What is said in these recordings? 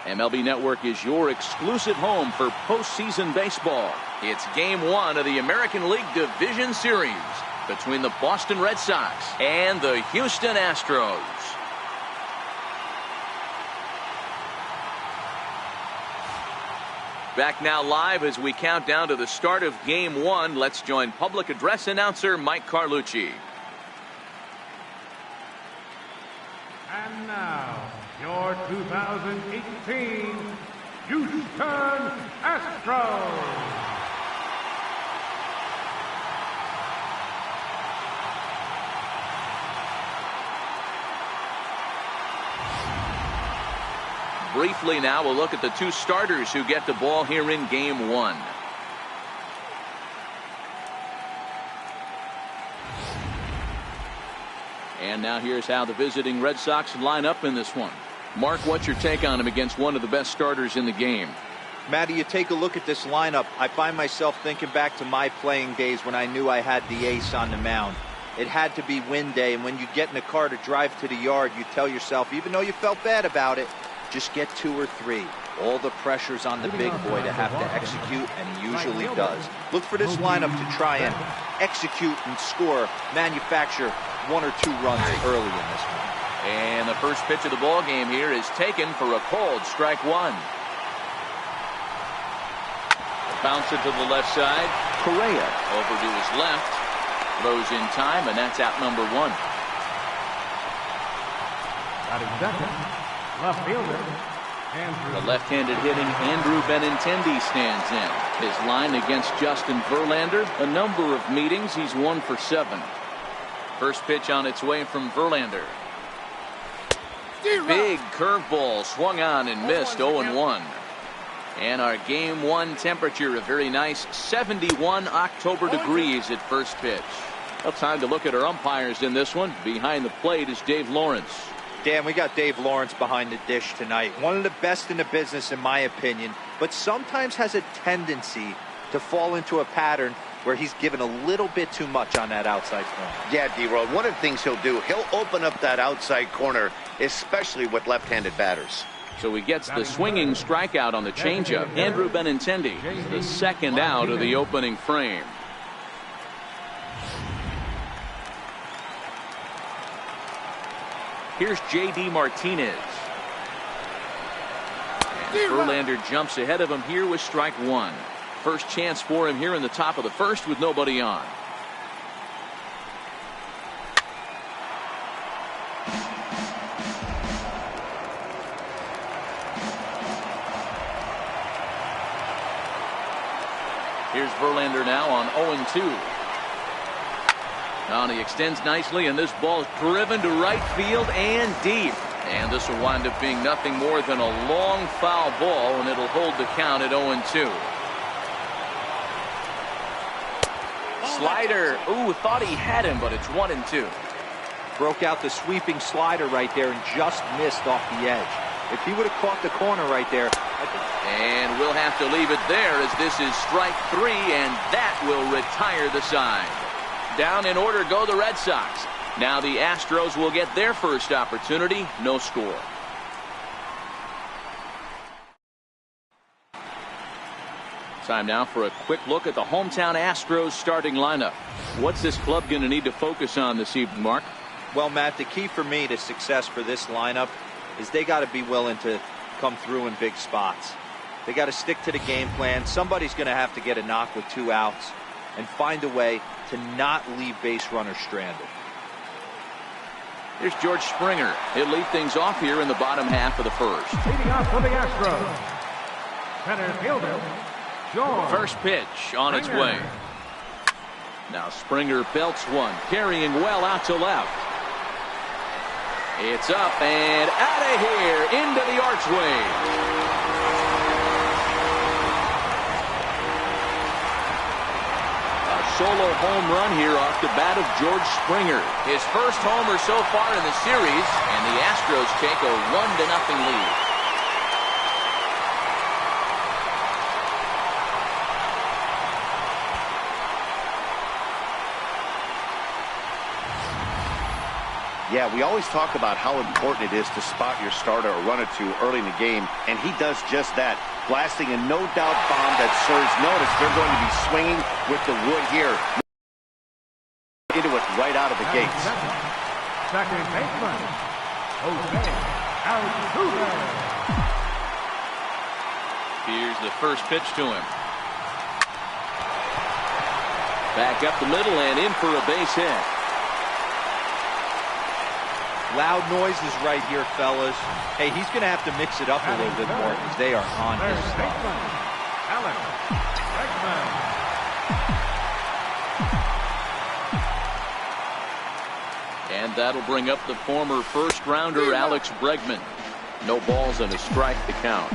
MLB Network is your exclusive home for postseason baseball. It's Game 1 of the American League Division Series between the Boston Red Sox and the Houston Astros. Back now live as we count down to the start of Game 1. Let's join public address announcer Mike Carlucci. And now, your 2018 Houston Astros. Briefly now, we'll look at the two starters who get the ball here in Game 1. And now here's how the visiting Red Sox line up in this one. Mark, what's your take on him against one of the best starters in the game? Matty, you take a look at this lineup. I find myself thinking back to my playing days when I knew I had the ace on the mound. It had to be win day, and when you get in the car to drive to the yard, you tell yourself, even though you felt bad about it, just get 2 or 3. All the pressure's on the big boy to have to execute, and he usually does. Look for this lineup to try and execute and score, manufacture 1 or 2 runs early in this one. And the first pitch of the ball game here is taken for a called strike 1. Bounce it to the left side. Correa over to his left. Throws in time, and that's out number 1. Batting second, left fielder, Andrew. The left-handed hitting Andrew Benintendi stands in. His line against Justin Verlander, a number of meetings. He's 1 for 7. First pitch on its way from Verlander. Big curveball swung on and missed. 0-1. And our Game 1 temperature, a very nice 71 October degrees at first pitch. Well, time to look at our umpires in this one. Behind the plate is Dave Lawrence. Dan, we got Dave Lawrence behind the dish tonight. One of the best in the business, in my opinion, but sometimes has a tendency to fall into a pattern where he's given a little bit too much on that outside corner. Yeah, D-Roll, one of the things he'll do, he'll open up that outside corner, especially with left-handed batters. So he gets the swinging strikeout on the changeup. Andrew Benintendi, the second out of the opening frame. Here's J.D. Martinez. And Verlander jumps ahead of him here with strike 1. First chance for him here in the top of the first with nobody on. Here's Verlander now on 0-2. Now he extends nicely, and this ball is driven to right field and deep. And this will wind up being nothing more than a long foul ball, and it'll hold the count at 0-2. Slider. Ooh, thought he had him, but it's 1-2. Broke out the sweeping slider right there and just missed off the edge. If he would have caught the corner right there, I think. And we'll have to leave it there as this is strike 3, and that will retire the side. Down in order go the Red Sox. Now the Astros will get their first opportunity. No score. Time now for a quick look at the hometown Astros starting lineup. What's this club going to need to focus on this evening, Mark? Well, Matt, the key for me to success for this lineup is they got to be willing to come through in big spots. They got to stick to the game plan. Somebody's going to have to get a knock with 2 outs and find a way to not leave base runners stranded. Here's George Springer. He'll lead things off here in the bottom half of the first. Leading off for the Astros, center fielder, George. First pitch on its way. Now Springer belts one, carrying well out to left. It's up and out of here into the archway. Solo home run here off the bat of George Springer. His first homer so far in the series, and the Astros take a 1-0 lead. Yeah, we always talk about how important it is to spot your starter or run or two early in the game, and he does just that, blasting a no-doubt bomb that serves notice. They're going to be swinging with the wood here into it right out of the gates. Second baseman, Jose Altuve. Here's the first pitch to him. Back up the middle and in for a base hit. Loud noises right here, fellas. Hey, he's going to have to mix it up a little bit more because they are on his stuff. Alex Bregman. And that'll bring up the former first-rounder Alex Bregman. No balls and a strike to count.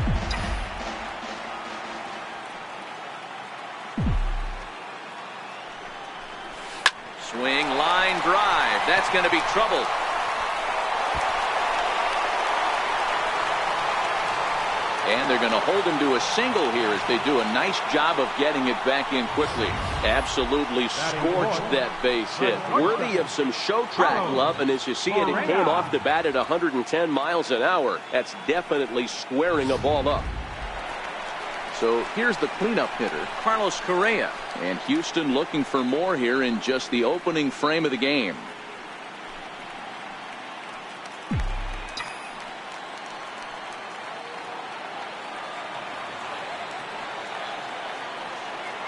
Swing, line drive. That's going to be trouble. And they're going to hold him to a single here as they do a nice job of getting it back in quickly. Absolutely scorched that base hit. Worthy of some show track love, and as you see it, it came off the bat at 110 miles an hour. That's definitely squaring a ball up. So here's the cleanup hitter, Carlos Correa. And Houston looking for more here in just the opening frame of the game.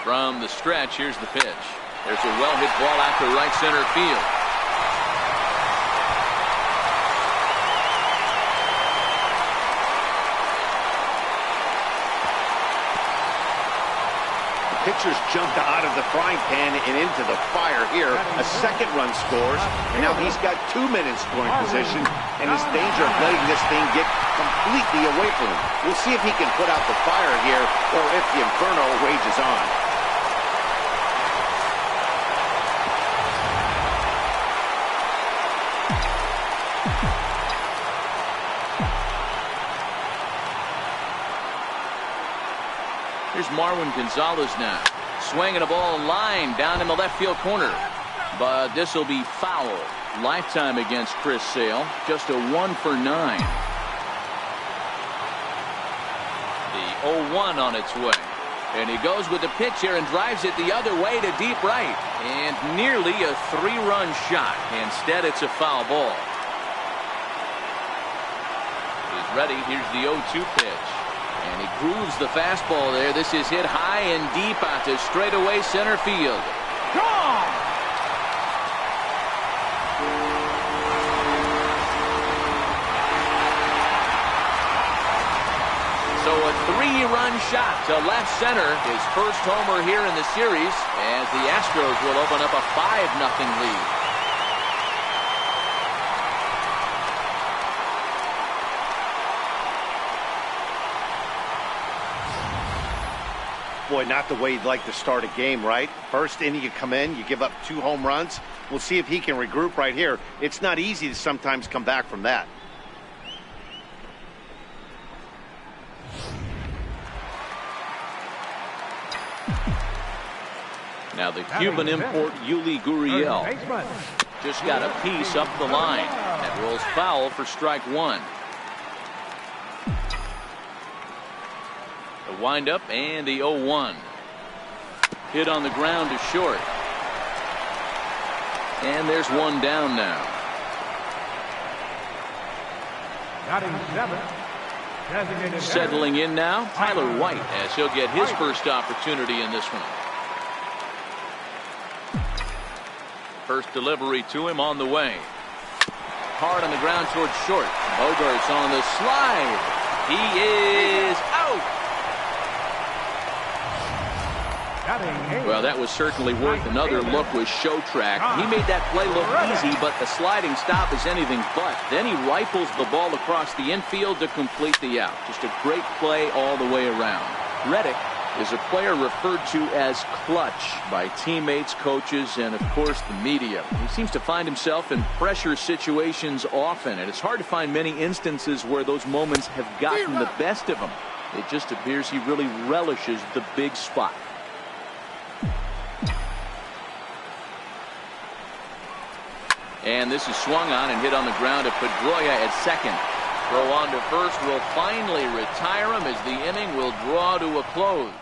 From the stretch, here's the pitch. There's a well-hit ball out to right center field. The pitcher's jumped out of the frying pan and into the fire here. A second run scores, and now he's got 2 men in scoring position, and his danger of letting this thing get completely away from him. We'll see if he can put out the fire here, or if the inferno rages on. Here's Marwin Gonzalez now. Swinging a ball line down in the left field corner. But this will be foul. Lifetime against Chris Sale. Just a 1 for 9. The 0-1 on its way. And he goes with the pitch here and drives it the other way to deep right. And nearly a 3-run shot. Instead, it's a foul ball. He's ready. Here's the 0-2 pitch. And he grooves the fastball there. This is hit high and deep out to straightaway center field. Gone! So a 3-run shot to left center. His first homer here in the series as the Astros will open up a 5-0 lead. Boy, not the way you'd like to start a game, right? First inning, you come in, you give up 2 home runs. We'll see if he can regroup right here. It's not easy to sometimes come back from that. Now the Cuban import Yuli Gurriel just got a piece up the line. That rolls foul for strike 1. The windup and the 0-1. Hit on the ground to short. And there's one down now. Settling in now, Tyler White, as he'll get his first opportunity in this one. First delivery to him on the way. Hard on the ground towards short. Bogart's on the slide. He is out. Well, that was certainly worth another look with show track. He made that play look easy, but the sliding stop is anything but. Then he rifles the ball across the infield to complete the out. Just a great play all the way around. Reddick is a player referred to as clutch by teammates, coaches, and of course the media. He seems to find himself in pressure situations often, and it's hard to find many instances where those moments have gotten the best of him. It just appears he really relishes the big spot. And this is swung on and hit on the ground to Pedroia at second. Throw on to first will finally retire him as the inning will draw to a close.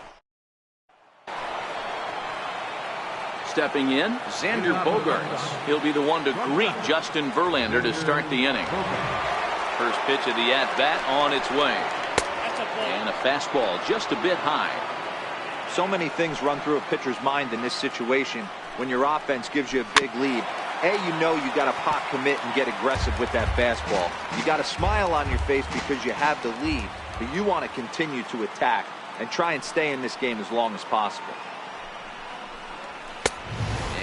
Stepping in, Xander Bogaerts. He'll be the one to greet Justin Verlander to start the inning. First pitch of the at-bat on its way. And a fastball just a bit high. So many things run through a pitcher's mind in this situation when your offense gives you a big lead. You know you got to pot commit and get aggressive with that fastball. You got a smile on your face because you have the lead, but you want to continue to attack and try and stay in this game as long as possible.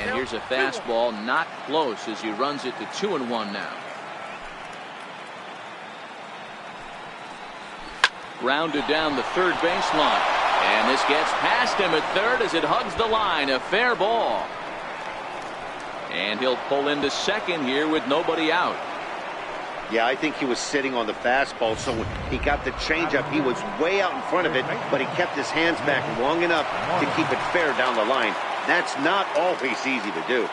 And here's a fastball not close as he runs it to 2-1 now. Grounded down the third baseline. And this gets past him at third as it hugs the line. A fair ball. And he'll pull into second here with nobody out. Yeah, I think he was sitting on the fastball, so when he got the changeup, he was way out in front of it, but he kept his hands back long enough to keep it fair down the line. That's not always easy to do.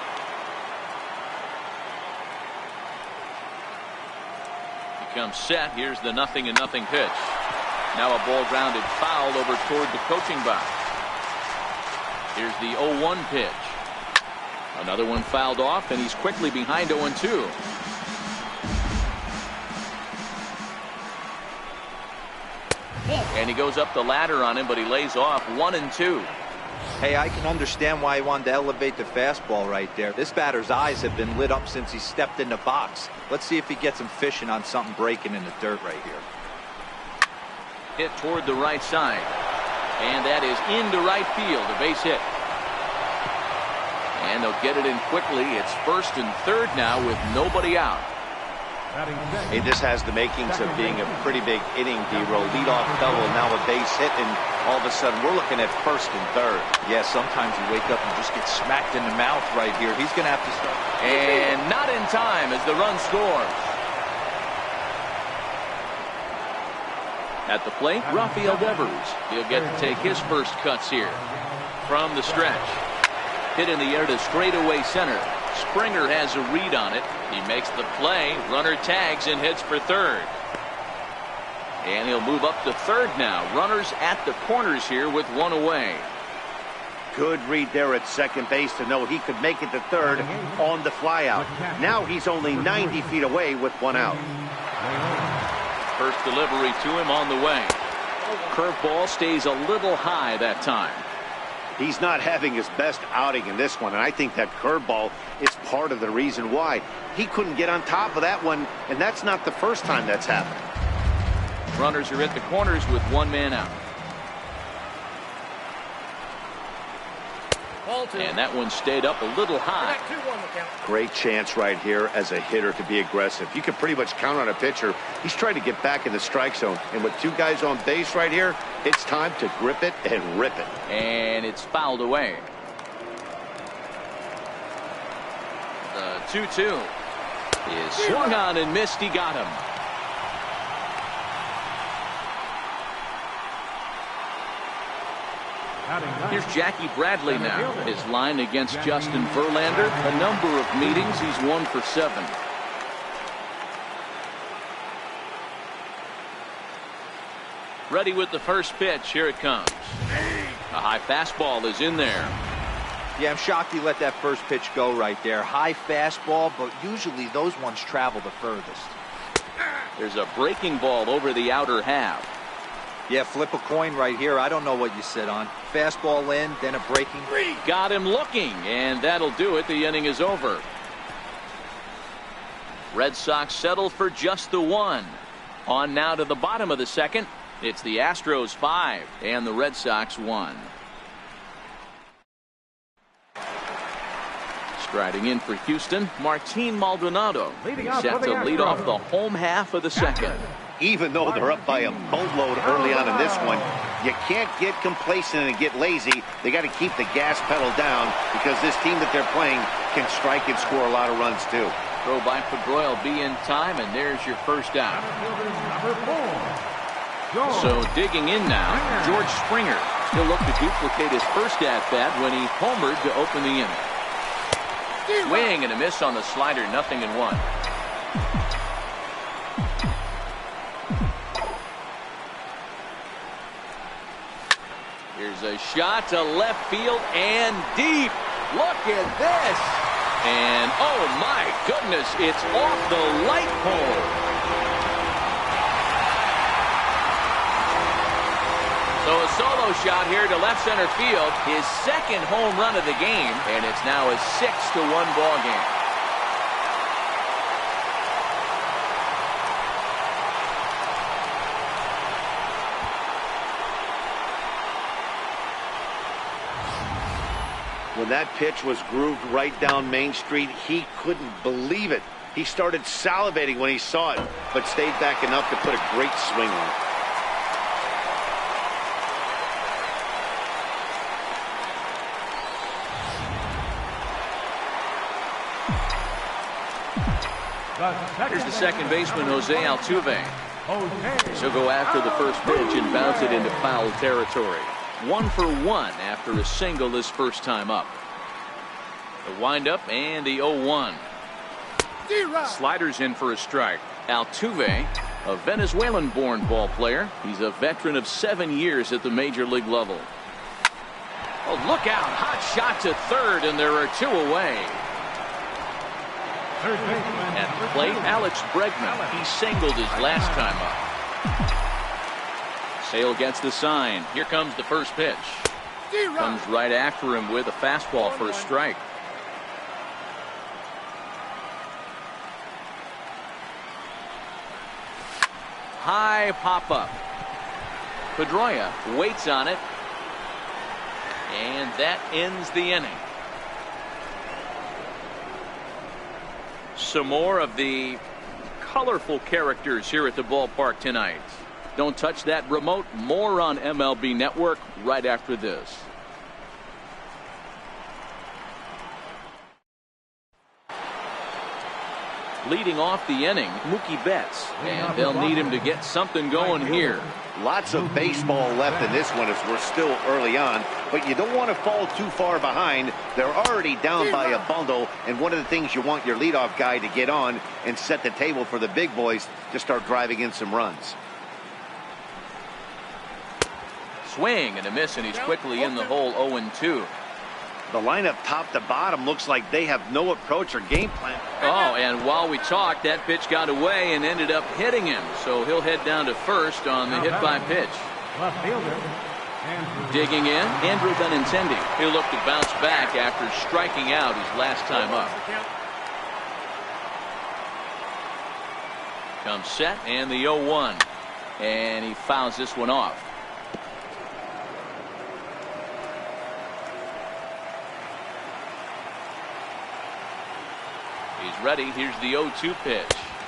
He comes set. Here's the 0-0 pitch. Now a ball grounded foul over toward the coaching box. Here's the 0-1 pitch. Another one fouled off, and he's quickly behind 0-2. And he goes up the ladder on him, but he lays off 1-2. Hey, I can understand why he wanted to elevate the fastball right there. This batter's eyes have been lit up since he stepped in the box. Let's see if he gets him fishing on something breaking in the dirt right here. Hit toward the right side. And that is into right field, a base hit. And they'll get it in quickly. It's first and third now with nobody out. Hey, this has the makings of being a pretty big inning, D-Roll. Leadoff double, now a base hit, and all of a sudden we're looking at first and third. Yeah, sometimes you wake up and just get smacked in the mouth right here. He's going to have to start. And not in time as the run scores. At the plate, Rafael Devers. He'll get to take his first cuts here. From the stretch. Hit in the air to straightaway center. Springer has a read on it. He makes the play. Runner tags and hits for third. And he'll move up to third now. Runners at the corners here with one away. Good read there at second base to know he could make it to third on the flyout. Now he's only 90 feet away with one out. First delivery to him on the way. Curveball stays a little high that time. He's not having his best outing in this one, and I think that curveball is part of the reason why. He couldn't get on top of that one, and that's not the first time that's happened. Runners are at the corners with one man out. And that one stayed up a little high. Great chance right here as a hitter to be aggressive. You can pretty much count on a pitcher. He's trying to get back in the strike zone. And with two guys on base right here, it's time to grip it and rip it. And it's fouled away. The 2-2 is swung on and missed. He got him. Here's Jackie Bradley now. His line against Justin Verlander. A number of meetings. He's 1 for 7. Ready with the first pitch. Here it comes. A high fastball is in there. Yeah, I'm shocked he let that first pitch go right there. High fastball, but usually those ones travel the furthest. There's a breaking ball over the outer half. Yeah, flip a coin right here. I don't know what you sit on. Fastball in, then a breaking. Got him looking, and that'll do it. The inning is over. Red Sox settle for just the one. On now to the bottom of the second. It's the Astros 5 and the Red Sox 1. Striding in for Houston, Martin Maldonado. He's set to lead off the home half of the second. Even though they're up by a boatload early on in this one, you can't get complacent and get lazy. They got to keep the gas pedal down because this team that they're playing can strike and score a lot of runs too. Throw by Pedroia will be in time, and there's your first out. So digging in now, George Springer. He'll look to duplicate his first at-bat when he homered to open the inning. Swing and a miss on the slider, 0-1. Here's a shot to left field and deep. Look at this. And oh my goodness, it's off the light pole. So a solo shot here to left center field, his second home run of the game, and it's now a 6-1 ball game. When that pitch was grooved right down Main Street, he couldn't believe it. He started salivating when he saw it, but stayed back enough to put a great swing on it. Here's the second baseman, Jose Altuve. He'll go after the first pitch and bounce it into foul territory. 1 for 1 after a single this first time up. The windup and the 0-1. Sliders in for a strike. Altuve, a Venezuelan-born ball player. He's a veteran of 7 years at the major league level. Oh, look out. Hot shot to third, and there are 2 away. At the plate, Alex Bregman. He singled his last time up. Sale gets the sign. Here comes the first pitch. Comes right after him with a fastball for a strike. High pop-up. Pedroia waits on it. And that ends the inning. Some more of the colorful characters here at the ballpark tonight. Don't touch that remote. More on MLB Network right after this. Leading off the inning, Mookie Betts, and they'll need him to get something going here. Lots of baseball left in this one as we're still early on, but you don't want to fall too far behind. They're already down by a bundle, and one of the things you want your leadoff guy to get on and set the table for the big boys to start driving in some runs. Swing and a miss, and he's quickly in the hole. 0-2. The lineup top to bottom looks like they have no approach or game plan. Oh, and while we talked, that pitch got away and ended up hitting him. So he'll head down to first on the hit by pitch. Digging in, Andrew Benintendi. He'll look to bounce back after striking out his last time up. Comes set and the 0-1. And he fouls this one off. He's ready. Here's the 0-2 pitch.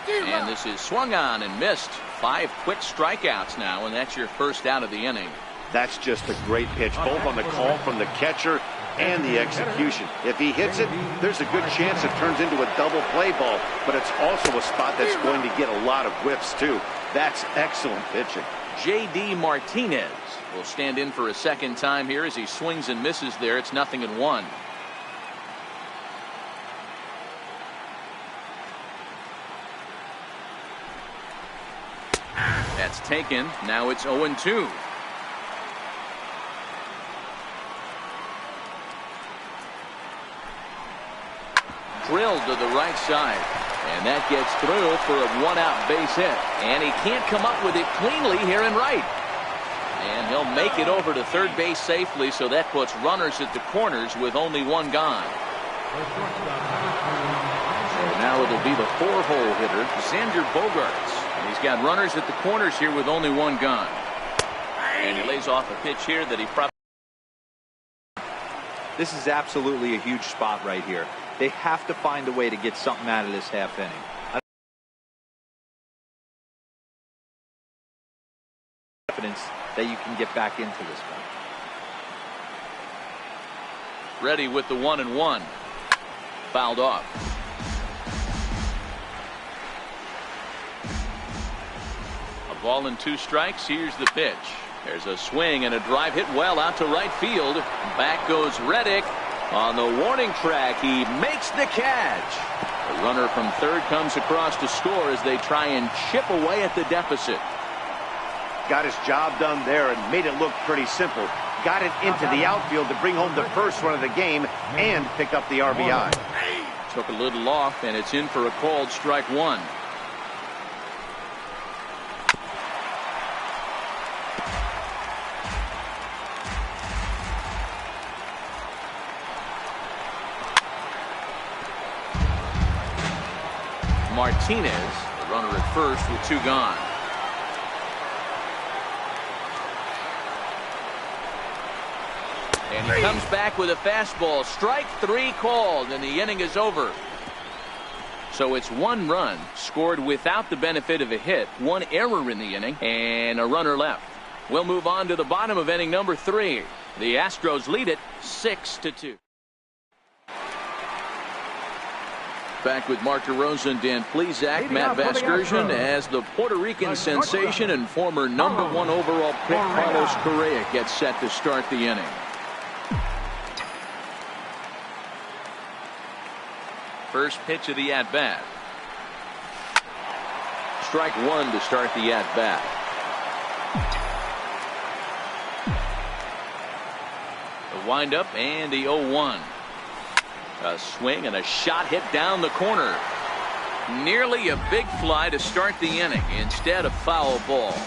And this is swung on and missed. 5 quick strikeouts now, and that's your first out of the inning. That's just a great pitch, both on the call from the catcher and the execution. If he hits it, there's a good chance it turns into a double play ball, but it's also a spot that's going to get a lot of whiffs, too. That's excellent pitching. J.D. Martinez will stand in for a second time here as he swings and misses there. It's 0-1. That's taken. Now it's 0-2. Drilled to the right side. And that gets through for a 1-out base hit. And he can't come up with it cleanly here in right. And he'll make it over to third base safely, so that puts runners at the corners with only 1 gone. So now it'll be the 4-hole hitter, Xander Bogaerts. He's got runners at the corners here with only 1 gone. And he lays off a pitch here that he probably... This is absolutely a huge spot right here. They have to find a way to get something out of this half inning. Confidence that you can get back into this one. Ready with the 1-1. Fouled off. Ball and 2 strikes. Here's the pitch. There's a swing and a drive hit well out to right field. Back goes Reddick, On the warning track, he makes the catch. The runner from third comes across to score as they try and chip away at the deficit. Got his job done there and made it look pretty simple. Got it into the outfield to bring home the first run of the game and pick up the RBI. Took a little off, and it's in for a called strike one. Martinez, the runner at first with two gone. And he comes back with a fastball. Strike three called, and the inning is over. So it's one run scored without the benefit of a hit, one error in the inning, and a runner left. We'll move on to the bottom of inning number 3. The Astros lead it 6-2. Back with Mark DeRosa and Dan Plesac, Matt Vasgersian as the Puerto Rican sensation and former #1 overall pick Carlos Correa gets set to start the inning. First pitch of the at-bat. Strike one to start the at-bat. The windup and the 0-1. A swing and a shot hit down the corner. Nearly a big fly to start the inning. Instead, a foul ball.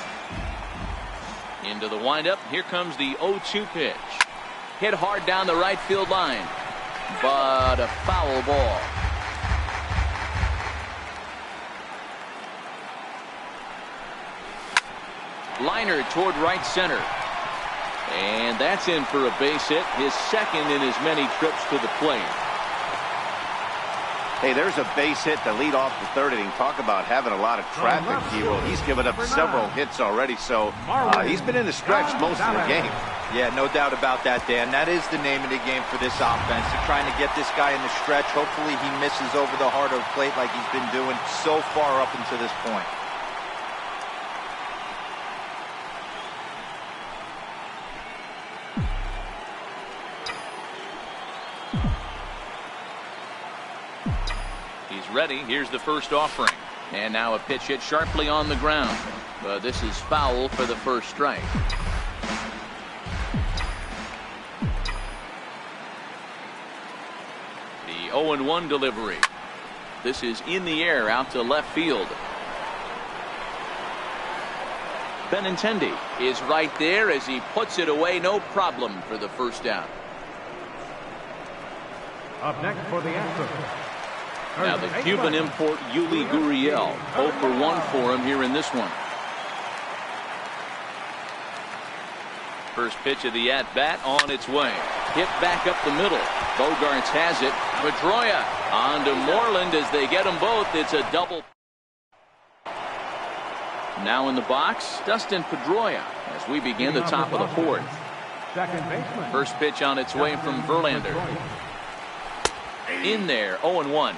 Into the windup. Here comes the 0-2 pitch. Hit hard down the right field line. But a foul ball. Liner toward right center. And that's in for a base hit. His second in as many trips to the plate. Hey, there's a base hit to lead off the third inning. Talk about having a lot of traffic, Hero. He's given up several hits already, so he's been in the stretch most of the game. Yeah, no doubt about that, Dan. That is the name of the game for this offense. They're trying to get this guy in the stretch. Hopefully he misses over the heart of the plate like he's been doing so far up until this point. Ready. Here's the first offering. And now a pitch hit sharply on the ground. But this is foul for the first strike. The 0-1 delivery. This is in the air out to left field. Benintendi is right there as he puts it away. No problem for the first down. Up next for the Astros. Now the Cuban import Yuli Gurriel, 0 for 1 for him here in this one. First pitch of the at-bat on its way. Hit back up the middle. Bogarts has it. Pedroia on to Moreland as they get them both. It's a double. Now in the box, Dustin Pedroia as we begin the top of the fourth. First pitch on its way from Verlander. In there, 0-1.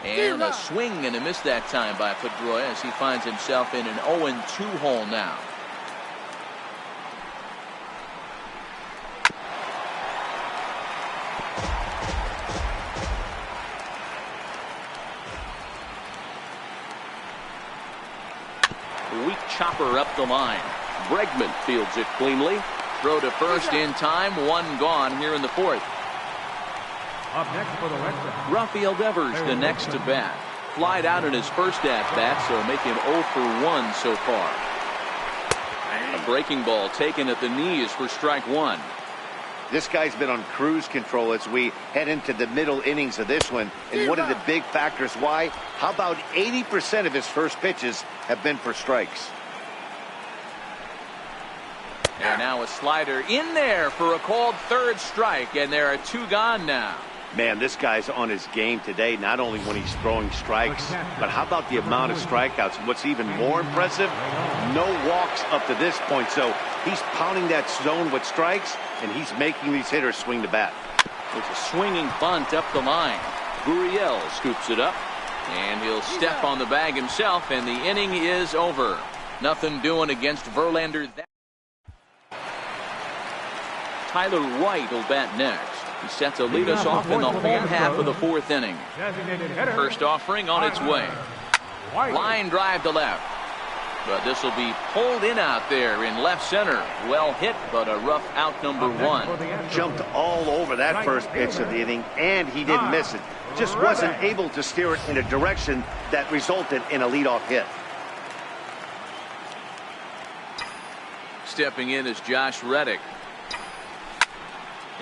And a swing and a miss that time by Pedroia as he finds himself in an 0-2 hole now. Weak chopper up the line. Bregman fields it cleanly. Throw to first in time. One gone here in the fourth. Up next for the Red Sox. Rafael Devers the next to bat. Flied out in his first at-bat, so make him 0 for 1 so far. A breaking ball taken at the knees for strike one. This guy's been on cruise control as we head into the middle innings of this one. And one of the big factors why, how about 80% of his first pitches have been for strikes. And now a slider in there for a called third strike, and there are two gone now. Man, this guy's on his game today, not only when he's throwing strikes, but how about the amount of strikeouts? What's even more impressive, no walks up to this point. So he's pounding that zone with strikes, and he's making these hitters swing the bat. It's a swinging bunt up the line. Gurriel scoops it up, and he'll step on the bag himself, and the inning is over. Nothing doing against Verlander. Tyler White will bat next. He set to lead us off in the home half of the 4th inning. First offering on its way. Line drive to left. But this will be pulled in out there in left center. Well hit, but a rough out, number 1. Jumped all over that first pitch of the inning, and he didn't miss it. Just wasn't able to steer it in a direction that resulted in a leadoff hit. Stepping in is Josh Reddick.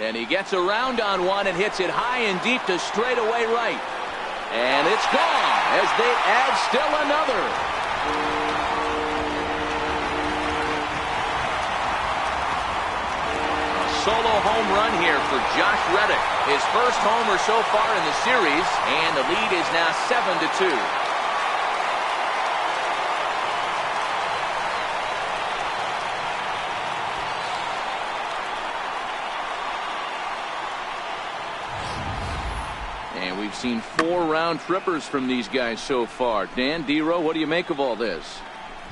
And he gets around on one and hits it high and deep to straightaway right. And it's gone as they add still another. Solo home run here for Josh Reddick. His first homer so far in the series, and the lead is now 7-2. And we've seen 4 round trippers from these guys so far. Dan, D-Row, what do you make of all this?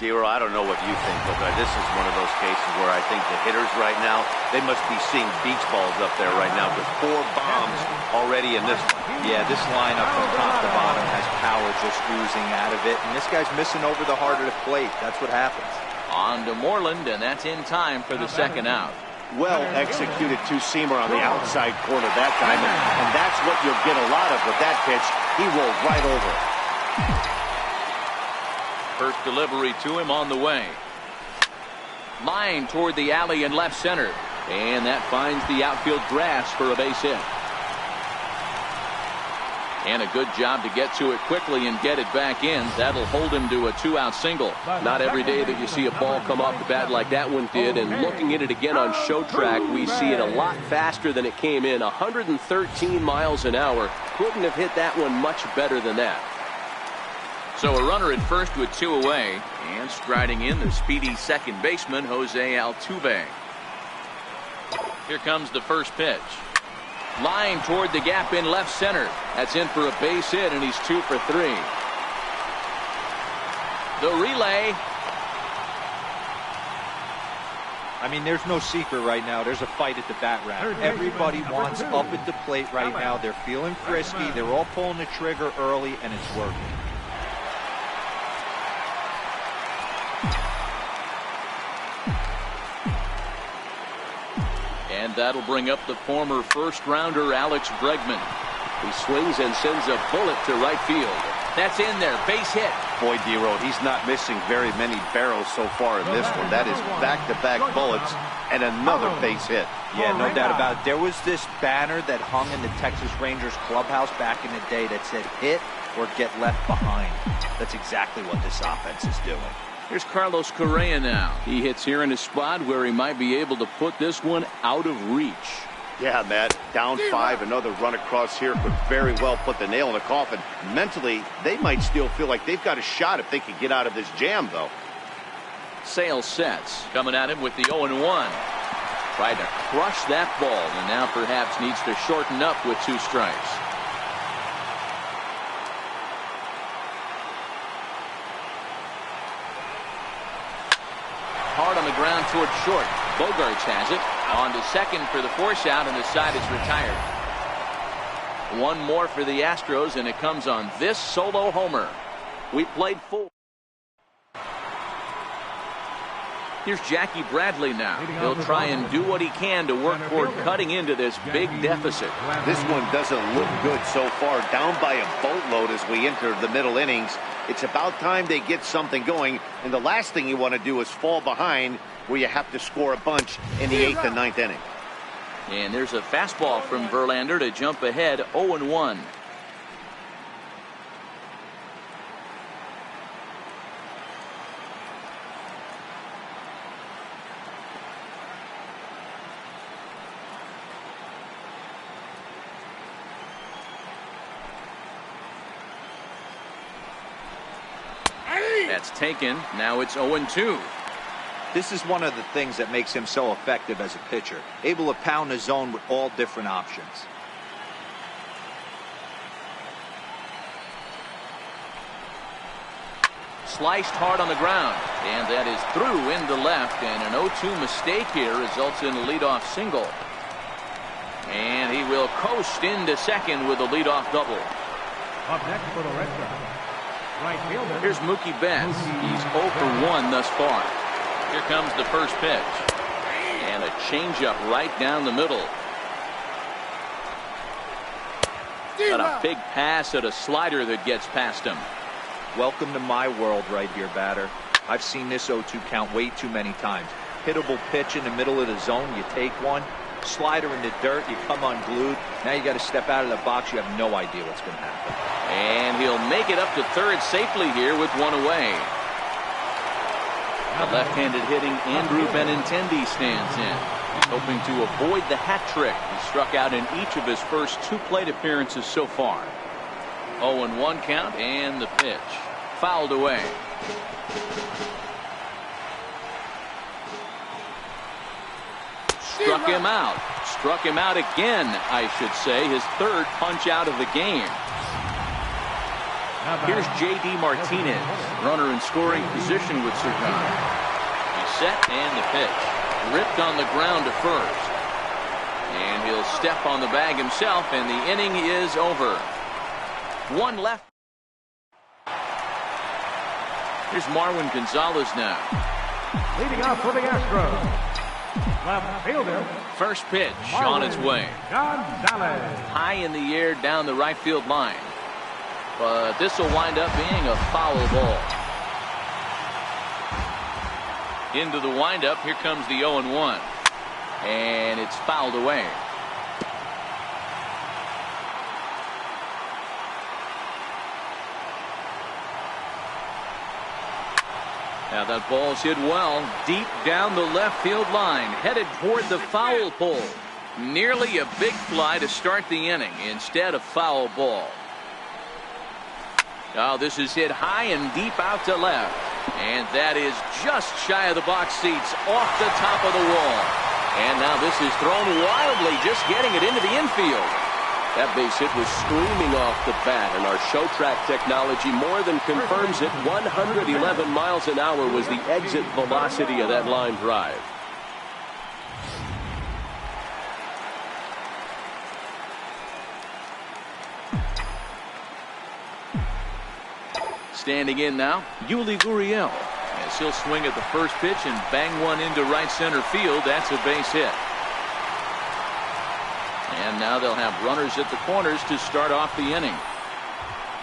D-Row, I don't know what you think, but this is one of those cases where I think the hitters right now, they must be seeing beach balls up there right now with 4 bombs already in this one. Yeah, this lineup from top to bottom has power just oozing out of it, and this guy's missing over the heart of the plate. That's what happens. On to Moreland, and that's in time for the 2nd out. Well executed two-seamer on the outside corner that time, and that's what you'll get a lot of with that pitch. He rolled right over it. First delivery to him on the way. Line toward the alley in left center. And that finds the outfield grass for a base hit. And a good job to get to it quickly and get it back in. That'll hold him to a 2-out single. Not every day that you see a ball come off the bat like that one did. And looking at it again on Show Track, we see it a lot faster than it came in. 113 miles an hour. Couldn't have hit that one much better than that. So a runner at first with 2 away, and striding in the speedy second baseman Jose Altuve. Here comes the first pitch. Line toward the gap in left center. That's in for a base hit, and he's 2 for 3. The relay. I mean, there's no secret right now. There's a fight at the bat rack. Everybody wants up at the plate right now. They're feeling frisky. They're all pulling the trigger early, and it's working. And that'll bring up the former first-rounder Alex Bregman. He swings and sends a bullet to right field. That's in there. Base hit. Boy, D-Row, he's not missing very many barrels so far in this one. That is back-to-back bullets and another base hit. Yeah, no doubt about it. There was this banner that hung in the Texas Rangers clubhouse back in the day that said hit or get left behind. That's exactly what this offense is doing. Here's Carlos Correa now. He hits here in a spot where he might be able to put this one out of reach. Yeah, Matt, down 5, another run across here could very well put the nail in the coffin. Mentally, they might still feel like they've got a shot if they could get out of this jam, though. Sales sets. Coming at him with the 0-1. Tried to crush that ball, and now perhaps needs to shorten up with 2 strikes. Hard on the ground toward short. Bogarts has it. On to second for the force out, and the side is retired. 1 more for the Astros, and it comes on this solo homer. We played 4. Here's Jackie Bradley now. He'll try and do what he can to work toward cutting into this big deficit. This one doesn't look good so far. Down by a boatload as we enter the middle innings. It's about time they get something going, and the last thing you want to do is fall behind where you have to score a bunch in the 8th and 9th inning. And there's a fastball from Verlander to jump ahead 0-1. That's taken. Now it's 0-2. This is one of the things that makes him so effective as a pitcher. Able to pound the zone with all different options. sliced hard on the ground. And that is through into left, and an 0-2 mistake here results in a leadoff single. And he will coast into second with a leadoff double. Up next for the Red Sox, right fielder. Here's Mookie Betts. He's 0 for 1 thus far. Here comes the first pitch. And a changeup right down the middle. Got a big pass at a slider that gets past him. Welcome to my world right here, batter. I've seen this 0-2 count way too many times. Hittable pitch in the middle of the zone, you take one. Slider in the dirt, you come unglued. Now you got to step out of the box. You have no idea what's going to happen. And he'll make it up to third safely here with one away. The left-handed hitting Andrew Benintendi stands in. He's hoping to avoid the hat trick. He struck out in each of his first 2 plate appearances so far. 0-1 count, and the pitch fouled away. Struck him out. Struck him out again, I should say. His 3rd punch out of the game. Here's J.D. Martinez, runner in scoring position with Cercano. He's set, and the pitch ripped on the ground to first. And he'll step on the bag himself, and the inning is over. 1 left. Here's Marwin Gonzalez now. Leading off for the Astros, left fielder. First pitch on its way. Gonzalez. High in the air down the right field line. But this will wind up being a foul ball. Into the windup. Here comes the 0-1. And it's fouled away. Now that ball's hit well, deep down the left field line, headed toward the foul pole. Nearly a big fly to start the inning, instead of foul ball. Now this is hit high and deep out to left. And that is just shy of the box seats, off the top of the wall. And now this is thrown wildly, just getting it into the infield. That base hit was screaming off the bat, and our show track technology more than confirms it. 111 miles an hour was the exit velocity of that line drive. Standing in now, Yuli Gurriel. As he'll swing at the first pitch and bang one into right center field. That's a base hit. And now they'll have runners at the corners to start off the inning.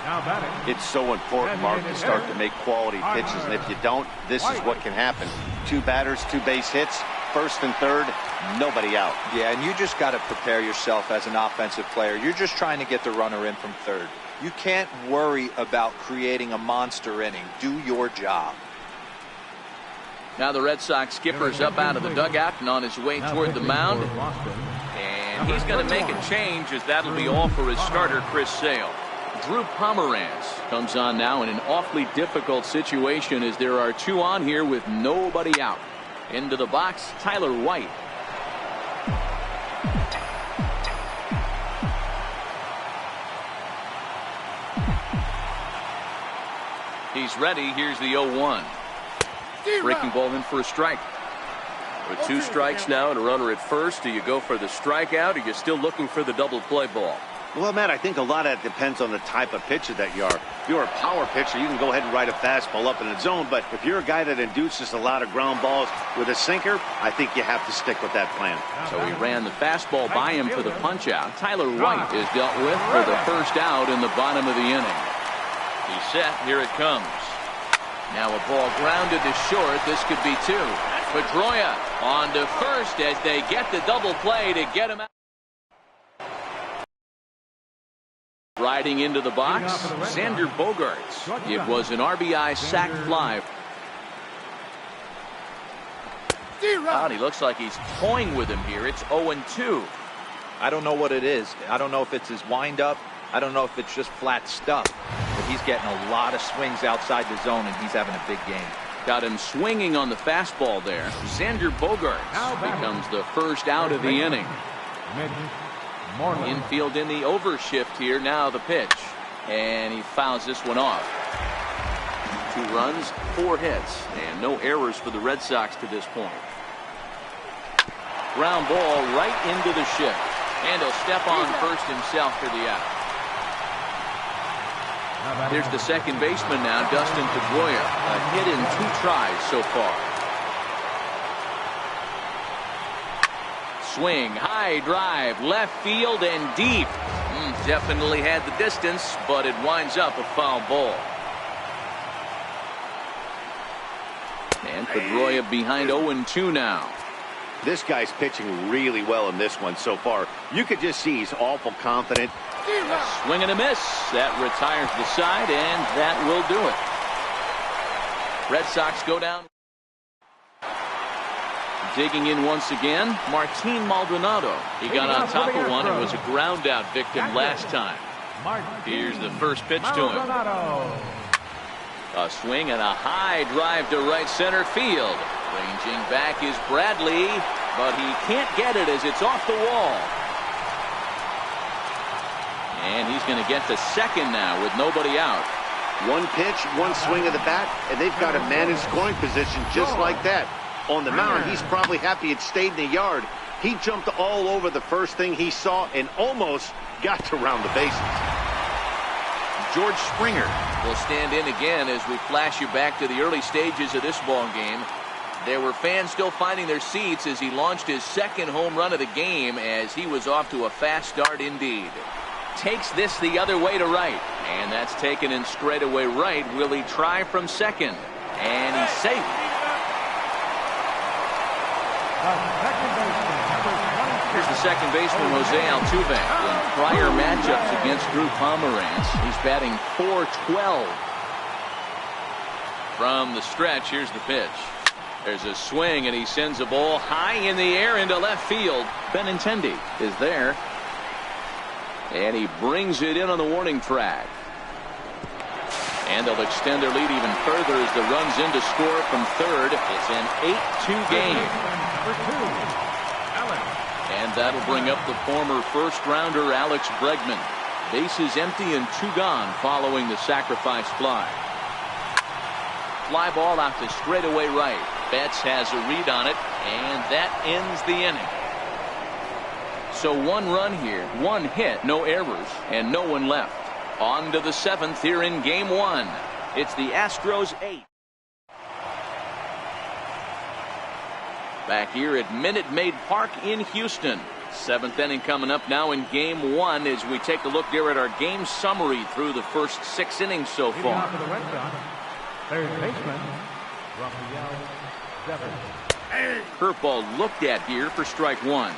Now batting. It's so important, Mark, to start to make quality pitches, and if you don't, this is what can happen. 2 batters, 2 base hits, first and third, nobody out. Yeah, and you just got to prepare yourself as an offensive player. You're just trying to get the runner in from third. You can't worry about creating a monster inning. Do your job. Now the Red Sox skipper's up out of the dugout and on his way toward the mound. And he's going to make a change, as that'll be all for his starter, Chris Sale. Drew Pomeranz comes on now in an awfully difficult situation, as there are 2 on here with nobody out. Into the box, Tyler White. He's ready. Here's the 0-1. Breaking ball in for a strike. With 2 strikes now and a runner at first, do you go for the strikeout, or are you still looking for the double play ball? Well, Matt, I think a lot of that depends on the type of pitcher that you are. If you're a power pitcher, you can go ahead and ride a fastball up in the zone. But if you're a guy that induces a lot of ground balls with a sinker, I think you have to stick with that plan. So he ran the fastball by him for the punch out. Tyler White is dealt with for the first out in the bottom of the inning. He's set. Here it comes. Now a ball grounded to short. This could be 2. Pedroia on to first as they get the double play to get him out. Riding into the box, Xander Bogaerts. It was an RBI sac fly. He looks like he's toying with him here. It's 0-2. I don't know what it is. I don't know if it's his windup. I don't know if it's just flat stuff. But he's getting a lot of swings outside the zone, and he's having a big game. Got him swinging on the fastball there. Xander Bogaerts becomes the first out of the inning. Infield in the overshift here. Now the pitch. And he fouls this one off. 2 runs, 4 hits, and no errors for the Red Sox to this point. Ground ball right into the shift, and he'll step on first himself for the out. Here's the second baseman now, Dustin Pedroia. A hit in 2 tries so far. Swing, high drive, left field and deep. Definitely had the distance, but it winds up a foul ball. And Pedroia behind 0-2 now. This guy's pitching really well in this one so far. You could just see he's awful confident. Swing and a miss. That retires the side, and that will do it. Red Sox go down. Digging in once again, Martin Maldonado. He got on top of one and was a ground out victim last time. Here's the first pitch to him. A swing and a high drive to right center field. Ranging back is Bradley, but he can't get it as it's off the wall. And he's going to get to second now with nobody out. One pitch, one swing of the bat, and they've got a man in scoring position just like that. On the mound, he's probably happy it stayed in the yard. He jumped all over the first thing he saw and almost got to round the bases. George Springer will stand in again as we flash you back to the early stages of this ball game. There were fans still finding their seats as he launched his second home run of the game as he was off to a fast start indeed. Takes this the other way to right, and that's taken in straightaway right. Will he try from second? And he's safe. Here's the second baseman, Jose Altuve. In prior matchups against Drew Pomeranz, he's batting .412. From the stretch, here's the pitch. There's a swing, and he sends a ball high in the air into left field. Benintendi is there. And he brings it in on the warning track. And they'll extend their lead even further as the runs in to score from third. It's an 8-2 game. And that'll bring up the former first-rounder Alex Bregman. Bases empty and 2 gone following the sacrifice fly. Fly ball out to straightaway right. Betts has a read on it, and that ends the inning. So 1 run here, 1 hit, no errors, and no one left. On to the 7th here in Game 1. It's the Astros 8. Back here at Minute Maid Park in Houston. 7th inning coming up now in Game 1 as we take a look here at our game summary through the first 6 innings so far. Third baseman, Rafael Devers. Curveball looked at here for strike 1.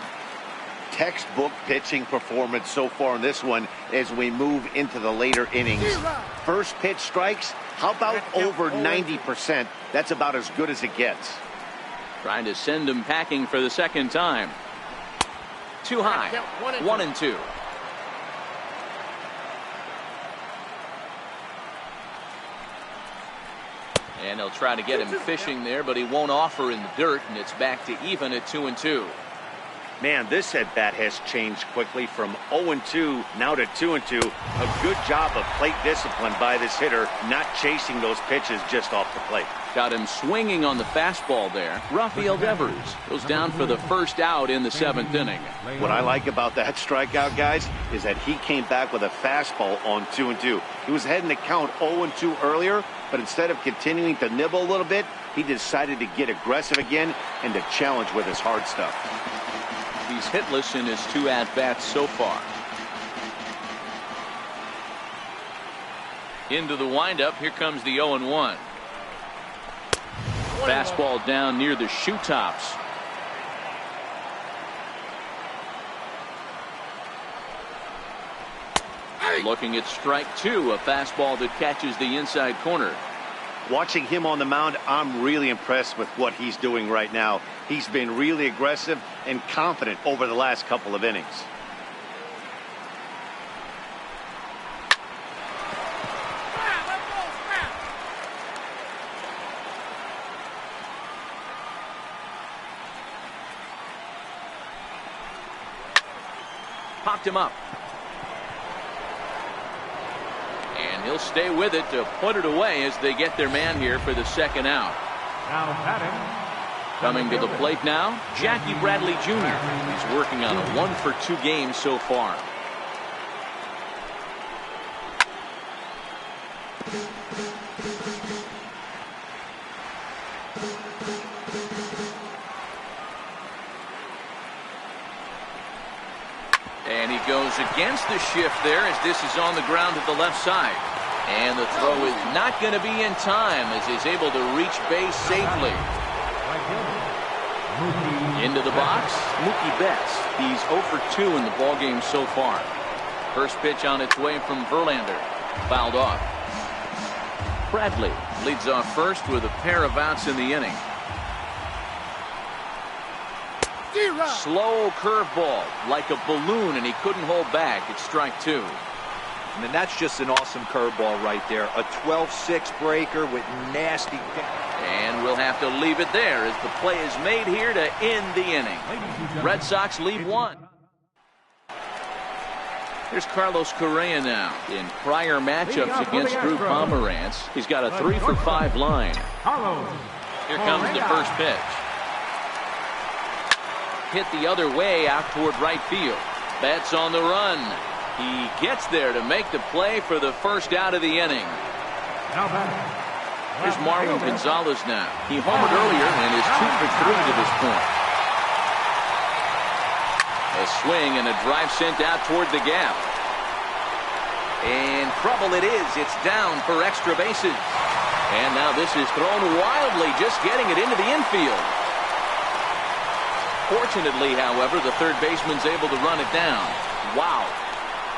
Textbook pitching performance so far in this one as we move into the later innings. First pitch strikes, how about over 90%? That's about as good as it gets. Trying to send him packing for the second time. Too high. 1-2. And they'll try to get him fishing there, but he won't offer in the dirt, and it's back to even at 2-2. Man, this at bat has changed quickly from 0-2 now to 2-2. A good job of plate discipline by this hitter, not chasing those pitches just off the plate. Got him swinging on the fastball there. Rafael Devers goes down for the first out in the 7th inning. What I like about that strikeout, guys, is that he came back with a fastball on 2-2. He was heading to count 0-2 earlier, but instead of continuing to nibble a little bit, he decided to get aggressive again and to challenge with his hard stuff. He's hitless in his 2 at-bats so far. Into the windup. Here comes the 0-1. Fastball down near the shoe tops. Looking at strike 2, a fastball that catches the inside corner. Watching him on the mound, I'm really impressed with what he's doing right now. He's been really aggressive and confident over the last couple of innings. Popped him up. And He'll stay with it to put it away as they get their man here for the second out. Now batting. Coming to the plate now, Jackie Bradley Jr. He's working on a 1-for-2 game so far. And he goes against the shift there as this is on the ground at the left side. And the throw is not going to be in time as he's able to reach base safely. Into the box, Mookie Betts. He's 0 for 2 in the ballgame so far. First pitch on its way from Verlander. Fouled off. Bradley leads off first with a pair of outs in the inning. Slow curveball like a balloon, and he couldn't hold back. It's strike 2. And that's just an awesome curveball right there. A 12-6 breaker with nasty. And we'll have to leave it there as the play is made here to end the inning. Red Sox lead 1. Here's Carlos Correa now. In prior matchups against Drew Pomeranz, he's got a 3-for-5 line. Here comes the first pitch. Hit the other way out toward right field. Betts on the run. He gets there to make the play for the first out of the inning. Here's Marwin Gonzalez now. He homered earlier and is 2 for 3 to this point. A swing and a drive sent out toward the gap. And trouble it is. It's down for extra bases. And now this is thrown wildly, just getting it into the infield. Fortunately, however, the third baseman's able to run it down. Wow.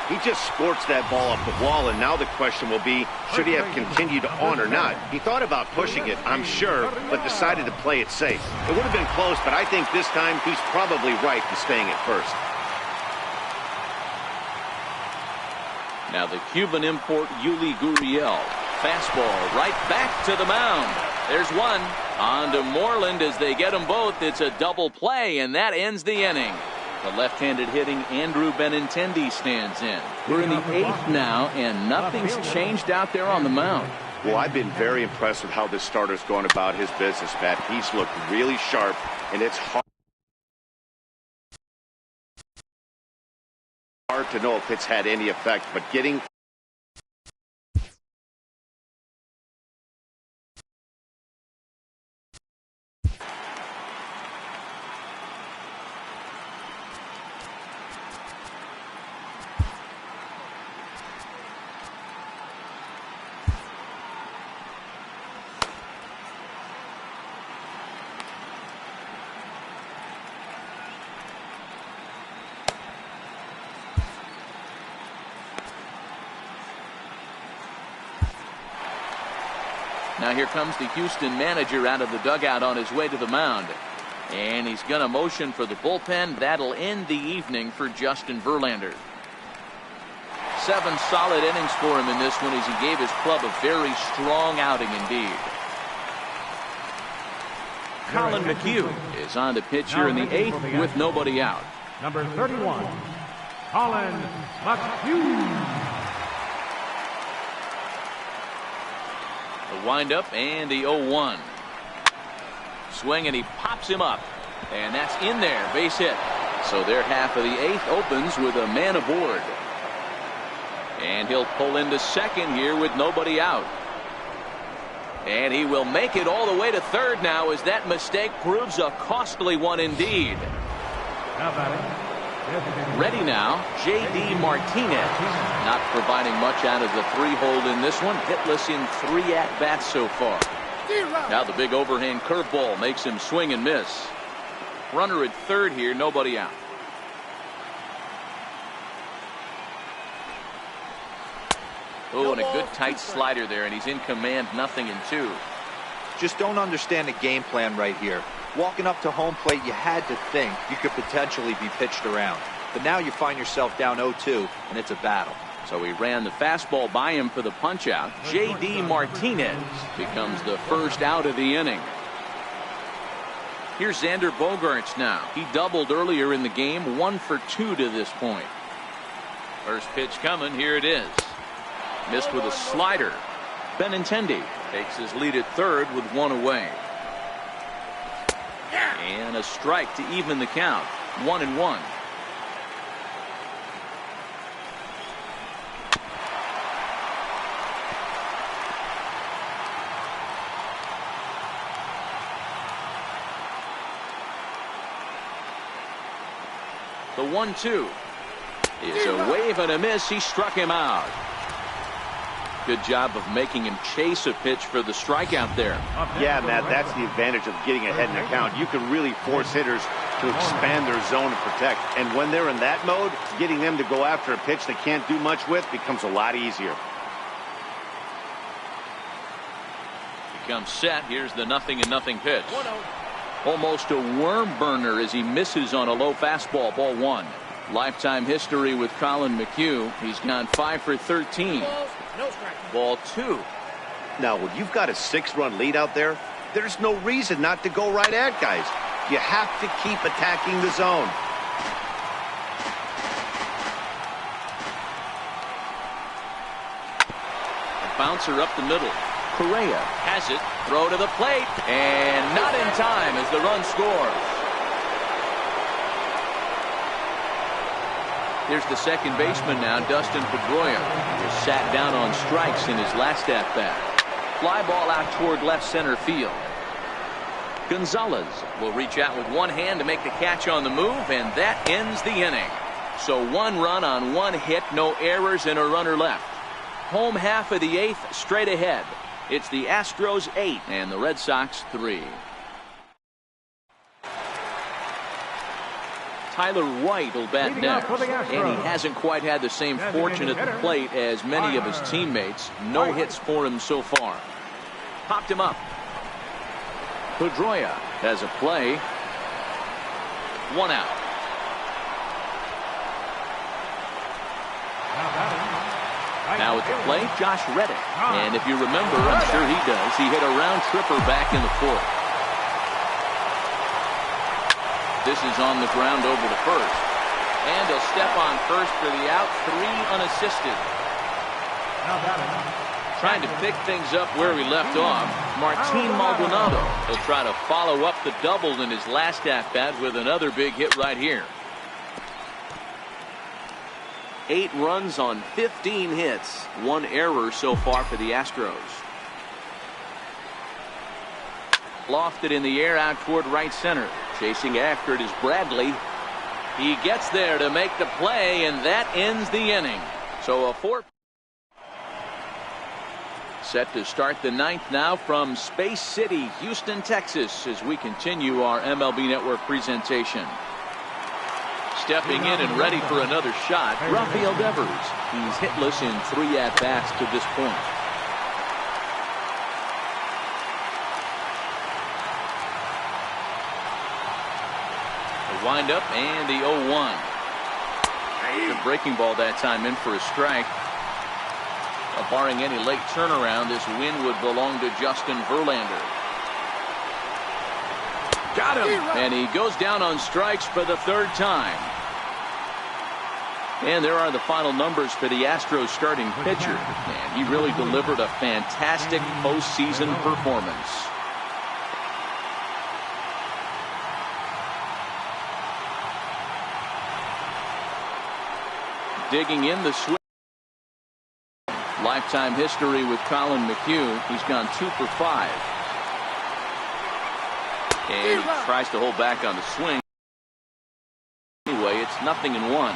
He just scorched that ball off the wall, and now the question will be, should he have continued on or not? He thought about pushing it, I'm sure, but decided to play it safe. It would have been close, but I think this time he's probably right in staying at first. Now the Cuban import Yuli Gurriel. Fastball right back to the mound. There's one. On to Moreland as they get them both. It's a double play, and that ends the inning. The left-handed hitting Andrew Benintendi stands in. We're in the 8th now, and nothing's changed out there on the mound. Well, I've been very impressed with how this starter's going about his business, Pat. He's looked really sharp, and it's hard to know if it's had any effect, but getting Now here comes the Houston manager out of the dugout on his way to the mound. And he's going to motion for the bullpen. That'll end the evening for Justin Verlander. 7 solid innings for him in this one as he gave his club a very strong outing indeed. Colin McHugh is on to pitch here in the 8th with nobody out. Number 31, Colin McHugh. The windup and the 0-1. Swing and he pops him up. And that's in there. Base hit. So their half of the 8th opens with a man aboard. And he'll pull into second here with nobody out. And he will make it all the way to third now as that mistake proves a costly one indeed. Ready now, J.D. Martinez. Not providing much out of the 3-hole in this one. Hitless in 3 at-bats so far. Now the big overhand curveball makes him swing and miss. Runner at third here, nobody out. Oh, and a good tight slider there, and he's in command, 0-2. Just don't understand the game plan right here. Walking up to home plate, you had to think you could potentially be pitched around. But now you find yourself down 0-2, and it's a battle. So he ran the fastball by him for the punch-out. J.D. Martinez becomes the first out of the inning. Here's Xander Bogaerts now. He doubled earlier in the game, 1 for 2 to this point. First pitch coming, here it is. Missed with a slider. Benintendi takes his lead at third with one away. And a strike to even the count. 1-1. The 1-2 is a wave and a miss. He struck him out. Good job of making him chase a pitch for the strikeout there. Yeah, Matt, that's the advantage of getting ahead in the count. You can really force hitters to expand their zone and protect. And when they're in that mode, getting them to go after a pitch they can't do much with becomes a lot easier. Becomes set. Here's the 0-0 pitch. Almost a worm burner as he misses on a low fastball. Ball one. Lifetime history with Colin McHugh. He's gone 5 for 13. Ball two. Now, when you've got a 6-run lead out there, there's no reason not to go right at guys. You have to keep attacking the zone. A bouncer up the middle. Correa has it. Throw to the plate. And not in time as the run scores. Here's the second baseman now, Dustin Pedroia. He was sat down on strikes in his last at-bat. Fly ball out toward left center field. Gonzalez will reach out with one hand to make the catch on the move, and that ends the inning. So 1 run on 1 hit, no errors, and a runner left. Home half of the 8th straight ahead. It's the Astros 8 and the Red Sox 3. Tyler White will bat next, and he hasn't quite had the same fortune at the plate as many of his teammates. No hits for him so far. Popped him up. Pedroia has a play. 1 out. Now at the plate, Josh Reddick. And if you remember, I'm sure he does, he hit a round tripper back in the 4th. This is on the ground over to first. And he'll step on first for the out. 3 unassisted. Trying to pick things up where we left off. Martin Maldonado will try to follow up the double in his last at-bat with another big hit right here. 8 runs on 15 hits. 1 error so far for the Astros. Lofted in the air out toward right center. Chasing after it is Bradley. He gets there to make the play, and that ends the inning. So a 4. Set to start the 9th now from Space City, Houston, Texas, as we continue our MLB Network presentation. Stepping in and ready for another shot, Rafael Devers. He's hitless in 3 at-bats to this point. The windup and the 0-1. The breaking ball that time in for a strike. Barring any late turnaround, this win would belong to Justin Verlander. Got him! And he goes down on strikes for the 3rd time. And there are the final numbers for the Astros starting pitcher. And he really delivered a fantastic postseason performance. Digging in the swing. Lifetime history with Colin McHugh. He's gone 2 for 5. And he tries to hold back on the swing. Anyway, it's 0-1.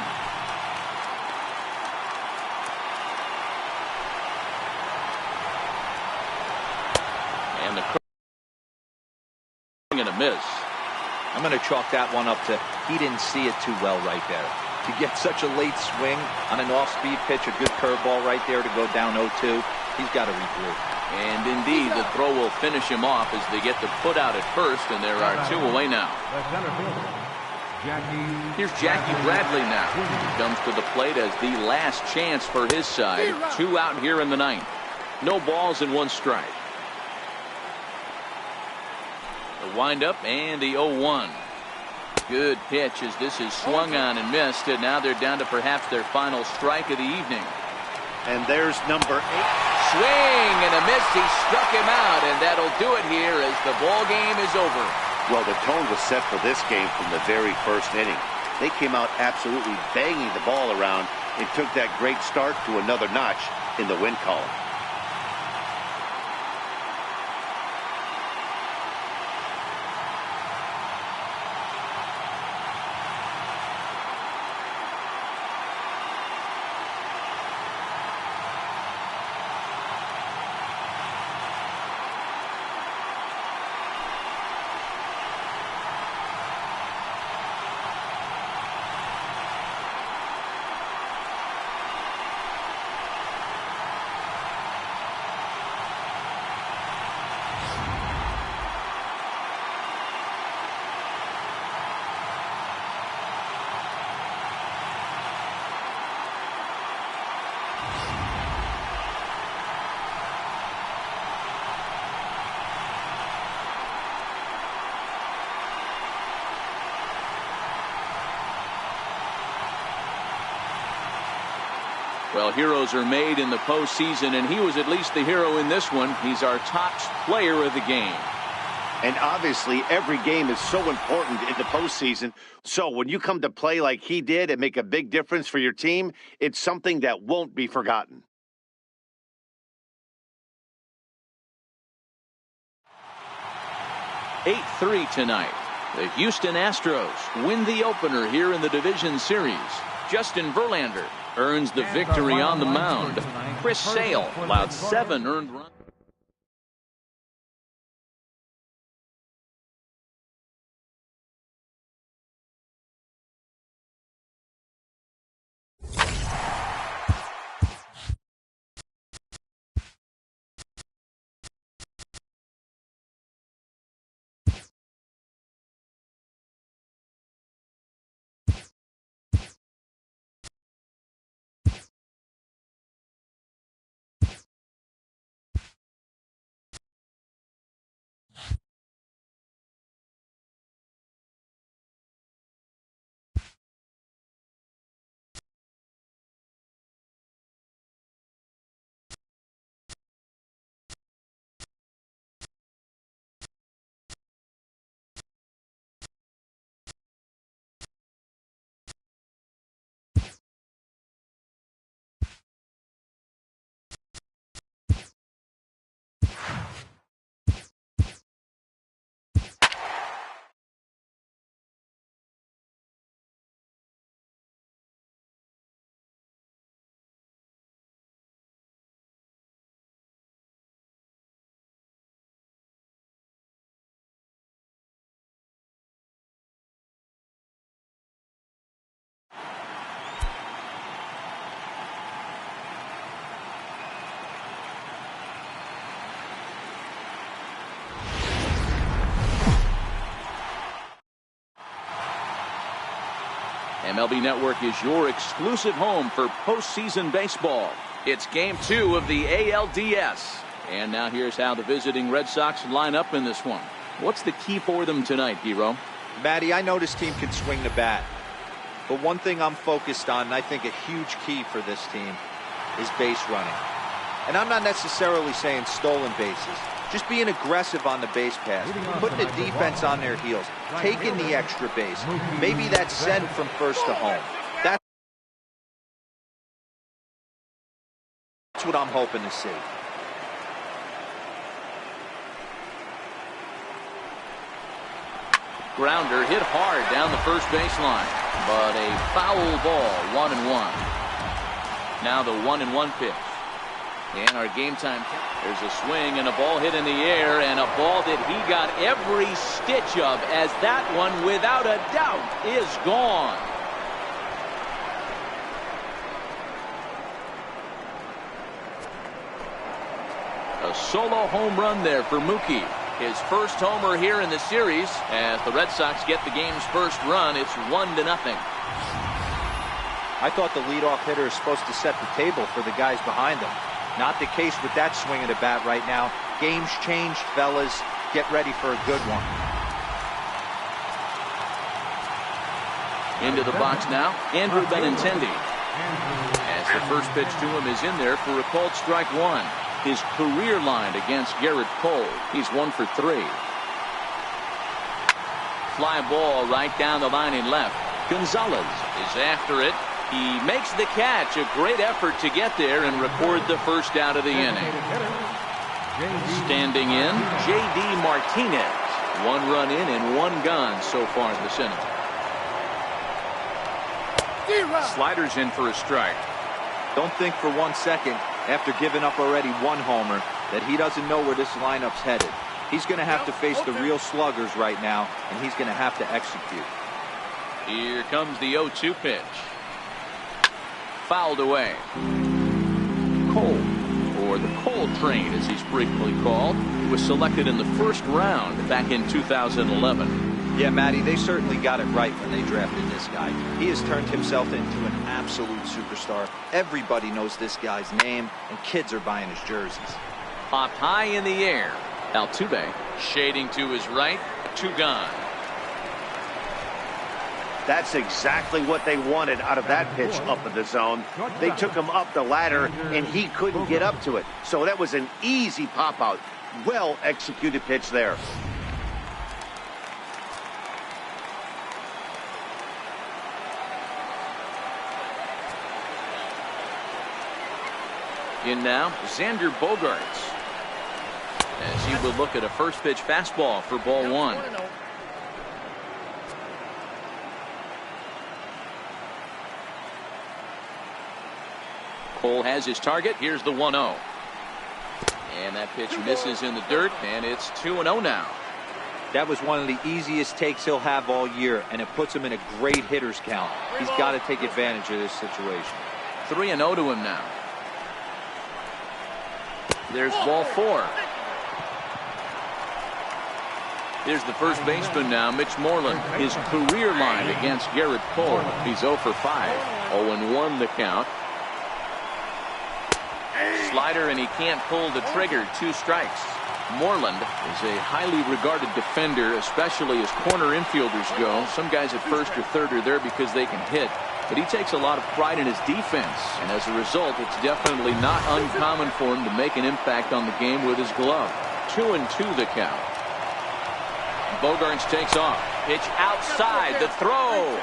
And the swing and a miss. I'm going to chalk that one up to he didn't see it too well right there. To get such a late swing on an off-speed pitch, a good curveball right there to go down 0-2, he's got to regroup. And indeed, the throw will finish him off as they get the put out at first, and there are 2 away now. Here's Jackie Bradley now. He comes to the plate as the last chance for his side. 2 out here in the 9th. No balls and 1 strike. The windup and the 0-1. Good pitch as this is swung on and missed, and now they're down to perhaps their final strike of the evening. And there's number 8. Swing and a miss. He struck him out, and that'll do it here as the ball game is over. Well, the tone was set for this game from the very first inning. They came out absolutely banging the ball around and took that great start to another notch in the win column. Well, heroes are made in the postseason, and he was at least the hero in this one. He's our top player of the game. And obviously, every game is so important in the postseason. So when you come to play like he did and make a big difference for your team, it's something that won't be forgotten. "8-3 tonight. The Houston Astros win the opener here in the division series. Justin Verlander earns the victory on the mound. Chris Sale allowed 7 earned runs. MLB Network is your exclusive home for postseason baseball. It's Game 2 of the ALDS. And now here's how the visiting Red Sox line up in this one. What's the key for them tonight, Hero? Matty, I know this team can swing the bat. But one thing I'm focused on, and I think a huge key for this team, is base running. And I'm not necessarily saying stolen bases. Just being aggressive on the base pass, putting the defense on their heels, taking the extra base. Maybe that send from first to home. That's what I'm hoping to see. Grounder hit hard down the first baseline, but a foul ball, 1-1. Now the 1-1 pitch. And our game time. There's a swing and a ball hit in the air, and a ball that he got every stitch of, as that one, without a doubt, is gone. A solo home run there for Mookie. His first homer here in the series. As the Red Sox get the game's first run, it's 1-0. I thought the leadoff hitter is supposed to set the table for the guys behind him. Not the case with that swing of the bat right now. Game's changed, fellas. Get ready for a good one. Into the box now, Andrew Benintendi. As the first pitch to him is in there for a called strike one. His career line against Garrett Cole. He's 1 for 3. Fly ball right down the line in left. Gonzalez is after it. He makes the catch. A great effort to get there and record the first out of the inning. Standing in, J.D. Martinez. 1 run in and 1 gone so far this inning. Sliders in for a strike. Don't think for 1 second, after giving up already 1 homer, that he doesn't know where this lineup's headed. He's going to have to face the real sluggers right now, and he's going to have to execute. Here comes the 0-2 pitch. Fouled away. Cole, or the Cole train as he's frequently called, was selected in the first round back in 2011. Yeah, Matty, they certainly got it right when they drafted this guy. He has turned himself into an absolute superstar. Everybody knows this guy's name, and kids are buying his jerseys. Popped high in the air. Altuve shading to his right. 2 gone. That's exactly what they wanted out of that pitch up in the zone. They took him up the ladder, and he couldn't get up to it. So that was an easy pop-out. Well executed pitch there. In now, Xander Bogaerts. As he will look at a first pitch fastball for ball 1. Cole has his target. Here's the 1-0. And that pitch misses in the dirt, and it's 2-0 now. That was one of the easiest takes he'll have all year, and it puts him in a great hitter's count. He's got to take advantage of this situation. 3-0 to him now. There's ball 4. Here's the first baseman now, Mitch Moreland. His career line against Garrett Cole. He's 0 for 5. 0-1 the count. Slider, and he can't pull the trigger. 2 strikes. Moreland is a highly regarded defender, especially as corner infielders go. Some guys at first or third are there because they can hit. But he takes a lot of pride in his defense, and as a result, it's definitely not uncommon for him to make an impact on the game with his glove. 2-2 the count. Bogaerts takes off. Pitch outside. The throw.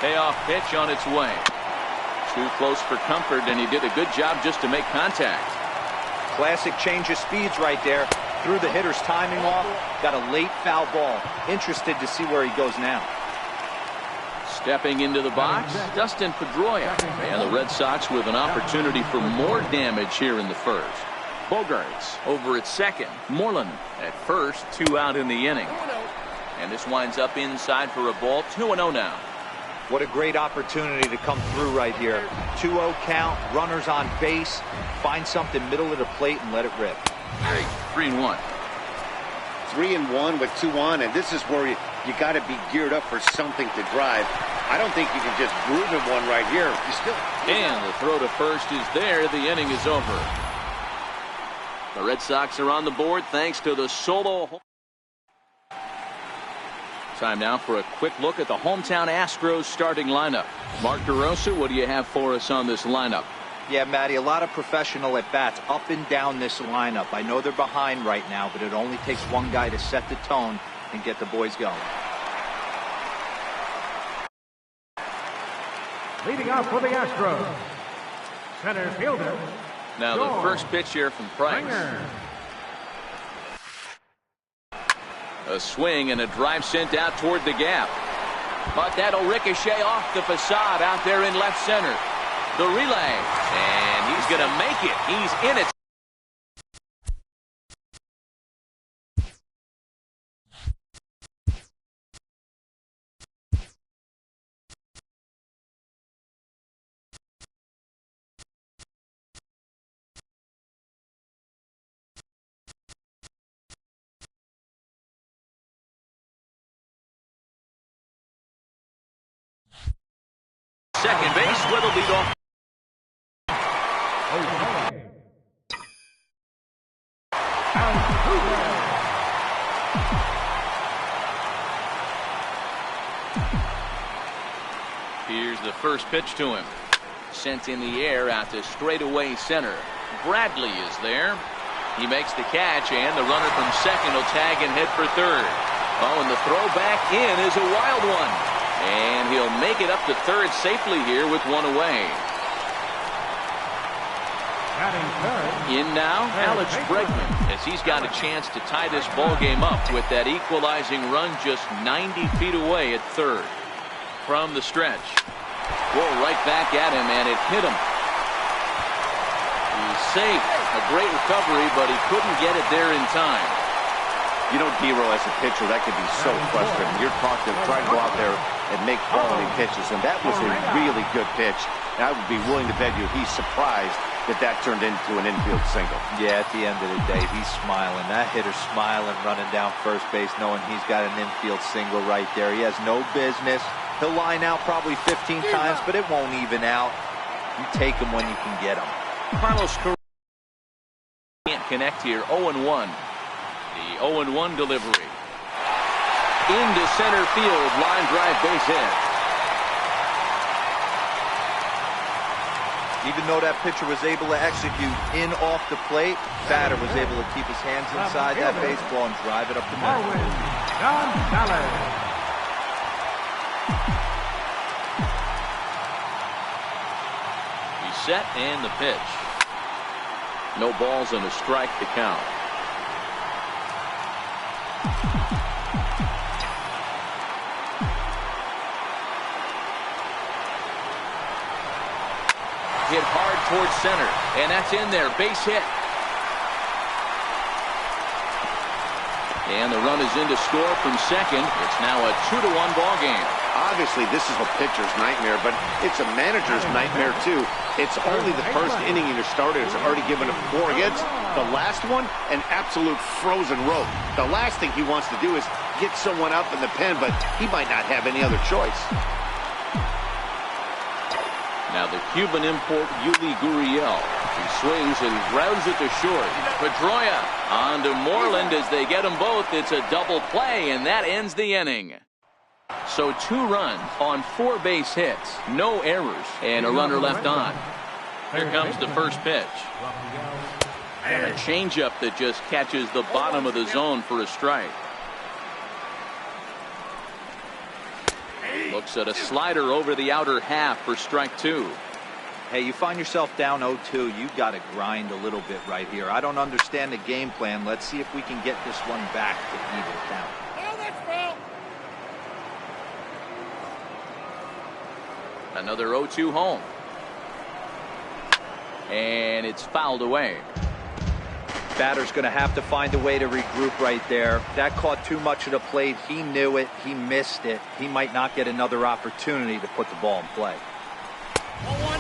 Payoff pitch on its way. Too close for comfort, and he did a good job just to make contact. Classic change of speeds right there. Threw the hitter's timing off. Got a late foul ball. Interested to see where he goes now. Stepping into the box, Dustin Pedroia. And the Red Sox with an opportunity for more damage here in the first. Bogaerts over at second. Moreland at first. 2 out in the inning. And this winds up inside for a ball. 2-0 now. What a great opportunity to come through right here. 2-0 count. Runners on base. Find something middle of the plate and let it rip. 3-1. 3-1 with 2 on, and this is where you got to be geared up for something to drive. I don't think you can just groove in one right here. And the throw to first is there. The inning is over. The Red Sox are on the board thanks to the solo. Time now for a quick look at the hometown Astros starting lineup. Mark DeRosa, what do you have for us on this lineup? Yeah, Matty, a lot of professional at-bats up and down this lineup. I know they're behind right now, but it only takes one guy to set the tone and get the boys going. Leading off for the Astros, center fielder. Now the first pitch here from Price. A swing and a drive sent out toward the gap. But that'll ricochet off the facade out there in left center. The relay, and he's going to make it. He's in it. Second base with a leadoff. first pitch to him. Sent in the air out to straightaway center. Bradley is there. He makes the catch, and the runner from second will tag and head for third. Oh, and the throw back in is a wild one. And he'll make it up to third safely here with one away. In now, Alex Bregman, as he's got a chance to tie this ball game up with that equalizing run just 90 feet away at third. From the stretch. Whoa, right back at him, and it hit him. He's safe. A great recovery, but he couldn't get it there in time. You know, D-Row, as a pitcher, that could be so frustrating. You're trying to go out there and make quality pitches, and that was a really good pitch. And I would be willing to bet you he's surprised that turned into an infield single. Yeah, at the end of the day, he's smiling. That hitter's smiling, running down first base, knowing he's got an infield single right there. He has no business. He'll line out probably 15 times, but it won't even out. You take him when you can get him. Carlos Correa can't connect here. 0-1. The 0-1 delivery. Into center field. Line drive, base hit. Even though that pitcher was able to execute in off the plate, batter was able to keep his hands inside that baseball and drive it up the middle. He's set and the pitch. No balls and a strike to count. Hit hard towards center, and that's in there. Base hit. And the run is in to score from second. It's now a 2-1 ball game. Obviously, this is a pitcher's nightmare, but it's a manager's nightmare, too. It's only the first inning and your starter has already given up 4 hits. The last one, an absolute frozen rope. The last thing he wants to do is get someone up in the pen, but he might not have any other choice. Now the Cuban import, Yuli Gurriel. He swings and grounds it to short. Pedroia on to Moreland as they get them both. It's a double play, and that ends the inning. So 2 runs on 4 base hits. No errors, and a runner left on. Here comes the first pitch. And a changeup that just catches the bottom of the zone for a strike. Looks at a slider over the outer half for strike 2. Hey, you find yourself down 0-2, you got to grind a little bit right here. I don't understand the game plan. Let's see if we can get this one back to even count. Another 0-2 home. And it's fouled away. Batter's going to have to find a way to regroup right there. That caught too much of the plate. He knew it. He missed it. He might not get another opportunity to put the ball in play.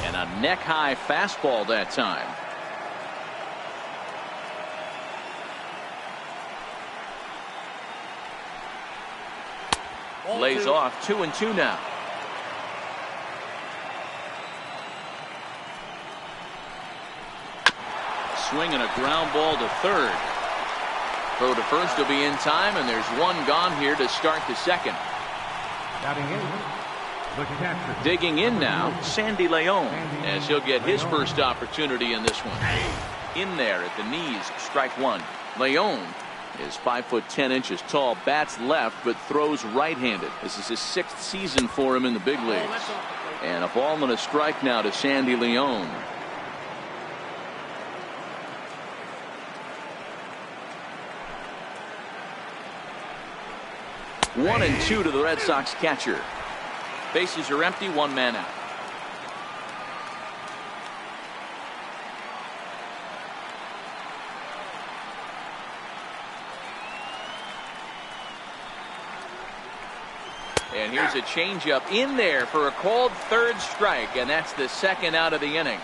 And a neck-high fastball that time. Lays off 2-2 now. Swing and a ground ball to third. Throw to first will be in time, and there's one gone here to start the second. Digging in now, Sandy Leon, as he'll get his first opportunity in this one. In there at the knees, strike 1. Leon is 5'10" tall, bats left, but throws right-handed. This is his 6th season for him in the big leagues. And a ball and a strike now to Sandy Leon. 1-2 to the Red Sox catcher. Bases are empty, 1 man out. And here's a changeup in there for a called third strike, and that's the second out of the inning.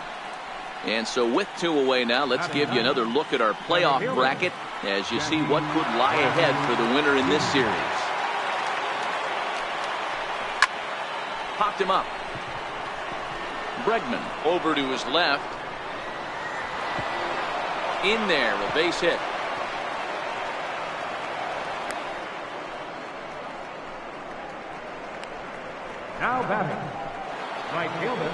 And so with 2 away now, let's give you another look at our playoff bracket as you see what could lie ahead for the winner in this series. Popped him up. Bregman over to his left. In there, a base hit. Now batting, Right fielder.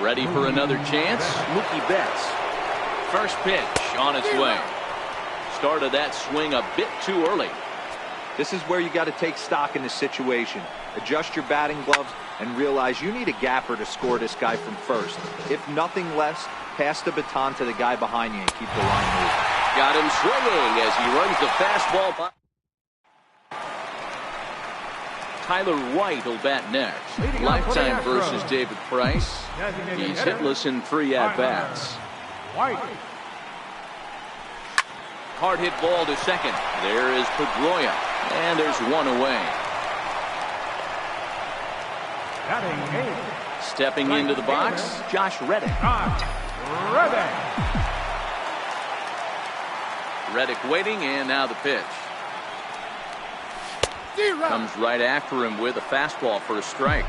Ready for another chance. Mookie Betts. First pitch on its way. Started that swing a bit too early. This is where you got to take stock in the situation. Adjust your batting gloves and realize you need a gapper to score this guy from first. If nothing less, pass the baton to the guy behind you and keep the line moving. Got him swinging as he runs the fastball by. Tyler White will bat next. Lifetime versus David Price. He's hitless in 3 at-bats. White. Hard hit ball to second. There is Pedroia. And there's one away. Batting 8. Stepping into the box, Josh Reddick. Reddick waiting, and now the pitch. Comes right after him with a fastball for a strike.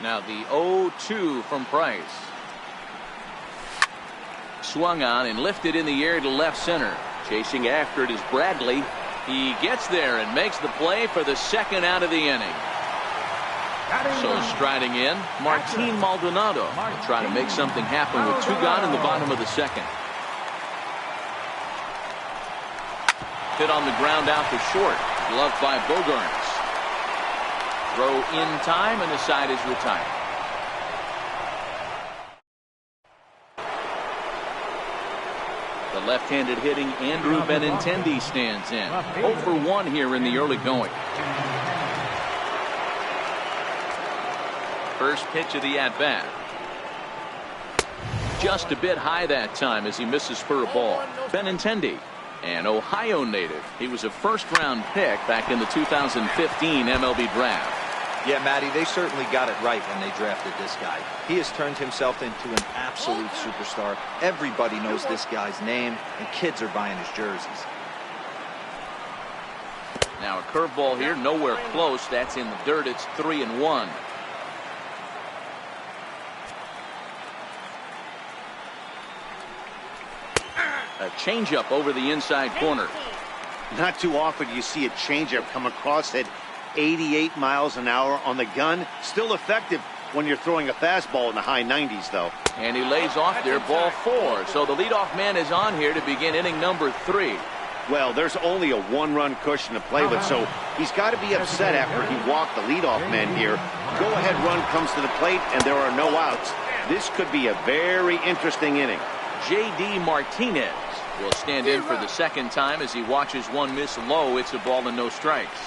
Now the 0-2 from Price. Swung on and lifted in the air to left center. Chasing after it is Bradley. He gets there and makes the play for the second out of the inning. So striding in, Martin Maldonado will try to make something happen with 2 gone in the bottom of the second. Hit on the ground out to short. Gloved by Bogarts. Throw in time and the side is retired. The left-handed hitting Andrew Benintendi stands in. 0 for 1 here in the early going. First pitch of the at-bat. Just a bit high that time as he misses for a ball. Benintendi, an Ohio native. He was a first-round pick back in the 2015 MLB draft. Yeah, Matty, they certainly got it right when they drafted this guy. He has turned himself into an absolute superstar. Everybody knows this guy's name, and kids are buying his jerseys. Now a curveball here, nowhere close. That's in the dirt. It's 3-1. A changeup over the inside corner. Not too often do you see a changeup come across at 88 miles an hour on the gun. Still effective when you're throwing a fastball in the high 90s, though. And he lays off there, ball 4. So the leadoff man is on here to begin inning number 3. Well, there's only a 1-run cushion to play with, so he's got to be upset after he walked the leadoff man here. Go-ahead run comes to the plate, and there are no outs. This could be a very interesting inning. J.D. Martinez will stand in for the second time as he watches one miss low. It's a ball and no strikes.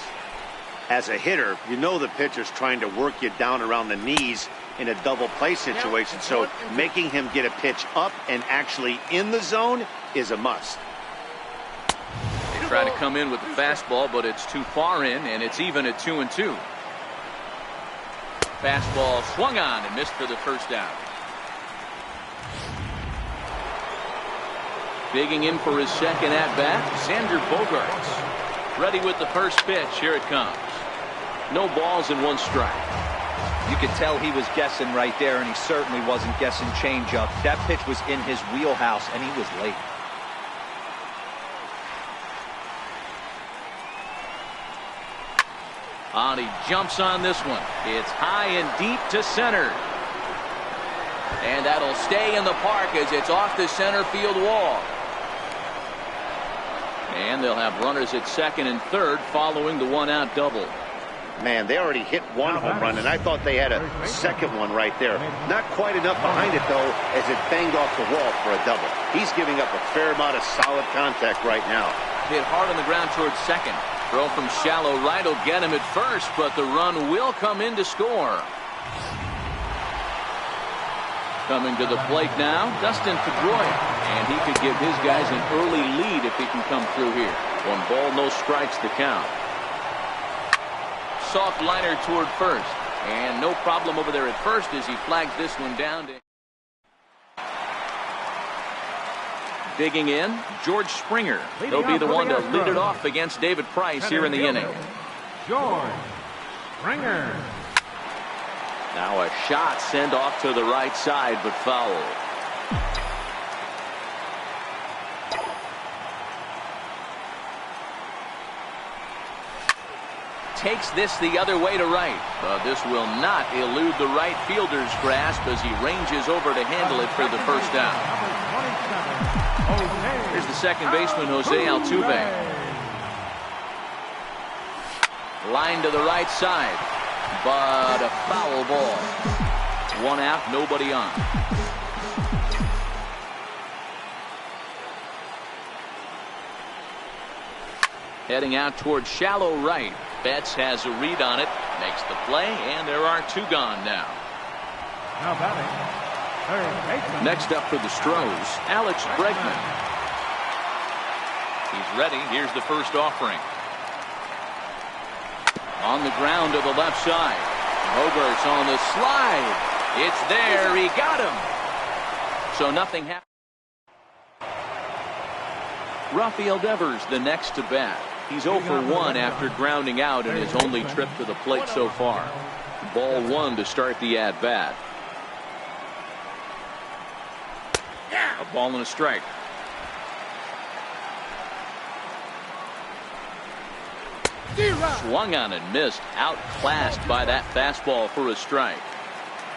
As a hitter, you know the pitcher's trying to work you down around the knees in a double play situation, so making him get a pitch up and actually in the zone is a must. They try to come in with the fastball, but it's too far in, and it's even at 2-2. Fastball swung on and missed for the first out. Digging in for his second at-bat, Xander Bogarts. Ready with the first pitch. Here it comes. No balls and 1 strike. You could tell he was guessing right there, and he certainly wasn't guessing changeup. That pitch was in his wheelhouse, and he was late. And he jumps on this one. It's high and deep to center. And that'll stay in the park as it's off the center field wall. And they'll have runners at second and third following the 1-out double. Man, they already hit 1 home run, and I thought they had a second one right there. Not quite enough behind it, though, as it banged off the wall for a double. He's giving up a fair amount of solid contact right now. Hit hard on the ground towards second. Throw from shallow right will get him at first, but the run will come in to score. Coming to the plate now, Dustin Pedroia. And he could give his guys an early lead if he can come through here. 1 ball, no strikes to count. Soft liner toward first. And no problem over there at first as he flags this one down. Digging in, George Springer. He'll be the one to lead it off against David Price here in the inning. George Springer. Now a shot sent off to the right side, but foul. Takes this the other way to right, but this will not elude the right fielder's grasp as he ranges over to handle it for the first down. Here's the second baseman, Jose Altuve. Line to the right side, but a foul ball. One out, nobody on. Heading out towards shallow right. Betts has a read on it, makes the play, and there are two gone now. Now batting, third baseman. Next up for the Stros, Alex Bregman. He's ready. Here's the first offering. On the ground to the left side. Hogarth's on the slide. It's there. He got him. So nothing happened. Rafael Devers the next to bat. He's 0 for 1 after grounding out in his only trip to the plate so far. Ball 1 to start the at-bat. A ball and a strike. Swung on and missed. Outclassed by that fastball for a strike.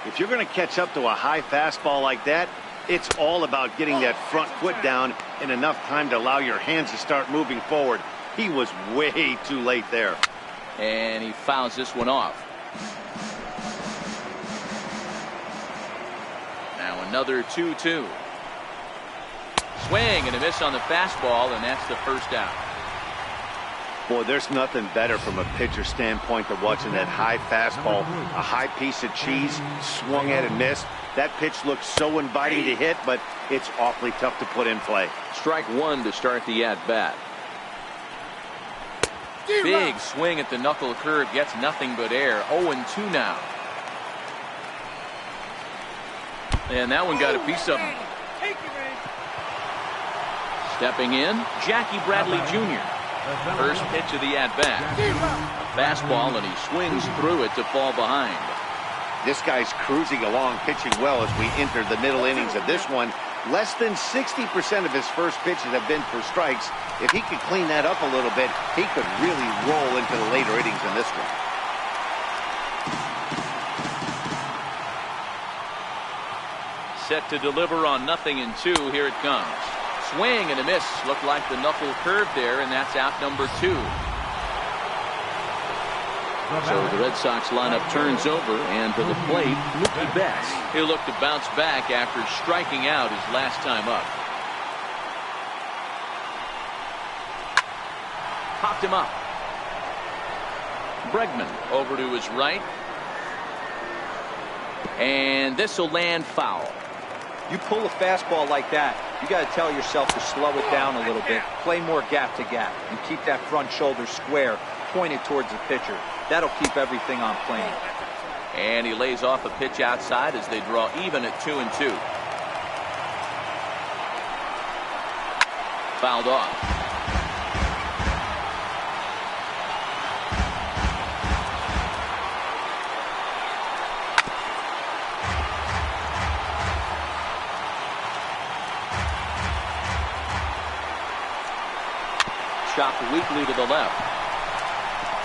If you're going to catch up to a high fastball like that, it's all about getting that front foot down in enough time to allow your hands to start moving forward. He was way too late there. And he fouls this one off. Now another 2-2. Swing and a miss on the fastball, and that's the first out. Boy, there's nothing better from a pitcher standpoint than watching that high fastball. A high piece of cheese, swung at and missed. That pitch looks so inviting to hit, but it's awfully tough to put in play. Strike 1 to start the at-bat. Big swing at the knuckle curve, gets nothing but air. 0-2 now. And that one got a piece of him. Stepping in, Jackie Bradley Jr. First pitch of the at-bat. Fastball, and he swings through it to fall behind. This guy's cruising along, pitching well as we enter the middle innings of this one. Less than 60% of his first pitches have been for strikes. If he could clean that up a little bit, he could really roll into the later innings in this one. Set to deliver on 0-2. Here it comes. Swing and a miss. Looked like the knuckle curve there, and that's out number 2. So the Red Sox lineup turns over, and to the plate, Mookie Betts. He'll look to bounce back after striking out his last time up. Popped him up. Bregman over to his right. And this will land foul. You pull a fastball like that, you got to tell yourself to slow it down a little bit, play more gap to gap, and keep that front shoulder square, pointed towards the pitcher. That'll keep everything on plane. And he lays off a pitch outside as they draw even at 2-2. Fouled off. Chopped weakly to the left.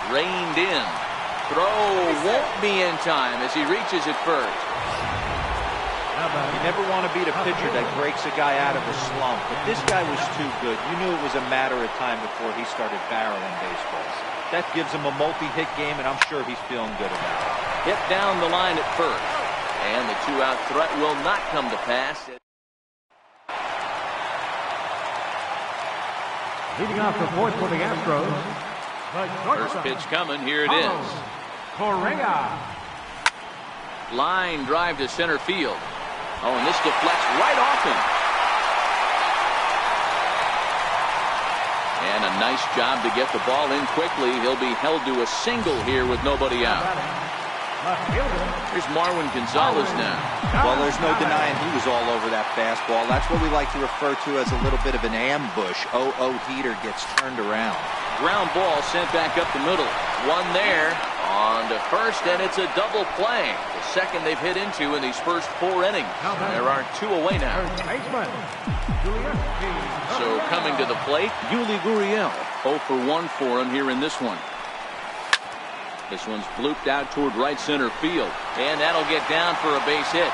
Reined in. Throw won't be in time as he reaches it first. You never want to beat a pitcher that breaks a guy out of a slump, but this guy was too good. You knew it was a matter of time before he started barreling baseballs. That gives him a multi-hit game, and I'm sure he's feeling good about it. Hit down the line at first, and the 2-out threat will not come to pass. Leading off the fourth for the Astros. First pitch coming. Here it is. Correa. Line drive to center field. Oh, and this deflects right off him. And a nice job to get the ball in quickly. He'll be held to a single here with nobody out. Here's Marwin Gonzalez now. Well, there's no denying he was all over that fastball. That's what we like to refer to as a little bit of an ambush. Heater gets turned around. Ground ball sent back up the middle. One there. On to first, and it's a double play. The second they've hit into in these first 4 innings. There are 2 away now. So coming to the plate, Yuli Gurriel. 0 for 1 for him here in this one. This one's blooped out toward right center field, and that'll get down for a base hit.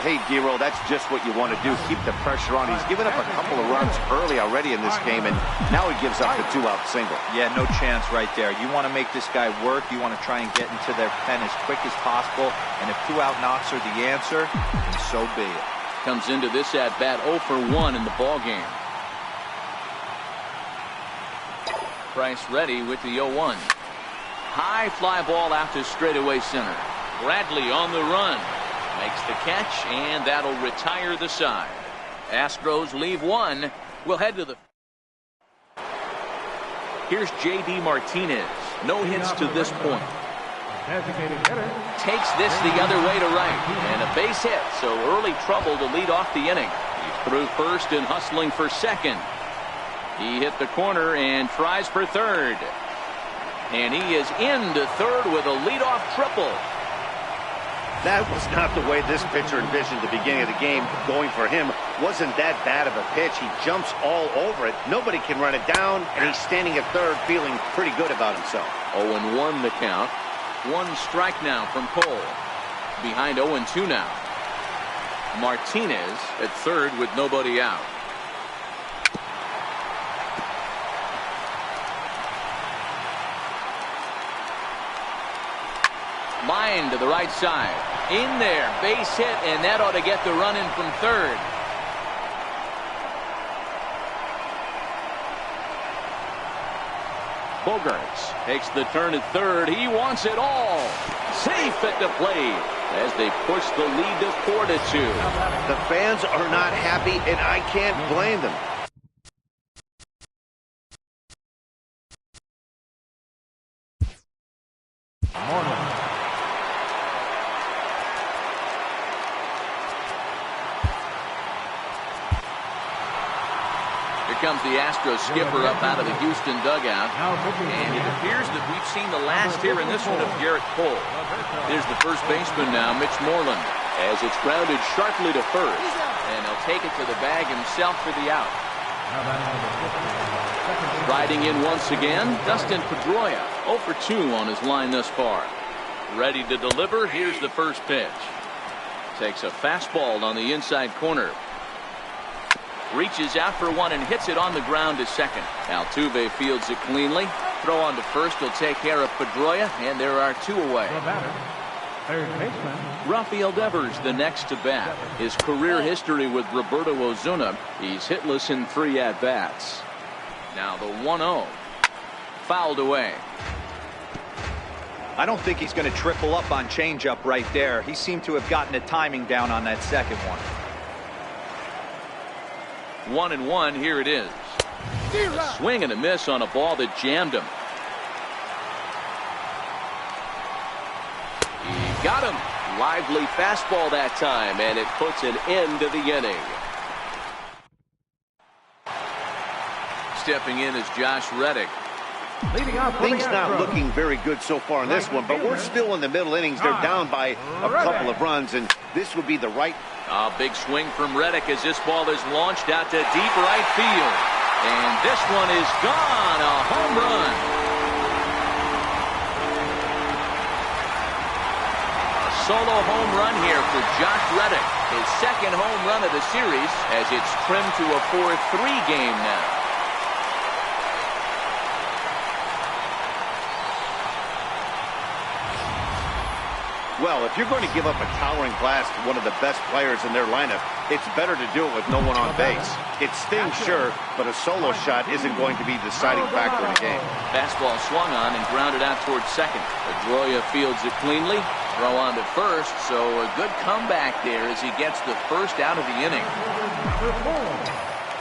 Hey, D-Roll, that's just what you want to do. Keep the pressure on. He's given up a couple of runs early already in this game, and now he gives up the 2-out single. Yeah, no chance right there. You want to make this guy work. You want to try and get into their pen as quick as possible. And if 2-out knocks are the answer, then so be it. Comes into this at-bat 0 for 1 in the ball game. Price ready with the 0-1. High fly ball out to straightaway center. Bradley on the run. Makes the catch, and that'll retire the side. Astros leave 1. We'll head to the... Here's J.D. Martinez. No hits to this point. Takes this the other way to right. And a base hit, so early trouble to lead off the inning. He's through first and hustling for second. He hit the corner and tries for third. And he is into third with a leadoff triple. That was not the way this pitcher envisioned the beginning of the game. Going for him wasn't that bad of a pitch. He jumps all over it. Nobody can run it down, and he's standing at third feeling pretty good about himself. 0-1 the count. 1 strike now from Cole. Behind 0-2 now. Martinez at third with nobody out. Line to the right side. In there. Base hit, and that ought to get the run in from third. Bogarts takes the turn at third. He wants it all. Safe at the plate as they push the lead to 4-2. The fans are not happy, and I can't blame them. Comes the Astros skipper up out of the Houston dugout, and it appears that we've seen the last here in this one of Garrett Cole. There's the first baseman now, Mitch Moreland, as it's grounded sharply to first, and he'll take it to the bag himself for the out. Riding in once again, Dustin Pedroia, 0 for 2 on his line thus far. Ready to deliver. Here's the first pitch. Takes a fastball on the inside corner. Reaches out for one and hits it on the ground to second. Altuve fields it cleanly. Throw on to first will take care of Pedroia, and there are 2 away. Rafael Devers the next to bat. His career history with Roberto Ozuna, he's hitless in 3 at-bats. Now the 1-0. Fouled away. I don't think he's going to triple up on changeup right there. He seemed to have gotten the timing down on that second one. 1-1, here it is. A swing and a miss on a ball that jammed him. He got him. Lively fastball that time, and it puts an end to the inning. Stepping in is Josh Reddick. Things not looking very good so far in this one, but we're still in the middle innings. They're down by a couple of runs, and this would be the right... A big swing from Reddick as this ball is launched out to deep right field. And this one is gone. A home run. A solo home run here for Josh Reddick. His second home run of the series as it's trimmed to a 4-3 game now. Well, if you're going to give up a towering blast to one of the best players in their lineup, it's better to do it with no one on base. It stings, sure, but a solo shot isn't going to be the deciding factor in the game. Fastball swung on and grounded out towards second. Pedroia fields it cleanly. Throw on to first, so a good comeback there as he gets the first out of the inning.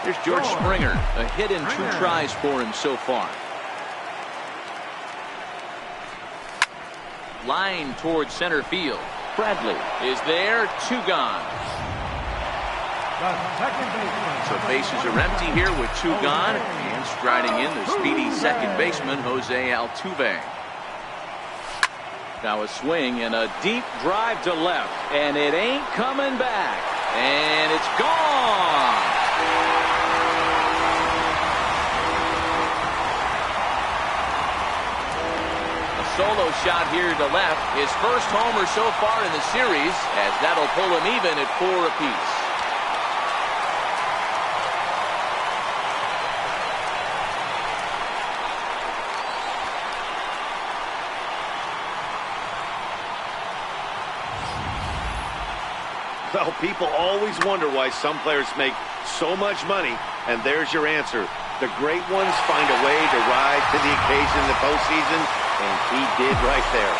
Here's George Springer. A hit in 2 tries for him so far. Line towards center field. Bradley is there. 2 gone. The second baseman. So bases are empty here with 2 gone. And striding in, the speedy second baseman, Jose Altuve. Now a swing and a deep drive to left. And it ain't coming back. And it's gone. A solo shot here to left. His first homer so far in the series, as that'll pull him even at 4 apiece. Well, people always wonder why some players make so much money, and there's your answer. The great ones find a way to rise to the occasion in the postseason, and he did right there.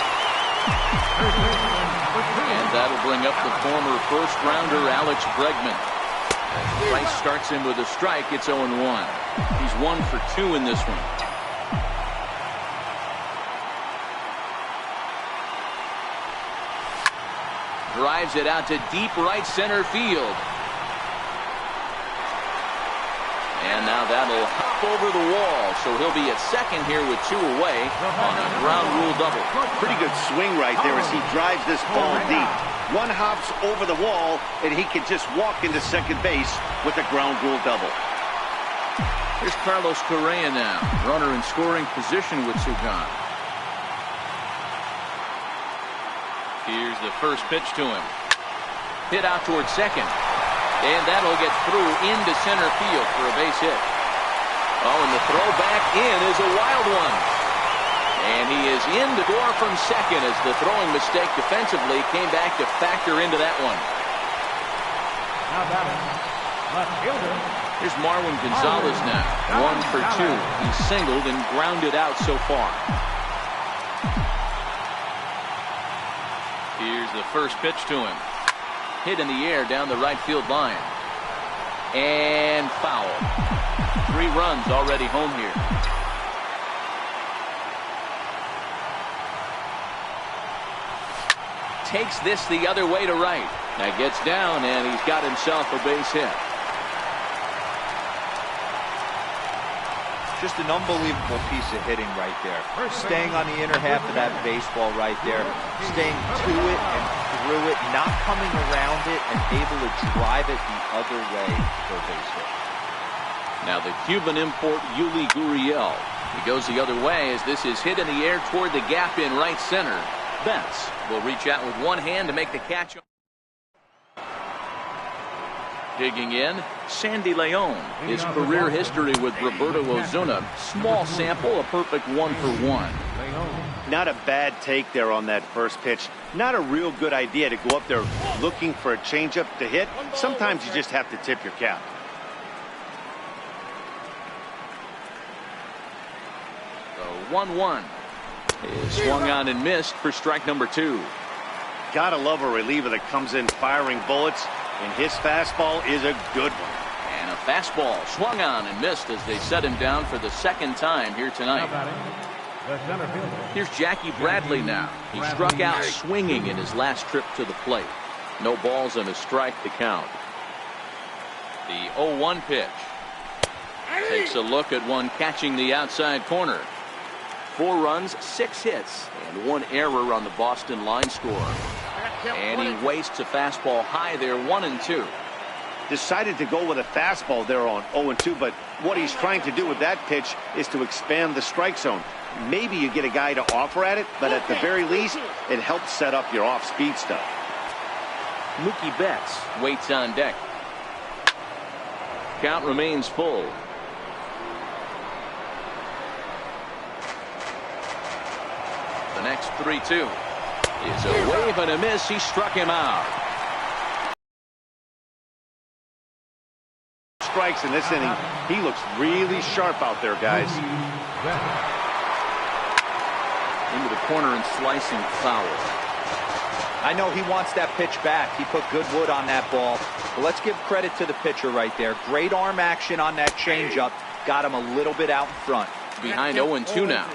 And that'll bring up the former first-rounder Alex Bregman. Price starts him with a strike. It's 0-1. He's 1 for 2 in this one. Drives it out to deep right center field. And now that'll hop over the wall, so he'll be at second here with 2 away on a ground rule double. Pretty good swing right there as he drives this ball deep. 1 hops over the wall, and he can just walk into second base with a ground rule double. Here's Carlos Correa now, runner in scoring position with 2 gone. Here's the first pitch to him. Hit out towards second. And that'll get through into center field for a base hit. Oh, and the throw back in is a wild one. And he is in the door from second as the throwing mistake defensively came back to factor into that one. Now batting, left fielder. Here's Marwin Gonzalez now. 1 for 2. He's singled and grounded out so far. Here's the first pitch to him. Hit in the air down the right field line. And foul. 3 runs already home here. Takes this the other way to right. Now gets down and he's got himself a base hit. Just an unbelievable piece of hitting right there. Staying on the inner half of that baseball right there. Staying to it and through it. Not coming around it and able to drive it the other way for a base hit. Now the Cuban import Yuli Gurriel. He goes the other way as this is hit in the air toward the gap in right center. Betts will reach out with 1 hand to make the catch. Digging in, Sandy Leon. His career history with Roberto Osuna. Small sample, a perfect 1 for 1. Not a bad take there on that first pitch. Not a real good idea to go up there looking for a changeup to hit. Sometimes you just have to tip your cap. So 1-1 is swung on and missed for strike number 2. Gotta love a reliever that comes in firing bullets. And his fastball is a good one. And a fastball swung on and missed as they set him down for the 2nd time here tonight. Here's Jackie Bradley now. He struck out swinging in his last trip to the plate. No balls and a strike to count. The 0-1 pitch. Takes a look at one catching the outside corner. 4 runs, 6 hits, and 1 error on the Boston line score. And he wastes a fastball high there, 1-2. Decided to go with a fastball there on 0-2, but what he's trying to do with that pitch is to expand the strike zone. Maybe you get a guy to offer at it, but at the very least, it helps set up your off-speed stuff. Mookie Betts waits on deck. Count remains full. The next 3-2 is a wave and a miss. He struck him out. Strikes in this inning. He looks really sharp out there, guys. Into the corner and slicing foul. I know he wants that pitch back. He put good wood on that ball. But let's give credit to the pitcher right there. Great arm action on that changeup. Got him a little bit out in front. Behind 0-2 now.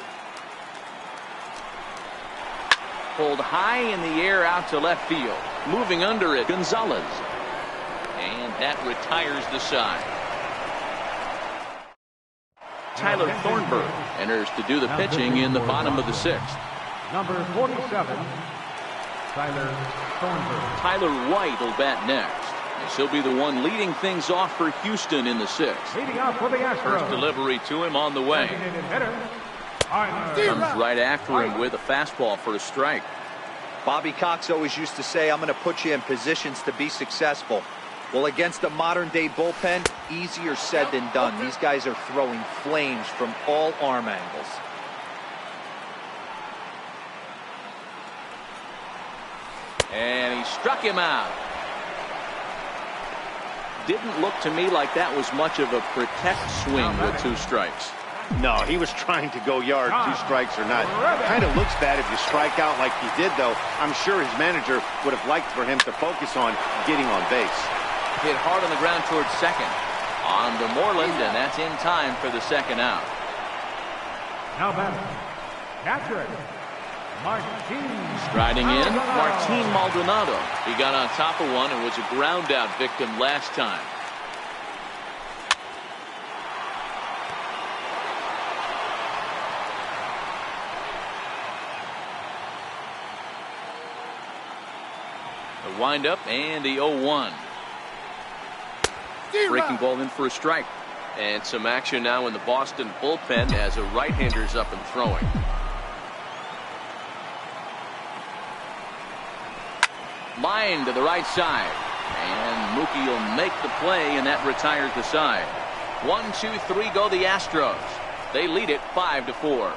Pulled high in the air out to left field. Moving under it, Gonzalez. And that retires the side. Tyler Thornburg enters to do the pitching in the bottom of the 6th. Number 47, Tyler Thornburg. Tyler White will bat next. As he'll be the one leading things off for Houston in the 6th. Leading off for the Astros. First delivery to him on the way. Comes right after him with a fastball for a strike. Bobby Cox always used to say, I'm going to put you in positions to be successful. Well, against a modern-day bullpen, easier said than done. These guys are throwing flames from all arm angles. And he struck him out. Didn't look to me like that was much of a protect swing with 2 strikes. No, he was trying to go yard, 2 strikes or not. Kind of looks bad if you strike out like he did, though. I'm sure his manager would have liked for him to focus on getting on base. Hit hard on the ground towards second. On to Moreland, and that's in time for the 2nd out. Now batting, catcher, Martin. Striding in, Martin Maldonado. He got on top of one and was a ground out victim last time. The windup and the 0-1. Breaking ball in for a strike. And some action now in the Boston bullpen as a right-hander's up and throwing. Line to the right side. And Mookie will make the play, and that retires the side. 1, 2, 3 go the Astros. They lead it 5-4.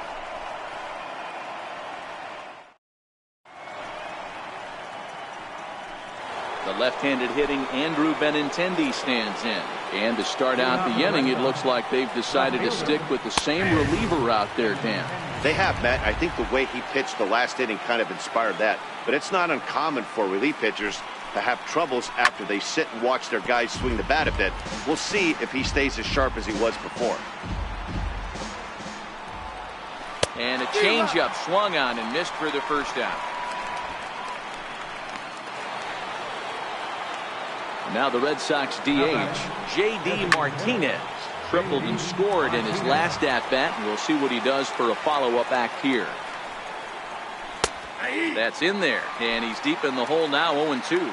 The left-handed hitting Andrew Benintendi stands in. And to start out the inning, it looks like they've decided to stick with the same reliever out there, Dan. They have, Matt. I think the way he pitched the last inning kind of inspired that. But it's not uncommon for relief pitchers to have troubles after they sit and watch their guys swing the bat a bit. We'll see if he stays as sharp as he was before. And a changeup swung on and missed for the 1st out. Now the Red Sox DH, J.D. Martinez, tripled and scored in his last at-bat, and we'll see what he does for a follow-up act here. That's in there, and he's deep in the hole now, 0-2.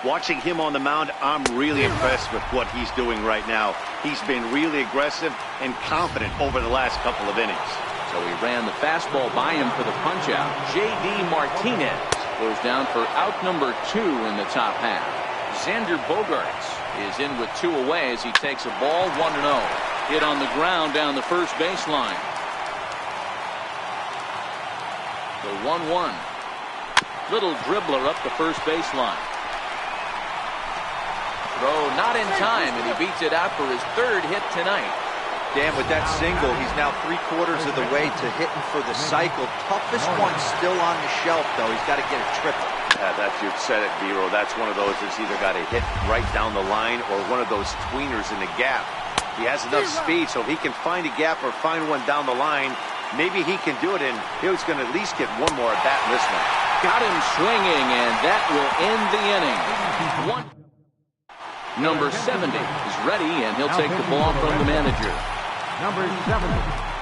Watching him on the mound, I'm really impressed with what he's doing right now. He's been really aggressive and confident over the last couple of innings. So he ran the fastball by him for the punch-out. J.D. Martinez goes down for out number 2 in the top half. Xander Bogaerts is in with 2 away as he takes a ball 1-0. Hit on the ground down the first baseline. The 1-1. Little dribbler up the first baseline. Throw not in time, and he beats it out for his 3rd hit tonight. Dan, with that single, he's now 3/4 of the way to hitting for the cycle. Toughest one still on the shelf, though. He's got to get a triple. That's, you said it, Vero. That's one of those that's either got to hit right down the line or one of those tweeners in the gap. He has enough speed so he can find a gap or find one down the line. Maybe he can do it, and he's going to at least get one more at bat in this one. Got him swinging, and that will end the inning. Number 70 is ready, and he'll take the ball from the manager. Number 70.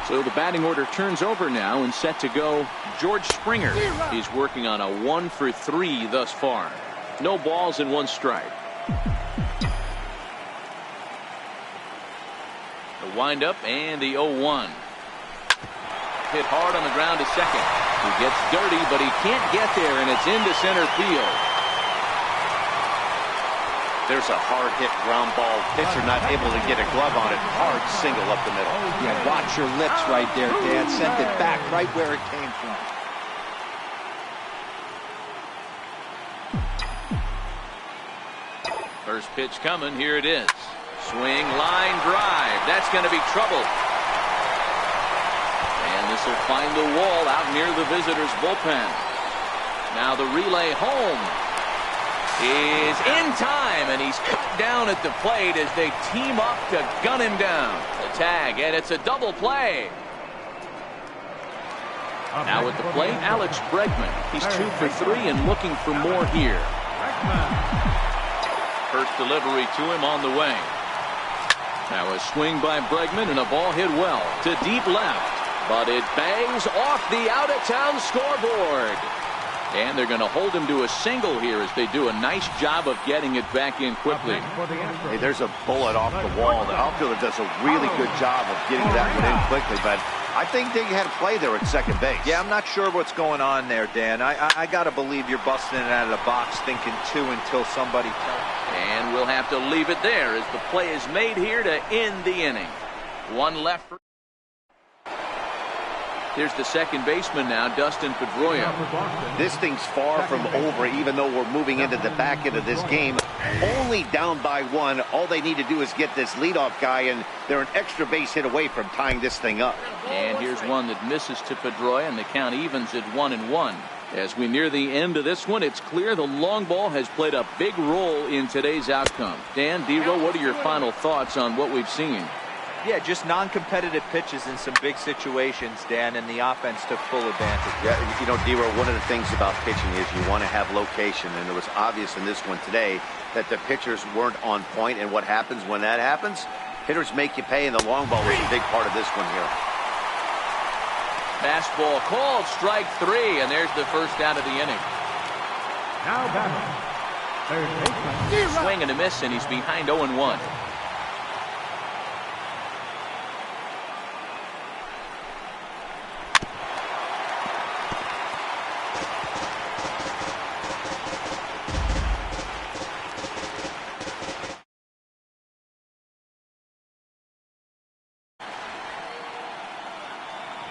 So the batting order turns over now and set to go. George Springer is working on a 1-for-3 thus far. No balls and 1 strike. The windup and the 0-1. Hit hard on the ground to second. He gets dirty, but he can't get there, and it's into center field. There's a hard hit ground ball. Pitcher not able to get a glove on it. Hard single up the middle. Yeah, watch your lips right there, Dan. Sent it back right where it came from. First pitch coming. Here it is. Swing, line, drive. That's going to be trouble. And this will find the wall out near the visitors' bullpen. Now the relay home is in time, and he's cut down at the plate as they team up to gun him down. The tag, and it's a double play. Now at the plate, Alex Bregman. He's 2 for 3 and looking for more here. First delivery to him on the way. Now a swing by Bregman and a ball hit well to deep left. But it bangs off the out-of-town scoreboard. And they're going to hold him to a single here as they do a nice job of getting it back in quickly. Hey, there's a bullet off the wall. The outfielder does a really good job of getting that one in quickly, but I think they had a play there at second base. Yeah, I'm not sure what's going on there, Dan. I got to believe you're busting it out of the box thinking two until somebody tells. And we'll have to leave it there as the play is made here to end the inning. One left for. Here's the second baseman now, Dustin Pedroia. This thing's far from over, even though we're moving into the back end of this game. Only down by one. All they need to do is get this leadoff guy, and they're an extra base hit away from tying this thing up. And here's one that misses to Pedroia, and the count evens at 1-1. As we near the end of this one, it's clear the long ball has played a big role in today's outcome. Dan, Dero, what are your final thoughts on what we've seen? Yeah, just non-competitive pitches in some big situations, Dan, and the offense took full advantage. Yeah, you know, Dero, one of the things about pitching is you want to have location, and it was obvious in this one today that the pitchers weren't on point, and what happens when that happens? Hitters make you pay, and the long ball was a big part of this one here. Fastball called, strike three, and there's the first out of the inning. Now batting, third baseman. Swing and a miss, and he's behind 0-1.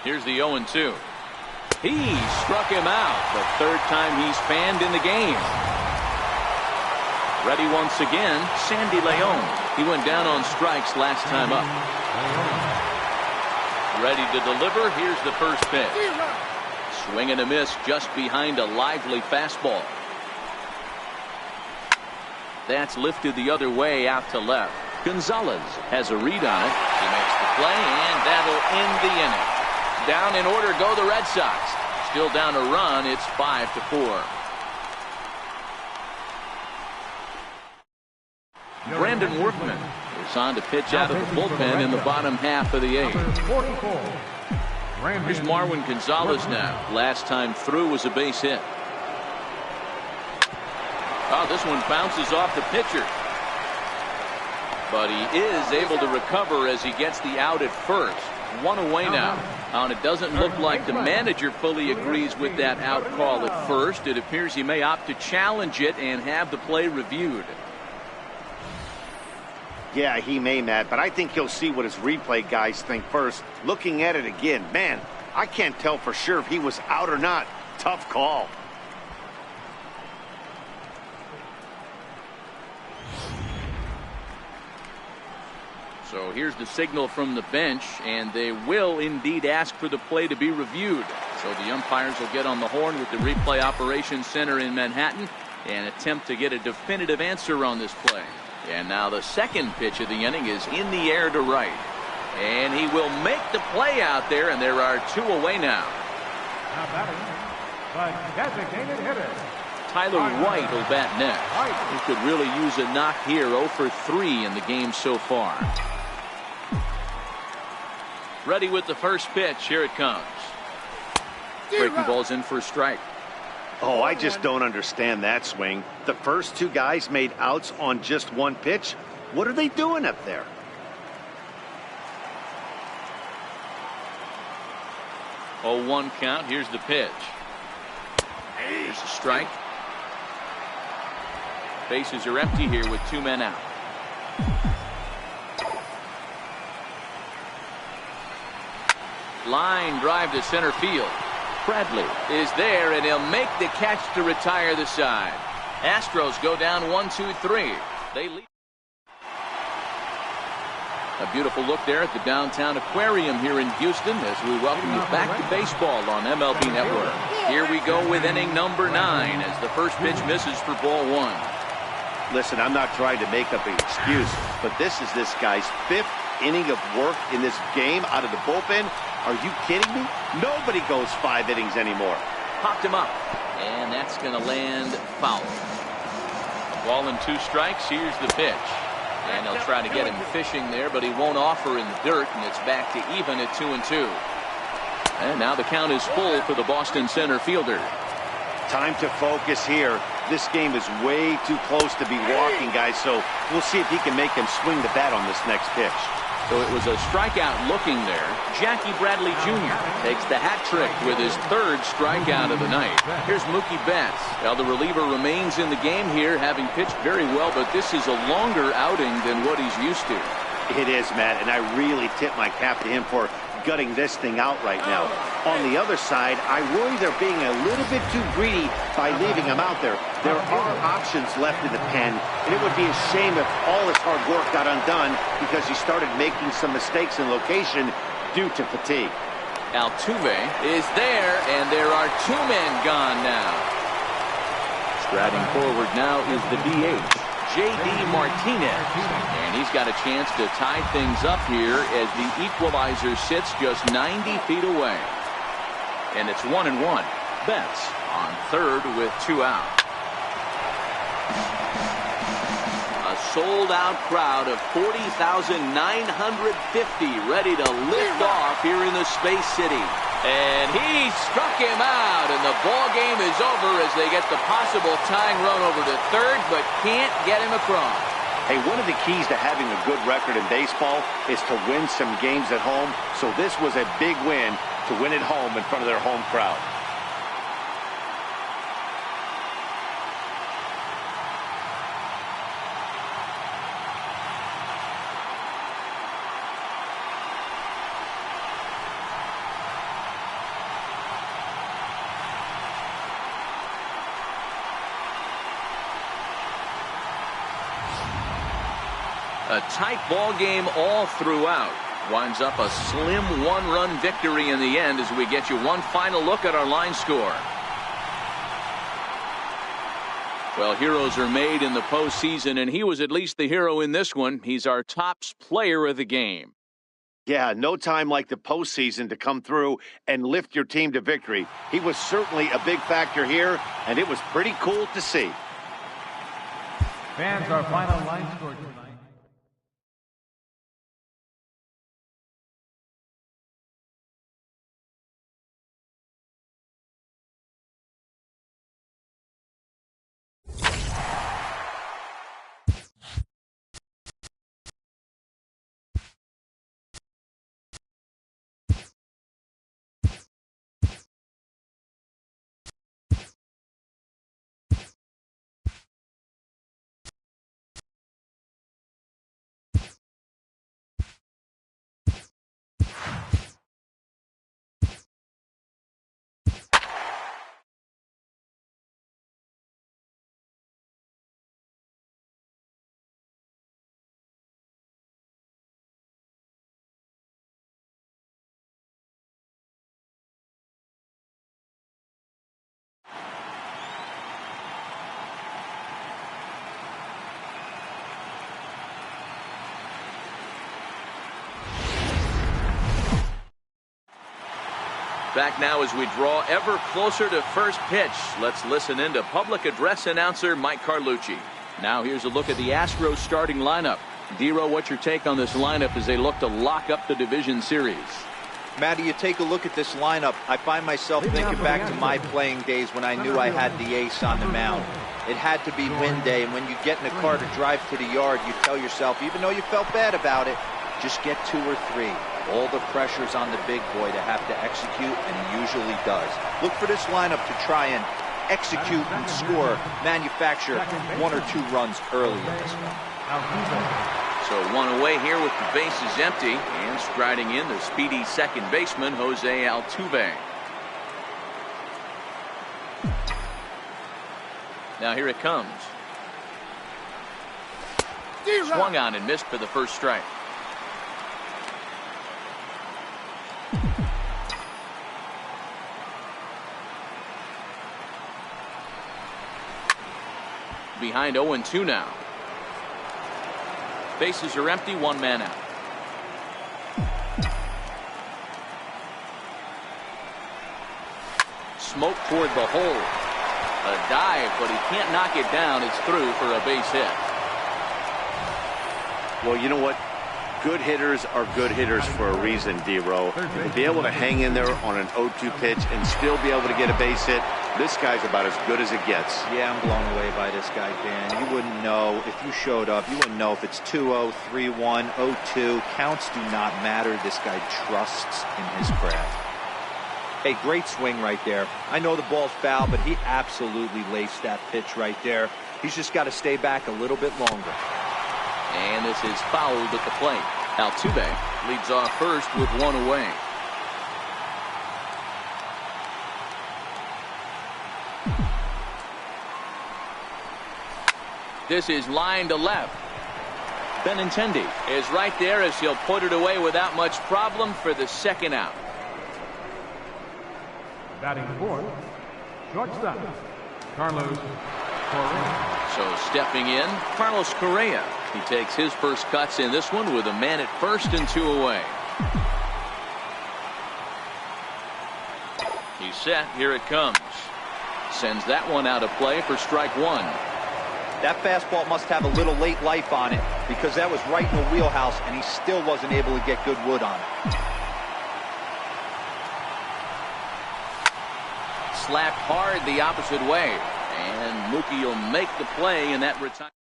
Here's the 0-2. He struck him out. The third time he's fanned in the game. Ready once again, Sandy Leon. He went down on strikes last time up. Ready to deliver. Here's the first pitch. Swing and a miss just behind a lively fastball. That's lifted the other way out to left. Gonzalez has a read on it. He makes the play, and that'll end the inning. Down in order go the Red Sox. Still down a run. It's 5-4. Brandon Workman is on to pitch out of the bullpen in the bottom half of the eighth. Here's Marwin Gonzalez now. Last time through was a base hit. Oh, this one bounces off the pitcher. But he is able to recover as he gets the out at first. One away now. And it doesn't look like the manager fully agrees with that out call at first. It appears he may opt to challenge it and have the play reviewed. Yeah, he may, Matt, but I think he'll see what his replay guys think first. Looking at it again, man, I can't tell for sure if he was out or not. Tough call. So here's the signal from the bench, and they will indeed ask for the play to be reviewed. So the umpires will get on the horn with the replay operations center in Manhattan and attempt to get a definitive answer on this play. And now the second pitch of the inning is in the air to right. And he will make the play out there, and there are two away now. Now batting, the designated hitter. Tyler White will bat next. He could really use a knock here. 0 for 3 in the game so far. Ready with the first pitch. Here it comes. Breaking ball's in for a strike. Oh, I just don't understand that swing. The first two guys made outs on just one pitch. What are they doing up there? Oh, 1 count. Here's the pitch. Here's a strike. Bases are empty here with 2 men out. Line drive to center field. Bradley is there, and he'll make the catch to retire the side. Astros go down 1-2-3. They lead. A beautiful look there at the downtown aquarium here in Houston as we welcome you back to baseball on MLB Network. Here we go with inning number 9 as the first pitch misses for ball 1. Listen, I'm not trying to make up an excuse, but this is this guy's 5th inning of work in this game out of the bullpen. Are you kidding me? Nobody goes 5 innings anymore. Popped him up, and that's going to land foul. Ball and 2 strikes. Here's the pitch. And they'll try to get him fishing there, but he won't offer in the dirt, and it's back to even at 2-2. And now the count is full for the Boston center fielder. Time to focus here. This game is way too close to be walking, guys, so we'll see if he can make him swing the bat on this next pitch. So it was a strikeout looking there. Jackie Bradley Jr. takes the hat trick with his 3rd strikeout of the night. Here's Mookie Betts. Well, the reliever remains in the game here, having pitched very well, but this is a longer outing than what he's used to. It is, Matt, and I really tip my cap to him for gutting this thing out right now. On the other side, I worry they're being a little bit too greedy by leaving him out there. There are options left in the pen, and it would be a shame if all his hard work got undone because he started making some mistakes in location due to fatigue. Altuve is there, and there are 2 men gone now. Striding forward now is the DH, J.D. Martinez, and he's got a chance to tie things up here as the equalizer sits just 90 feet away. And it's 1-1. Betts on 3rd with 2 out. A sold-out crowd of 40,950 ready to lift off here in the Space City. And he struck him out, and the ball game is over as they get the possible tying run over to 3rd, but can't get him across. Hey, one of the keys to having a good record in baseball is to win some games at home, so this was a big win to win at home in front of their home crowd. A tight ball game all throughout. Winds up a slim 1-run victory in the end as we get you one final look at our line score. Well, heroes are made in the postseason, and he was at least the hero in this one. He's our top player of the game. Yeah, no time like the postseason to come through and lift your team to victory. He was certainly a big factor here, and it was pretty cool to see. Fans, our final line score tonight. Back now as we draw ever closer to first pitch. Let's listen in to public address announcer Mike Carlucci. Now here's a look at the Astros starting lineup. Dero, what's your take on this lineup as they look to lock up the division series? Matty, you take a look at this lineup. I find myself thinking back to my playing days when I knew I had the ace on the mound. It had to be win day, and when you get in a car to drive to the yard, you tell yourself, even though you felt bad about it, just get 2 or 3. All the pressure's on the big boy to have to execute, and he usually does. Look for this lineup to try and execute and score, manufacture 1 or 2 runs early in this one. So 1 away here with the bases empty, and striding in the speedy second baseman, Jose Altuve. Now here it comes. Swung on and missed for the first strike. Behind 0-2 now. Bases are empty, 1 man out. Smoke toward the hole. A dive, but he can't knock it down. It's through for a base hit. Well, you know what? Good hitters are good hitters for a reason, D-Row. To be able to hang in there on an 0-2 pitch and still be able to get a base hit, this guy's about as good as it gets. Yeah, I'm blown away by this guy, Dan. You wouldn't know if you showed up. You wouldn't know if it's 2-0, 3-1, 0-2. Counts do not matter. This guy trusts in his craft. Hey, great swing right there. I know the ball's foul, but he absolutely laced that pitch right there. He's just got to stay back a little bit longer. And this is fouled at the plate. Altuve leads off first with one away. This is line to left. Benintendi is right there as he'll put it away without much problem for the second out. Batting fourth, shortstop, Carlos Correa. So stepping in, Carlos Correa. He takes his first cuts in this one with a man at first and 2 away. He's set. Here it comes. Sends that one out of play for strike one. That fastball must have a little late life on it because that was right in the wheelhouse and he still wasn't able to get good wood on it. Slapped hard the opposite way. And Mookie will make the play in that retirement.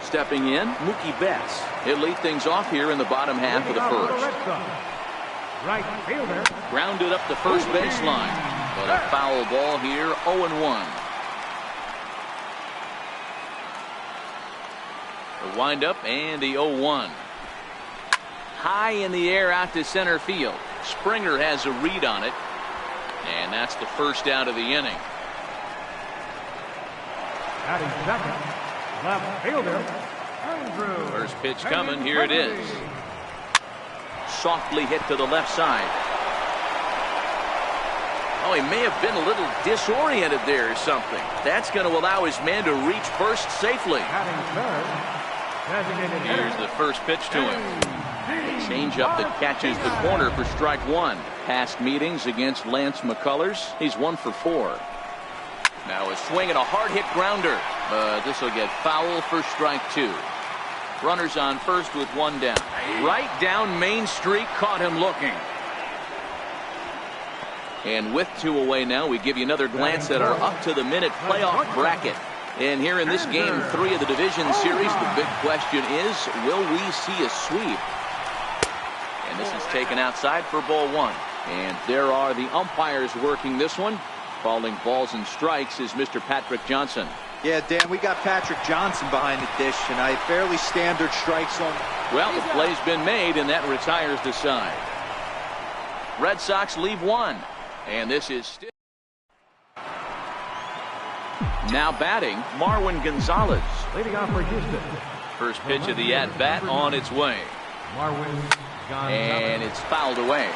Stepping in, Mookie Betts. He'll lead things off here in the bottom half of the first. Right fielder. Grounded up the first baseline. But a foul ball here, 0-1. The windup and the 0-1. High in the air out to center field. Springer has a read on it. And that's the first out of the inning. Batting second, left fielder, Andrew. First pitch coming. Here it is. Softly hit to the left side. Oh, he may have been a little disoriented there or something. That's going to allow his man to reach first safely. Batting third, designated hitter. Here's the first pitch to him. Change-up that catches the corner for strike one. Past meetings against Lance McCullers, he's 1 for 4. Now a swing and a hard hit grounder, but this will get foul for strike two. Runners on first with one down. Right down Main Street, caught him looking. And with 2 away now, we give you another glance at our up-to-the-minute playoff bracket. And here in this Game 3 of the Division Series, the big question is, will we see a sweep? And this is taken outside for ball one. And there are the umpires working this one. Calling balls and strikes is Mr. Patrick Johnson. Yeah, Dan, we got Patrick Johnson behind the dish tonight. Fairly standard strike zone. Well, the play's been made, and that retires the side. Red Sox leave one. And this is still. Now batting, Marwin Gonzalez. Leading off for Houston. First pitch of the at-bat on its way. Marwin Gonzalez. And it's fouled away.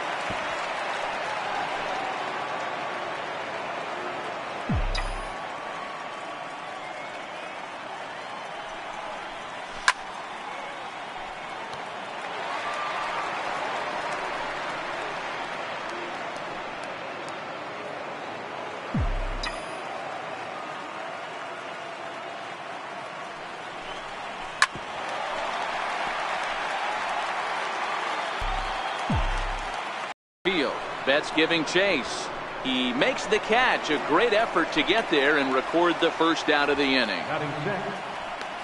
Betts giving chase. He makes the catch. A great effort to get there and record the first out of the inning. Batting sixth,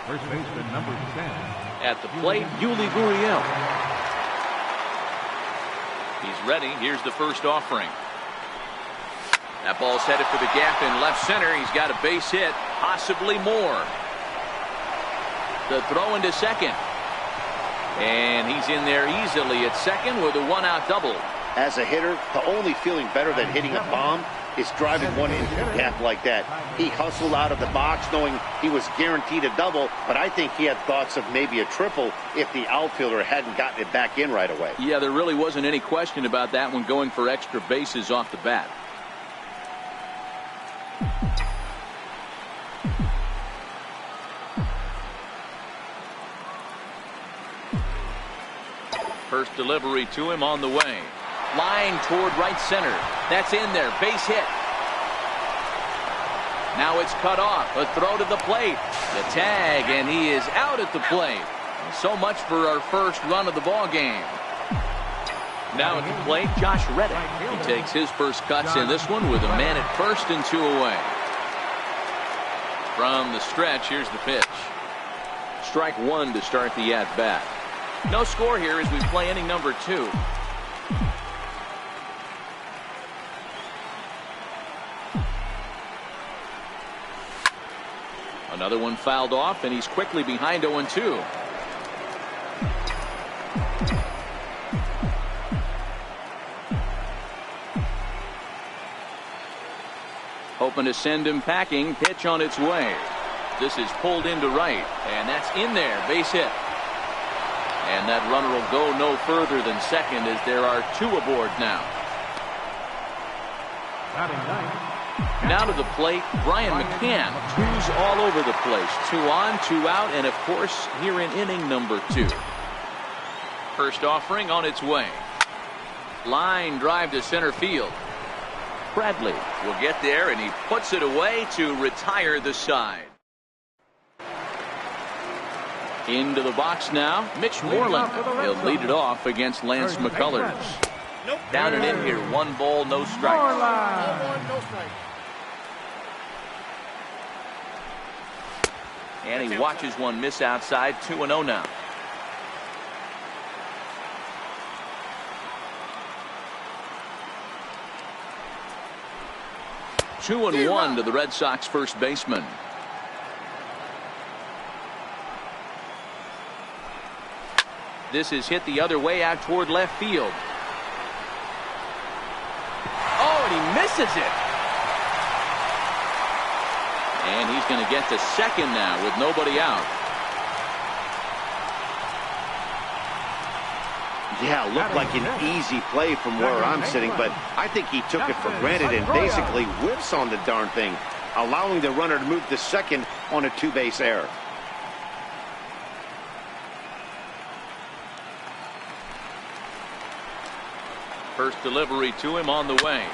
first baseman number 10. At the plate, Yuli Gurriel. He's ready. Here's the first offering. That ball's headed for the gap in left center. He's got a base hit, possibly more. The throw into second. And he's in there easily at second with a one-out double. As a hitter, the only feeling better than hitting a bomb is driving one into the gap like that. He hustled out of the box knowing he was guaranteed a double, but I think he had thoughts of maybe a triple if the outfielder hadn't gotten it back in right away. Yeah, there really wasn't any question about that one, going for extra bases off the bat. First delivery to him on the way. Line toward right center. That's in there. Base hit. Now it's cut off. A throw to the plate. The tag, and he is out at the plate. So much for our first run of the ball game. Now at the plate, Josh Reddick. He takes his first cuts in this one with a man at first and 2 away. From the stretch, here's the pitch. Strike 1 to start the at-bat. No score here as we play inning number 2. Another one fouled off, and he's quickly behind 0-2. Hoping to send him packing. Pitch on its way. This is pulled into right, and that's in there. Base hit. And that runner will go no further than second as there are 2 aboard now. Now to the plate, Brian McCann. 2s all over the place. 2 on, 2 out, and of course here in inning number 2. First offering on its way. Line drive to center field. Bradley will get there, and he puts it away to retire the side. Into the box now, Mitch Moreland. He'll lead it off against Lance McCullers. Down and in here, 1 ball, no strikes. And he watches one miss outside. 2-0 now. Two and 1 to the Red Sox first baseman. This is hit the other way out toward left field. Oh, and he misses it. And he's going to get to second now with nobody out. Yeah, looked like an easy play from where I'm sitting, but I think he took it for granted and basically whiffs on the darn thing, allowing the runner to move to second on a 2-base error. First delivery to him on the way.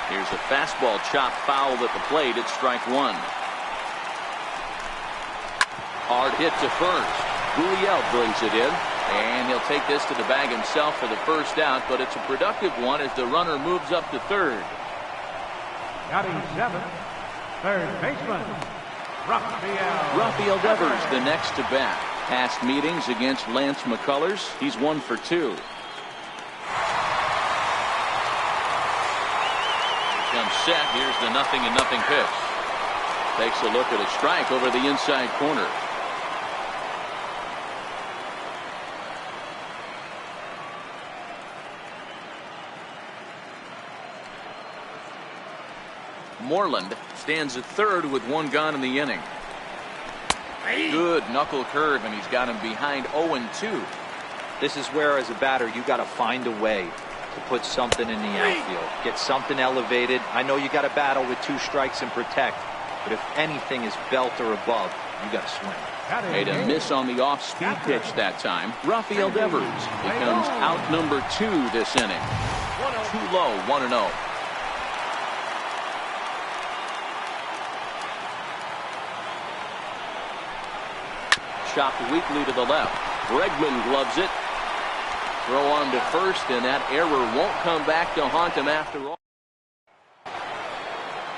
Here's a fastball chopped foul at the plate. It's strike 1. Hard hit to first. Gurriel brings it in. And he'll take this to the bag himself for the first out, but it's a productive one as the runner moves up to third. Batting 7th, third baseman, Rafael Devers, the next to bat. Past meetings against Lance McCullers, he's 1 for 2. Comes set. Here's the 0-0 pitch. Takes a look at a strike over the inside corner. Moreland stands at third with 1 gone in the inning. Good knuckle curve, and he's got him behind 0-2. This is where, as a batter, you got to find a way to put something in the outfield. Get something elevated. I know you got to battle with 2 strikes and protect, but if anything is belt or above, you got to swing. Made a miss on the off-speed pitch that time. Rafael Devers becomes out number 2 this inning. Too low, 1-0. Chopped weakly to the left. Bregman gloves it. Throw on to first, and that error won't come back to haunt him after all.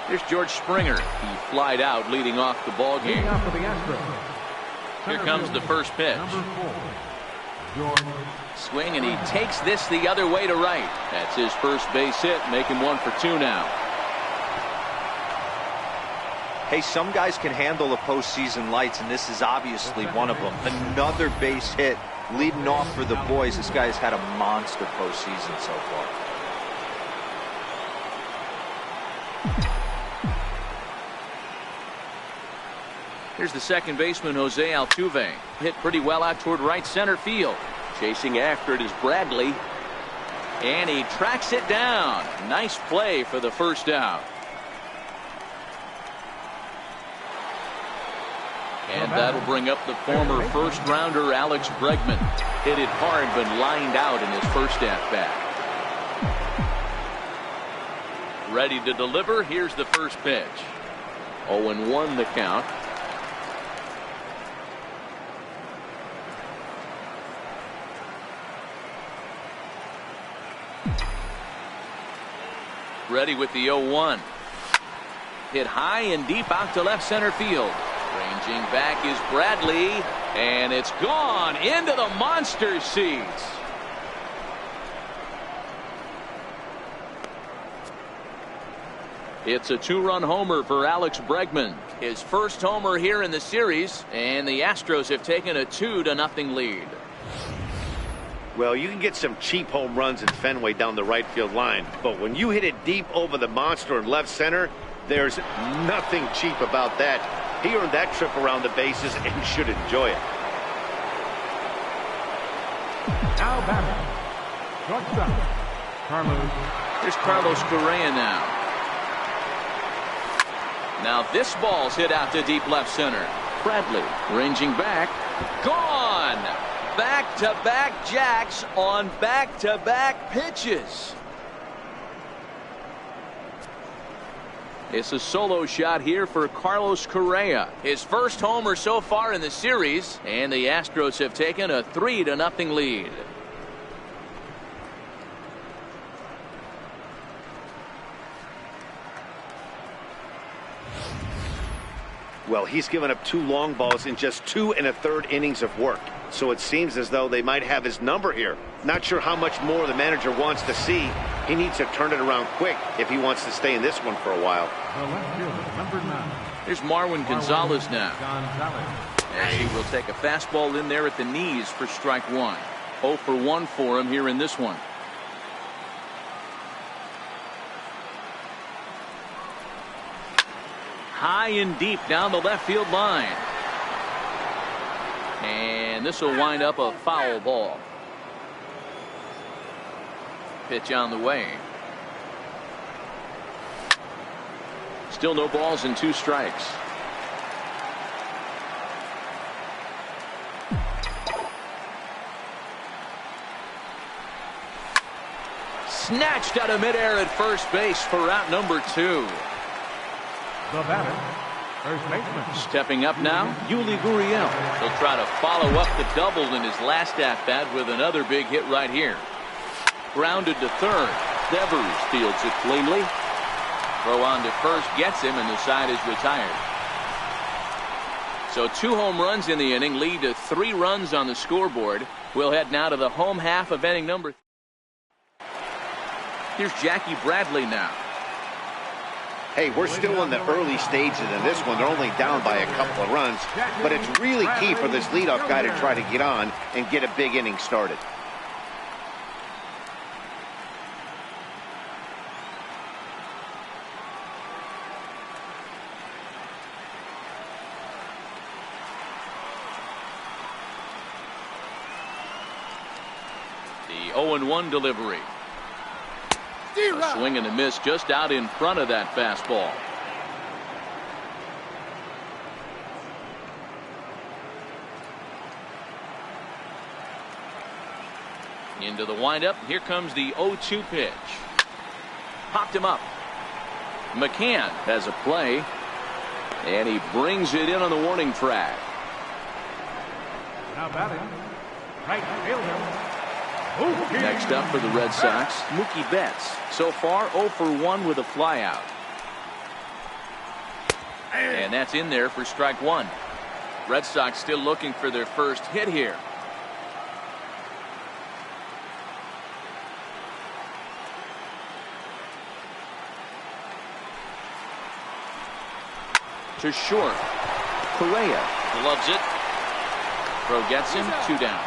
Here's George Springer. He flied out leading off the ball game. Here comes the first pitch. Swing, and he takes this the other way to right. That's his first base hit, making 1 for 2 now. Hey, some guys can handle the postseason lights, and this is obviously one of them. Another base hit leading off for the boys. This guy's had a monster postseason so far. Here's the second baseman, Jose Altuve. Hit pretty well out toward right center field. Chasing after it is Bradley. And he tracks it down. Nice play for the first out. And that'll bring up the former first-rounder Alex Bregman. Hit it hard, but lined out in his first at-bat. Ready to deliver. Here's the first pitch. 0-1 the count. Ready with the 0-1. Hit high and deep out to left center field. Ranging back is Bradley, and it's gone into the monster seats. It's a two-run homer for Alex Bregman. His first homer here in the series, and the Astros have taken a 2-0 lead. Well, you can get some cheap home runs in Fenway down the right field line, but when you hit it deep over the monster in left center, there's nothing cheap about that. He earned that trip around the bases and should enjoy it. Now batting, shortstop, Carlos. Here's Carlos Correa now. Now this ball's hit out to deep left center. Bradley ranging back. Gone! Back-to-back jacks on back-to-back pitches. It's a solo shot here for Carlos Correa. His first homer so far in the series, and the Astros have taken a 3-0 lead. Well, he's given up 2 long balls in just 2 1/3 innings of work. So it seems as though they might have his number here. Not sure how much more the manager wants to see. He needs to turn it around quick if he wants to stay in this one for a while. The left fielder, number 9. Here's Marwin Gonzalez now. As he will take a fastball in there at the knees for strike 1. 0-for-1 for him here in this one. High and deep down the left field line. And this will wind up a foul ball. Pitch on the way. Still no balls and 2 strikes. Snatched out of midair at first base for out number 2. The batter, first baseman. Stepping up now, Yuli Gurriel. He'll try to follow up the double in his last at-bat with another big hit right here. Grounded to third. Devers fields it cleanly. Throw on to first gets him, and the side is retired. So 2 home runs in the inning lead to 3 runs on the scoreboard. We'll head now to the home half of inning number. Here's Jackie Bradley now. Hey, we're still in the early stages of this one. They're only down by a couple of runs, but it's really key for this leadoff guy to try to get on and get a big inning started. The 0-1 delivery. A swing and a miss just out in front of that fastball. Into the windup. Here comes the 0-2 pitch. Popped him up. McCann has a play, and he brings it in on the warning track. Now batting, right fielder. Next up for the Red Sox, Mookie Betts. So far 0-for-1 with a flyout. And that's in there for strike 1. Red Sox still looking for their first hit here. To short. Correa loves it. Throw gets him. 2 down.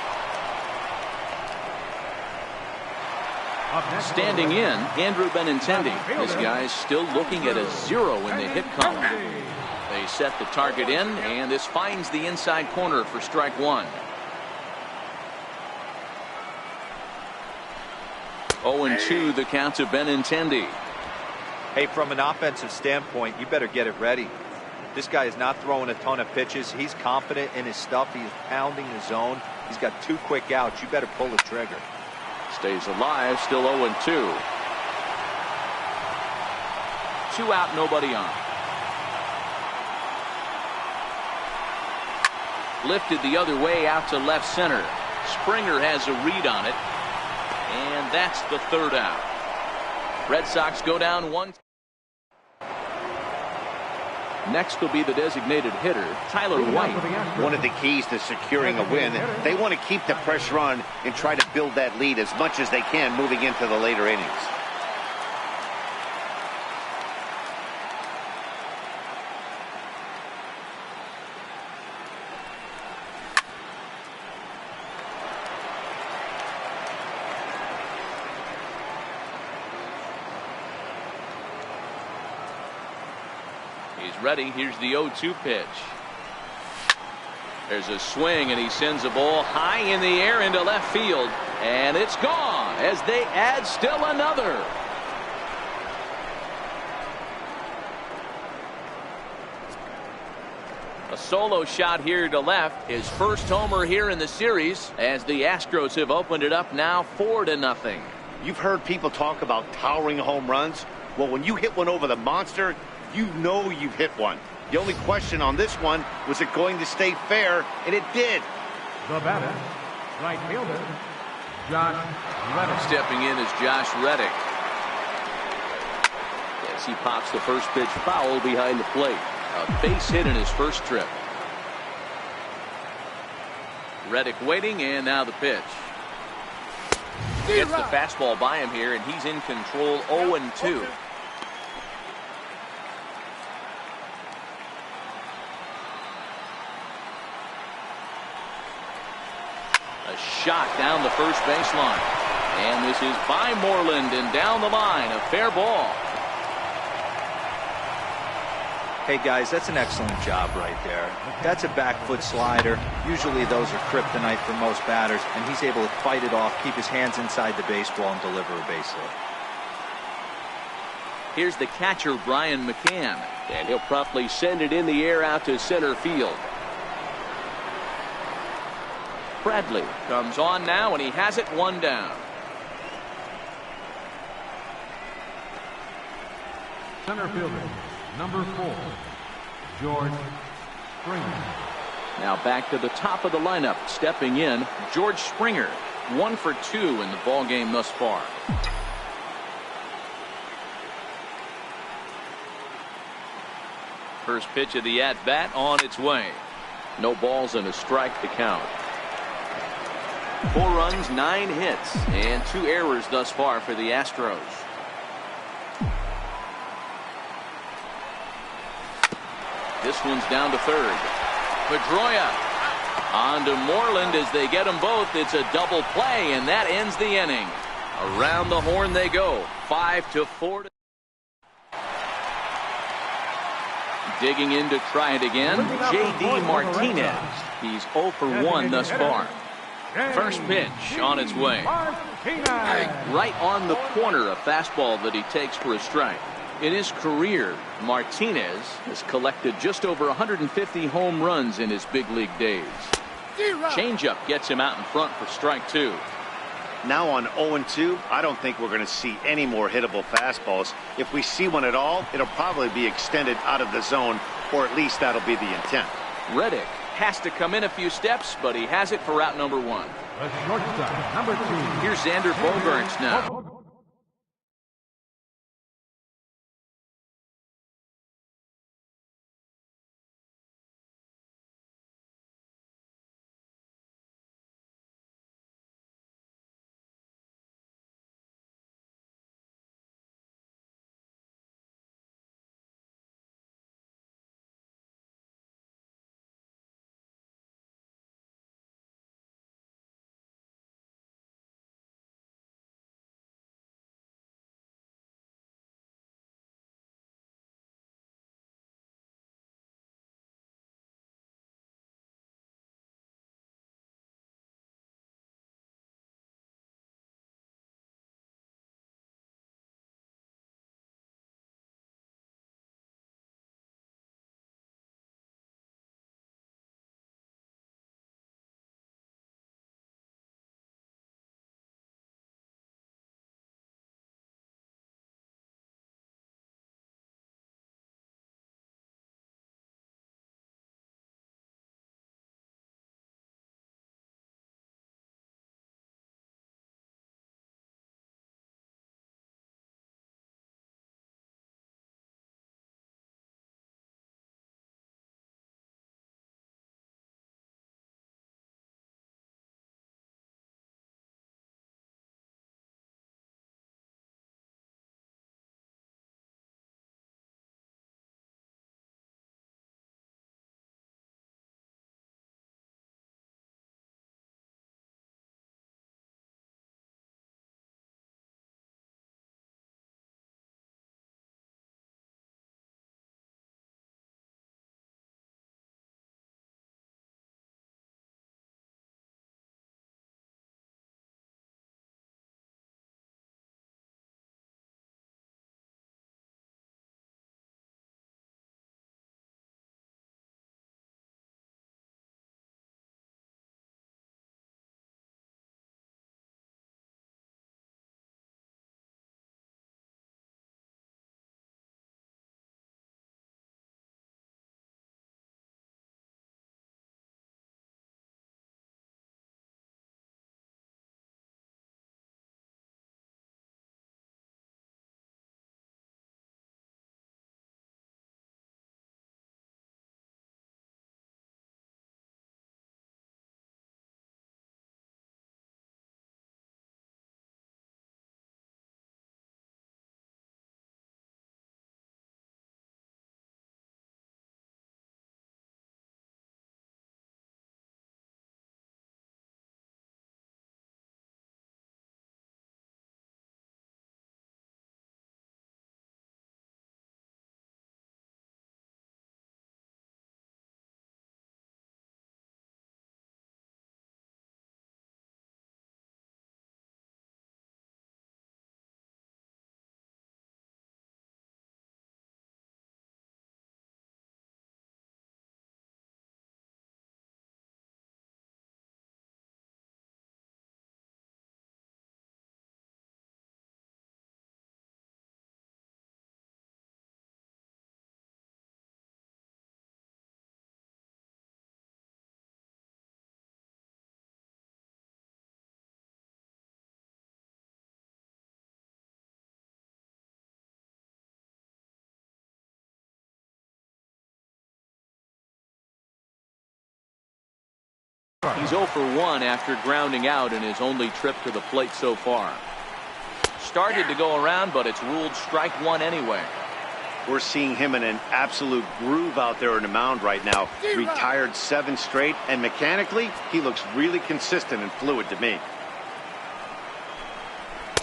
Standing in, Andrew Benintendi. This guy's still looking at a 0 in the hit column. They set the target in, and this finds the inside corner for strike 1. 0-2 the count to Benintendi. Hey, from an offensive standpoint, you better get it ready. This guy is not throwing a ton of pitches. He's confident in his stuff. He's pounding the zone. He's got 2 quick outs. You better pull the trigger. Stays alive, still 0-2. 2 out, nobody on. Lifted the other way out to left center. Springer has a read on it. And that's the 3rd out. Red Sox go down 1. Next will be the designated hitter, Tyler White. One of the keys to securing a win, they want to keep the pressure on and try to build that lead as much as they can moving into the later innings. He's ready. Here's the 0-2 pitch. There's a swing, and he sends a ball high in the air into left field. And it's gone as they add still another. A solo shot here to left. His first homer here in the series as the Astros have opened it up now 4-0. You've heard people talk about towering home runs. Well, when you hit one over the monster, you know you've hit one. The only question on this one, was it going to stay fair? And it did. The batter, right fielder, Josh Reddick. Stepping in is Josh Reddick. As he pops the first pitch foul behind the plate. A base hit in his first trip. Reddick waiting, and now the pitch. Gets the fastball by him here, and he's in control. 0-2. A shot down the first baseline. And this is by Moreland and down the line. A fair ball. Hey guys, that's an excellent job right there. That's a back foot slider. Usually those are kryptonite for most batters, and he's able to fight it off, keep his hands inside the baseball, and deliver a base hit. Here's the catcher, Brian McCann. And he'll promptly send it in the air out to center field. Bradley comes on now, and he has it 1 down. Center fielder, number 4, George Springer. Now back to the top of the lineup. Stepping in, George Springer. 1 for 2 in the ball game thus far. First pitch of the at-bat on its way. No balls and a strike to count. 4 runs, 9 hits, and 2 errors thus far for the Astros. This one's down to third. Pedroia on to Moreland as they get them both. It's a double play, and that ends the inning. Around the horn they go. 5-4. Digging in to try it again, J.D. Martinez. He's 0 for 1 thus far. First pitch on its way. Right on the corner, a fastball that he takes for a strike. In his career, Martinez has collected just over 150 home runs in his big league days. Changeup gets him out in front for strike 2. Now on 0-2, I don't think we're going to see any more hittable fastballs. If we see one at all, it'll probably be extended out of the zone, or at least that'll be the intent. Reddick has to come in a few steps, but he has it for out number 1. The shortstop, number 2. Here's Xander Bogaerts now. He's 0 for 1 after grounding out in his only trip to the plate so far. Started to go around, but it's ruled strike one anyway. We're seeing him in an absolute groove out there in the mound right now. Retired 7 straight, and mechanically, he looks really consistent and fluid to me.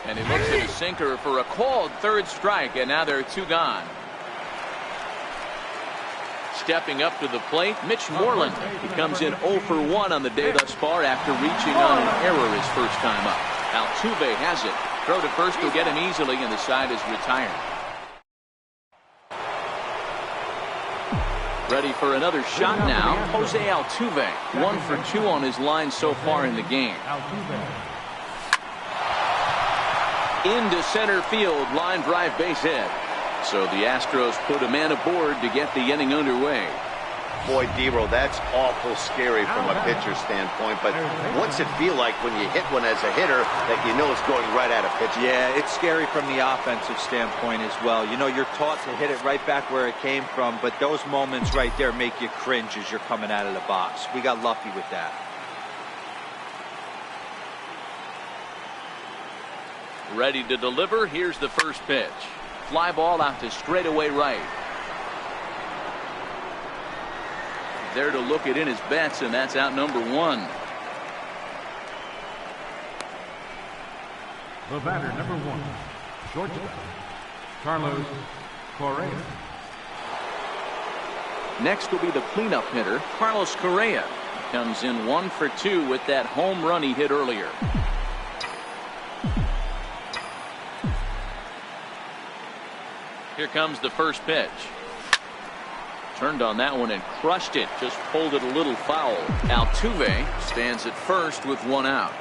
And he looks at a sinker for a called third strike, and now there are 2 gone. Stepping up to the plate, Mitch Moreland. He comes in 0 for 1 on the day thus far after reaching on an error his first time up. Altuve has it. Throw to first will get him easily, and the side is retired. Ready for another shot now, Jose Altuve. 1 for 2 on his line so far in the game. Into center field, line drive base hit. So the Astros put a man aboard to get the inning underway. Boy, Dero, that's awful scary from a pitcher's standpoint. But what's it feel like when you hit one as a hitter that you know it's going right at a pitcher? Yeah, it's scary from the offensive standpoint as well. You know, you're taught to hit it right back where it came from, but those moments right there make you cringe as you're coming out of the box. We got lucky with that. Ready to deliver. Here's the first pitch. Fly ball out to straightaway right. There to look it in his bets, and that's out number 1. The batter, number 1, shortstop, Carlos Correa. Next will be the cleanup hitter, Carlos Correa. Comes in 1 for 2 with that home run he hit earlier. Here comes the first pitch. Turned on that one and crushed it. Just pulled it a little foul. Altuve stands at first with 1 out.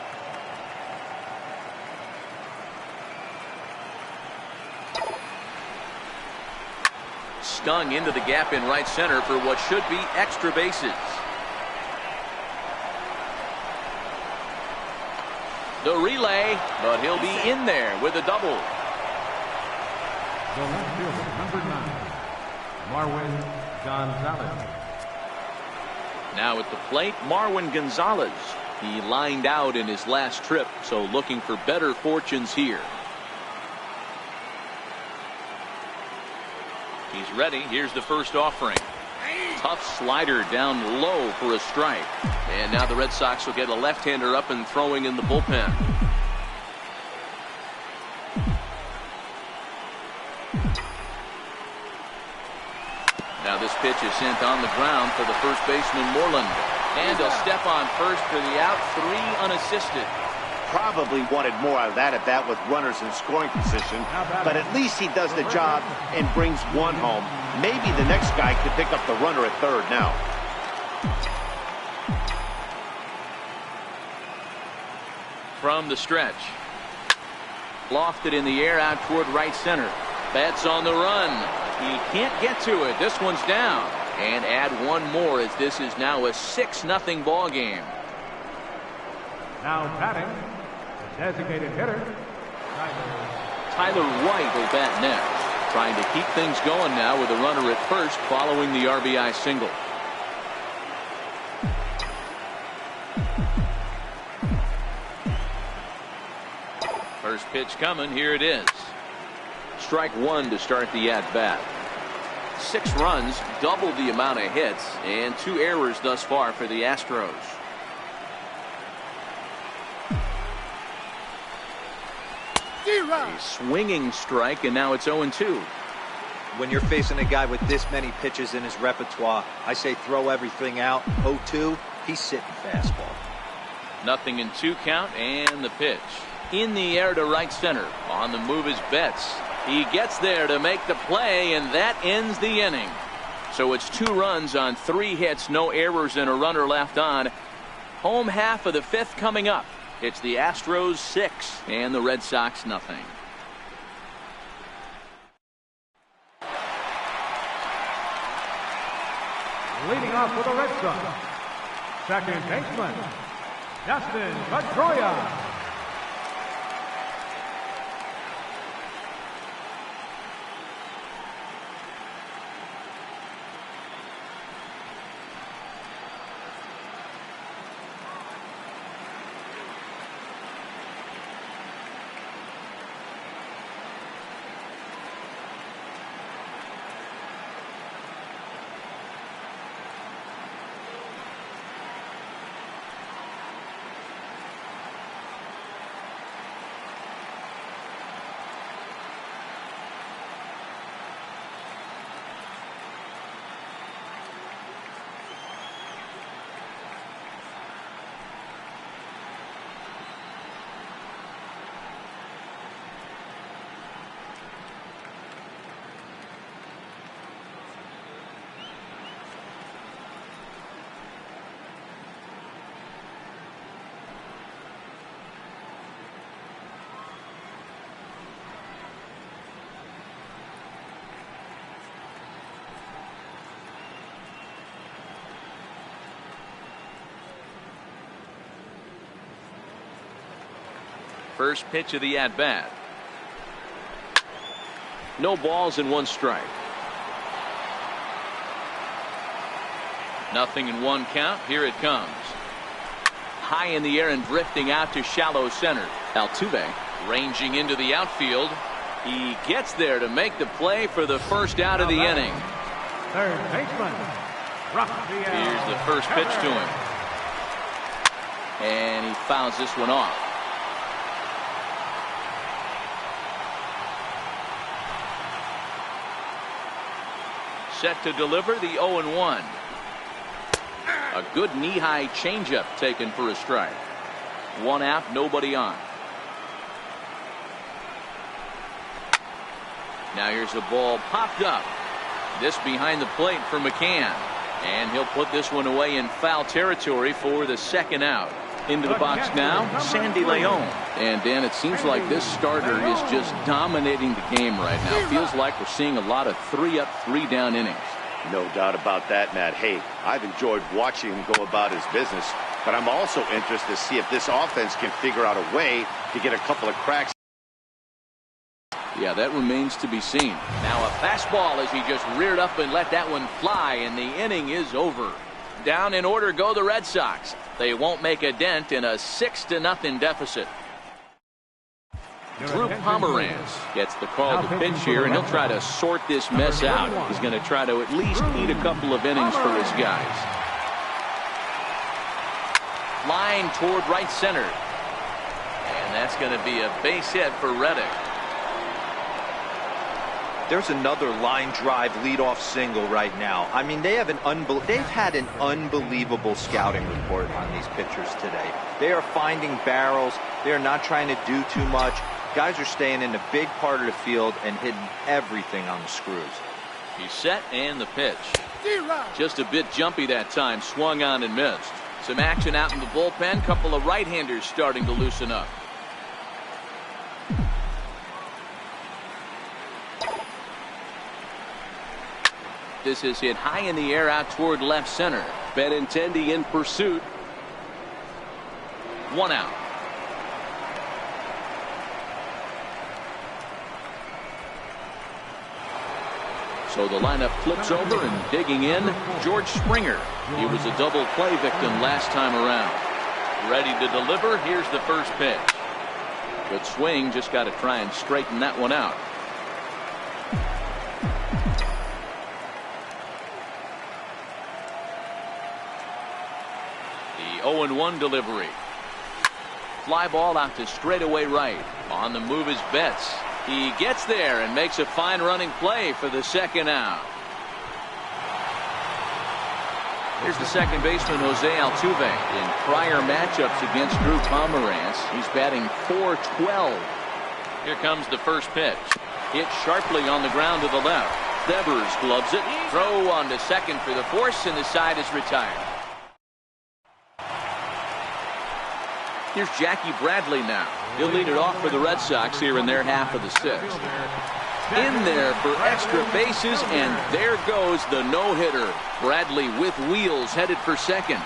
Stung into the gap in right center for what should be extra bases. The relay, but he'll be in there with a double. The left fielder, number 9, Marwin Gonzalez. Now at the plate, Marwin Gonzalez. He lined out in his last trip, so looking for better fortunes here. He's ready. Here's the first offering. Tough slider down low for a strike. And now the Red Sox will get a left-hander up and throwing in the bullpen. Now this pitch is sent on the ground for the first baseman Moreland. And he'll step on first for the out, 3 unassisted. Probably wanted more out of that at bat with runners in scoring position, but at least he does the job and brings 1 home. Maybe the next guy could pick up the runner at third now. From the stretch. Lofted in the air out toward right center. Betts on the run. He can't get to it. This one's down. And add 1 more as this is now a 6-0 ball game. Now batting, the designated hitter, Tyler White will bat next. Trying to keep things going now with a runner at first following the RBI single. First pitch coming. Here it is. Strike 1 to start the at-bat. 6 runs, double the amount of hits, and 2 errors thus far for the Astros. A swinging strike, and now it's 0-2. When you're facing a guy with this many pitches in his repertoire, I say throw everything out. 0-2, he's sitting fastball. 0-2 count, and the pitch. In the air to right center. On the move is Betts. He gets there to make the play, and that ends the inning. So it's 2 runs on 3 hits, no errors, and a runner left on. Home half of the 5th coming up. It's the Astros 6 and the Red Sox nothing. leading off for the Red Sox, second baseman, Justin Pedroia. First pitch of the at-bat. No balls and 1 strike. Nothing in 1 count. Here it comes. High in the air and drifting out to shallow center. Altuve ranging into the outfield. He gets there to make the play for the first out of the inning. Third baseman. Here's the first pitch to him. And he fouls this one off. Set to deliver the 0-1. A good knee-high changeup taken for a strike. 1 out, nobody on. Now here's a ball popped up. This behind the plate for McCann. And he'll put this one away in foul territory for the 2nd out. Into the box now, Sandy Leon. And Dan, it seems like this starter is just dominating the game right now. Feels like we're seeing a lot of 3-up, 3-down innings. No doubt about that, Matt. Hey, I've enjoyed watching him go about his business, but I'm also interested to see if this offense can figure out a way to get a couple of cracks. Yeah, that remains to be seen. Now a fastball as he just reared up and let that one fly, and the inning is over. Down in order go the Red Sox. They won't make a dent in a 6-0 deficit. Drew Pomeranz gets the call to pitch here, and he'll try to sort this mess out. He's going to try to at least eat a couple of innings for his guys. Line toward right center. And that's going to be a base hit for Reddick. There's another line drive leadoff single right now. I mean, they've had an unbelievable scouting report on these pitchers today. They are finding barrels. They are not trying to do too much. Guys are staying in the big part of the field and hitting everything on the screws. He's set and the pitch. Just a bit jumpy that time. Swung on and missed. Some action out in the bullpen. Couple of right-handers starting to loosen up. This is hit high in the air out toward left center. Benintendi in pursuit. 1 out. So the lineup flips over, and digging in, George Springer. He was a double play victim last time around. Ready to deliver. Here's the first pitch. Good swing. Just got to try and straighten that one out. The 0-1 delivery. Fly ball out to straightaway right. On the move is Betts. He gets there and makes a fine running play for the 2nd out. Here's the second baseman, Jose Altuve. In prior matchups against Drew Pomeranz, he's batting .412. Here comes the first pitch. Hit sharply on the ground to the left. Devers gloves it. Throw on to second for the force, and the side is retired. Here's Jackie Bradley now. He'll lead it off for the Red Sox here in their half of the 6th. In there for extra bases, and there goes the no-hitter. Bradley with wheels headed for second.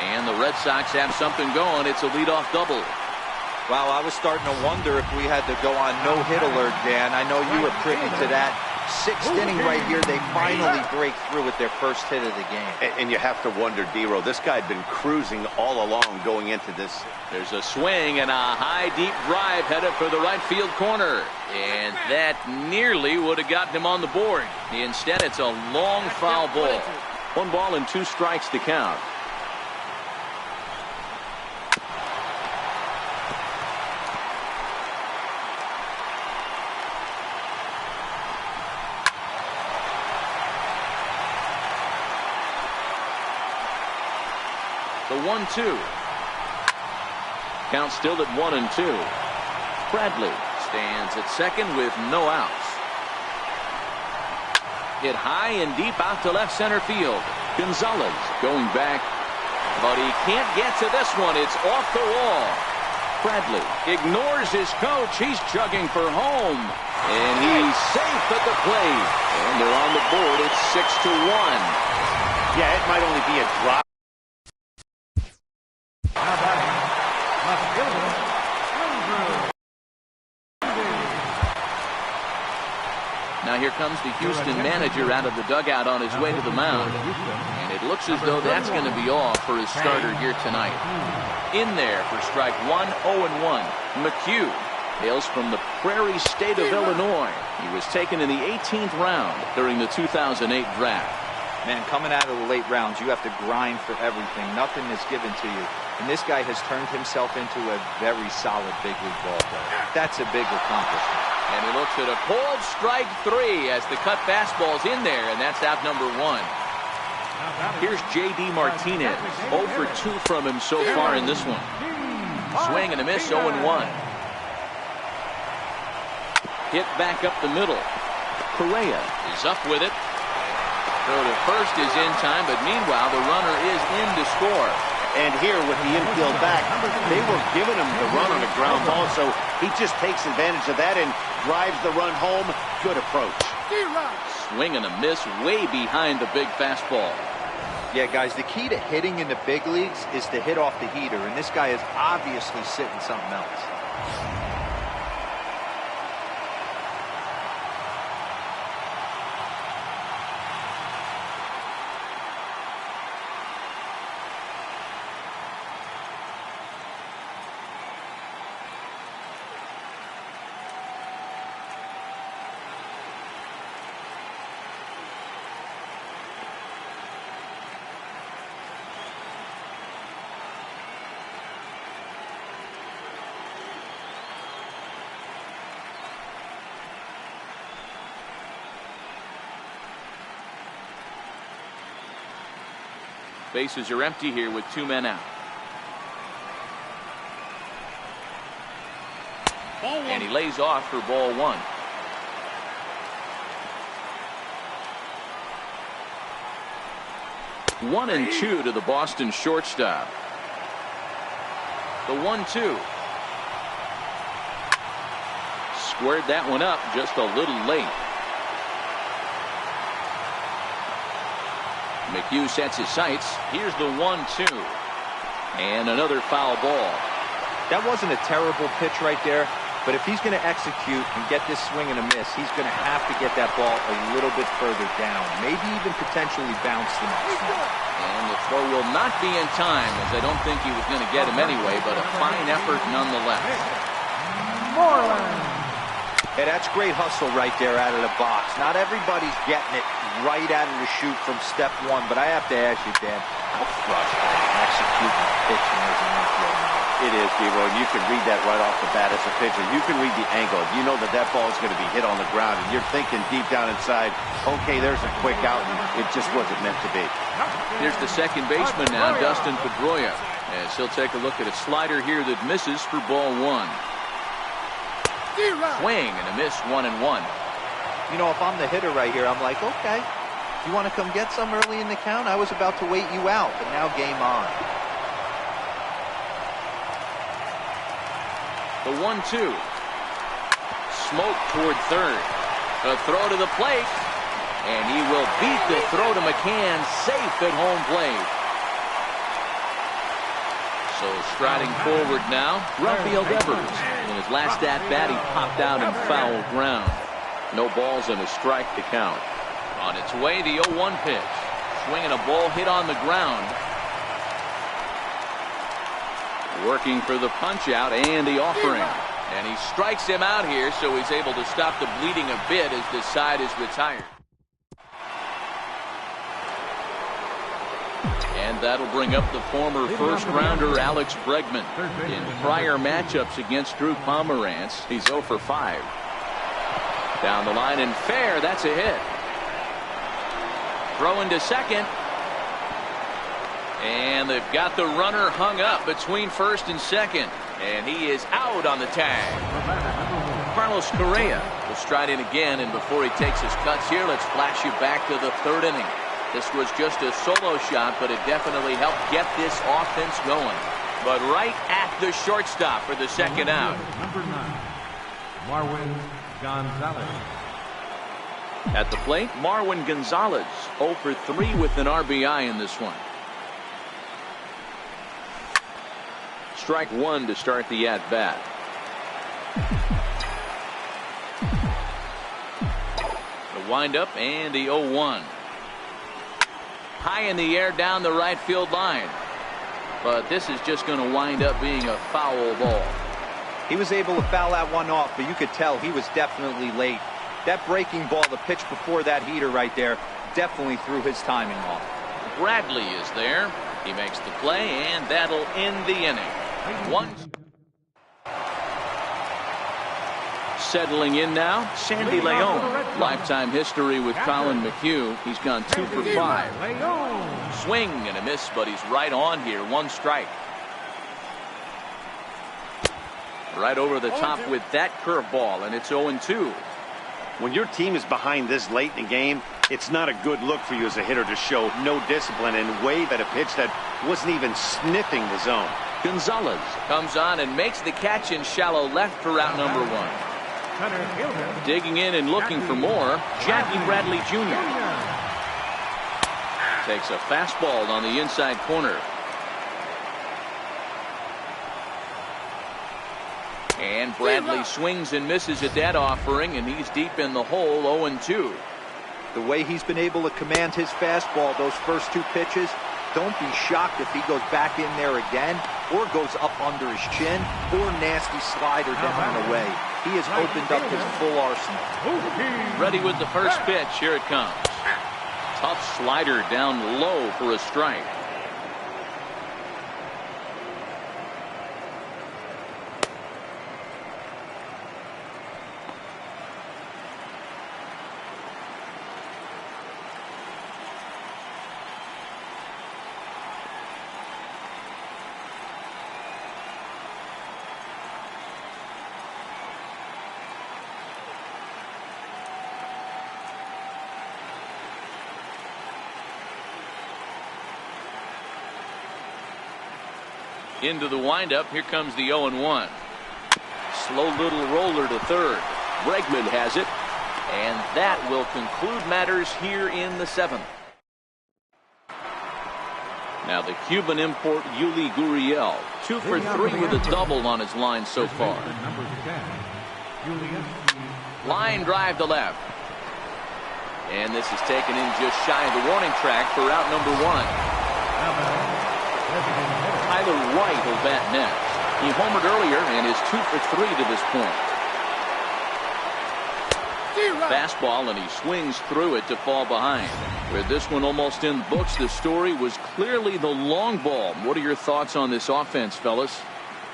And the Red Sox have something going. It's a leadoff double. Wow, I was starting to wonder if we had to go on no-hit alert, Dan. I know you were privy to that. 6th inning right here, they finally break through with their first hit of the game. And you have to wonder, D-Row, this guy had been cruising all along going into this. There's a swing and a high, deep drive headed for the right field corner. And that nearly would have gotten him on the board. Instead, it's a long foul ball. 1 ball and 2 strikes to count. The 1-2. Count still at 1-2. Bradley stands at second with no outs. Hit high and deep out to left center field. Gonzalez going back, but he can't get to this one. It's off the wall. Bradley ignores his coach. He's chugging for home, and he's safe at the plate. And they're on the board. It's 6-1. Yeah, it might only be a drop. Now here comes the Houston manager out of the dugout on his way to the mound. And it looks as though that's going to be all for his starter here tonight. In there for strike one, 0-1. McHugh hails from the Prairie State of Illinois. He was taken in the 18th round during the 2008 draft. Man, coming out of the late rounds, you have to grind for everything. Nothing is given to you. And this guy has turned himself into a very solid big league ball player. That's a big accomplishment. And he looks at a cold strike 3 as the cut fastball's in there, and that's out number 1. Here's J.D. Martinez. 0 for 2 from him so far in this one. Swing and a miss, 0-1. Hit back up the middle. Correa is up with it. Throw to first is in time, but meanwhile the runner is in to score. And here with the infield back, they were giving him the run on a ground ball, so he just takes advantage of that and drives the run home. Good approach. Swing and a miss way behind the big fastball. Yeah, guys, the key to hitting in the big leagues is to hit off the heater, and this guy is obviously sitting something else. Bases are empty here with 2 men out. And he lays off for ball 1. One and 2 to the Boston shortstop. The 1-2. Squared that one up just a little late. McHugh sets his sights. Here's the 1-2. And another foul ball. That wasn't a terrible pitch right there, but if he's going to execute and get this swing and a miss, he's going to have to get that ball a little bit further down, maybe even potentially bounce the next one. And the throw will not be in time, as I don't think he was going to get him anyway, but a fine effort nonetheless. Hey, that's great hustle right there out of the box. Not everybody's getting it right out of the chute from step 1, but I have to ask you, Dan, how frustrating executing a pitch in this infield now. It is, Devo, and you can read that right off the bat as a pitcher. You can read the angle. You know that that ball is going to be hit on the ground, and you're thinking deep down inside, okay, there's a quick out, and it just wasn't meant to be. Here's the second baseman now, Dustin Pedroia, as he'll take a look at a slider here that misses for ball 1. Swing and a miss, 1-1. You know, if I'm the hitter right here, I'm like, okay, you want to come get some early in the count? I was about to wait you out, but now game on. The 1-2. Smoke toward third. A throw to the plate. And he will beat the throw to McCann, safe at home plate. So striding forward now, Rafael Devers. In his last at-bat, he popped out in foul ground. No balls and a strike to count. On its way, the 0-1 pitch. Swinging a ball hit on the ground. Working for the punch out and the offering. And he strikes him out here, so he's able to stop the bleeding a bit as this side is retired. And that'll bring up the former first-rounder Alex Bregman. In prior matchups against Drew Pomerantz, he's 0 for 5. Down the line and fair, that's a hit. Throw to second. And they've got the runner hung up between first and second. And he is out on the tag. Carlos Correa will stride in again, and before he takes his cuts here, let's flash you back to the 3rd inning. This was just a solo shot, but it definitely helped get this offense going. But right at the shortstop for the second out. Number 9, Marwin Gonzalez. At the plate, Marwin Gonzalez, 0 for 3 with an RBI in this one. Strike 1 to start the at-bat. windup and the 0-1. High in the air down the right field line. But this is just going to wind up being a foul ball. He was able to foul that one off, but you could tell he was definitely late. That breaking ball, the pitch before that heater right there, definitely threw his timing off. Bradley is there. He makes the play, and that'll end the inning. One. Settling in now, Sandy Leon. Lifetime history with Colin McHugh. He's gone 2 for 5. Swing and a miss, but he's right on here. 1 strike. Right over the top with that curveball, and it's 0-2. When your team is behind this late in the game, it's not a good look for you as a hitter to show no discipline and wave at a pitch that wasn't even sniffing the zone. Gonzalez comes on and makes the catch in shallow left for out number 1. Digging in and looking for more, Jackie Bradley Jr. Takes a fastball on the inside corner. And Bradley swings and misses at that offering, and he's deep in the hole. 0-2. The way he's been able to command his fastball those first 2 pitches, don't be shocked if he goes back in there again or goes up under his chin or nasty slider down and away. He has opened up his full arsenal. Ready with the first pitch. Here it comes. Tough slider down low for a strike. Into the windup. Here comes the 0-1. Slow little roller to third. Bregman has it. And that will conclude matters here in the 7th. Now the Cuban import Yuli Gurriel, 2 for 3 with a double on his line so far. Line drive to left. And this is taken in just shy of the warning track for out number 1. Tyler Wright will bat next. He homered earlier and is 2 for 3 to this point. Fastball, and he swings through it to fall behind. With this one almost in the books, the story was clearly the long ball. What are your thoughts on this offense, fellas?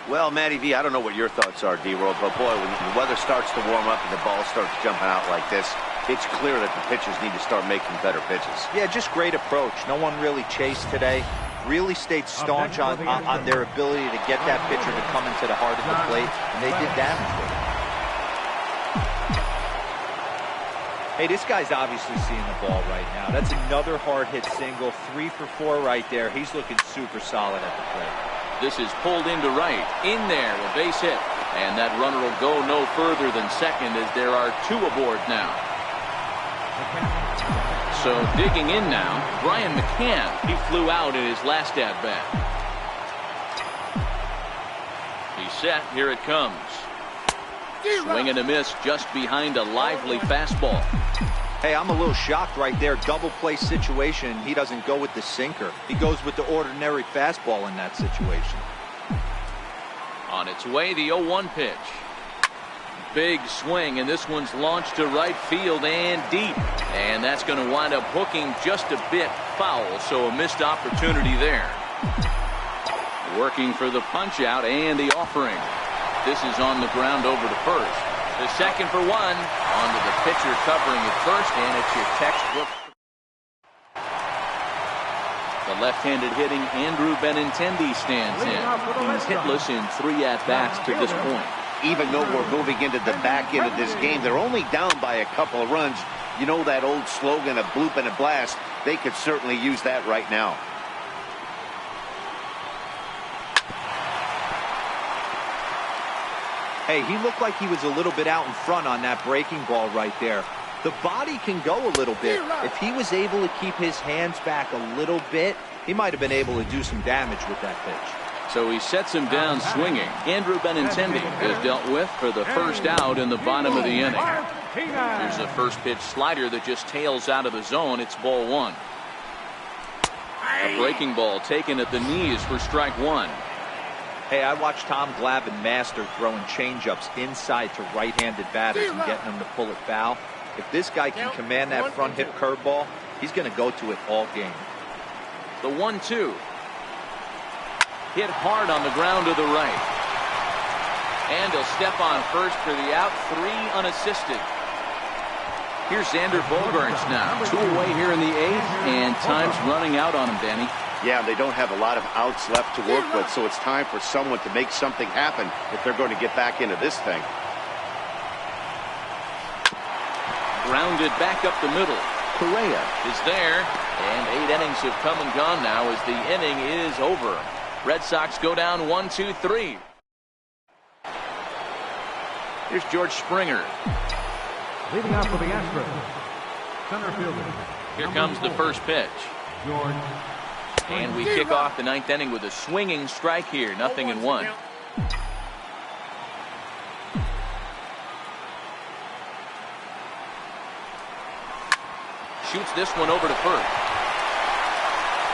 Well, Matty V, I don't know what your thoughts are, D-Roll, but boy, when the weather starts to warm up and the ball starts jumping out like this, it's clear that the pitchers need to start making better pitches. Yeah, just great approach. No one really chased today. Really stayed staunch on their ability to get that pitcher to come into the heart of the plate, and they did damage with it. Hey, this guy's obviously seeing the ball right now. That's another hard hit single. 3 for 4 right there. He's looking super solid at the plate. This is pulled into right. In there, a base hit. And that runner will go no further than second as there are 2 aboard now. So digging in now, Brian McCann. He flew out in his last at-bat. He's set. Here it comes. Swing and a miss just behind a lively fastball. Hey, I'm a little shocked right there. Double play situation. He doesn't go with the sinker. He goes with the ordinary fastball in that situation. On its way, the 0-1 pitch. Big swing, and this one's launched to right field and deep. And that's going to wind up hooking just a bit foul, so a missed opportunity there. Working for the punch out and the offering. This is on the ground over to first. The second for 1. Onto the pitcher covering at first, and it's your textbook. The left-handed hitting Andrew Benintendi stands in. He's hitless in 3 at-bats to this point. Even though we're moving into the back end of this game, they're only down by a couple of runs. You know that old slogan, a bloop and a blast? They could certainly use that right now. Hey, he looked like he was a little bit out in front on that breaking ball right there. The body can go a little bit. If he was able to keep his hands back a little bit, he might have been able to do some damage with that pitch. So he sets him down swinging. Andrew Benintendi is dealt with for the first out in the bottom of the inning. Here's a first pitch slider that just tails out of the zone. It's ball one. A breaking ball taken at the knees for strike one. Hey, I watched Tom Glavine master throwing changeups inside to right-handed batters and getting them to pull it foul. If this guy can command that front hip curveball, he's going to go to it all game. The 1-2. Hit hard on the ground to the right. And he'll step on first for the out. 3 unassisted. Here's Xander Bogaerts now. 2 away here in the 8th, and time's running out on him, Danny. Yeah, they don't have a lot of outs left to work with, so it's time for someone to make something happen if they're going to get back into this thing. Grounded back up the middle. Correa is there, and 8 innings have come and gone now as the inning is over. Red Sox go down 1-2-3. Here's George Springer. Leading out for the Astros, center fielder. Here comes the first pitch. George. And we kick off the 9th inning with a swinging strike here. 0-1. Shoots this one over to first.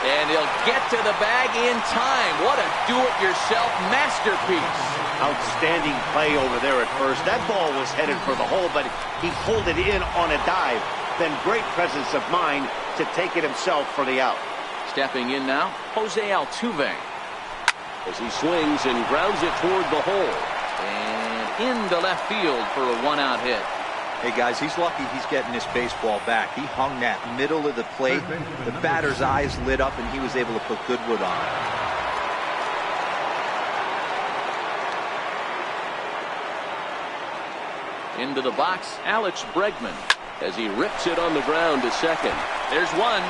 And he'll get to the bag in time. What a do-it-yourself masterpiece. Outstanding play over there at first. That ball was headed for the hole, but he pulled it in on a dive. Then great presence of mind to take it himself for the out. Stepping in now, Jose Altuve. As he swings and grounds it toward the hole. And into left field for a 1-out hit. Hey, guys, he's lucky he's getting this baseball back. He hung that middle of the plate. The batter's eyes lit up, and he was able to put Goodwood on it. Into the box, Alex Bregman as he rips it on the ground to second. There's one.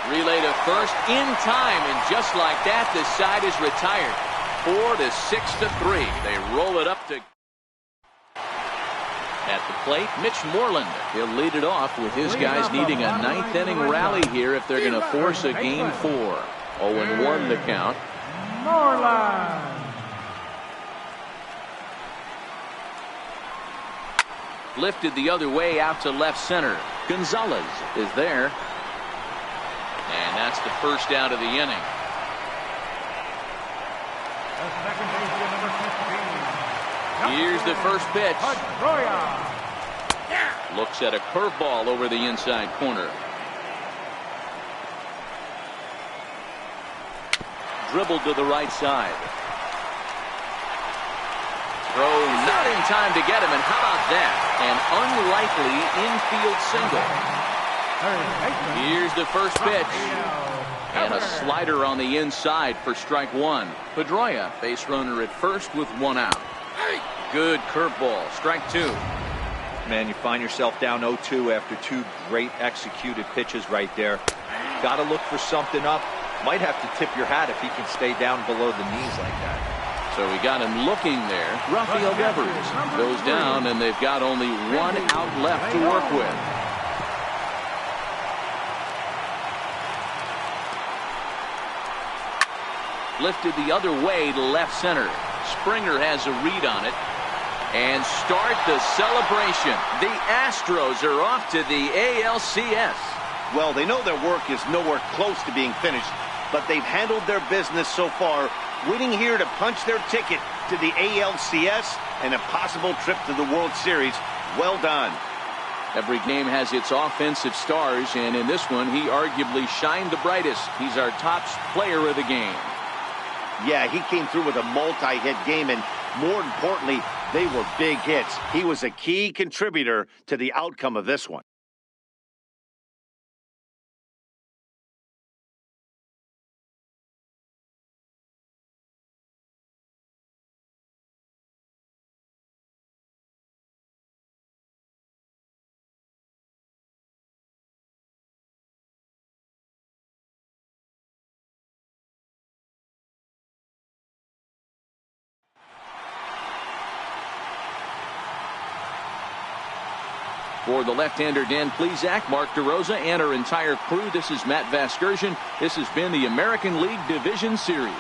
Relay to first in time, and just like that, the side is retired. 4-6-3. They roll it up to... At the plate, Mitch Moreland. He'll lead it off with his guys needing a 9th inning rally here if they're going to force a game 4. 0-1 the count. Moreland. Lifted the other way out to left center. Gonzalez is there. And that's the first out of the inning. The second baseman, number 15. Here's the first pitch. Pedroia. Looks at a curveball over the inside corner. Dribbled to the right side. Throw not in time to get him, and how about that? An unlikely infield single. Here's the first pitch. And a slider on the inside for strike one. Pedroia, base runner at first with 1 out. Good curveball, strike 2. Man, you find yourself down 0-2 after 2 great executed pitches right there. Got to look for something up. Might have to tip your hat if he can stay down below the knees like that. So we got him looking there. Rafael Devers goes down, and they've got only 1 out left to work with. Lifted the other way to left center. Springer has a read on it. And start the celebration. The Astros are off to the ALCS. Well, they know their work is nowhere close to being finished, but they've handled their business so far, winning here to punch their ticket to the ALCS and a possible trip to the World Series. Well done. Every game has its offensive stars, and in this one, he arguably shined the brightest. He's our top player of the game. Yeah, he came through with a multi-hit game, and more importantly, they were big hits. He was a key contributor to the outcome of this one. For the left-hander Dan Plesac, Mark DeRosa, and our entire crew, this is Matt Vasgersian. This has been the American League Division Series.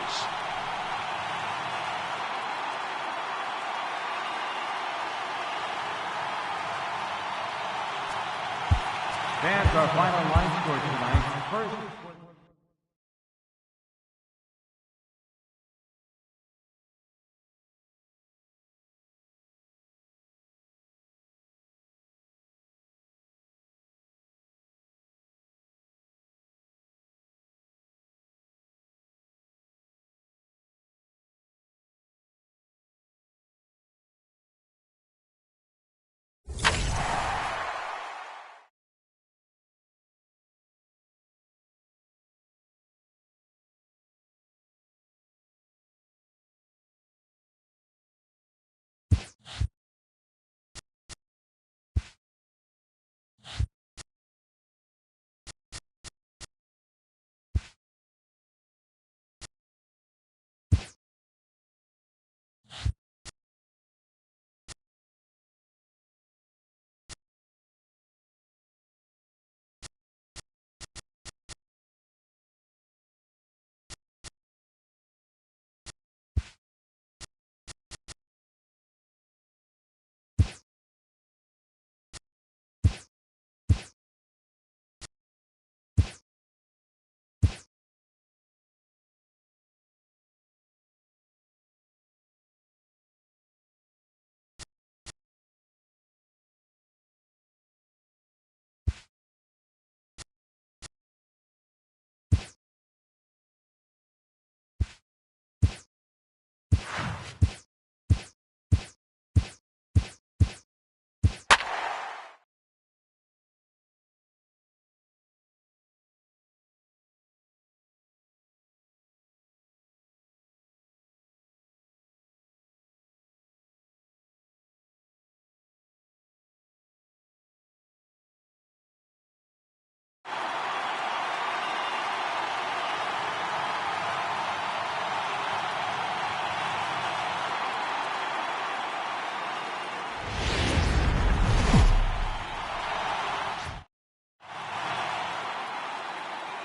Here's our final line score tonight. First.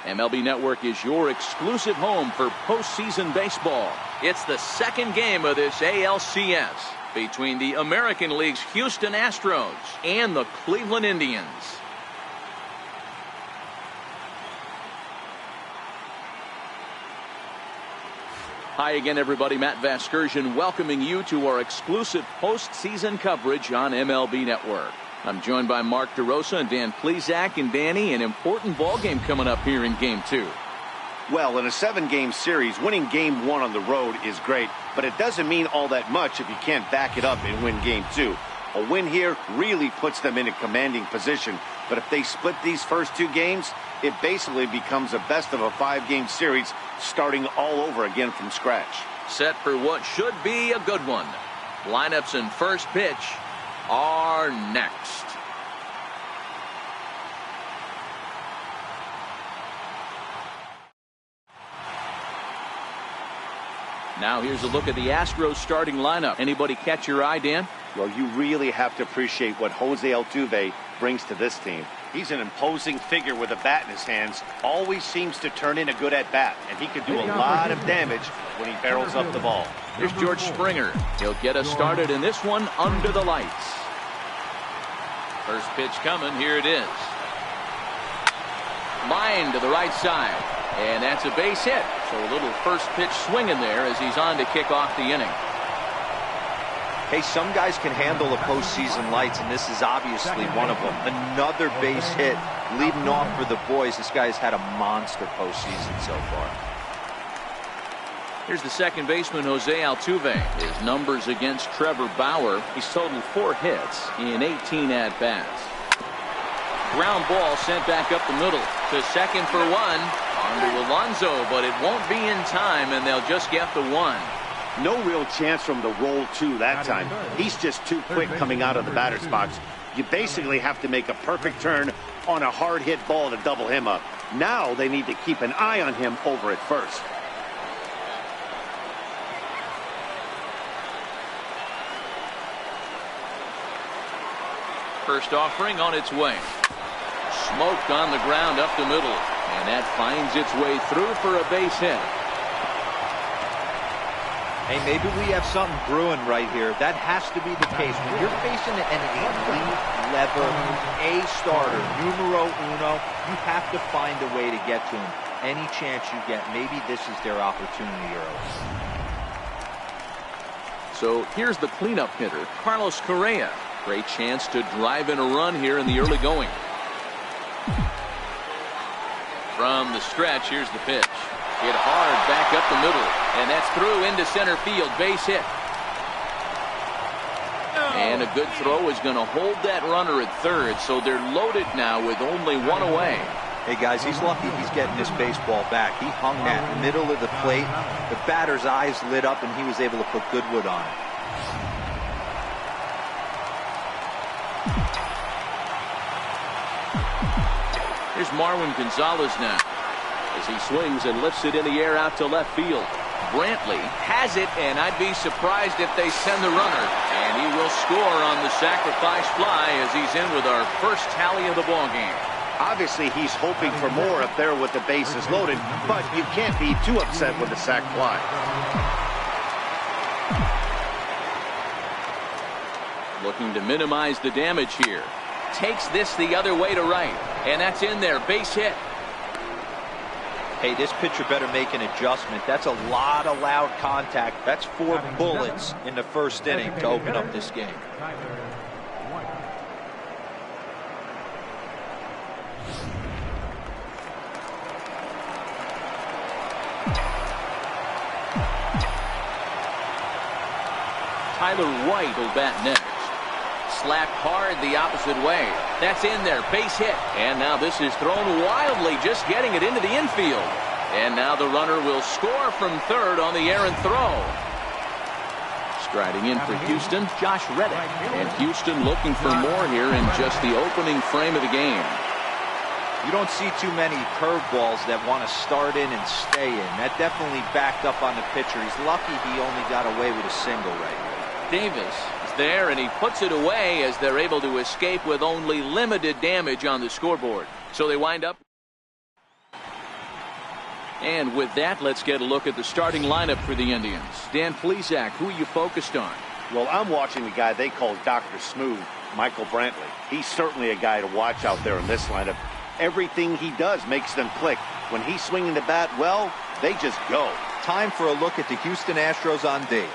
MLB Network is your exclusive home for postseason baseball. It's the second game of this ALCS between the American League's Houston Astros and the Cleveland Indians. Hi again, everybody. Matt Vasgersian welcoming you to our exclusive postseason coverage on MLB Network. I'm joined by Mark DeRosa and Dan Plesac. And Danny, an important ball game coming up here in Game 2. Well, in a 7-game series, winning Game 1 on the road is great, but it doesn't mean all that much if you can't back it up and win Game 2. A win here really puts them in a commanding position, but if they split these first 2 games, it basically becomes a best-of-a-5-game series starting all over again from scratch. Set for what should be a good one. Lineups and first pitch are next. Now here's a look at the Astros starting lineup. Anybody catch your eye, Dan? Well, you really have to appreciate what Jose Altuve brings to this team. He's an imposing figure with a bat in his hands, always seems to turn in a good at-bat, and he can do a lot of damage when he barrels up the ball. Here's George Springer. He'll get us started in this one under the lights. First pitch coming. Here it is. Line to the right side. And that's a base hit. So a little first pitch swing in there as he's on to kick off the inning. Hey, some guys can handle the postseason lights, and this is obviously one of them. Another base hit leading off for the boys. This guy's had a monster postseason so far. Here's the second baseman, Jose Altuve. His numbers against Trevor Bauer. He's totaled 4 hits in 18 at-bats. Ground ball sent back up the middle to second for 1. On to Alonso, but it won't be in time, and they'll just get the 1. No real chance from the roll 2 that time. He's just too quick coming out of the batter's box. You basically have to make a perfect turn on a hard hit ball to double him up. Now they need to keep an eye on him over at first. First offering on its way. Smoked on the ground up the middle, and that finds its way through for a base hit. Hey, maybe we have something brewing right here. That has to be the case. When you're facing an elite level A starter, numero uno, you have to find a way to get to him. Any chance you get, maybe this is their opportunity early. So here's the cleanup hitter, Carlos Correa. Great chance to drive in a run here in the early going. From the stretch, here's the pitch. Hit hard back up the middle, and that's through into center field. Base hit. And a good throw is going to hold that runner at third, so they're loaded now with only one away. Hey, guys, he's lucky he's getting this baseball back. He hung that middle of the plate. The batter's eyes lit up, and he was able to put good wood on it. Here's Marwin Gonzalez now, as he swings and lifts it in the air out to left field. Brantley has it, and I'd be surprised if they send the runner. And he will score on the sacrifice fly as he's in with our first tally of the ball game. Obviously, he's hoping for more up there with the bases loaded, but you can't be too upset with the sac fly. Looking to minimize the damage here. Takes this the other way to right, and that's in there. Base hit. Hey, this pitcher better make an adjustment. That's a lot of loud contact. That's 4 bullets in the first inning to open up this game. Tyler White will bat next. Slapped hard the opposite way. That's in there. Base hit. And now this is thrown wildly, just getting it into the infield. And now the runner will score from third on the errant throw. Striding in for Houston, Josh Reddick. And Houston looking for more here in just the opening frame of the game. You don't see too many curveballs that want to start in and stay in. That definitely backed up on the pitcher. He's lucky he only got away with a single right here. Davis is there, and he puts it away as they're able to escape with only limited damage on the scoreboard. So they wind up. And with that, let's get a look at the starting lineup for the Indians. Dan Plesac, who are you focused on? Well, I'm watching the guy they call Dr. Smooth, Michael Brantley. He's certainly a guy to watch out there in this lineup. Everything he does makes them click. When he's swinging the bat, well, they just go. Time for a look at the Houston Astros on D.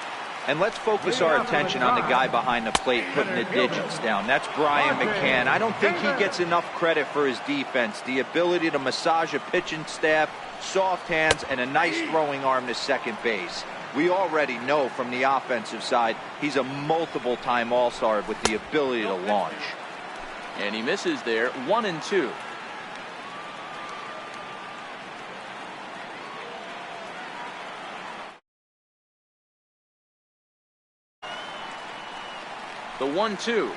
And let's focus our attention on the guy behind the plate putting the digits down. That's Brian McCann. I don't think he gets enough credit for his defense. The ability to massage a pitching staff, soft hands, and a nice throwing arm to second base. We already know from the offensive side, he's a multiple-time All-Star with the ability to launch. And he misses there, 1-2. The 1-2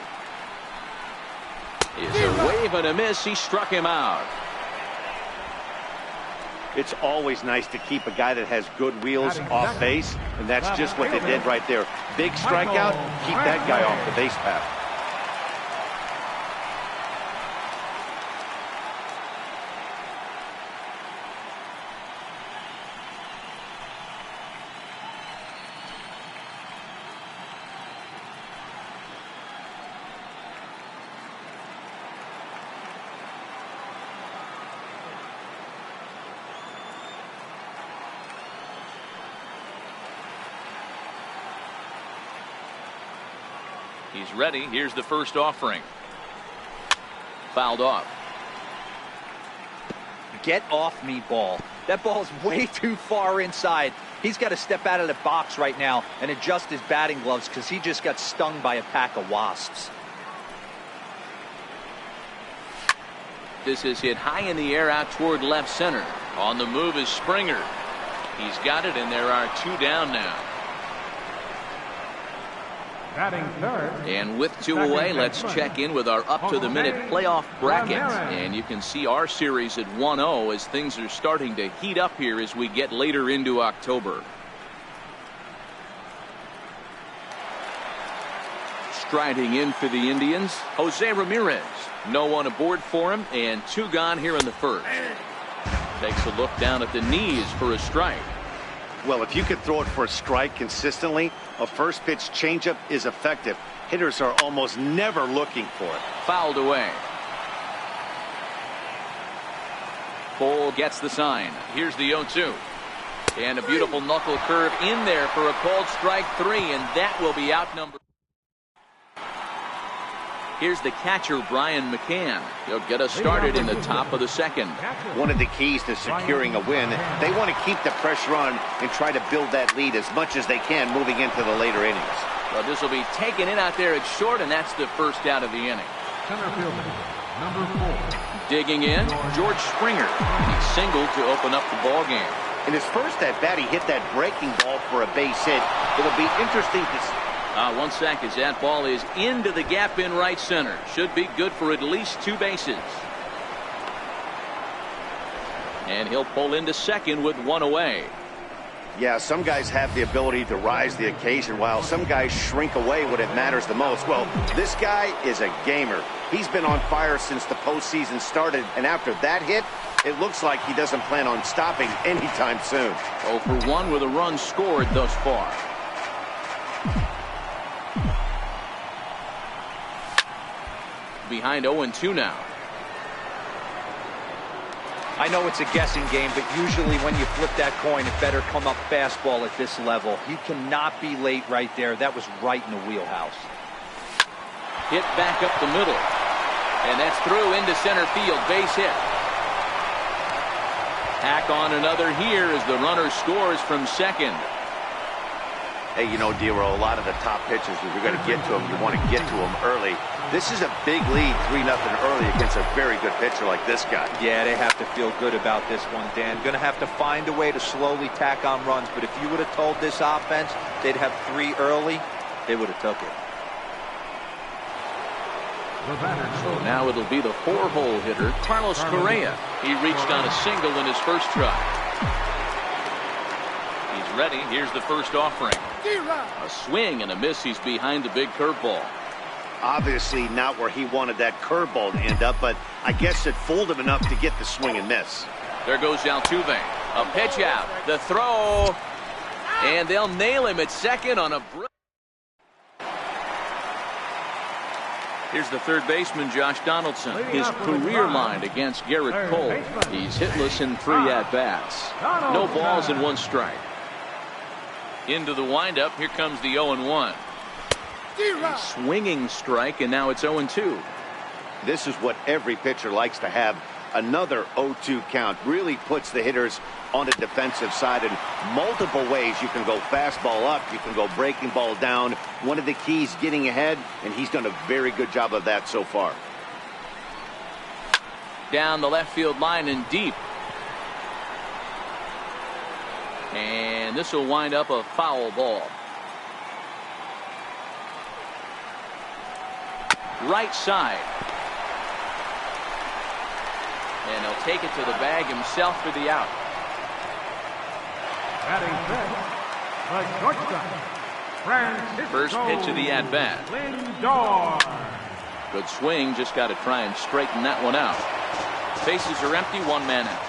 is a wave and a miss. He struck him out. It's always nice to keep a guy that has good wheels off base, and that's just what they did right there. Big strikeout, keep that guy off the base path. He's ready. Here's the first offering. Fouled off. Get off me, ball. That ball's way too far inside. He's got to step out of the box right now and adjust his batting gloves because he just got stung by a pack of wasps. This is hit high in the air out toward left center. On the move is Springer. He's got it, and there are 2 down now. Batting third. And with 2 away, let's check in with our up-to-the-minute playoff bracket. And you can see our series at 1-0 as things are starting to heat up here as we get later into October. Striding in for the Indians, Jose Ramirez. No one aboard for him, and 2 gone here in the first. Takes a look down at the knees for a strike. Well, if you could throw it for a strike consistently, a first pitch changeup is effective. Hitters are almost never looking for it. Fouled away. Cole gets the sign. Here's the 0-2. And a beautiful knuckle curve in there for a called strike 3, and that will be outnumbered. Here's the catcher, Brian McCann. He'll get us started in the top of the second. One of the keys to securing a win, they want to keep the pressure on and try to build that lead as much as they can moving into the later innings. Well, this will be taken in out there at short, and that's the first out of the inning. Center fielder, number 4. Digging in, George Springer. He singled to open up the ball game. In his first at bat, he hit that breaking ball for a base hit. It'll be interesting to see. 1 sec as that ball is into the gap in right center. Should be good for at least 2 bases. And he'll pull into second with 1 away. Yeah, some guys have the ability to rise the occasion while some guys shrink away when it matters the most. Well, this guy is a gamer. He's been on fire since the postseason started, and after that hit, it looks like he doesn't plan on stopping anytime soon. 0 for 1 with a run scored thus far. Behind 0-2 now. I know it's a guessing game, but usually when you flip that coin, it better come up fastball at this level. He cannot be late right there. That was right in the wheelhouse. Hit back up the middle. And that's through into center field. Base hit. Tack on another here as the runner scores from second. Hey, you know, Dero, a lot of the top pitchers, if you're going to get to them, you want to get to them early. This is a big lead, 3-0 early against a very good pitcher like this guy. Yeah, they have to feel good about this one, Dan. Going to have to find a way to slowly tack on runs. But if you would have told this offense they'd have 3 early, they would have took it. So now it'll be the 4-hole hitter, Carlos Correa. He reached on a single in his first try. He's ready. Here's the first offering. A swing and a miss. He's behind the big curveball. Obviously not where he wanted that curveball to end up, but I guess it fooled him enough to get the swing and miss. There goes Altuve. A pitch out. The throw. And they'll nail him at second on a... Here's the third baseman, Josh Donaldson. His career line against Garrett Cole. He's hitless in 3 at-bats. No balls and 1 strike. Into the windup. Here comes the 0-1. A swinging strike, and now it's 0-2. This is what every pitcher likes to have. Another 0-2 count really puts the hitters on the defensive side in multiple ways. You can go fastball up, you can go breaking ball down. One of the keys, getting ahead, and he's done a very good job of that so far. Down the left field line and deep. And this will wind up a foul ball. Right side. And he'll take it to the bag himself for the out. Batting fifth, the shortstop, Francisco First pitch of the at-bat. Lindor. Good swing. Just got to try and straighten that one out. Bases are empty. 1 man out.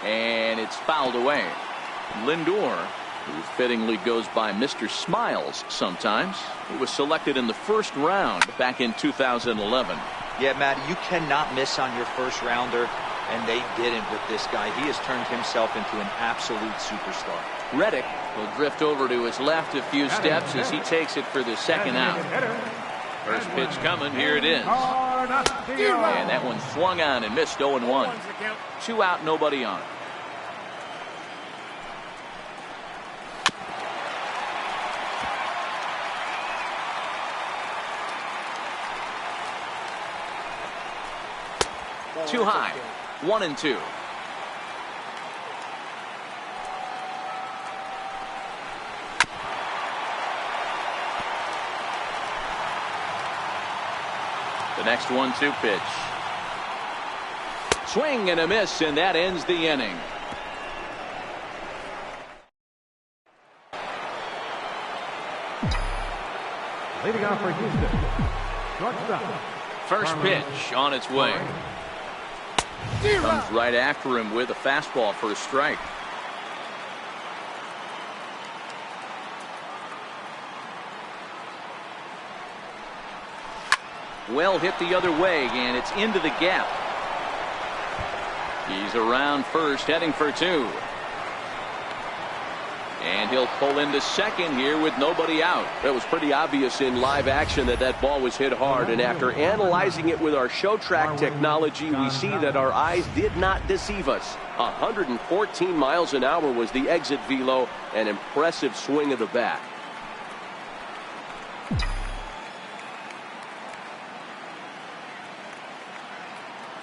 And it's fouled away. Lindor, who fittingly goes by Mr. Smiles sometimes. He was selected in the first round back in 2011. Yeah, Matt, you cannot miss on your first rounder, and they didn't with this guy. He has turned himself into an absolute superstar. Reddick will drift over to his left a few steps as he takes it for the second out. First pitch coming. Here it is. And that one swung on and missed. 0-1. 2 out, nobody on. Too high. 1-2. The next 1-2 pitch. Swing and a miss, and that ends the inning. Leading off for Houston, shortstop. First pitch on its way. Comes right after him with a fastball for a strike. Well hit the other way, and it's into the gap. He's around first, heading for two. And he'll pull into second here with nobody out. That was pretty obvious in live action that that ball was hit hard. And after analyzing it with our show track technology, we see that our eyes did not deceive us. 114 miles an hour was the exit velo. An impressive swing of the bat.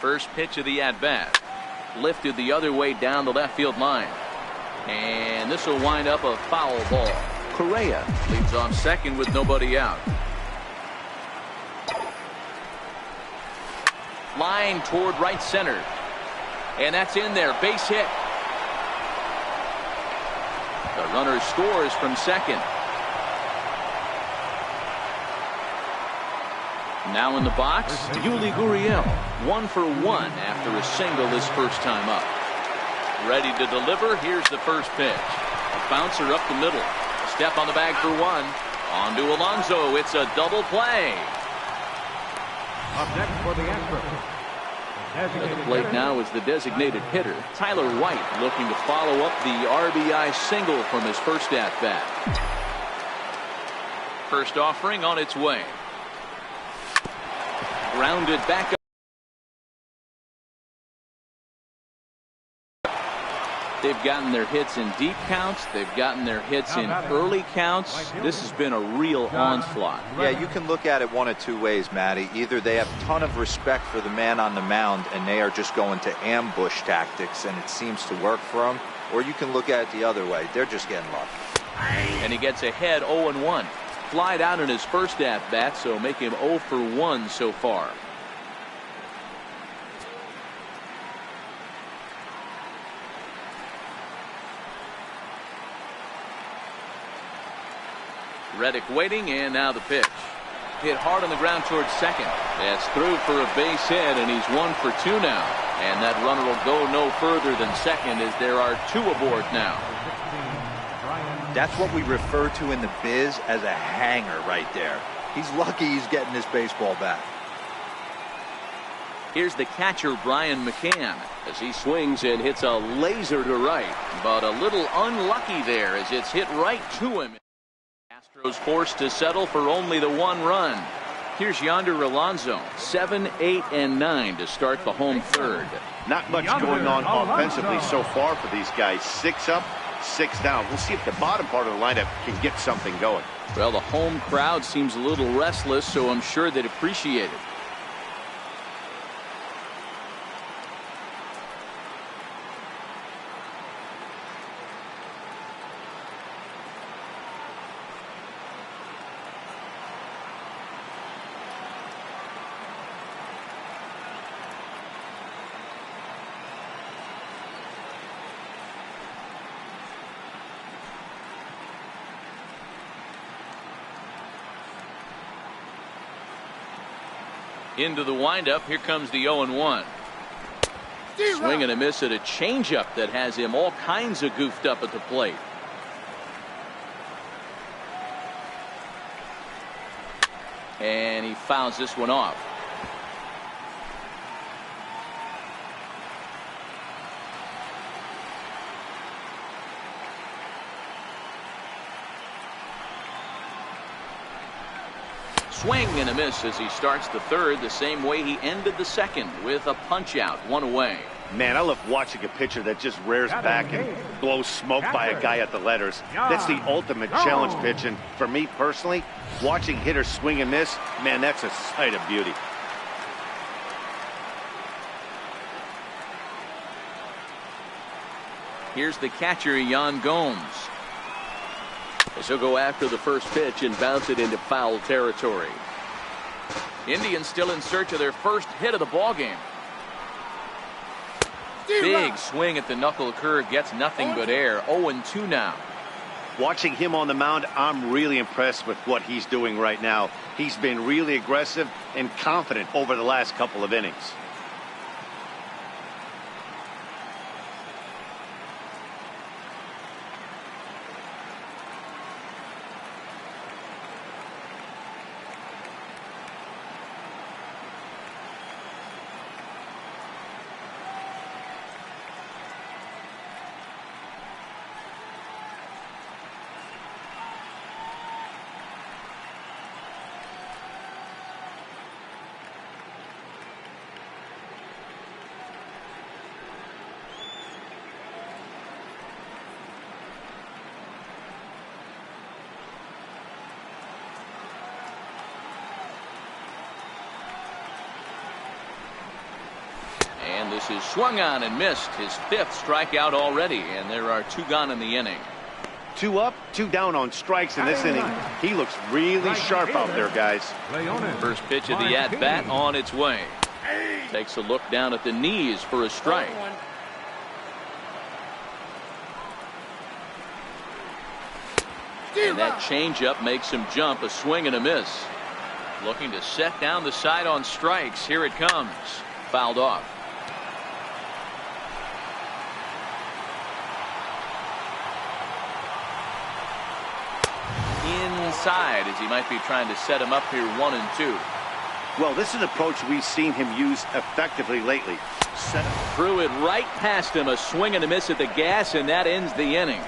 First pitch of the at-bat. Lifted the other way down the left field line. And this will wind up a foul ball. Correa leads off second with nobody out. Line toward right center. And that's in there. Base hit. The runner scores from second. Now in the box, Yuli Gurriel. 1 for 1 after a single his first time up. Ready to deliver. Here's the first pitch. A bouncer up the middle. A step on the bag for one. On to Alonso. It's a double play. Up next for the Astros. At the plate now is the designated hitter, Tyler White, looking to follow up the RBI single from his first at-bat. First offering on its way. Grounded back up. They've gotten their hits in deep counts. They've gotten their hits in early counts. This has been a real onslaught. Yeah, you can look at it one of two ways, Matty. Either they have a ton of respect for the man on the mound and they are just going to ambush tactics and it seems to work for them, or you can look at it the other way. They're just getting lucky. And he gets ahead 0-1. Flied out in his first at-bat, so make him 0 for 1 so far. Reddick waiting, and now the pitch. Hit hard on the ground towards second. That's through for a base hit, and he's 1 for 2 now. And that runner will go no further than second as there are 2 aboard now. That's what we refer to in the biz as a hanger right there. He's lucky he's getting this baseball back. Here's the catcher, Brian McCann, as he swings and hits a laser to right. But a little unlucky there as it's hit right to him. Astros forced to settle for only the 1 run. Here's Yonder Alonso, 7, 8, and 9 to start the home third. Not much going on offensively so far for these guys. 6 up, 6 down. We'll see if the bottom part of the lineup can get something going. Well, the home crowd seems a little restless, so I'm sure they'd appreciate it. Into the windup. Here comes the 0-1. Swing and a miss at a changeup that has him all kinds of goofed up at the plate. And he fouls this one off. Swing and a miss as he starts the third the same way he ended the second with a punch out, 1 away. Man, I love watching a pitcher that just rears back and blows smoke by a guy at the letters. That's the ultimate challenge pitch, and for me personally, watching hitters swing and miss, man, that's a sight of beauty. Here's the catcher, Yan Gomes. As he'll go after the first pitch and bounce it into foul territory. Indians still in search of their first hit of the ballgame. Big swing at the knuckle curve, gets nothing but air. 0-2 now. Watching him on the mound, I'm really impressed with what he's doing right now. He's been really aggressive and confident over the last couple of innings. And this is swung on and missed. His 5th strikeout already, and there are 2 gone in the inning. 2 up, 2 down on strikes in this inning. He looks really sharp out there, guys. First pitch of the at-bat on its way. Takes a look down at the knees for a strike. And that changeup makes him jump. A swing and a miss. Looking to set down the side on strikes. Here it comes. Fouled off. Inside, as he might be trying to set him up here 1-2. Well, this is an approach we've seen him use effectively lately. Threw it right past him. A swing and a miss at the gas, and that ends the inning.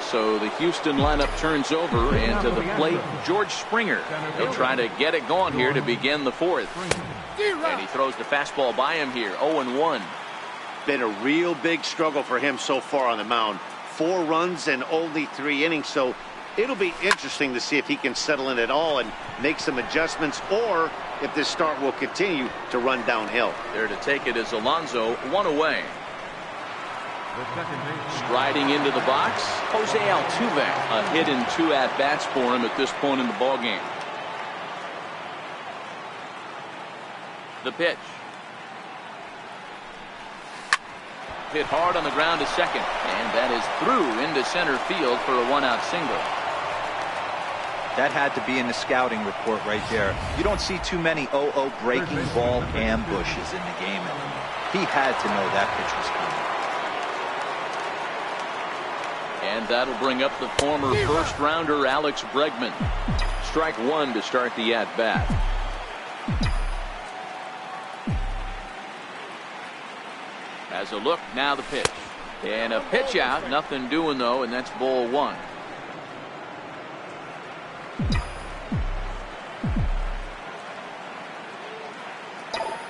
So the Houston lineup turns over, and to the plate, George Springer. He'll try to get it going here to begin the 4th. And he throws the fastball by him here, 0-1. Been a real big struggle for him so far on the mound. 4 runs and only 3 innings, so it'll be interesting to see if he can settle in at all and make some adjustments, or if this start will continue to run downhill. There to take it is Alonso, 1 away. Striding into the box, Jose Altuve. A hit in 2 at-bats for him at this point in the ballgame. The pitch. Hit hard on the ground to second, and that is through into center field for a 1-out single. That had to be in the scouting report right there. You don't see too many breaking ball ambushes in the game anymore. He had to know that pitch was coming. And that'll bring up the former first-rounder Alex Bregman. Strike 1 to start the at-bat. As a look, now the pitch. And a pitch out, nothing doing though, and that's ball 1.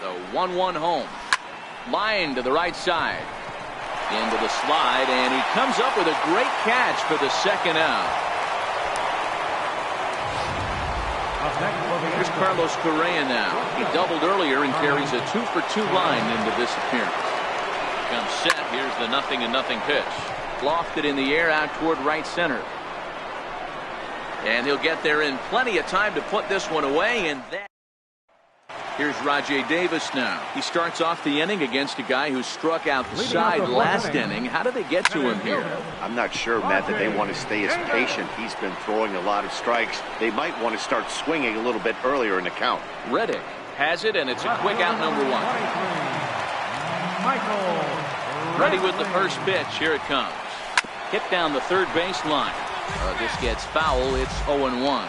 The 1-1 home. Line to the right side. Into the slide, and he comes up with a great catch for the 2nd out. Here's Carlos Correa now. He doubled earlier and carries a 2-for-2 line into this appearance. Comes set. Here's the 0-0 pitch. Lofted in the air out toward right center. And he'll get there in plenty of time to put this one away. And that. Here's Rajay Davis now. He starts off the inning against a guy who struck out the side last inning. How did they get to him here? I'm not sure, Matt, that they want to stay as patient. He's been throwing a lot of strikes. They might want to start swinging a little bit earlier in the count. Reddick has it, and it's a quick out, number 1. Ready with the first pitch. Here it comes. Hit down the third base line. This gets foul. It's 0-1.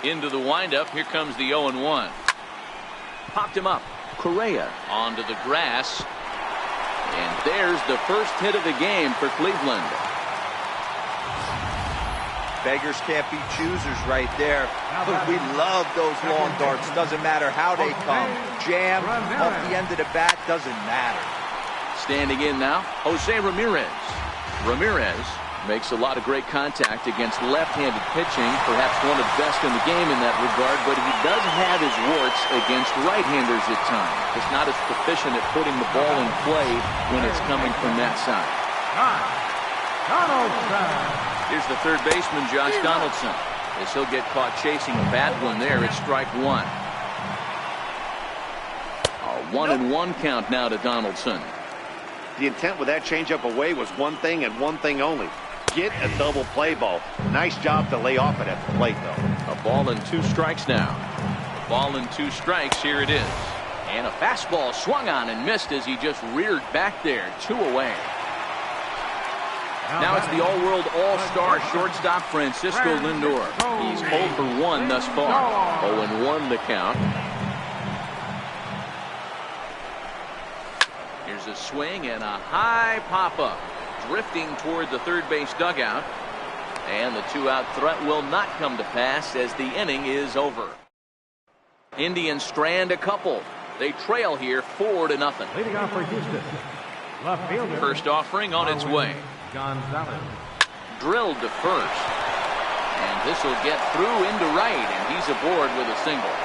Into the windup. Here comes the 0-1. Popped him up. Correa onto the grass. And there's the first hit of the game for Cleveland. Beggars can't be choosers right there. We love those long darts. Doesn't matter how they come. Jam, off the end of the bat, doesn't matter. Standing in now, Jose Ramirez. Ramirez makes a lot of great contact against left-handed pitching, perhaps one of the best in the game in that regard, but he does have his warts against right-handers at times. He's not as proficient at putting the ball in play when it's coming from that side. Here's the third baseman, Josh Donaldson, as he'll get caught chasing a bad one there. It's strike 1. A 1-1 count now to Donaldson. The intent with that changeup away was one thing and one thing only. Get a double play ball. Nice job to lay off it at the plate, though. A ball and 2 strikes now. A ball and 2 strikes. Here it is. And a fastball swung on and missed as he just reared back there. 2 away. Now it's the all-world all-star shortstop Francisco Lindor. He's 0 for 1 thus far. 0-1 the count. Here's a swing and a high pop-up. Drifting toward the third base dugout. And the 2-out threat will not come to pass as the inning is over. Indians strand a couple. They trail here 4-0. Leading off for Houston. Left fielder. First offering on its way. Gonzalez. Drilled to first. And this will get through into right, and he's aboard with a single.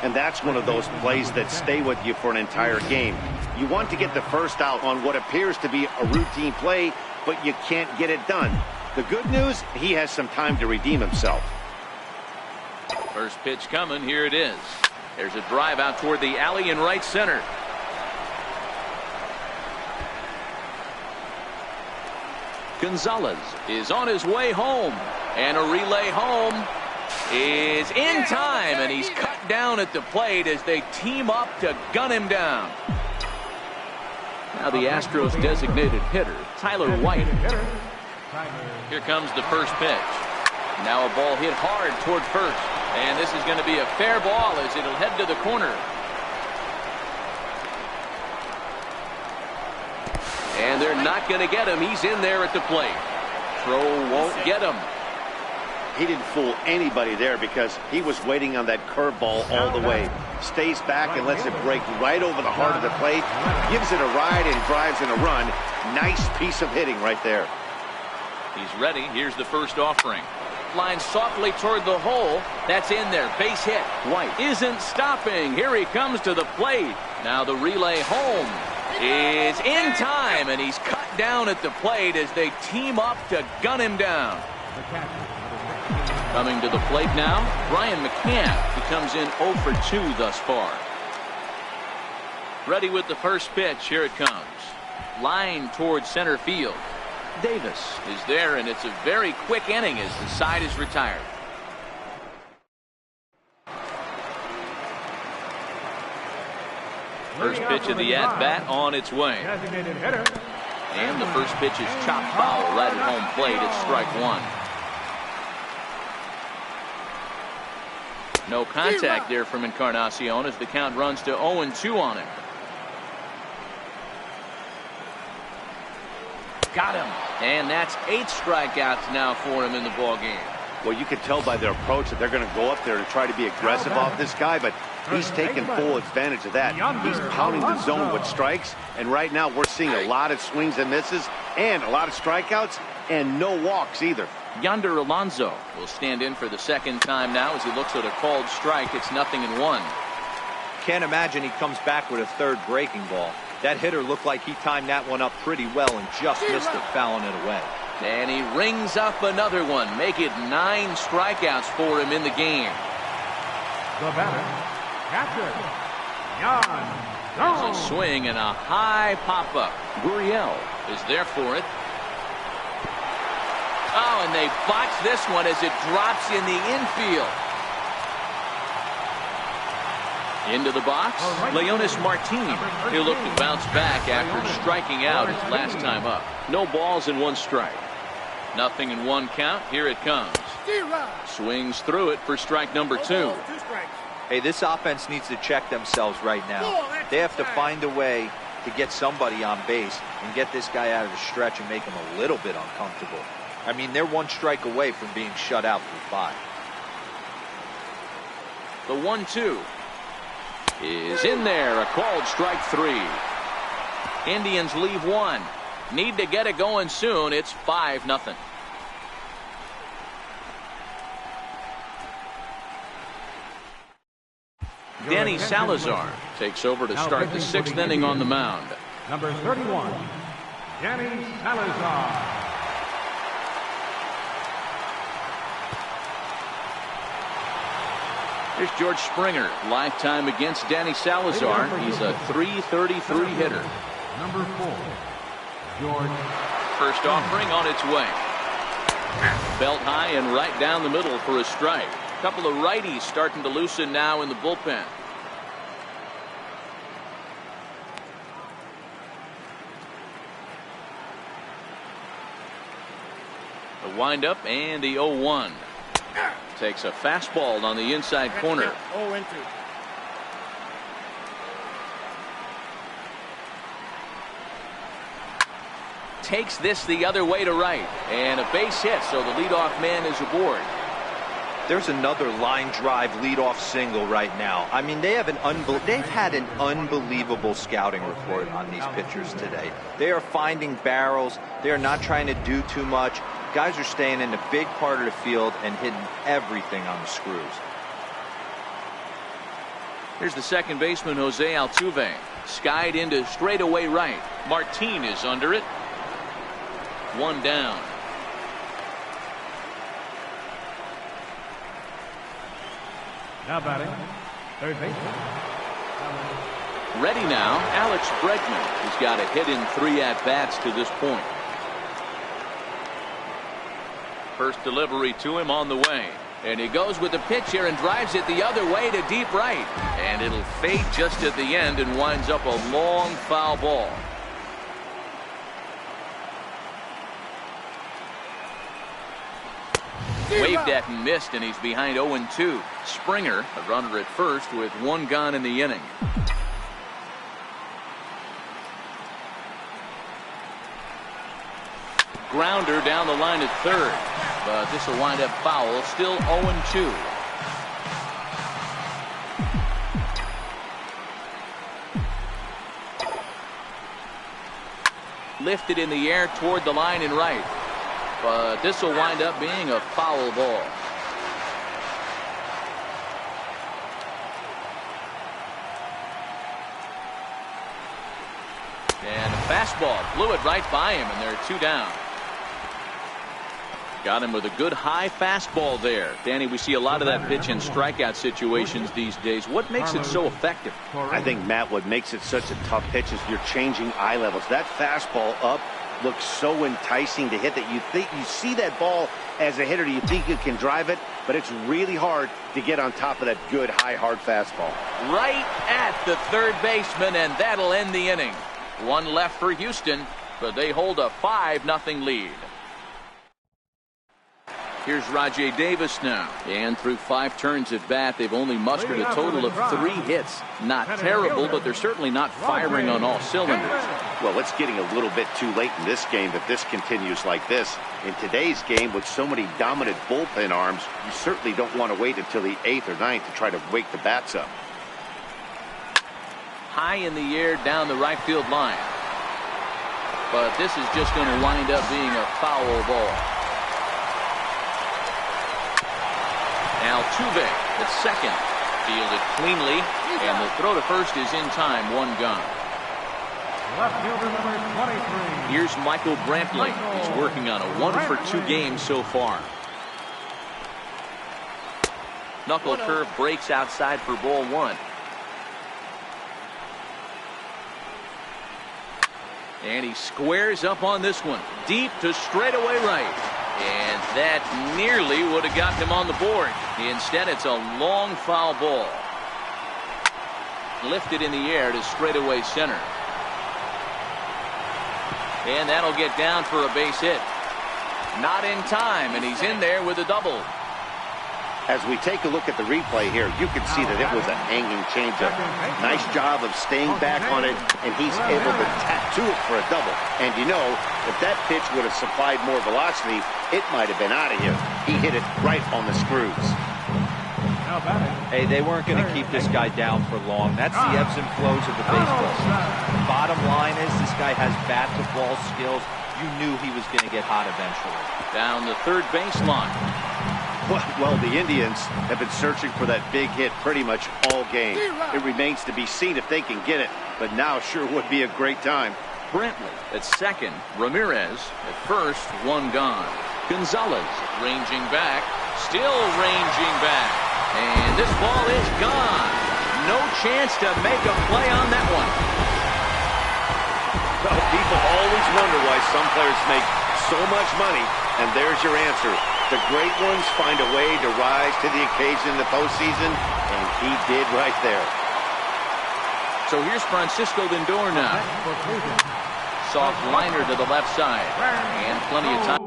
And that's one of those plays that stay with you for an entire game. You want to get the first out on what appears to be a routine play, but you can't get it done. The good news, he has some time to redeem himself. First pitch coming. Here it is. There's a drive out toward the alley in right center. Gonzalez is on his way home, and a relay home is in time, and he's cut down at the plate as they team up to gun him down. Now the Astros designated hitter, Tyler White. Here comes the first pitch. Now a ball hit hard toward first, and this is going to be a fair ball as it'll head to the corner. And they're not going to get him. He's in there at the plate. Throw won't get him. He didn't fool anybody there because he was waiting on that curveball all the way. Stays back and lets it break right over the heart of the plate. Gives it a ride and drives in a run. Nice piece of hitting right there. He's ready. Here's the first offering. Lines softly toward the hole. That's in there. Base hit. White isn't stopping. Here he comes to the plate. Now the relay home is in time, and he's cut down at the plate as they team up to gun him down. Coming to the plate now, Brian McCann. He comes in 0 for 2 thus far. Ready with the first pitch. Here it comes. Line towards center field. Davis is there, and it's a very quick inning as the side is retired. First pitch of the at-bat on its way. And the first pitch is chopped foul right at home plate. It's strike one. No contact there from Encarnacion as the count runs to 0-2 on him. Got him. And that's 8 strikeouts now for him in the ballgame. Well, you can tell by their approach that they're going to go up there and try to be aggressive off this guy, but he's taking full advantage of that. He's pounding the zone with strikes, and right now we're seeing a lot of swings and misses and a lot of strikeouts and no walks either. Yonder Alonso will stand in for the second time now as he looks at a called strike. It's 0-1. Can't imagine he comes back with a third breaking ball. That hitter looked like he timed that one up pretty well and just missed it, fouling it away. And he rings up another one. Make it 9 strikeouts for him in the game. The batter, catcher, There's a swing and a high pop-up. Gurriel is there for it. Oh, and they botch this one as it drops in the infield. Into the box, Leonis Martin. He'll look to bounce back after striking out his last time up. No balls and 1 strike. 0-1 count. Here it comes. Swings through it for strike number 2. Hey, this offense needs to check themselves right now. They have to find a way to get somebody on base and get this guy out of the stretch and make him a little bit uncomfortable. I mean, they're 1 strike away from being shut out through 5. The 1-2 is in there. A called strike 3. Indians leave 1. Need to get it going soon. It's 5-0. Danny Salazar takes over to start the 6th inning on the mound. Number 31, Danny Salazar. Here's George Springer. Lifetime against Danny Salazar. He's a .333 hitter. Number 4, George. First offering on its way. Belt high and right down the middle for a strike. A couple of righties starting to loosen now in the bullpen. The windup and the 0-1. Takes a fastball on the inside corner. 0-2. Takes this the other way to right. And a base hit, so the leadoff man is aboard. There's another line drive leadoff single right now. I mean, they've had an unbelievable scouting report on these pitchers today. They are finding barrels. They are not trying to do too much. Guys are staying in the big part of the field and hitting everything on the screws. Here's the second baseman, Jose Altuve. Skied into straightaway right. Martin is under it. One down. Now batting, third baseman. Ready now, Alex Bregman. He's got a hit in 3 at-bats to this point. First delivery to him on the way. And he goes with the pitch here and drives it the other way to deep right. And it'll fade just at the end and winds up a long foul ball. Waved at and missed, and he's behind 0-2. Springer, a runner at first with 1 gone in the inning. Grounder down the line at third, but this will wind up foul. Still 0-2. Lifted in the air toward the line and right, but this will wind up being a foul ball. And a fastball blew it right by him, and there are 2 down. Got him with a good high fastball there. Danny, we see a lot of that pitch in strikeout situations these days. What makes it so effective? I think, Matt, what makes it such a tough pitch is you're changing eye levels. That fastball up looks so enticing to hit that you see that ball as a hitter, you think you can drive it, but it's really hard to get on top of that good high hard fastball. Right at the third baseman, and that'll end the inning. 1 left for Houston, but they hold a 5-0 lead. Here's Rajay Davis now, and through 5 turns at bat, they've only mustered a total of 3 hits. Not terrible, but they're certainly not firing on all cylinders. Well, it's getting a little bit too late in this game if this continues like this. In today's game, with so many dominant bullpen arms, you certainly don't want to wait until the 8th or 9th to try to wake the bats up. High in the air down the right field line, but this is just going to wind up being a foul ball. Altuve at second, fielded cleanly, and the throw to first is in time. 1 gone. Left fielder number 23. Here's Michael Brantley. He's working on a 1-for-2 game so far. Knuckle curve breaks outside for ball 1. And he squares up on this one, deep to straightaway right. And that nearly would have got him on the board. Instead, it's a long foul ball. Lifted in the air to straightaway center. And that'll get down for a base hit. Not in time, and he's in there with a double. As we take a look at the replay here, you can see that it was a hanging changeup. Nice job of staying back on it, and he's able to tattoo it for a double. And you know, if that pitch would have supplied more velocity, it might have been out of here. He hit it right on the screws. Hey, they weren't going to keep this guy down for long. That's the ebbs and flows of the baseball season. Bottom line is this guy has bat-to-ball skills. You knew he was going to get hot eventually. Down the third baseline. Well, the Indians have been searching for that big hit pretty much all game. It remains to be seen if they can get it, but now sure would be a great time. Brantley at second. Ramirez at first. 1 gone. Gonzalez ranging back. Still ranging back. And this ball is gone. No chance to make a play on that one. Well, people always wonder why some players make so much money, and there's your answer. The great ones find a way to rise to the occasion in the postseason, and he did right there. So here's Francisco Lindor now. Soft liner to the left side, and plenty of time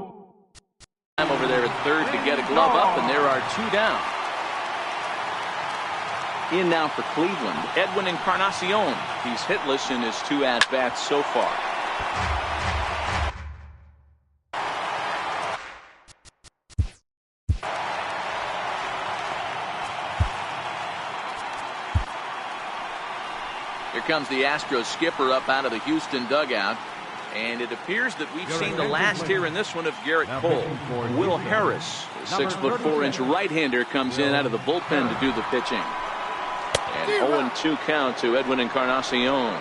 over there at third to get a glove up, and there are 2 down. In now for Cleveland, Edwin Encarnacion. He's hitless in his 2 at-bats so far. Here comes the Astros skipper up out of the Houston dugout. And it appears that we've seen the last here in this one of Garrett Cole. Will Harris, the 6'4" right-hander, comes in out of the bullpen to do the pitching. And 0-2 count to Edwin Encarnacion.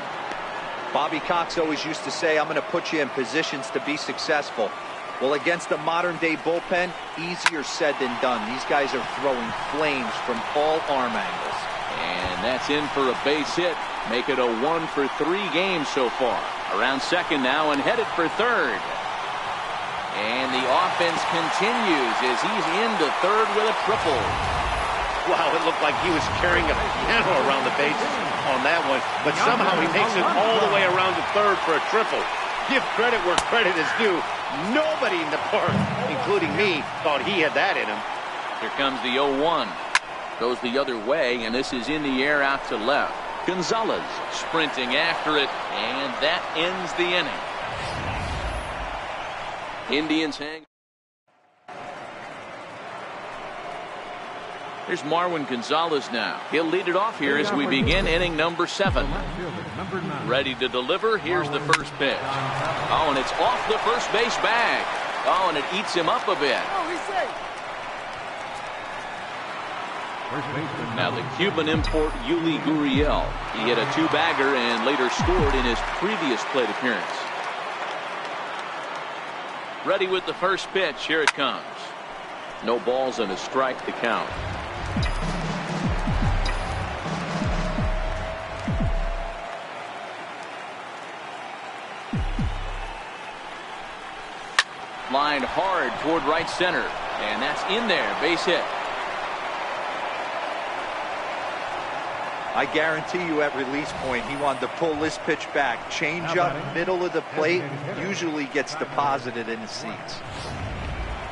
Bobby Cox always used to say, I'm going to put you in positions to be successful. Well, against the modern-day bullpen, easier said than done. These guys are throwing flames from all arm angles. And that's in for a base hit. Make it a 1-for-3 game so far. Around second now and headed for third. And the offense continues as he's into third with a triple. Wow, it looked like he was carrying a piano around the bases on that one, but somehow he makes it all the way around to third for a triple. Give credit where credit is due. Nobody in the park, including me, thought he had that in him. Here comes the 0-1. Goes the other way, and this is in the air out to left. Gonzalez sprinting after it, and that ends the inning. Indians hang. Here's Marwin Gonzalez now. He'll lead it off here as we begin inning number 7. Ready to deliver. Here's the first pitch. Oh, and it's off the first base bag. Oh, and it eats him up a bit. Now the Cuban import Yuli Gurriel. He hit a 2-bagger and later scored in his previous plate appearance. Ready with the first pitch. Here it comes. No balls and a strike to count. Lined hard toward right center, and that's in there. Base hit. I guarantee you at release point he wanted to pull this pitch back. Change up, middle of the plate, usually gets deposited in the seats.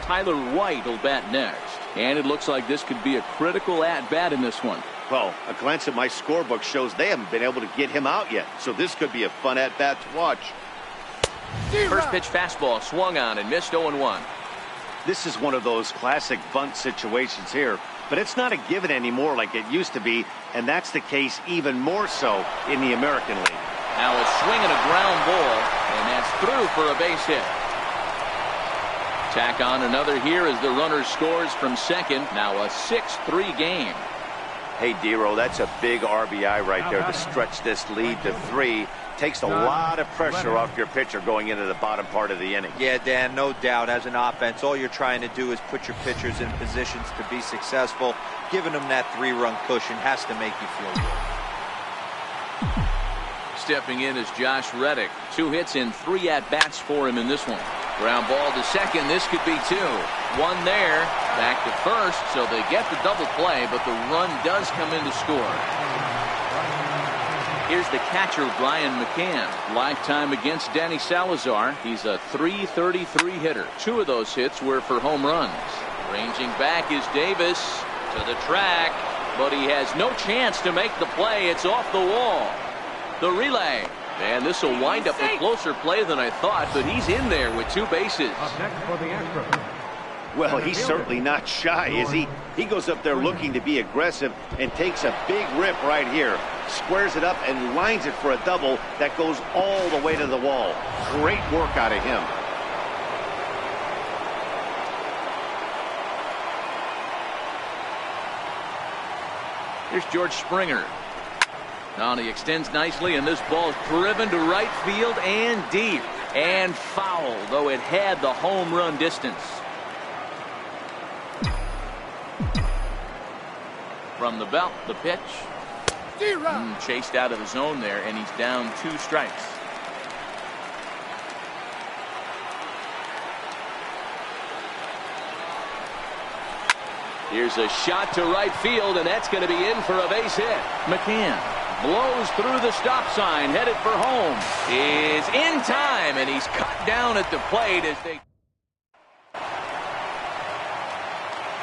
Tyler White will bat next, and it looks like this could be a critical at-bat in this one. Well, a glance at my scorebook shows they haven't been able to get him out yet, so this could be a fun at-bat to watch. First pitch fastball swung on and missed. 0-1. This is one of those classic bunt situations here, but it's not a given anymore like it used to be, and that's the case even more so in the American League. Now a swing and a ground ball, and that's through for a base hit. Tack on another here as the runner scores from second. Now a 6-3 game. Hey, Dero, that's a big RBI right there to stretch this lead to 3. Takes a lot of pressure off your pitcher going into the bottom part of the inning. Yeah, Dan, no doubt. As an offense, all you're trying to do is put your pitchers in positions to be successful. Giving them that 3-run cushion has to make you feel good. Stepping in is Josh Reddick. 2 hits and 3 at-bats for him in this one. Ground ball to second. This could be 2. 1 there. Back to first, so they get the double play, but the run does come in to score. Here's the catcher, Brian McCann. Lifetime against Danny Salazar. He's a .333 hitter. 2 of those hits were for home runs. Ranging back is Davis to the track, but he has no chance to make the play. It's off the wall. The relay. And this will wind up a closer play than I thought, but he's in there with 2 bases. Up next for the Astros. Well, he's certainly not shy, is he? He goes up there looking to be aggressive and takes a big rip right here. Squares it up and lines it for a double that goes all the way to the wall. Great work out of him. Here's George Springer. Now he extends nicely, and this ball's driven to right field and deep. And foul, though it had the home run distance. From the belt, the pitch. Chased out of the zone there, and he's down 2 strikes. Here's a shot to right field, and that's going to be in for a base hit. McCann blows through the stop sign, headed for home. Is in time, and he's cut down at the plate as they...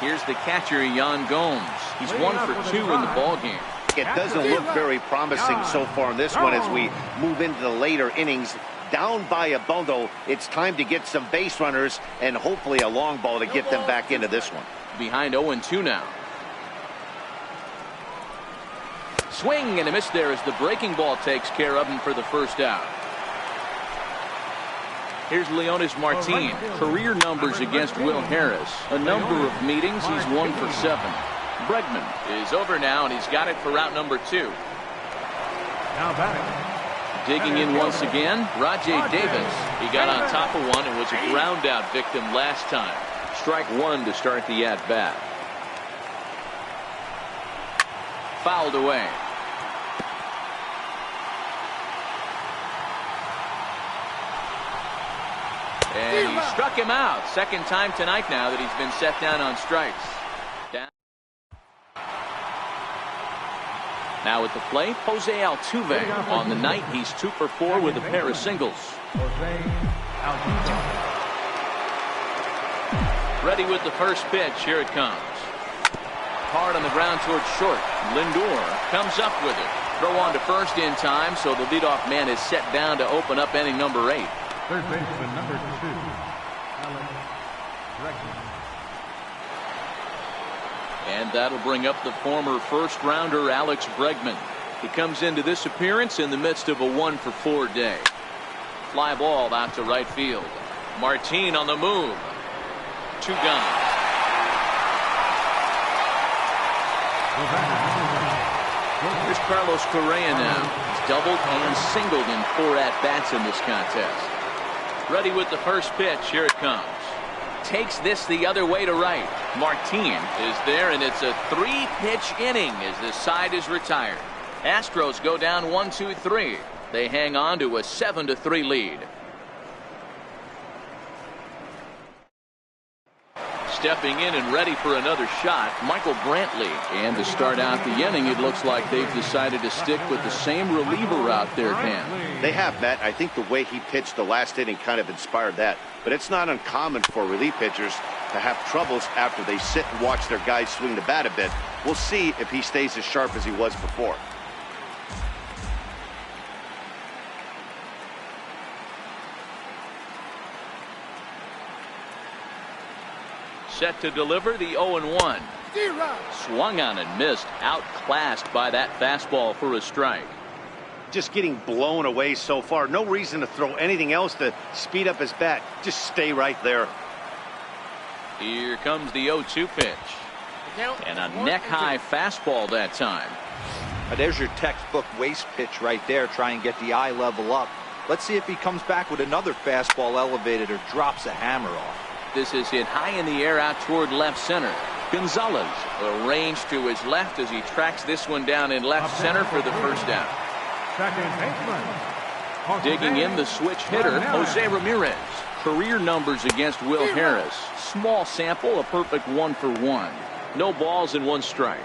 Here's the catcher, Yan Gomes. He's 1 for 2 in the ballgame. It doesn't look very promising so far in this one as we move into the later innings. Down by a bundle, it's time to get some base runners and hopefully a long ball to get them back into this one. Behind 0-2 now. Swing and a miss there as the breaking ball takes care of him for the first out. Here's Leonis Martin. Career numbers against Will Harris. A number of meetings. He's 1 for 7. Bregman is over now, and he's got it for route number 2. Now batting. Digging in once again, Rajay Davis. He got on top of one and was a ground out victim last time. Strike 1 to start the at bat. Fouled away. And he struck him out. Second time tonight now that he's been set down on strikes. Down. Now at the plate, Jose Altuve. On the night, he's 2 for 4 with a pair of singles. Jose Altuve. Ready with the first pitch. Here it comes. Hard on the ground towards short. Lindor comes up with it. Throw on to first in time, so the leadoff man is set down to open up inning number 8. Third baseman number 2, Alex Bregman. And that'll bring up the former first rounder Alex Bregman. He comes into this appearance in the midst of a 1 for 4 day. Fly ball out to right field. Martin on the move. 2 gone. Here's Carlos Correa now. He's doubled and singled in 4 at-bats in this contest. Ready with the first pitch. Here it comes. Takes this the other way to right. Martin is there, and it's a 3-pitch inning as this side is retired. Astros go down 1-2-3. They hang on to a 7-3 lead. Stepping in and ready for another shot, Michael Brantley. And to start out the inning, it looks like they've decided to stick with the same reliever out there, Dan. They have, Matt. I think the way he pitched the last inning kind of inspired that. But it's not uncommon for relief pitchers to have troubles after they sit and watch their guys swing the bat a bit. We'll see if he stays as sharp as he was before. Set to deliver the 0-1. Swung on and missed. Outclassed by that fastball for a strike. Just getting blown away so far. No reason to throw anything else to speed up his bat. Just stay right there. Here comes the 0-2 pitch. And a neck-high fastball that time. There's your textbook waste pitch right there. Try and get the eye level up. Let's see if he comes back with another fastball elevated or drops a hammer off. This is hit high in the air out toward left center. Gonzalez arranged to his left as he tracks this one down in left center for the first down. Second baseman. Digging in the switch hitter, Jose Ramirez. Career numbers against Will Harris. Small sample, a perfect 1 for 1. No balls and 1 strike.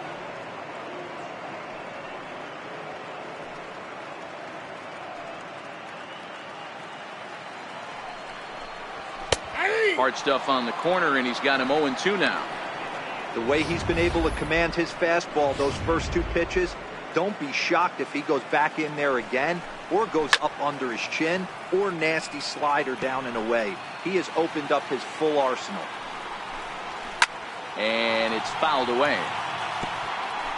Hard stuff on the corner, and he's got him 0-2 now. The way he's been able to command his fastball those first 2 pitches, don't be shocked if he goes back in there again or goes up under his chin or nasty slider down and away. He has opened up his full arsenal. And it's fouled away.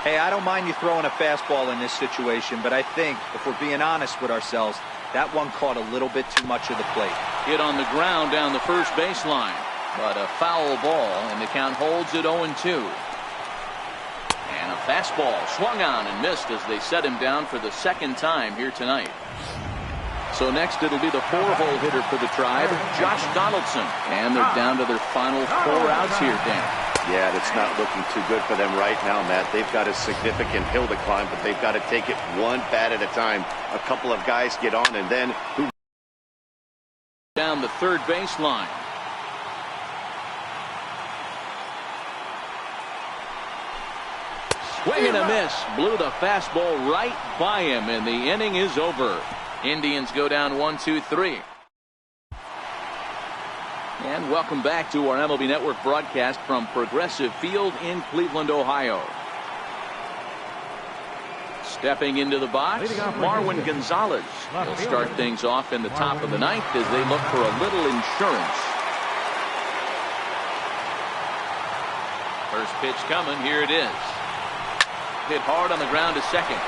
Hey, I don't mind you throwing a fastball in this situation, but I think if we're being honest with ourselves, that one caught a little bit too much of the plate. Hit on the ground down the first baseline, but a foul ball, and the count holds at 0-2. And a fastball swung on and missed as they set him down for the second time here tonight. So next it'll be the 4-hole hitter for the Tribe, Josh Donaldson. And they're down to their final 4 outs here, Dan. Yeah, it's not looking too good for them right now, Matt. They've got a significant hill to climb, but they've got to take it one bat at a time. A couple of guys get on, and then down the third baseline. Swing and a miss. Blew the fastball right by him, and the inning is over. Indians go down 1-2-3. And welcome back to our MLB Network broadcast from Progressive Field in Cleveland, Ohio. Stepping into the box, Marwin Gonzalez. He'll start things off in the top of the ninth as they look for a little insurance. First pitch coming. Here it is. Hit hard on the ground to second.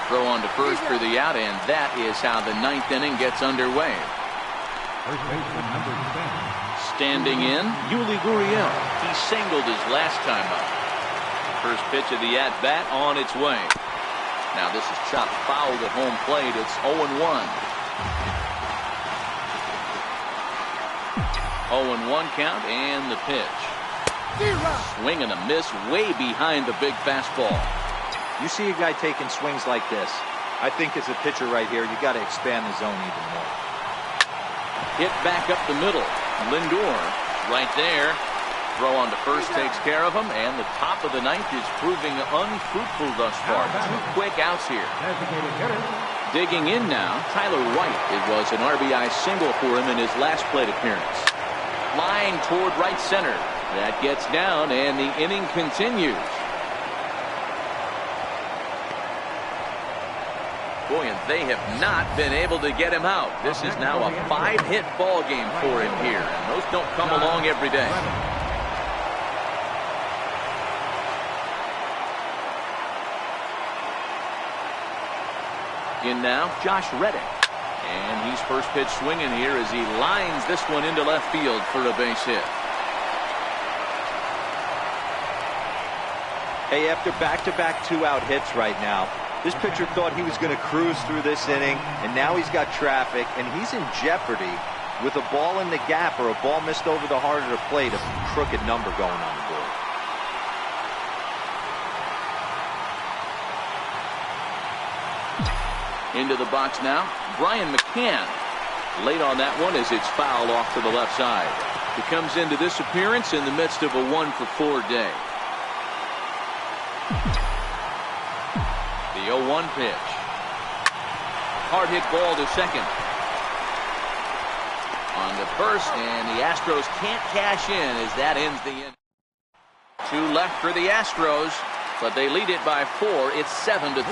Throw on to first for the out, and that is how the ninth inning gets underway. First baseman number 10. Standing in, Yuli Gurriel. He singled his last time up. First pitch of the at-bat on its way. Now this is chopped foul at home plate. It's 0-1. 0-1 count and the pitch. Swing and a miss way behind the big fastball. You see a guy taking swings like this. I think as a pitcher right here, you got to expand the zone even more. Hit back up the middle. Lindor right there. Throw on to first takes care of him, and the top of the ninth is proving unfruitful thus far. 2 quick outs here. Digging in now, Tyler White. It was an RBI single for him in his last plate appearance. Line toward right center. That gets down, and the inning continues. Boy, and they have not been able to get him out. This is now a 5-hit ball game for him here, and those don't come along every day. In now, Josh Reddick. And he's first pitch swinging here as he lines this one into left field for a base hit. Hey, after back-to-back 2-out hits right now, this pitcher thought he was going to cruise through this inning, and now he's got traffic, and he's in jeopardy with a ball in the gap or a ball missed over the heart of the plate, a crooked number going on the board. Into the box now, Brian McCann. Late on that one as it's fouled off to the left side. He comes into this appearance in the midst of a 1-for-4 day. The 0-1 pitch. Hard hit ball to second. On the first, and the Astros can't cash in as that ends the inning. 2 left for the Astros, but they lead it by 4. It's 7-3.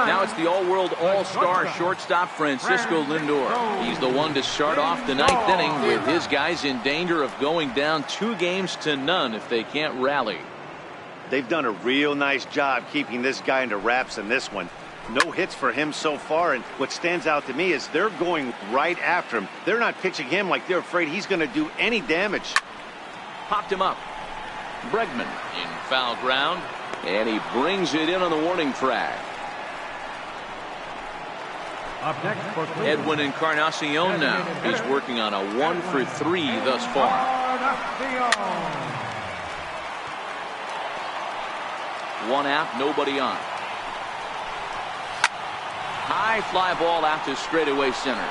Now it's the all-world all-star shortstop Francisco Lindor. He's the one to start off the 9th inning with his guys in danger of going down 2-0 if they can't rally. They've done a real nice job keeping this guy into wraps in this one. No hits for him so far, and what stands out to me is they're going right after him. They're not pitching him like they're afraid he's going to do any damage. Popped him up. Bregman in foul ground, and he brings it in on the warning track. Edwin Encarnacion now. He's working on a 1-for-3 thus far. 1 out, nobody on. High fly ball out to straightaway center.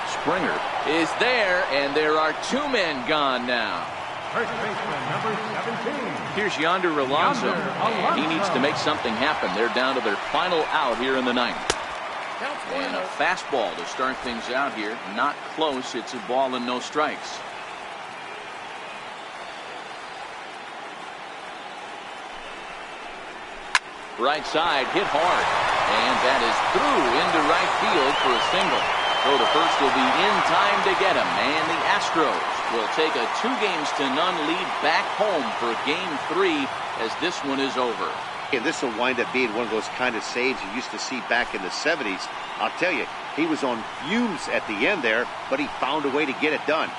Springer is there, and there are 2 men gone now. First baseman, number 17. Here's Yonder Alonso. And he needs to make something happen. They're down to their final out here in the 9th. And a fastball to start things out here. Not close. It's a ball and no strikes. Right side, hit hard. And that is through into right field for a single. Throw to first will be in time to get him. And the Astros will take a 2-0 lead back home for Game 3 as this one is over. And this will wind up being one of those kind of saves you used to see back in the 70s. I'll tell you, he was on fumes at the end there, but he found a way to get it done.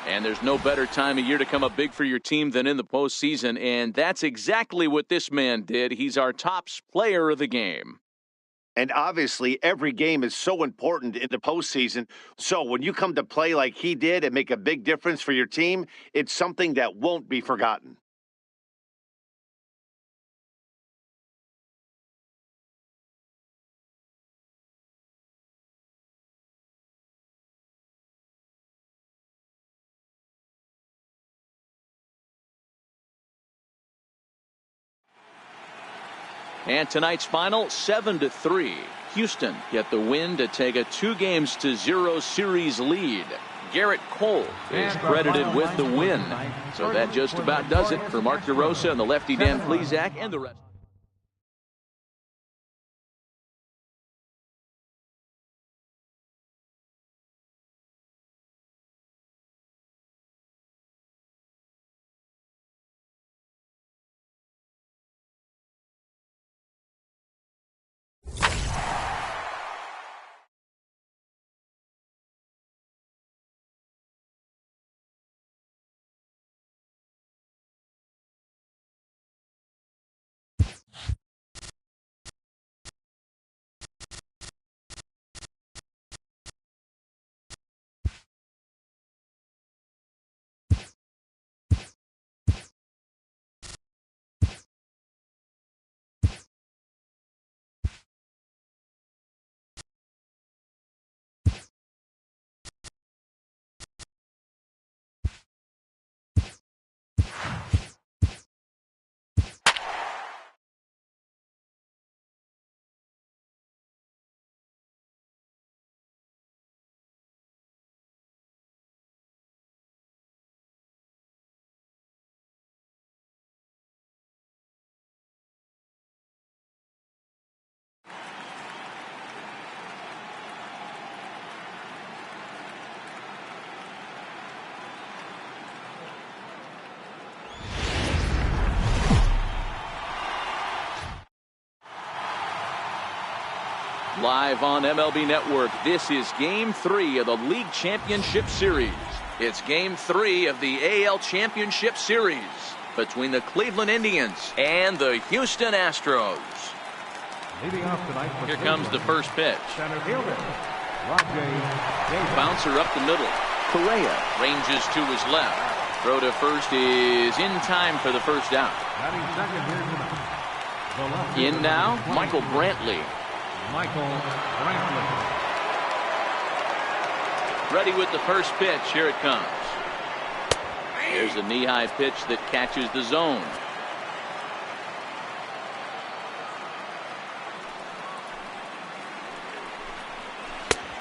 And there's no better time of year to come up big for your team than in the postseason, and that's exactly what this man did. He's our top player of the game. And obviously, every game is so important in the postseason. So when you come to play like he did and make a big difference for your team, it's something that won't be forgotten. And tonight's final 7-3. Houston get the win to take a 2-0 series lead. Garrett Cole is credited with the win. So that just about does it for Mark DeRosa and the lefty Dan Plesac and the rest. Live on MLB Network, this is Game 3 of the League Championship Series. It's Game 3 of the AL Championship Series between the Cleveland Indians and the Houston Astros. Leading off tonight, here comes the first pitch. Center fielder, Rajay. Bouncer up the middle. Correa ranges to his left. Throw to first is in time for the first out. In now, Michael Brantley. Ready with the first pitch. Here it comes. There's a knee-high pitch that catches the zone.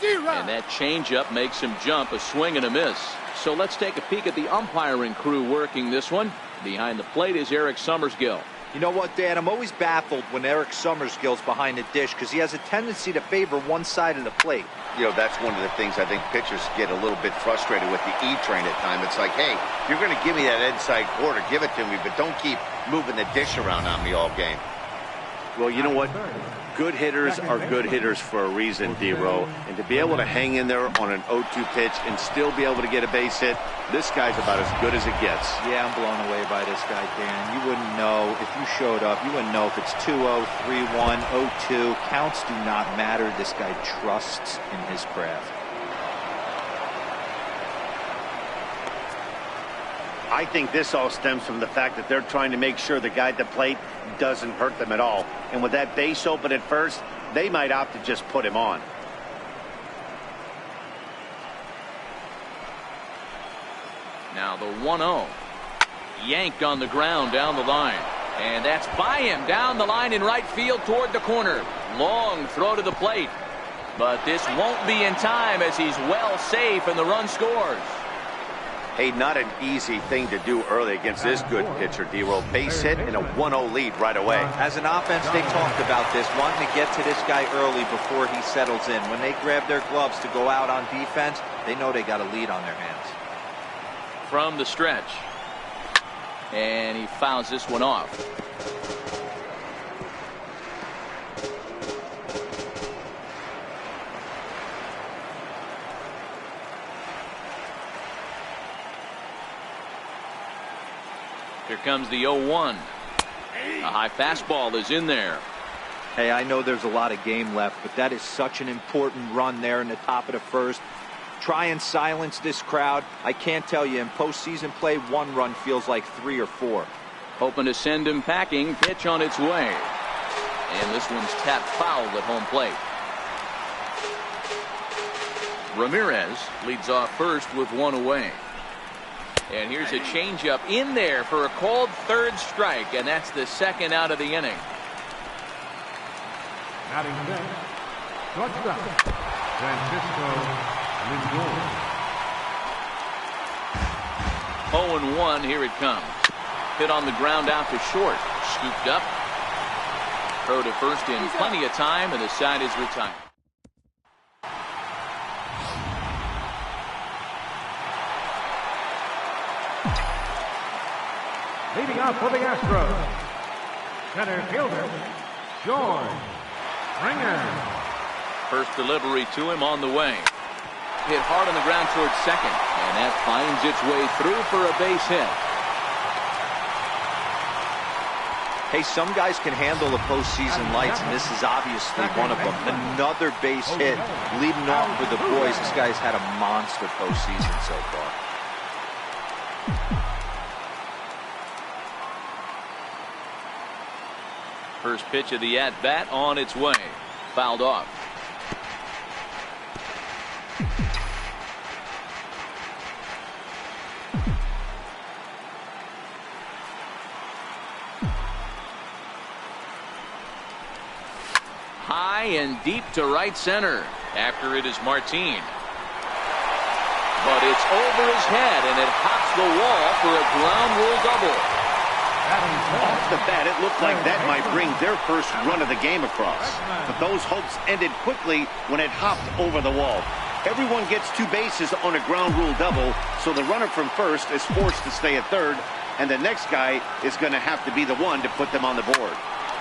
And that changeup makes him jump. A swing and a miss. So let's take a peek at the umpiring crew working this one. Behind the plate is Eric Summersgill. You know what, Dan? I'm always baffled when Eric Summersgill's behind the dish because he has a tendency to favor one side of the plate. You know, that's one of the things I think pitchers get a little bit frustrated with the E-train at times. It's like, hey, you're going to give me that inside quarter, give it to me, but don't keep moving the dish around on me all game. Well, you know what? Good hitters are good hitters for a reason, D-Row. And to be able to hang in there on an 0-2 pitch and still be able to get a base hit, this guy's about as good as it gets. Yeah, I'm blown away by this guy, Dan. You wouldn't know if you showed up. You wouldn't know if it's 2-0, 3-1, 0-2. Counts do not matter. This guy trusts in his craft. I think this all stems from the fact that they're trying to make sure the guy at the plate doesn't hurt them at all. And with that base open at first, they might opt to just put him on. Now the 1-0. Yanked on the ground down the line. And that's by him down the line in right field toward the corner. Long throw to the plate. But this won't be in time as he's well safe and the run scores. Hey, not an easy thing to do early against this good pitcher, D-Row. Base hit and a 1-0 lead right away. As an offense, they talked about this, wanting to get to this guy early before he settles in. When they grab their gloves to go out on defense, they know they got a lead on their hands. From the stretch. And he fouls this one off. Here comes the 0-1. A high fastball is in there. Hey, I know there's a lot of game left, but that is such an important run there in the top of the first. Try and silence this crowd. I can't tell you, in postseason play, one run feels like 3 or 4. Hoping to send him packing. Pitch on its way. And this one's tapped foul at home plate. Ramirez leads off first with one away. And here's a changeup in there for a called third strike, and that's the second out of the inning. Batting sixth, shortstop, Francisco Lindor. 0-1, here it comes. Hit on the ground out to short. Scooped up. Throw to first in plenty of time, and the side is retired. Leading off for the Astros, center fielder, George Springer. First delivery to him on the way. Hit hard on the ground towards second, and that finds its way through for a base hit. Hey, some guys can handle the postseason lights, and this is obviously one of them. Another base hit leading off for the boys. This guy's had a monster postseason so far. First pitch of the at-bat on its way. Fouled off. High and deep to right center. After it is Martin. But it's over his head, and it hops the wall for a ground rule double. Off the bat, it looked like that might bring their first run of the game across. But those hopes ended quickly when it hopped over the wall. Everyone gets two bases on a ground rule double, so the runner from first is forced to stay at third, and the next guy is going to have to be the one to put them on the board.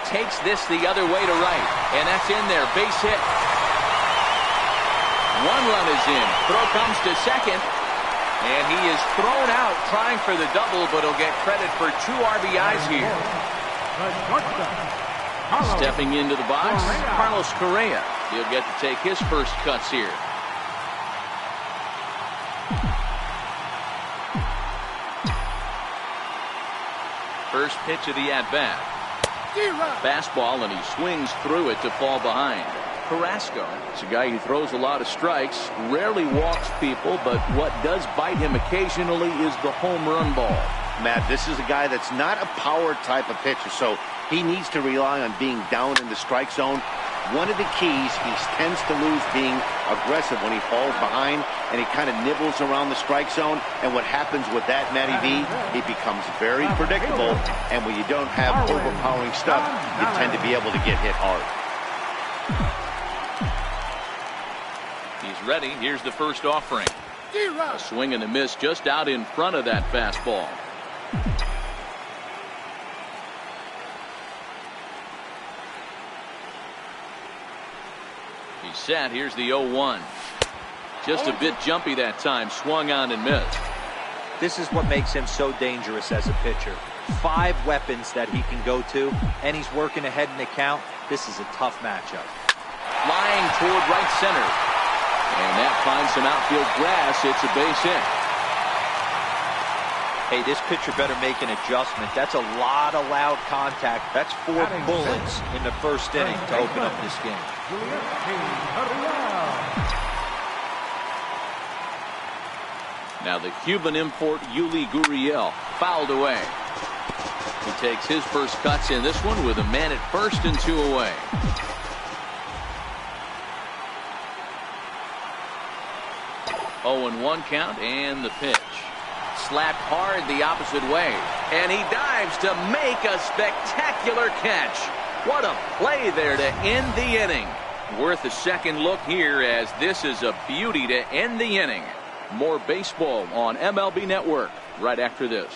Takes this the other way to right, and that's in there. Base hit. One run is in. Throw comes to second. And he is thrown out trying for the double, but he'll get credit for 2 RBIs here. Stepping into the box, Carlos Correa. He'll get to take his first cuts here. First pitch of the at-bat. Fastball, and he swings through it to fall behind. Carrasco. It's a guy who throws a lot of strikes, rarely walks people, but what does bite him occasionally is the home run ball. Matt, this is a guy that's not a power type of pitcher, so he needs to rely on being down in the strike zone. One of the keys, he tends to lose being aggressive when he falls behind, and he kind of nibbles around the strike zone. And what happens with that, Matty V, he becomes very predictable, and when you don't have overpowering stuff, you tend to be able to get hit hard. He's ready. Here's the first offering. A swing and a miss just out in front of that fastball. He's set. Here's the 0-1. Just a bit jumpy that time. Swung on and missed. This is what makes him so dangerous as a pitcher. 5 weapons that he can go to, and he's working ahead in the count. This is a tough matchup. Flying toward right center. And that finds some outfield grass. It's a base hit. Hey, this pitcher better make an adjustment. That's a lot of loud contact. That's 4 bullets in the first inning to open up this game. Now the Cuban import Yuli Gurriel fouled away. He takes his first cuts in this one with a man at first and 2 away. Oh, and 1 count, and the pitch. Slapped hard the opposite way. And he dives to make a spectacular catch. What a play there to end the inning. Worth a second look here, as this is a beauty to end the inning. More baseball on MLB Network right after this.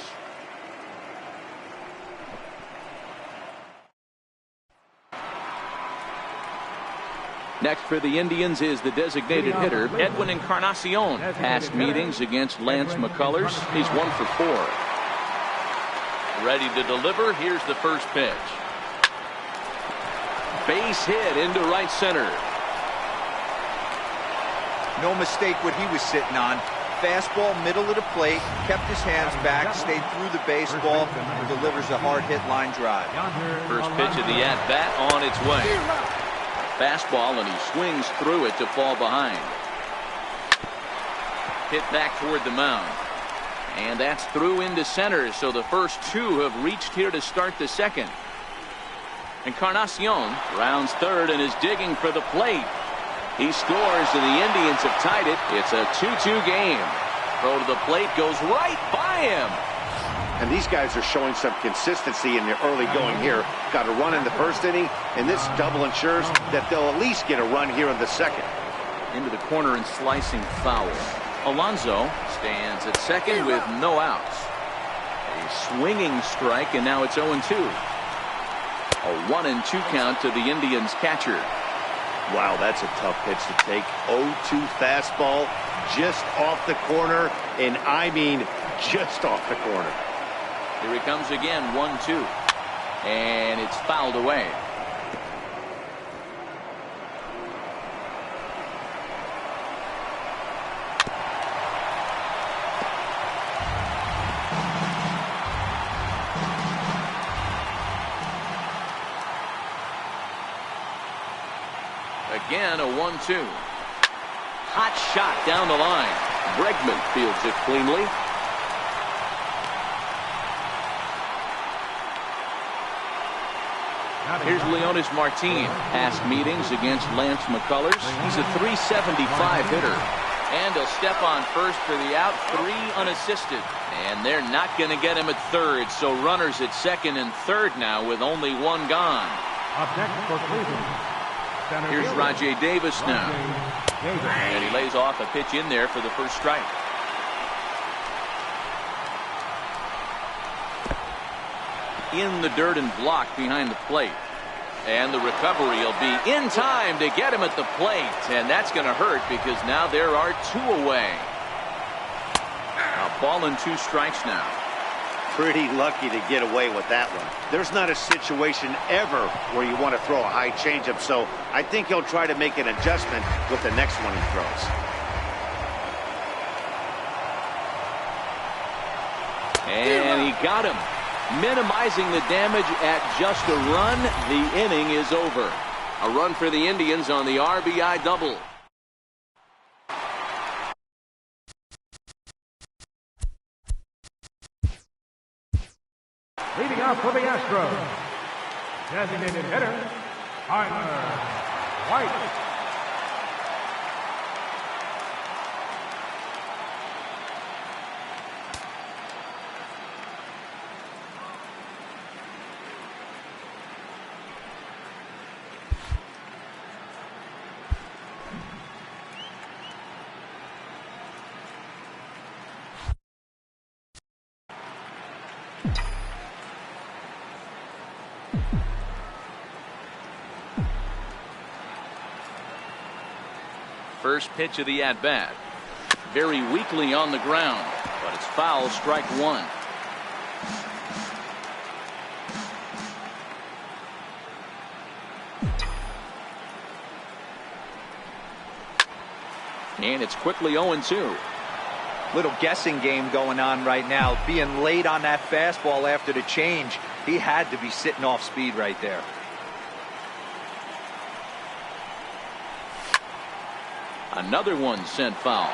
Next for the Indians is the designated hitter, Edwin Encarnacion. Past meetings against Lance McCullers, he's 1 for 4. Ready to deliver. Here's the first pitch. Base hit into right center. No mistake what he was sitting on. Fastball, middle of the plate, kept his hands back, stayed through the baseball, and delivers a hard-hit line drive. First pitch of the at-bat on its way. Fastball, and he swings through it to fall behind. Hit back toward the mound. And that's through into center, so the first 2 have reached here to start the second. Encarnacion rounds third and is digging for the plate. He scores and the Indians have tied it. It's a 2-2 game. Throw to the plate goes right by him. And these guys are showing some consistency in the early going here. Got a run in the first inning, and this double ensures that they'll at least get a run here in the second. Into the corner and slicing foul. Alonso stands at second with no outs. A swinging strike, and now it's 0-2. A 1-2 count to the Indians catcher. Wow, that's a tough pitch to take. 0-2 fastball just off the corner, and I mean just off the corner. Here he comes again, 1-2. And it's fouled away. Again, a 1-2. Hot shot down the line. Bregman fields it cleanly. Here's Leonis Martin. Past meetings against Lance McCullers. He's a .375 hitter. And he'll step on first for the out. 3 unassisted. And they're not going to get him at third. So runners at second and third now with only 1 gone. Up next for Cleveland. Here's Rajay Davis now. And he lays off a pitch in there for the first strike. In the dirt and blocked behind the plate. And the recovery will be in time to get him at the plate. And that's going to hurt because now there are 2 away. A ball and 2 strikes now. Pretty lucky to get away with that one. There's not a situation ever where you want to throw a high changeup, so I think he'll try to make an adjustment with the next one he throws. And he got him. Minimizing the damage at just a run. The inning is over. A run for the Indians on the RBI double. Leading off for the Astros, designated hitter, Tyler White. First pitch of the at-bat. Very weakly on the ground, but it's foul, strike 1. And it's quickly 0-2. Little guessing game going on right now. Being late on that fastball after the change. He had to be sitting off speed right there. Another one sent foul.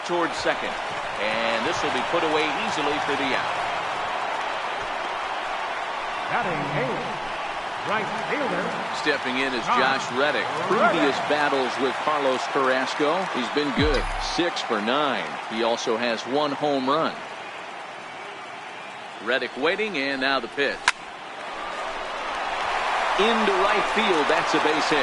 Towards second. And this will be put away easily for the out. Batting eighth, right fielder. Stepping in is Josh Reddick. Previous battles with Carlos Carrasco, he's been good. 6 for 9. He also has 1 home run. Reddick waiting, and now the pitch. Into right field, that's a base hit.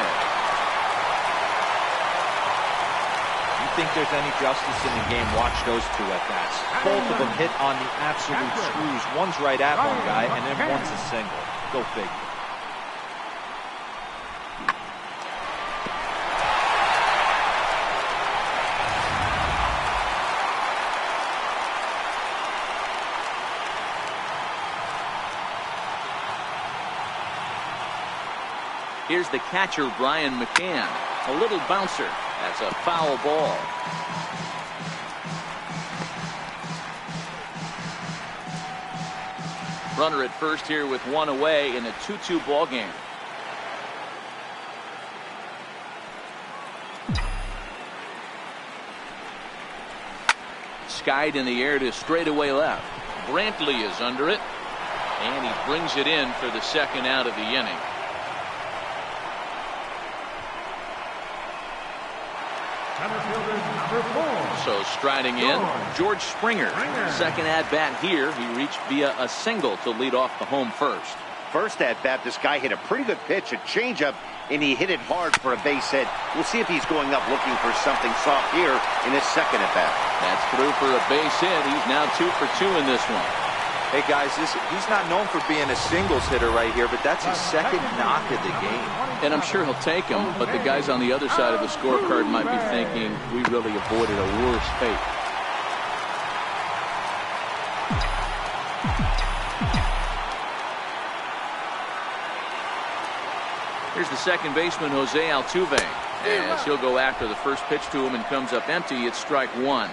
You think there's any justice in the game? Watch those 2 at-bats. Both of them hit on the absolute screws. One's right at one guy, and then one's a single. Go figure. Here's the catcher, Brian McCann. A little bouncer. That's a foul ball. Runner at first here with 1 away in a 2-2 ball game. skied in the air to straightaway left. Brantley is under it, and he brings it in for the second out of the inning. So striding in, George Springer. Second at bat here. He reached via a single to lead off the home first. First at bat, this guy hit a pretty good pitch, a changeup, and he hit it hard for a base hit. We'll see if he's going up looking for something soft here in his second at bat. That's through for a base hit. He's now 2 for 2 in this one. Hey guys, he's not known for being a singles hitter right here, but that's his second knock of the game. And I'm sure he'll take him, but the guys on the other side of the scorecard might be thinking we really avoided a worse fate. Here's the second baseman, Jose Altuve, as he'll go after the first pitch to him and comes up empty. It's strike one.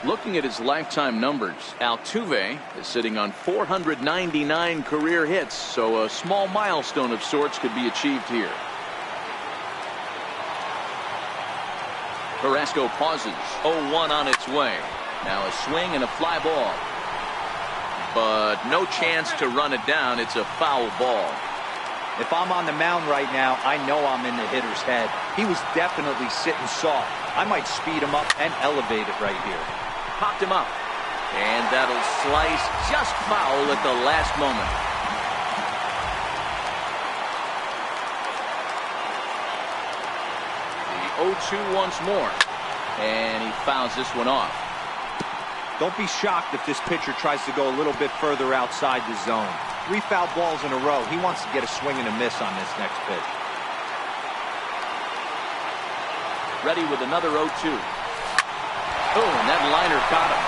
Looking at his lifetime numbers, Altuve is sitting on 499 career hits, so a small milestone of sorts could be achieved here. Carrasco pauses. 0-1 on its way. Now a swing and a fly ball. But no chance to run it down. It's a foul ball. If I'm on the mound right now, I know I'm in the hitter's head. He was definitely sitting soft. I might speed him up and elevate it right here. Popped him up. And that'll slice just foul at the last moment. The 0-2 once more. And he fouls this one off. Don't be shocked if this pitcher tries to go a little bit further outside the zone. 3 foul balls in a row. He wants to get a swing and a miss on this next pitch. Ready with another 0-2. Oh, and that liner caught him.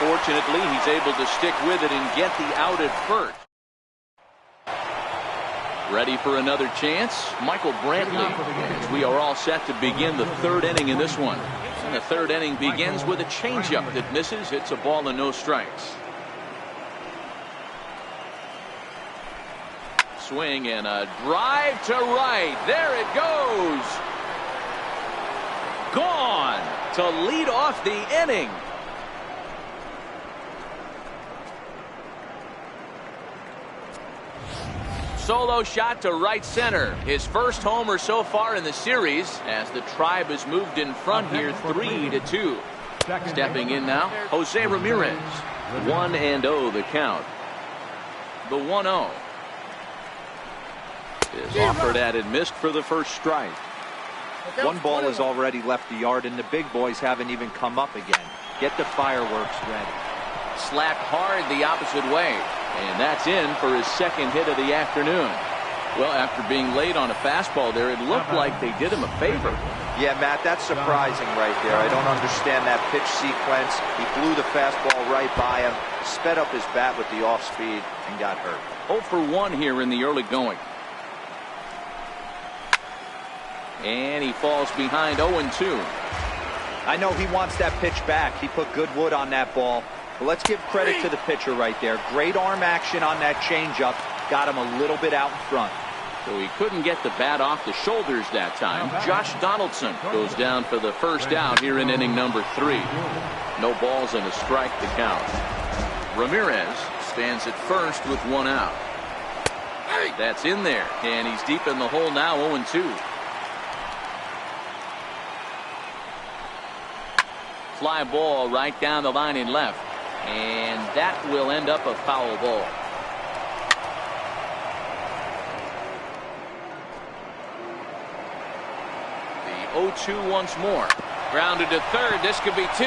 Fortunately, he's able to stick with it and get the out at first. Ready for another chance? Michael Brantley. As we are all set to begin the third inning in this one. And the third inning begins with a changeup that misses. It's a ball and no strikes. Swing and a drive to right. There it goes. Gone to lead off the inning. Solo shot to right center. His first homer so far in the series as the Tribe has moved in front here 3-2. Stepping in now, Jose Ramirez. 1-0 the count. The 1-0 is offered at and missed for the first strike. One ball has already left the yard and the big boys haven't even come up again. Get the fireworks ready. Slapped hard the opposite way. And that's in for his second hit of the afternoon. Well, after being late on a fastball there, it looked like they did him a favor. Yeah, Matt, that's surprising right there. I don't understand that pitch sequence. He blew the fastball right by him, sped up his bat with the off speed, and got hurt. 0 for 1 here in the early going. And he falls behind 0-2. I know he wants that pitch back. He put good wood on that ball. But let's give credit to the pitcher right there. Great arm action on that changeup. Got him a little bit out in front. So he couldn't get the bat off the shoulders that time. Josh Donaldson goes down for the first out here in inning number 3. No balls and a strike to count. Ramirez stands at first with 1 out. That's in there. And he's deep in the hole now, 0-2. Fly ball right down the line in left. And that will end up a foul ball. The 0-2 once more. Grounded to third. This could be 2.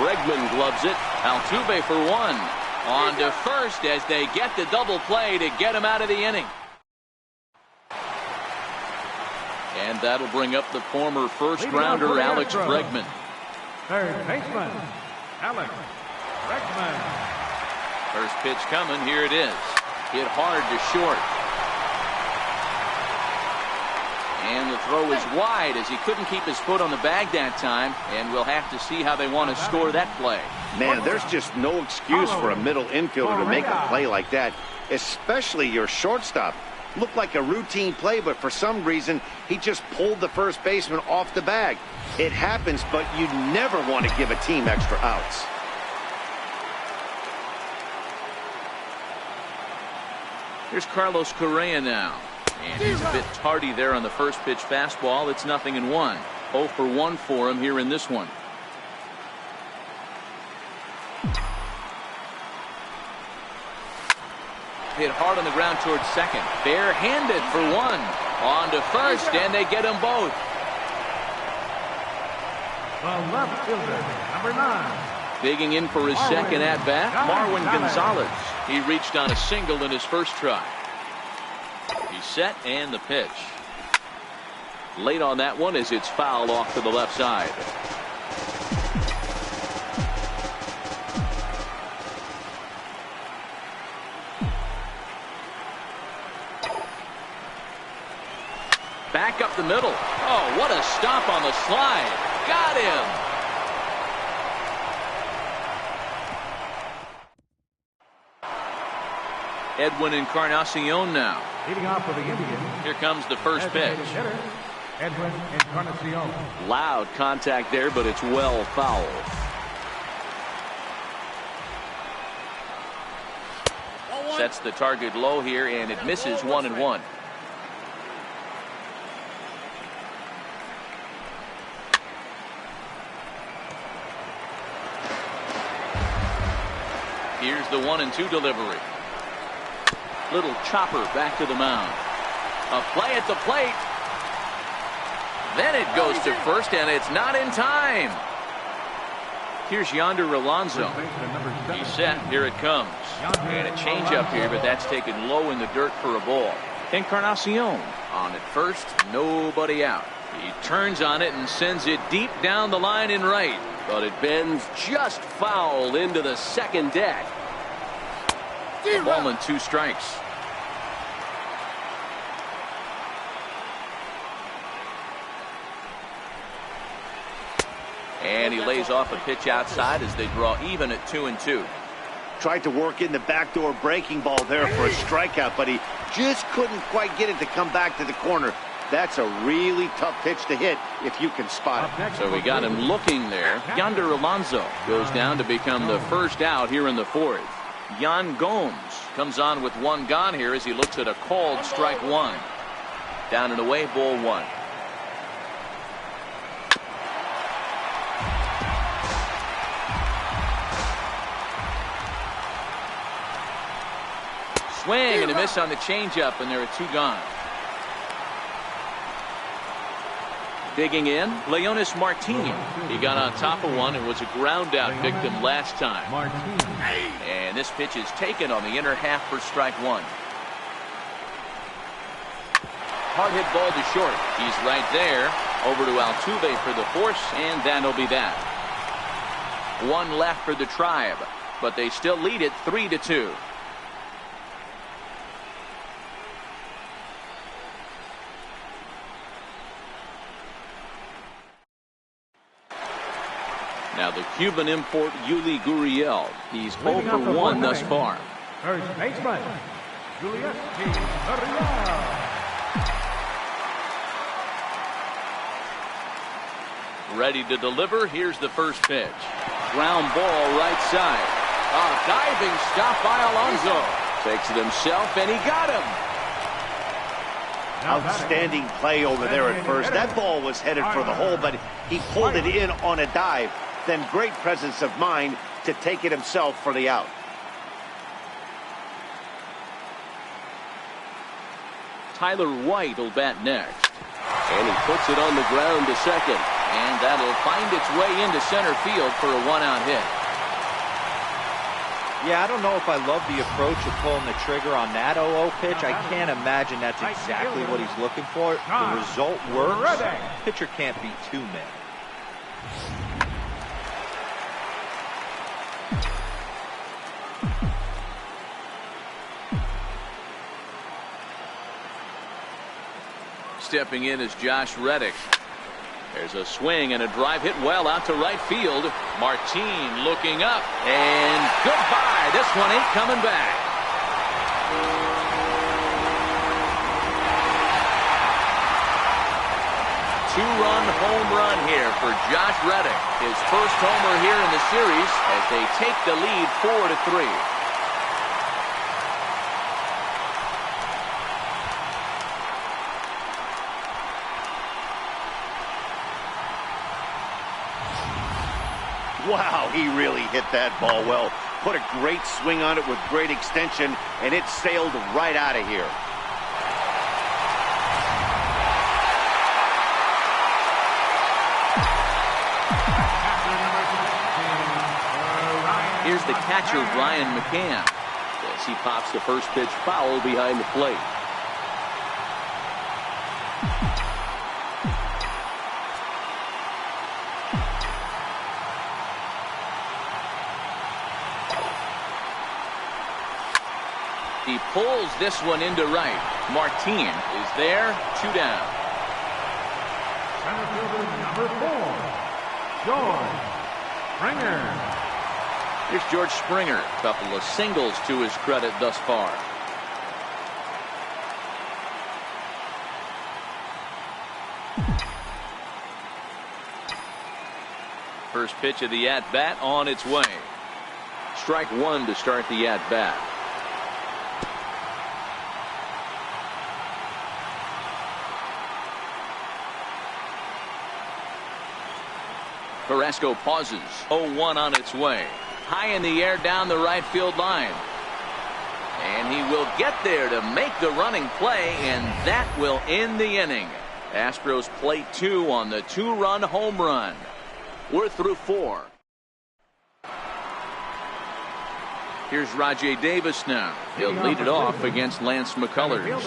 Bregman gloves it. Altuve for 1. On to first as they get the double play to get him out of the inning. And that'll bring up the former first-rounder Alex Bregman. Third baseman, Alex Bregman. First pitch coming. Here it is. Hit hard to short. And the throw is wide as he couldn't keep his foot on the bag that time. And we'll have to see how they want to score that play. Man, there's just no excuse for a middle infielder to make a play like that, especially your shortstop. Looked like a routine play, but for some reason, he just pulled the first baseman off the bag. It happens, but you never want to give a team extra outs. Here's Carlos Correa now. And he's a bit tardy there on the first pitch fastball. It's 0-1. 0 for 1 for him here in this one. Hit hard on the ground towards second. Barehanded for 1. On to first, and they get them both. The left fielder, number 9. Digging in for his second at-bat, Marwin Gonzalez. He reached on a single in his first try. He's set, and the pitch. Late on that one as it's fouled off to the left side. Back up the middle. Oh, what a stop on the slide. Got him. Edwin Encarnacion now. Leading off for the Indians. Here comes the first pitch. Edwin Encarnacion. Loud contact there, but it's well fouled. Sets the target low here, and it misses 1-1. Here's the 1-2 delivery. Little chopper back to the mound. A play at the plate. Then it goes to first, and it's not in time. Here's Yonder Alonso. He's set. Here it comes. And a changeup here, but that's taken low in the dirt for a ball. Encarnacion on at first. Nobody out. He turns on it and sends it deep down the line in right. But it bends just foul into the second deck. A ball and 2 strikes. And he lays off a pitch outside as they draw even at 2-2. Tried to work in the backdoor breaking ball there for a strikeout, but he just couldn't quite get it to come back to the corner. That's a really tough pitch to hit if you can spot it. So we got him looking there. Yonder Alonso goes down to become the first out here in the 4th. Yan Gomes comes on with 1 gone here as he looks at a called strike 1. Down and away, ball 1. Swing and a miss on the changeup, and there are 2 gone. Digging in, Leonis Martin. He got on top of one and was a ground out victim last time. And this pitch is taken on the inner half for strike 1. Hard hit ball to short. He's right there. Over to Altuve for the force, and that'll be that. 1 left for the Tribe, but they still lead it 3-2. Now the Cuban import Yuli Gurriel. He's 0 for 1 thus far. First baseman, Yuli Gurriel. Ready to deliver. Here's the first pitch. Ground ball right side. A diving stop by Alonso. Takes it himself, and he got him. Outstanding play over there at first. That ball was headed for the hole, but he pulled it in on a dive. Then great presence of mind to take it himself for the out. Tyler White will bat next. And he puts it on the ground to second. And that'll find its way into center field for a 1-out hit. Yeah, I don't know if I love the approach of pulling the trigger on that 0-0 pitch. I can't imagine that's exactly what he's looking for. The result works. Pitcher can't beat 2 men. Stepping in is Josh Reddick. There's a swing and a drive hit well out to right field. Martin looking up, and goodbye. This one ain't coming back. two-run home run here for Josh Reddick. His first homer here in the series as they take the lead 4-3. Wow, he really hit that ball well. Put a great swing on it with great extension, and it sailed right out of here. Here's the catcher, Ryan McCann, as he pops the first pitch foul behind the plate. He pulls this one into right. Martin is there, 2 down. Center fielder number 4, George Springer. Here's George Springer. A couple of singles to his credit thus far. First pitch of the at-bat on its way. Strike one to start the at-bat. Carrasco pauses. 0-1 on its way. High in the air down the right field line. And he will get there to make the running play, and that will end the inning. Astros plate 2 on the 2-run home run. We're through 4. Here's Rajay Davis now. He'll lead it off against Lance McCullers.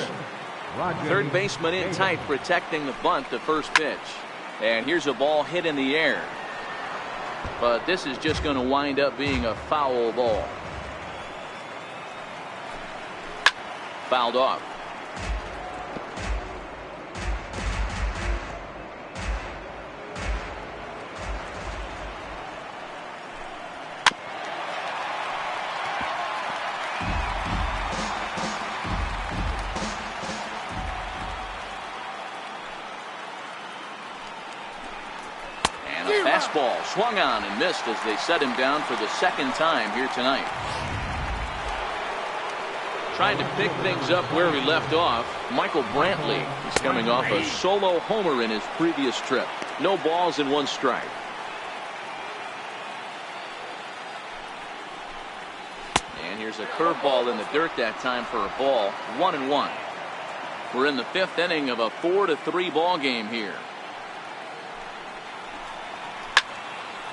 Third baseman in tight, protecting the bunt, the first pitch. And here's a ball hit in the air. But this is just going to wind up being a foul ball. Fouled off. Fastball swung on and missed as they set him down for the second time here tonight. Trying to pick things up where he left off, Michael Brantley is coming off a solo homer in his previous trip. No balls and 1 strike. And here's a curveball in the dirt that time for a ball. 1-1. We're in the 5th inning of a 4-3 ball game here.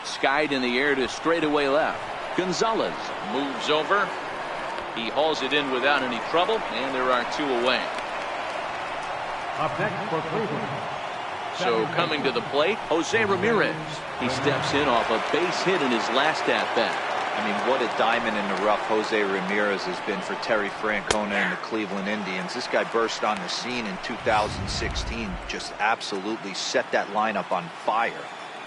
Skied in the air to straightaway left. Gonzalez moves over. He hauls it in without any trouble, and there are 2 away. Up next for Cleveland. So coming to the plate, Jose Ramirez. He steps in off a base hit in his last at-bat. I mean, what a diamond in the rough Jose Ramirez has been for Terry Francona and the Cleveland Indians. This guy burst on the scene in 2016, just absolutely set that lineup on fire.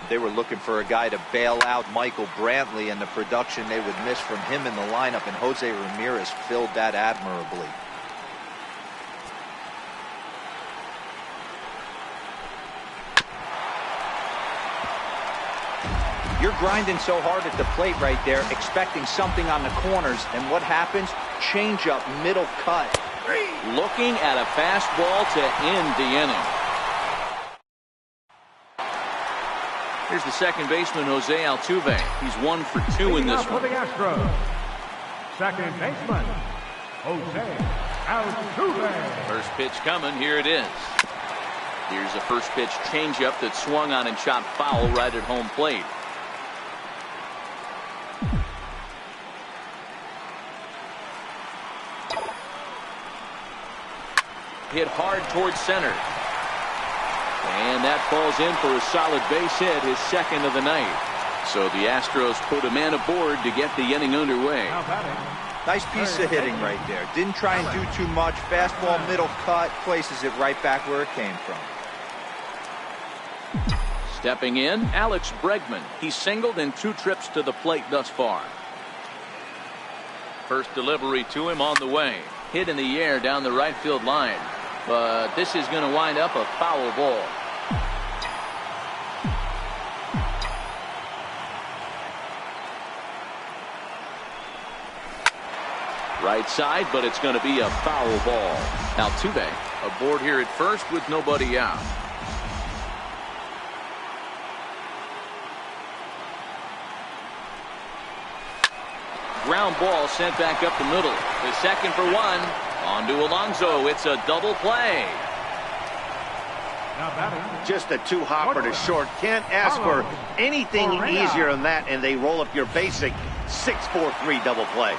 They were looking for a guy to bail out Michael Brantley and the production they would miss from him in the lineup, and Jose Ramirez filled that admirably. You're grinding so hard at the plate right there, expecting something on the corners, and what happens? Change up, middle cut. Looking at a fastball to end the inning. Here's the second baseman, Jose Altuve. He's 1 for 2 in this one. For the Astros, second baseman, Jose Altuve. First pitch coming. Here it is. Here's a first pitch changeup that swung on and chopped foul right at home plate. Hit hard towards center. And that falls in for a solid base hit, his second of the night. So the Astros put a man aboard to get the inning underway. Nice piece of hitting right there. Didn't try and do too much. Fastball, middle cut, places it right back where it came from. Stepping in, Alex Bregman. He's singled in 2 trips to the plate thus far. First delivery to him on the way. Hit in the air down the right field line. But this is going to wind up a foul ball. Right side, but it's going to be a foul ball. Altuve aboard here at first with nobody out. Ground ball sent back up the middle. The second for one. On to Alonso. It's a double play. Just a two-hopper to short. Can't ask for anything easier than that, and they roll up your basic 6-4-3 double play.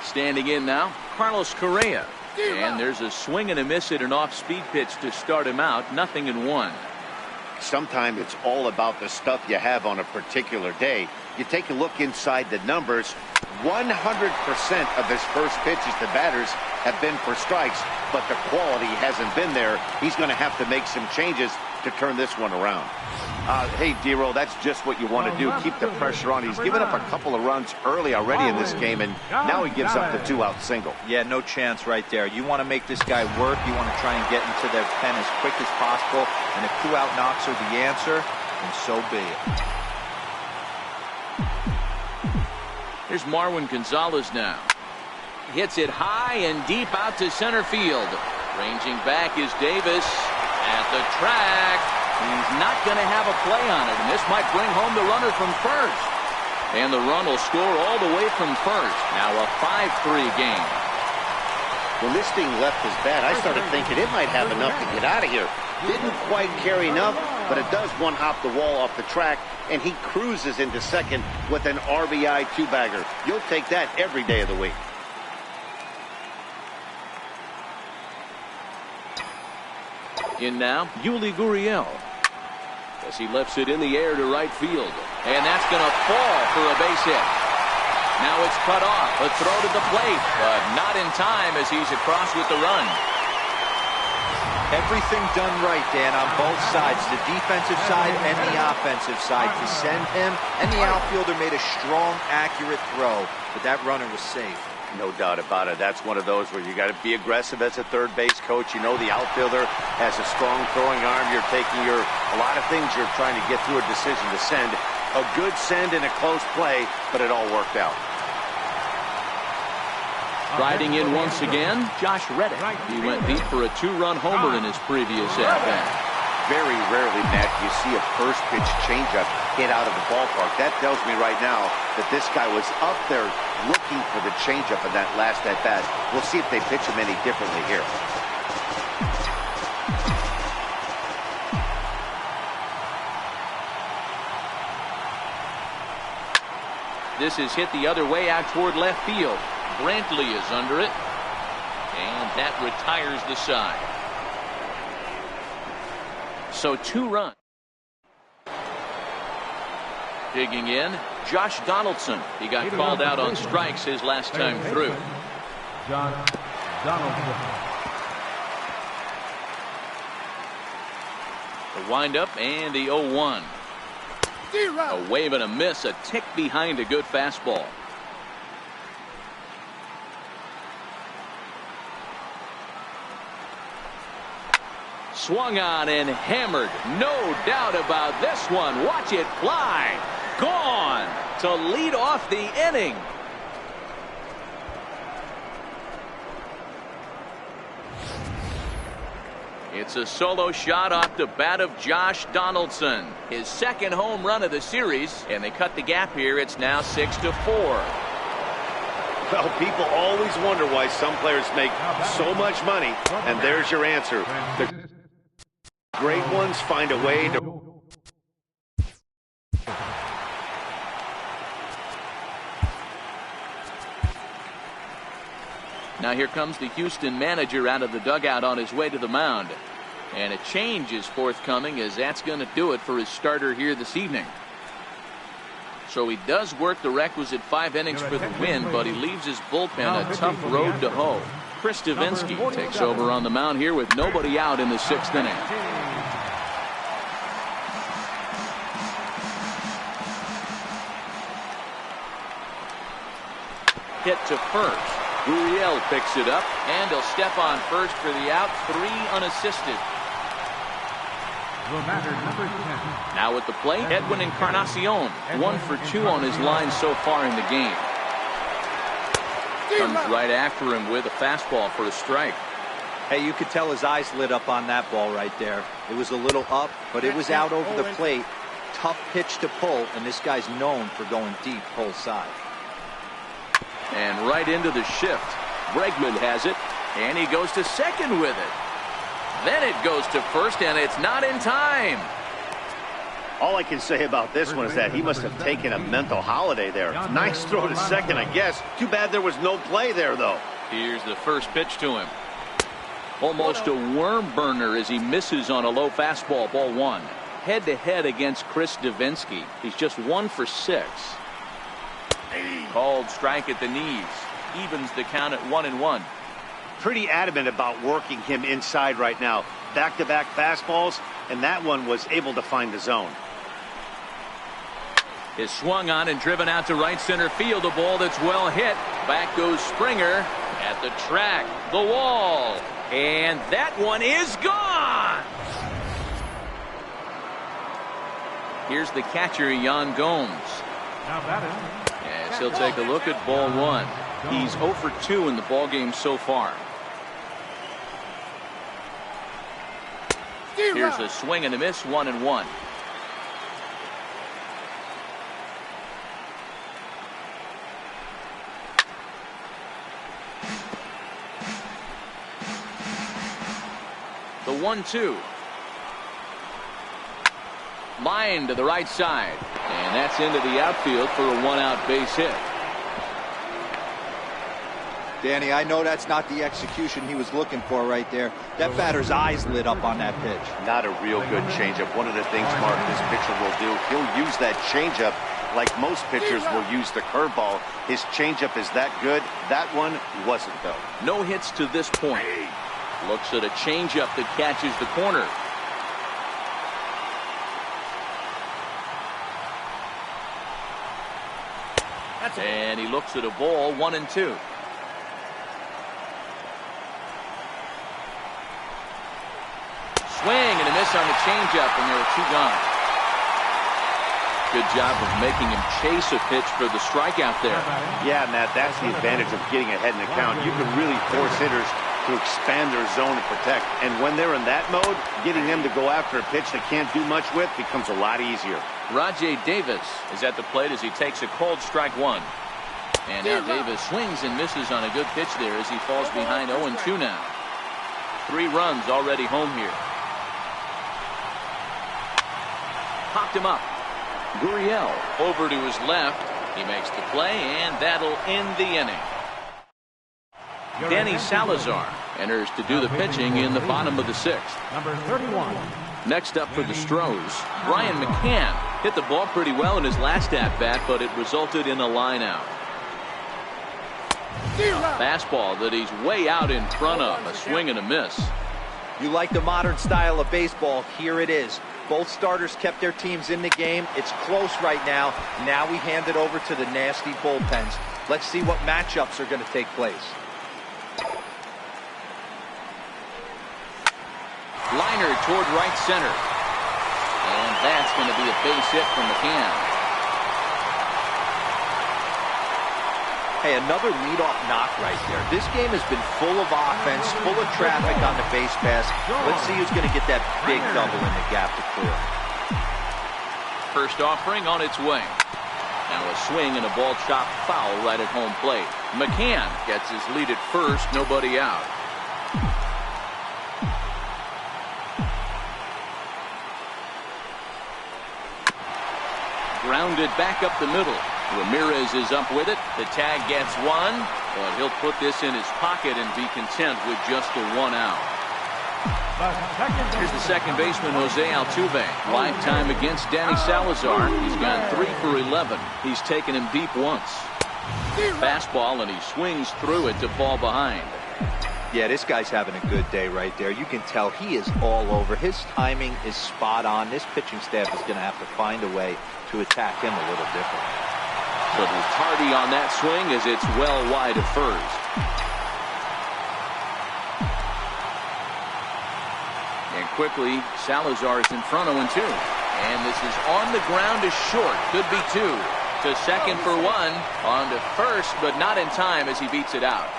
Standing in now, Carlos Correa. And there's a swing and a miss at an off-speed pitch to start him out. 0-1. Sometimes it's all about the stuff you have on a particular day. You take a look inside the numbers. 100% of his first pitches to batters have been for strikes, but the quality hasn't been there. He's going to have to make some changes to turn this one around. Hey, D-Roll, that's just what you want to do. Keep the pressure on. He's given up a couple of runs early already in this game, and now he gives up the two-out single. Yeah, no chance right there. You want to make this guy work. You want to try and get into their pen as quick as possible, and if two-out knocks are the answer, then so be it. Here's Marwin Gonzalez now. Hits it high and deep out to center field. Ranging back is Davis at the track. He's not going to have a play on it, and this might bring home the runner from first. And the run will score all the way from first. Now a 5-3 game. When this thing left his bat, I started thinking it might have enough to get out of here. Didn't quite carry enough, but it does one hop the wall off the track, and he cruises into second with an RBI two-bagger. You'll take that every day of the week. In now, Yuli Gurriel. As he lifts it in the air to right field. And that's going to fall for a base hit. Now it's cut off. A throw to the plate, but not in time as he's across with the run. Everything done right, Dan, on both sides, the defensive side and the offensive side, to send him, and the outfielder made a strong, accurate throw, but that runner was safe. No doubt about it. That's one of those where you got to be aggressive as a third base coach. You know the outfielder has a strong throwing arm. You're taking a lot of things you're trying to get through a decision to send. A good send and a close play, but it all worked out. Riding in once again, Josh Reddick. He went deep for a two-run homer in his previous at-bat. Very rarely, Matt, you see a first-pitch changeup hit out of the ballpark. That tells me right now that this guy was up there looking for the changeup in that last at-bat. We'll see if they pitch him any differently here. This is hit the other way out toward left field. Brantley is under it, and that retires the side. So 2 runs. Digging in, Josh Donaldson. He got called out on strikes his last time through. Josh Donaldson. The windup and the 0-1. A wave and a miss, a tick behind a good fastball. Swung on and hammered. No doubt about this one. Watch it fly. Gone to lead off the inning. It's a solo shot off the bat of Josh Donaldson. His second home run of the series, and they cut the gap here. It's now 6-4. Well, people always wonder why some players make so much money, and there's your answer. The great ones find a way to... Now here comes the Houston manager out of the dugout on his way to the mound. And a change is forthcoming, as that's going to do it for his starter here this evening. So he does work the requisite 5 innings for the win, but he leaves his bullpen a tough road to hoe. Chris Davinsky takes over on the mound here with nobody out in the 6th inning. Hit to first. Gurriel picks it up, and he'll step on first for the out. 3 unassisted. The batter, number 10. Now at the plate, Edwin Encarnacion. 1 for 2 on his line so far in the game. Comes right after him with a fastball for a strike. Hey, you could tell his eyes lit up on that ball right there. It was a little up, but it was out over the plate. Tough pitch to pull, and this guy's known for going deep pull side. And right into the shift. Bregman has it. And he goes to second with it. Then it goes to first, and it's not in time. All I can say about this one is that he must have taken a mental holiday there. Nice throw to second, I guess. Too bad there was no play there, though. Here's the first pitch to him. Almost a worm burner as he misses on a low fastball. Ball 1. Head-to-head against Chris Davinsky. He's just 1 for 6. Called strike at the knees. Evens the count at 1-1. Pretty adamant about working him inside right now. Back-to-back fastballs, and that one was able to find the zone. Is swung on and driven out to right center field. A ball that's well hit. Back goes Springer at the track. The wall. And that one is gone. Here's the catcher, Yan Gomes. Now batting. Yes, he'll take a look at ball 1. He's 0 for 2 in the ball game so far. Here's a swing and a miss. 1-1. The 1-2. Line to the right side. And that's into the outfield for a 1-out base hit. Danny, I know that's not the execution he was looking for right there. That batter's eyes lit up on that pitch. Not a real good changeup. One of the things, Mark, this pitcher will do, he'll use that changeup like most pitchers will use the curveball. His changeup is that good. That one wasn't, though. No hits to this point. Looks at a changeup that catches the corner. And he looks at a ball. 1-2. Swing and a miss on the changeup, and there are 2 gone. Good job of making him chase a pitch for the strikeout there. Yeah, Matt, that's the advantage of getting ahead in the count. You can really force hitters to expand their zone and protect. And when they're in that mode, getting them to go after a pitch they can't do much with becomes a lot easier. Rajay Davis is at the plate as he takes a called strike 1. And now Davis swings and misses on a good pitch there as he falls behind 0-2 now. 3 runs already home here. Popped him up. Gurriel over to his left. He makes the play, and that'll end the inning. Danny Salazar enters to do the pitching in the bottom of the 6th. Number 31. Next up for the Stros, Brian McCann hit the ball pretty well in his last at-bat, but it resulted in a line-out. Fastball that he's way out in front of. A swing and a miss. You like the modern style of baseball. Here it is. Both starters kept their teams in the game. It's close right now. Now we hand it over to the nasty bullpens. Let's see what matchups are going to take place. Liner toward right center. And that's going to be a base hit from McCann. Hey, another leadoff knock right there. This game has been full of offense, full of traffic on the base pass. Let's see who's going to get that big double in the gap to clear. First offering on its way. Now a swing and a ball chopped foul right at home plate. McCann gets his lead at first, nobody out. Grounded back up the middle. Ramirez is up with it. The tag gets 1, but he'll put this in his pocket and be content with just the 1 out. Here's the second baseman, Jose Altuve. Lifetime against Danny Salazar. He's gone 3 for 11. He's taken him deep once. Fastball, and he swings through it to fall behind. Yeah, this guy's having a good day right there. You can tell he is all over. His timing is spot on. This pitching staff is going to have to find a way to attack him a little different. Little tardy on that swing as it's well wide of first. quickly. Salazar is in front 0-2. And this is on the ground to short. Could be 2. To second for 1. On to first, but not in time as he beats it out.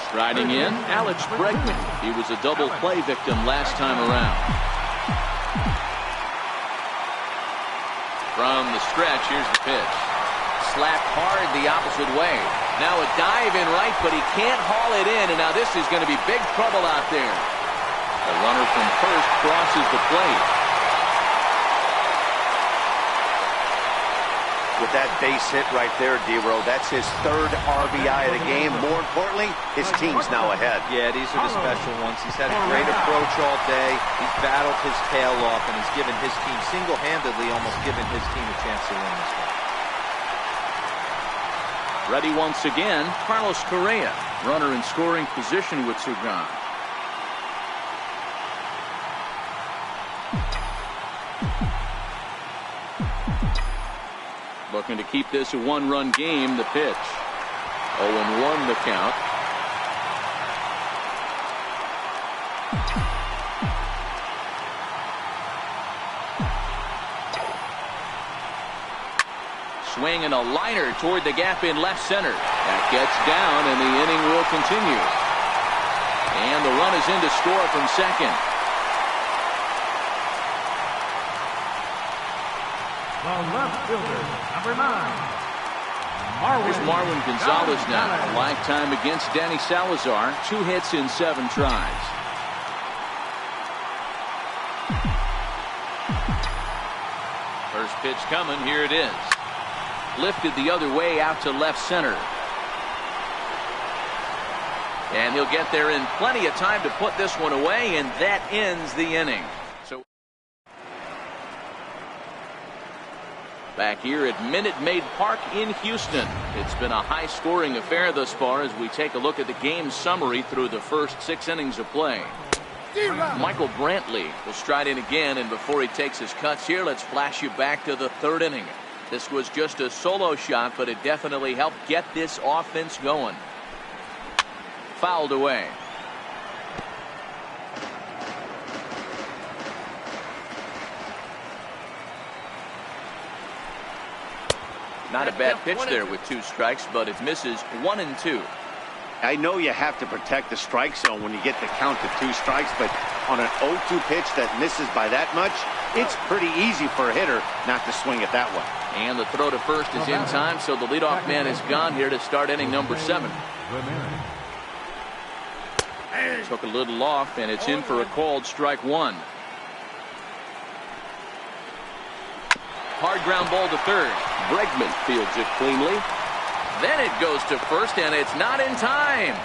Striding in, Alex Bregman. He was a double play victim last time around. From the stretch, here's the pitch. Slapped hard the opposite way. Now a dive in right, but he can't haul it in, and now this is going to be big trouble out there. The runner from first crosses the plate. With that base hit right there, D-Row, that's his 3rd RBI of the game. More importantly, his team's now ahead. Yeah, these are the special ones. He's had a great approach all day. He's battled his tail off, and he's given his team, single-handedly almost given his team a chance to win this one. Ready once again, Carlos Correa. Runner in scoring position with Sugan. Looking to keep this a 1-run game. The pitch. 0-1 the count. Swing and a liner toward the gap in left center. That gets down, and the inning will continue. And the run is in to score from second. The left fielder, number 9. Here's Marwin Gonzalez now. A lifetime against Danny Salazar. 2 hits in 7 tries. First pitch coming. Here it is. Lifted the other way out to left center. And he'll get there in plenty of time to put this one away, and that ends the inning. So back here at Minute Maid Park in Houston. It's been a high-scoring affair thus far as we take a look at the game summary through the first 6 innings of play. Michael Brantley will stride in again, and before he takes his cuts here, let's flash you back to the 3rd inning. This was just a solo shot, but it definitely helped get this offense going. Fouled away. Not a bad pitch there with 2 strikes, but it misses 1 and 2. I know you have to protect the strike zone when you get the count to 2 strikes, but on an 0-2 pitch that misses by that much, it's pretty easy for a hitter not to swing at that one. And the throw to first is in time, so the leadoff man is gone here to start inning number 7. Took a little off, and it's in for a called strike 1. Hard ground ball to third. Bregman fields it cleanly. Then it goes to first, and it's not in time.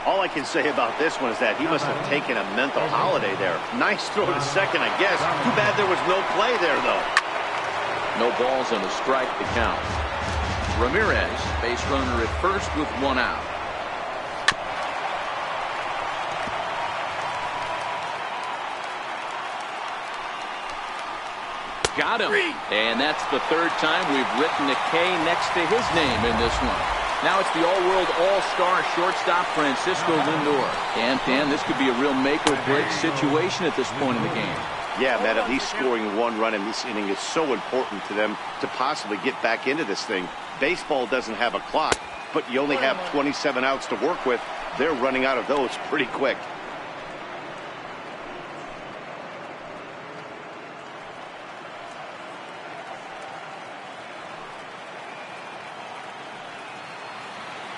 All I can say about this one is that he must have taken a mental holiday there. Nice throw to second, I guess. Too bad there was no play there, though. No balls and a strike to count. Ramirez, base runner at first with 1 out. Got him. And that's the 3rd time we've written a K next to his name in this one. Now it's the all-world all-star shortstop Francisco Lindor. And Dan, this could be a real make-or-break situation at this point in the game. Yeah, Matt, at least scoring 1 run in this inning is so important to them to possibly get back into this thing. Baseball doesn't have a clock, but you only have 27 outs to work with. They're running out of those pretty quick.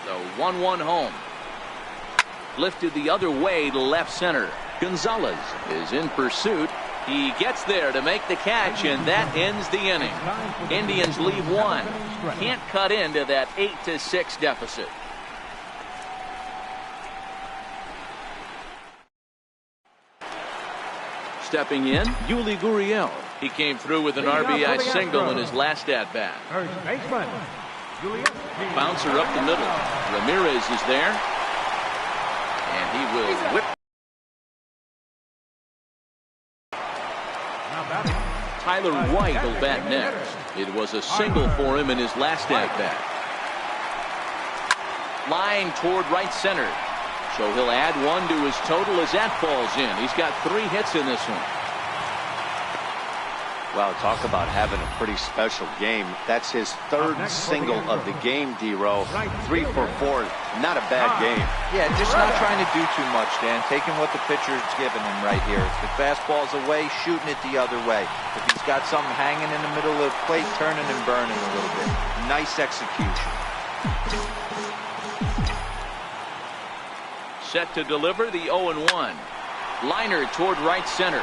The 1-1 home. Lifted the other way to left center. Gonzalez is in pursuit. He gets there to make the catch, and that ends the inning. Indians leave 1. Can't cut into that 8-6 deficit. Stepping in, Yuli Gurriel. He came through with an RBI single in his last at-bat. First baseman, Julius. Bouncer up the middle. Ramirez is there. And he will whip. Tyler White will bat next. It was a single for him in his last at-bat. Line toward right center. So he'll add one to his total as that falls in. He's got 3 hits in this one. Well, talk about having a pretty special game. That's his 3rd single of the game, D-Row. 3 for 4. Not a bad game. Yeah, just not trying to do too much, Dan. Taking what the pitcher's giving him right here. If the fastball's away, shooting it the other way. If he's got something hanging in the middle of the plate, turning and burning a little bit. Nice execution. Set to deliver the 0-1. Liner toward right center.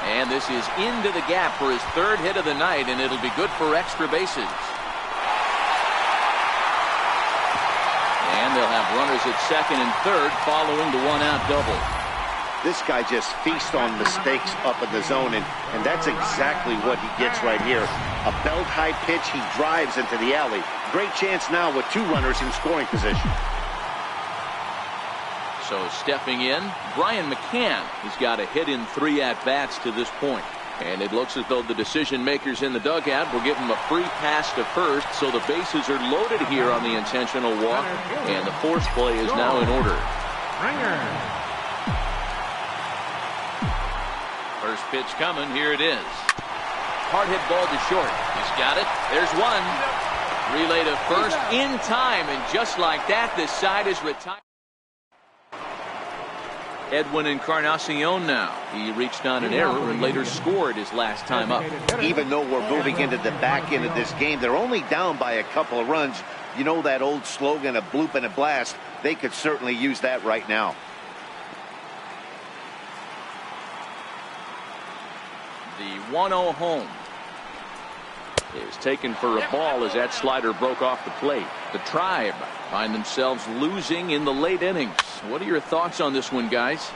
And this is into the gap for his 3rd hit of the night, and it'll be good for extra bases. And they'll have runners at 2nd and 3rd following the 1-out double. This guy just feasts on mistakes up in the zone, and that's exactly what he gets right here. A belt-high pitch, he drives into the alley. Great chance now with 2 runners in scoring position. So stepping in, Brian McCann. He's got a hit in 3 at-bats to this point. And it looks as though the decision makers in the dugout will give him a free pass to first, so the bases are loaded here on the intentional walk, and the force play is now in order. First pitch coming, here it is. Hard hit ball to short. He's got it. There's one. Relay to first in time, and just like that, this side is retired. Edwin Encarnacion now. He reached on an error and later scored his last time up. Even though we're moving into the back end of this game, they're only down by a couple of runs. You know that old slogan, a bloop and a blast? They could certainly use that right now. The 1-0 home is taken for a ball as that slider broke off the plate. The Tribe find themselves losing in the late innings. What are your thoughts on this one, guys?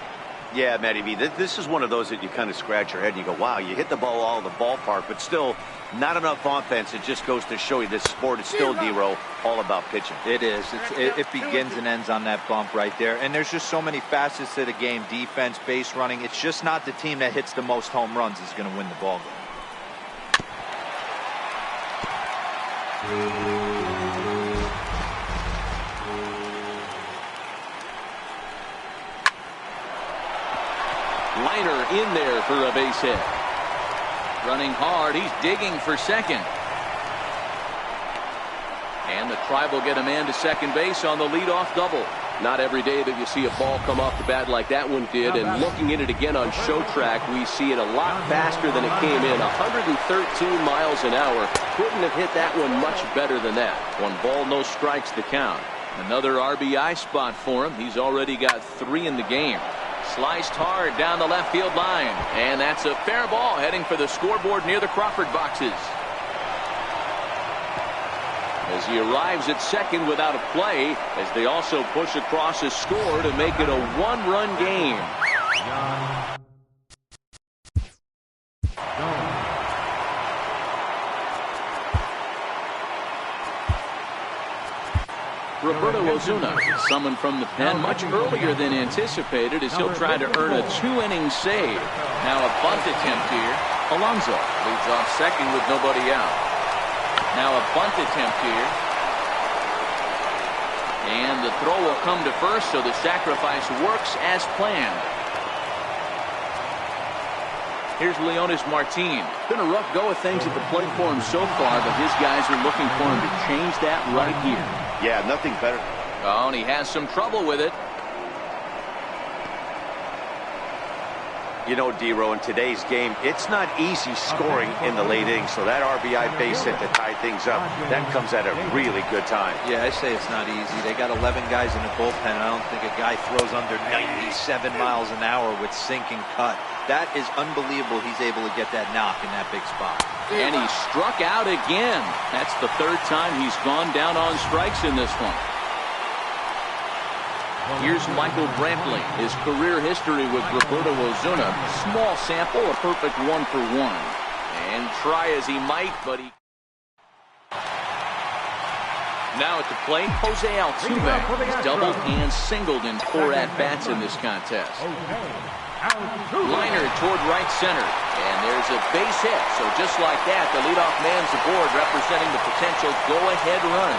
Yeah, Matty B, this is one of those that you kind of scratch your head and you go, wow, you hit the ball all the ballpark, but still not enough offense. It just goes to show you this sport is still, D-Row, all about pitching. It is. It begins and ends on that bump right there. And there's just so many facets to the game. Defense, base running. It's just not the team that hits the most home runs is going to win the ball game. Liner in there for a base hit. Running hard, he's digging for second. And the Tribe will get a man to second base on the leadoff double. Not every day that you see a ball come off the bat like that one did, and looking at it again on show track, we see it a lot faster than it came in. 113 miles an hour. Couldn't have hit that one much better than that. 1 ball, no strikes the count. Another RBI spot for him. He's already got 3 in the game. Sliced hard down the left field line, and that's a fair ball heading for the scoreboard near the Crawford boxes. As he arrives at second without a play, as they also push across a score to make it a 1-run game. Roberto Ozuna summoned from the pen much earlier than anticipated as he'll try to earn a 2-inning save. Now a bunt attempt here. Alonso leads off second with nobody out. Now a bunt attempt here. And the throw will come to first, so the sacrifice works as planned. Here's Leonis Martin. Been a rough go of things at the plate for him so far, but his guys are looking for him to change that right here. Yeah, nothing better. Oh, and he has some trouble with it. You know, D-Row, in today's game, it's not easy scoring in the late innings, so that RBI base hit to tie things up, that comes at a really good time. Yeah, I say it's not easy. They got 11 guys in the bullpen. I don't think a guy throws under 97 miles an hour with sink and cut. That is unbelievable. He's able to get that knock in that big spot. And he struck out again. That's the 3rd time he's gone down on strikes in this one. Here's Michael Brantley. His career history with Roberto Ozuna. Small sample, a perfect 1-for-1. And try as he might, but he... Now at the plate, Jose Altuve. He's doubled and singled in 4 at-bats in this contest. Liner toward right center. And there's a base hit. So just like that, the leadoff man's aboard, representing the potential go-ahead run.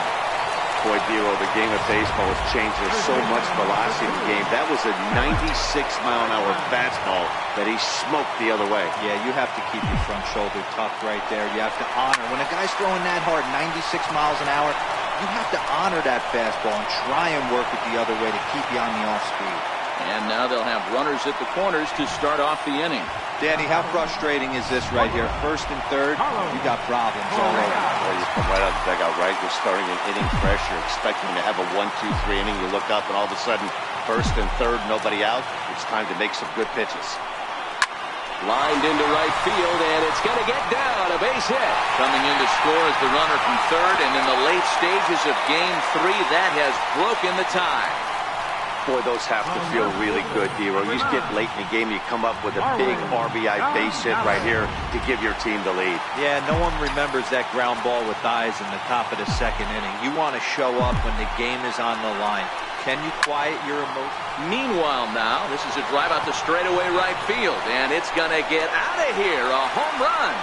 Boy, Dero, the game of baseball has changed. There's so much velocity in the game. That was a 96-mile-an-hour fastball that he smoked the other way. Yeah, you have to keep your front shoulder tucked right there. You have to honor. When a guy's throwing that hard, 96 miles an hour, you have to honor that fastball and try and work it the other way to keep you on the off speed. And now they'll have runners at the corners to start off the inning. Danny, how frustrating is this right here? First and third, you got problems all over. Well, you come right out of the dugout, right? You're starting an inning fresh. You're expecting to have a 1-2-3 inning. You look up, and all of a sudden, first and third, nobody out. It's time to make some good pitches. Lined into right field, and it's going to get down, a base hit. Coming in to score is the runner from third, and in the late stages of Game 3, that has broken the tie. Boy, those have to feel really good, Dero. You just get late in the game, you come up with a big RBI base hit right here to give your team the lead. Yeah, no one remembers that ground ball with eyes in the top of the second inning. You want to show up when the game is on the line. Can you quiet your emotions? Meanwhile now, this is a drive out to straightaway right field, and it's going to get out of here. A home run.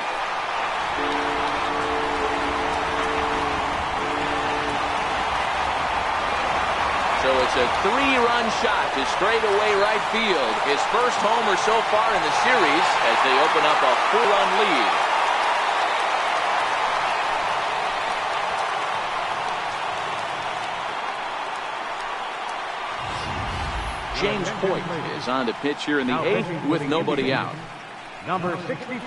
So it's a 3-run shot to straightaway right field. His first homer so far in the series as they open up a 4-run lead. James Hoyt is on to pitch here in the 8th with nobody out. Number 62.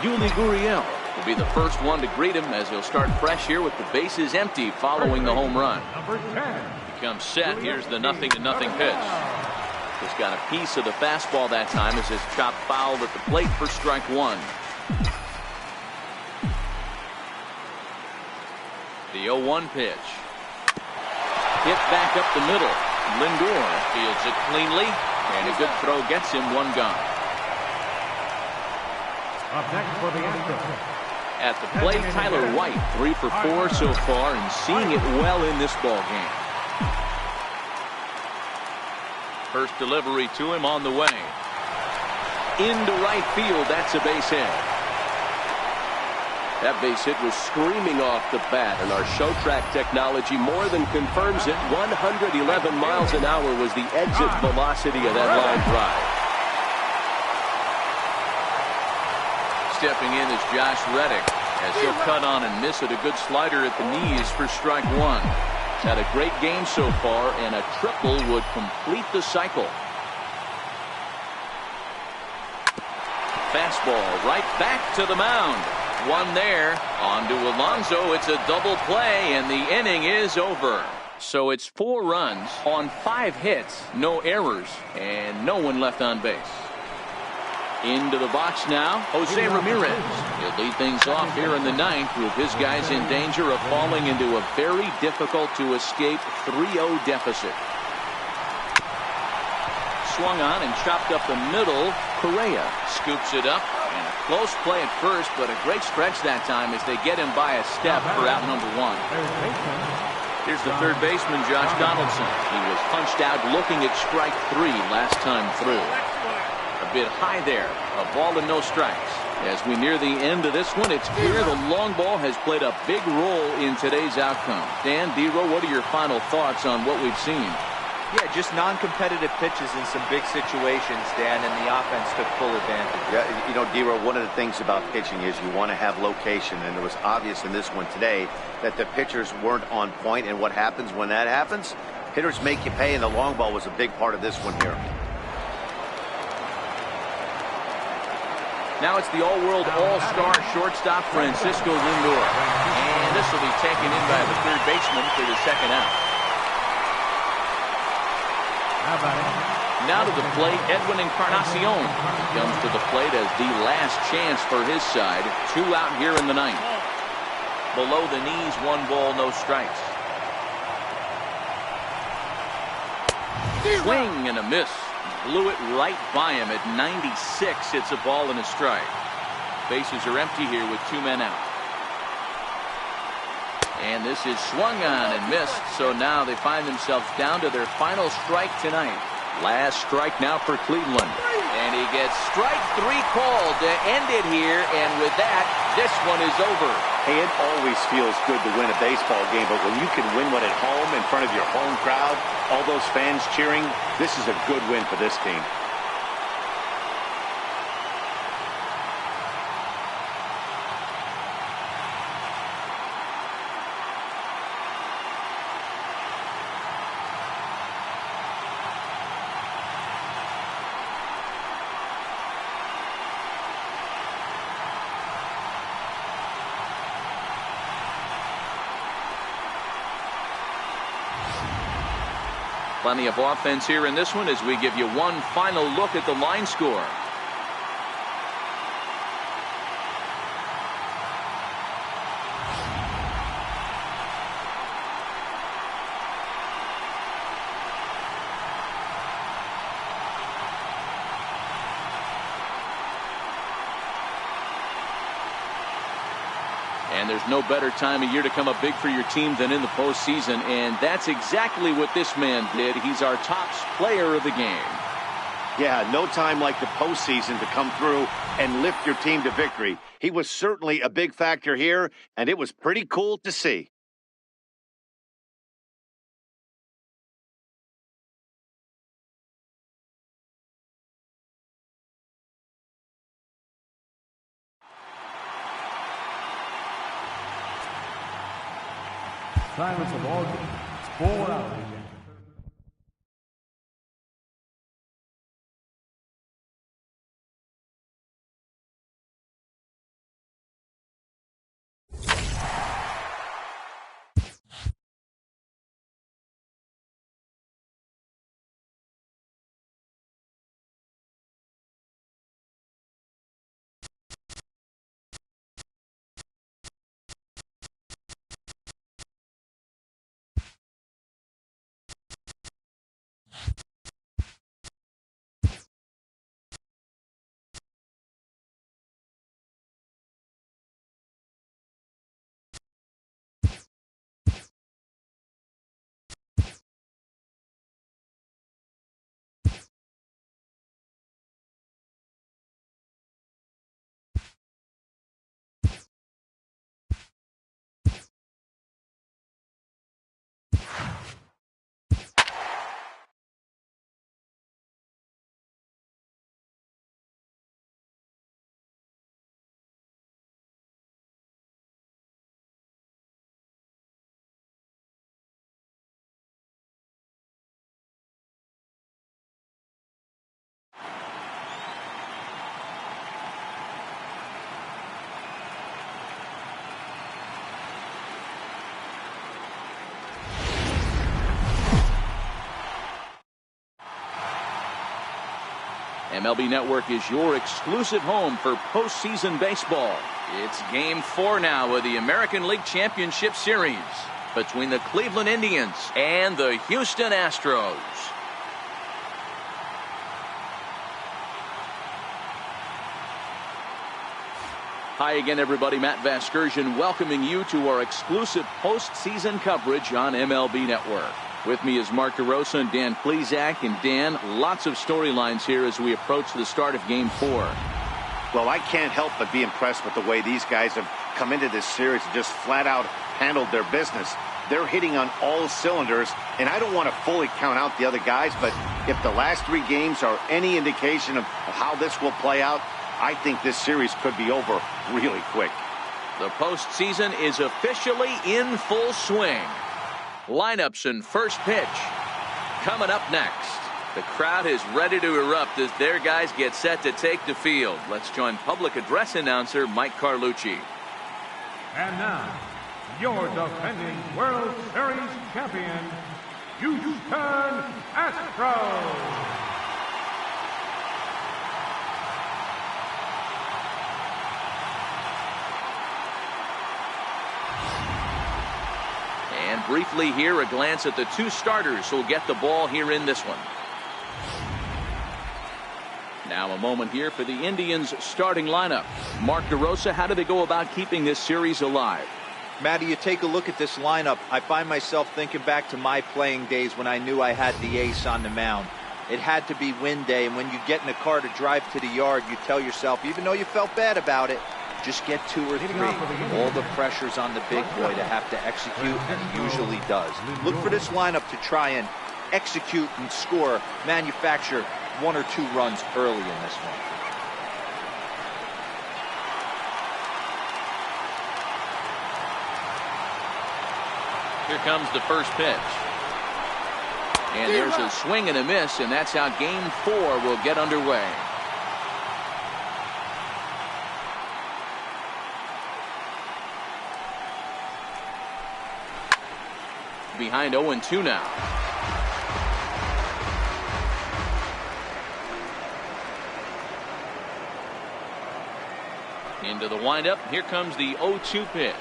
Yuli Gurriel will be the first one to greet him as he'll start fresh here with the bases empty following the home run. Number 10. Becomes set. Here's the 0-0 pitch. Just got a piece of the fastball that time as his chop fouled at the plate for strike one. The 0-1 pitch. Hit back up the middle. Lindor fields it cleanly, and a good throw gets him one gone. Up next for the Astros. At the plate, Tyler White, 3 for 4 so far, and seeing it well in this ball game. First delivery to him on the way. Into right field, that's a base hit. That base hit was screaming off the bat, and our show track technology more than confirms it. 111 miles an hour was the exit velocity of that line drive. Stepping in is Josh Reddick as he'll cut on and miss it. A good slider at the knees for strike one. He's had a great game so far, and a triple would complete the cycle. Fastball right back to the mound. One there. On to Alonso. It's a double play, and the inning is over. So it's 4 runs on 5 hits, no errors, and no one left on base. Into the box now, Jose Ramirez. He'll lead things off here in the 9th with his guys in danger of falling into a very difficult to escape 3-0 deficit. Swung on and chopped up the middle. Correa scoops it up, and a close play at first, but a great stretch that time as they get him by a step for out number 1. Here's the third baseman, Josh Donaldson. He was punched out looking at strike 3 last time through. A bit high there, a ball and no strikes. As we near the end of this one, it's clear the long ball has played a big role in today's outcome. Dan, Dero, what are your final thoughts on what we've seen? Yeah, just non-competitive pitches in some big situations, Dan, and the offense took full advantage. Yeah, you know, Dero, one of the things about pitching is you want to have location, and it was obvious in this one today that the pitchers weren't on point, and what happens when that happens? Hitters make you pay, and the long ball was a big part of this one here. Now it's the all-world all-star shortstop Francisco Lindor. And this will be taken in by the third baseman for the second out. Now to the plate, Edwin Encarnacion. He comes to the plate as the last chance for his side. 2 out here in the 9th. Below the knees, 1 ball, no strikes. Swing and a miss. Blew it right by him at 96. It's a ball and a strike. Bases are empty here with 2 men out. And this is swung on and missed. So now they find themselves down to their final strike tonight. Last strike now for Cleveland. And he gets strike 3 called to end it here. And with that, this one is over. Hey, it always feels good to win a baseball game, but when you can win one at home in front of your home crowd, all those fans cheering, this is a good win for this team. Plenty of offense here in this one as we give you one final look at the line score. And there's no better time of year to come up big for your team than in the postseason, and that's exactly what this man did. He's our top player of the game. Yeah, no time like the postseason to come through and lift your team to victory. He was certainly a big factor here, and it was pretty cool to see. Silence of all games. 4 out. MLB Network is your exclusive home for postseason baseball. It's Game 4 now of the American League Championship Series between the Cleveland Indians and the Houston Astros. Hi again, everybody. Matt Vasgersian welcoming you to our exclusive postseason coverage on MLB Network. With me is Mark DeRosa and Dan Plesac. And Dan, lots of storylines here as we approach the start of Game 4. Well, I can't help but be impressed with the way these guys have come into this series and just flat out handled their business. They're hitting on all cylinders, and I don't want to fully count out the other guys, but if the last 3 games are any indication of how this will play out, I think this series could be over really quick. The postseason is officially in full swing. Lineups and first pitch coming up next. The crowd is ready to erupt as their guys get set to take the field. Let's join public address announcer Mike Carlucci. And now, your defending World Series champion, Houston Astros. And briefly here, a glance at the 2 starters who'll get the ball here in this one. Now a moment here for the Indians starting lineup. Mark DeRosa, how do they go about keeping this series alive? Matty, you take a look at this lineup. I find myself thinking back to my playing days when I knew I had the ace on the mound. It had to be win day, and when you get in a car to drive to the yard, you tell yourself, even though you felt bad about it, Just get 2 or 3. All the pressure's on the big boy to have to execute, and he usually does. Look for this lineup to try and execute and score, manufacture 1 or 2 runs early in this one. Here comes the first pitch. And there's a swing and a miss, and that's how game 4 will get underway. Behind 0-2 now. Into the windup. Here comes the 0-2 pitch.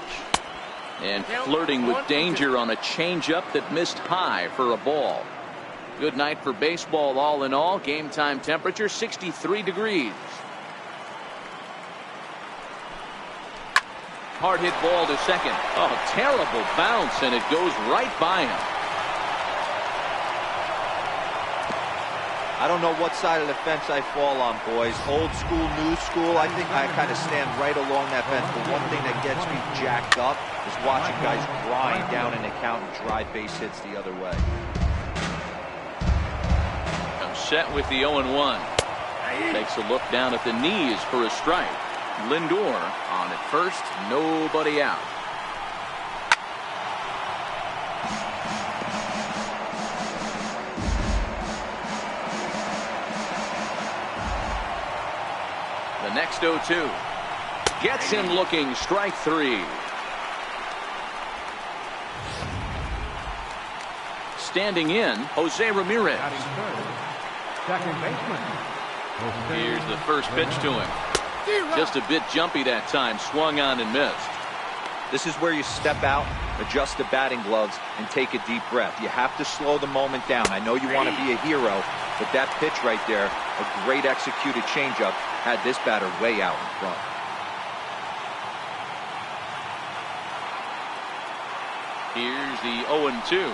And flirting with danger on a changeup that missed high for a ball. Good night for baseball all in all. Game time temperature 63 degrees. Hard hit ball to second. Oh, terrible bounce, and it goes right by him. I don't know what side of the fence I fall on, boys. Old school, new school. I think I kind of stand right along that fence. The one thing that gets me jacked up is watching guys grind down an account and drive base hits the other way. I'm set with the 0-1. Takes a look down at the knees for a strike. Lindor on at first, nobody out. The next 0-2 gets him looking, strike 3. Standing in, Jose Ramirez. Second baseman. Here's the first pitch to him. Just a bit jumpy that time, swung on and missed. This is where you step out, adjust the batting gloves, and take a deep breath. You have to slow the moment down. I know you want to be a hero, but that pitch right there, a great executed changeup, had this batter way out in front. Here's the 0-2.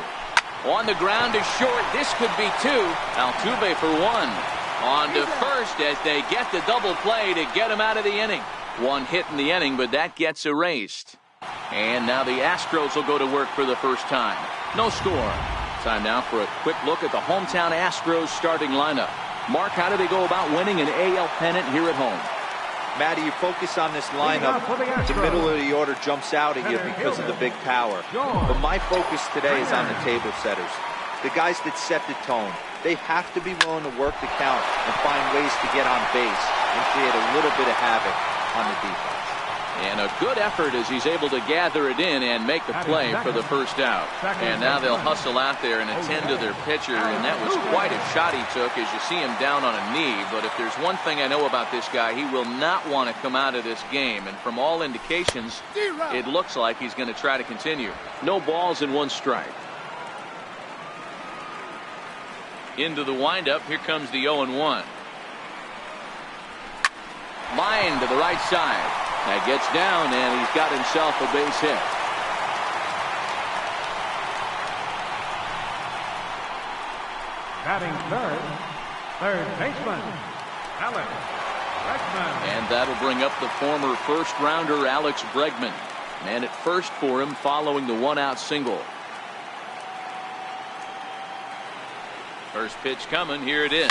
On the ground to short. This could be 2. Altuve for 1. On to first as they get the double play to get him out of the inning. 1 hit in the inning, but that gets erased. And now the Astros will go to work for the first time. No score. Time now for a quick look at the hometown Astros starting lineup. Mark, how do they go about winning an AL pennant here at home? Matty, you focus on this lineup, the middle of the order jumps out at you because of the big power. But my focus today is on the table setters. The guys that set the tone. They have to be willing to work the count and find ways to get on base and create a little bit of havoc on the defense. And a good effort as he's able to gather it in and make the play for the first out. And now they'll hustle out there and attend to their pitcher, and that was quite a shot he took as you see him down on a knee. But if there's one thing I know about this guy, he will not want to come out of this game. And from all indications, it looks like he's going to try to continue. No balls and 1 strike. Into the windup. Here comes the 0-1. Line to the right side. That gets down, and he's got himself a base hit. Batting third baseman, Alex Bregman. And that'll bring up the former first-rounder Alex Bregman. Man at first for him following the 1-out single. First pitch coming. Here it is.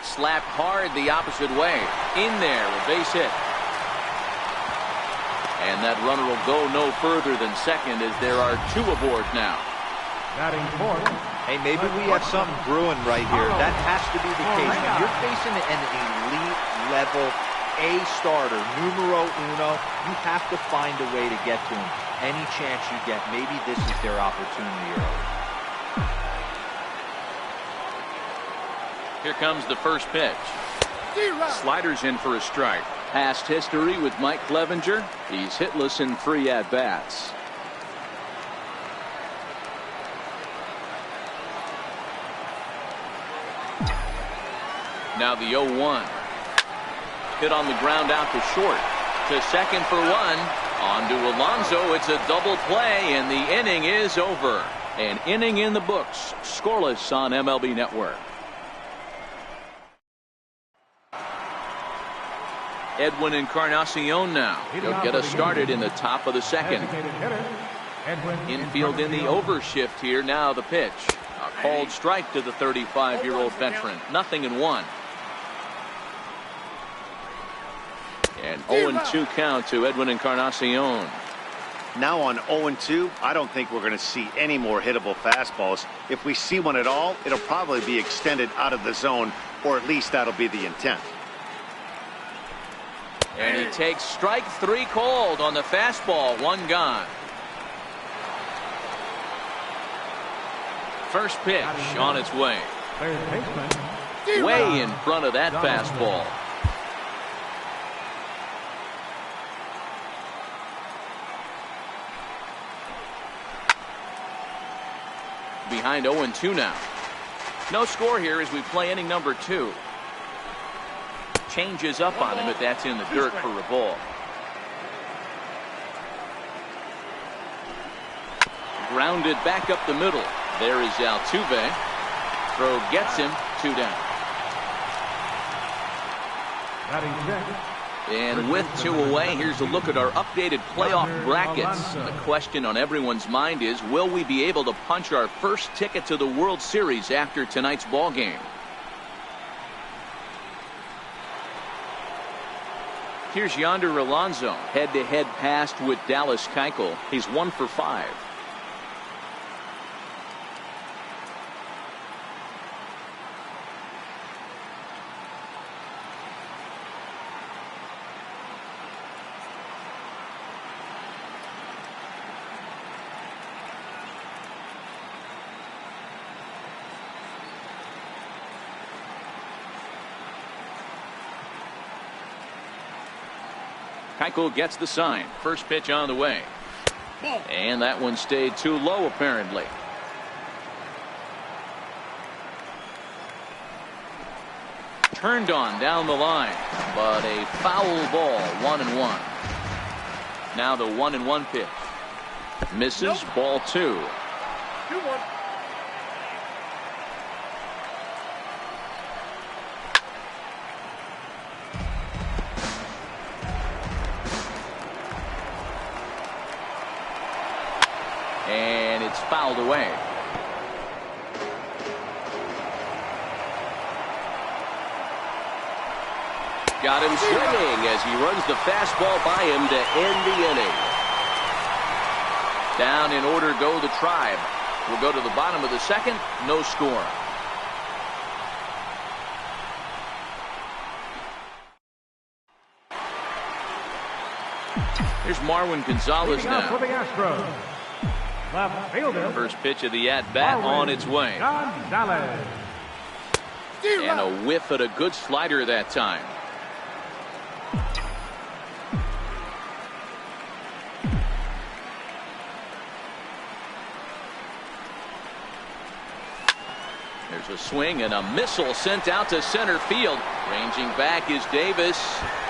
Slapped hard the opposite way. In there, a base hit. And that runner will go no further than second as there are 2 aboard now. Batting fourth. Hey, maybe we have something brewing right here. That has to be the case. When you're facing an elite level A starter, numero uno, you have to find a way to get to him. Any chance you get, maybe this is their opportunity early. Here comes the first pitch. Sliders in for a strike. Past history with Mike Clevenger. He's hitless in 3 at-bats. Now the 0-1. Hit on the ground out to short. To second for 1. On to Alonso. It's a double play, and the inning is over. An inning in the books. Scoreless on MLB Network. Edwin Encarnacion now. He'll get us started in the top of the second. Infield in the overshift here. Now the pitch. A called strike to the 35-year-old veteran. 0-1. And 0-2 count to Edwin Encarnacion. Now on 0-2, I don't think we're going to see any more hittable fastballs. If we see one at all, it'll probably be extended out of the zone, or at least that'll be the intent. And he takes strike 3 called on the fastball. 1 gone. First pitch on its way. Way in front of that fastball. Behind 0-2 now. No score here as we play inning number 2. Changes up on him, but that's in the dirt for a ball. Grounded back up the middle. There is Altuve. Throw gets him. 2 down. And with 2 away, here's a look at our updated playoff brackets. And the question on everyone's mind is, will we be able to punch our first ticket to the World Series after tonight's ball game? Here's Yonder Alonso. Head-to-head passed with Dallas Keuchel. He's 1 for 5. Keuchel gets the sign. First pitch on the way. And that one stayed too low, apparently. Turned on down the line, but a foul ball. 1-1. Now the 1-1 pitch. Misses. Ball 2. 2-1. And it's fouled away. Got him swinging as he runs the fastball by him to end the inning. Down in order go the Tribe. We'll go to the bottom of the second. No score. Here's Marwin Gonzalez now. For the Astros. Left fielder. First pitch of the at-bat on its way. Gonzalez. And a whiff at a good slider that time. There's a swing and a missile sent out to center field. Ranging back is Davis.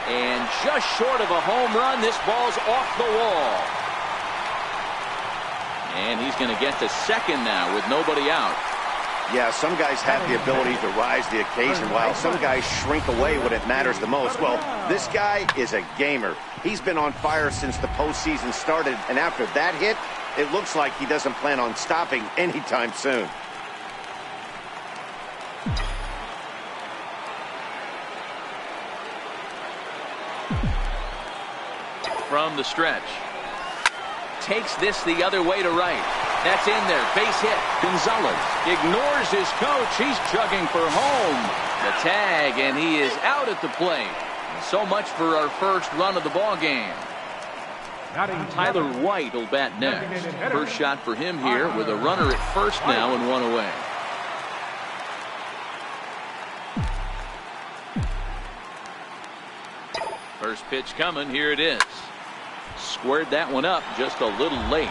And just short of a home run, this ball's off the wall. And he's going to get to second now with nobody out. Yeah, some guys have the ability to rise the occasion while some guys shrink away when it matters the most. Well, this guy is a gamer. He's been on fire since the postseason started, and after that hit, it looks like he doesn't plan on stopping anytime soon. From the stretch. Takes this the other way to right. That's in there. Base hit. Gonzalez ignores his coach. He's chugging for home. The tag, and he is out at the plate. So much for our first run of the ball game. Tyler White will bat next. First shot for him here with a runner at first now and 1 away. First pitch coming. Here it is. Squared that one up just a little late.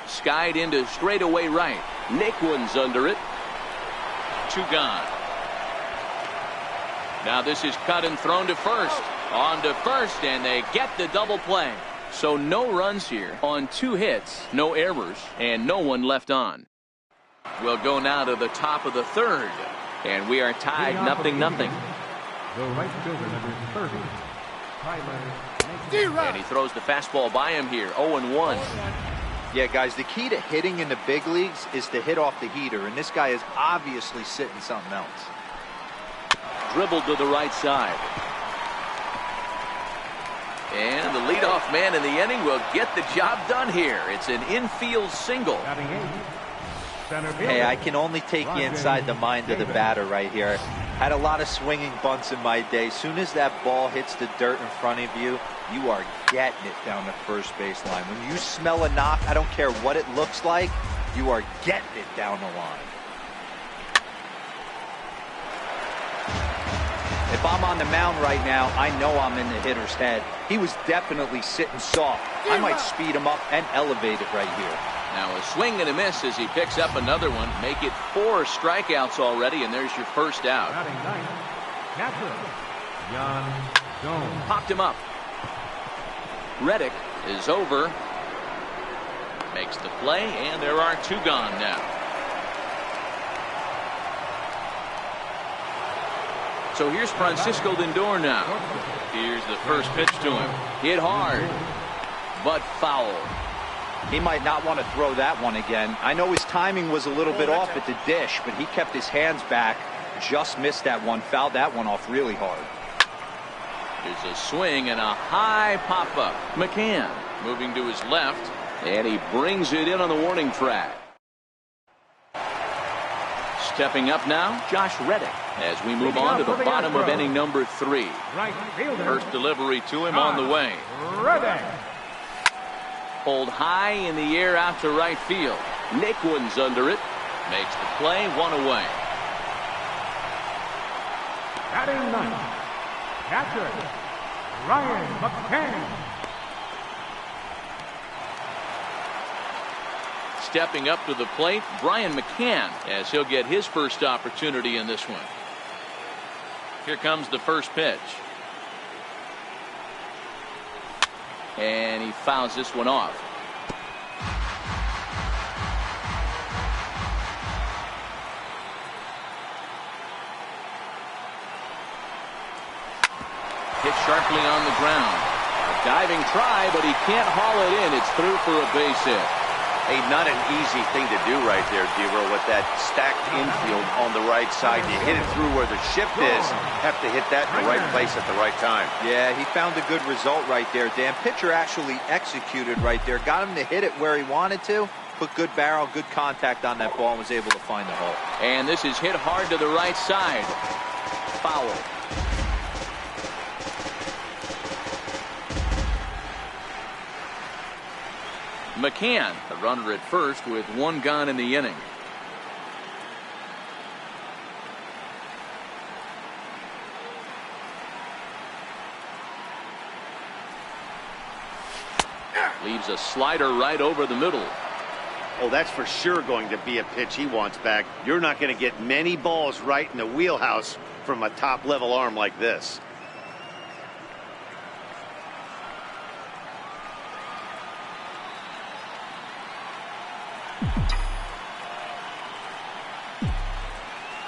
Skied into straightaway right. Nick one's under it. 2 gone. Now this is cut and thrown to first. On to first, and they get the double play. So no runs here on 2 hits, no errors, and no one left on. We'll go now to the top of the 3rd, and we are tied 0-0. The right fielder, number 30, and he throws the fastball by him here, 0-1. Yeah, guys, the key to hitting in the big leagues is to hit off the heater, and this guy is obviously sitting something else. Dribbled to the right side. And the leadoff man in the inning will get the job done here. It's an infield single. Hey, I can only take you inside the mind of the batter right here. Had a lot of swinging bunts in my day. Soon as that ball hits the dirt in front of you, you are getting it down the first base line. When you smell a knock, I don't care what it looks like, you are getting it down the line. If I'm on the mound right now, I know I'm in the hitter's head. He was definitely sitting soft. I might speed him up and elevate it right here. Now a swing and a miss as he picks up another one. Make it 4 strikeouts already, and there's your first out. Popped him up. Reddick is over. Makes the play, and there are 2 gone now. So here's Francisco Lindor now. Here's the first pitch to him. Hit hard, but foul. He might not want to throw that one again. I know his timing was a little bit off at the dish, but he kept his hands back. Just missed that one. Fouled that one off really hard. There's a swing and a high pop-up. McCann moving to his left, and he brings it in on the warning track. Stepping up now, Josh Reddick, as we move on to the bottom of inning number 3. First delivery to him on the way. Pulled high in the air out to right field. Naquin's under it. Makes the play, 1 away. Batting 9th, catcher Ryan McCann. Stepping up to the plate, Brian McCann, as he'll get his first opportunity in this one. Here comes the first pitch. And he fouls this one off. Hit sharply on the ground. A diving try, but he can't haul it in. It's through for a base hit. Hey, not an easy thing to do right there, Dero, with that stacked infield on the right side. You hit it through where the shift is. Have to hit that in the right place at the right time. Yeah, he found a good result right there, Dan. Pitcher actually executed right there. Got him to hit it where he wanted to. Put good barrel, good contact on that ball, and was able to find the hole. And this is hit hard to the right side. Foul. McCann, the runner at first with 1 gone in the inning. Leaves a slider right over the middle. Oh, that's for sure going to be a pitch he wants back. You're not going to get many balls right in the wheelhouse from a top-level arm like this.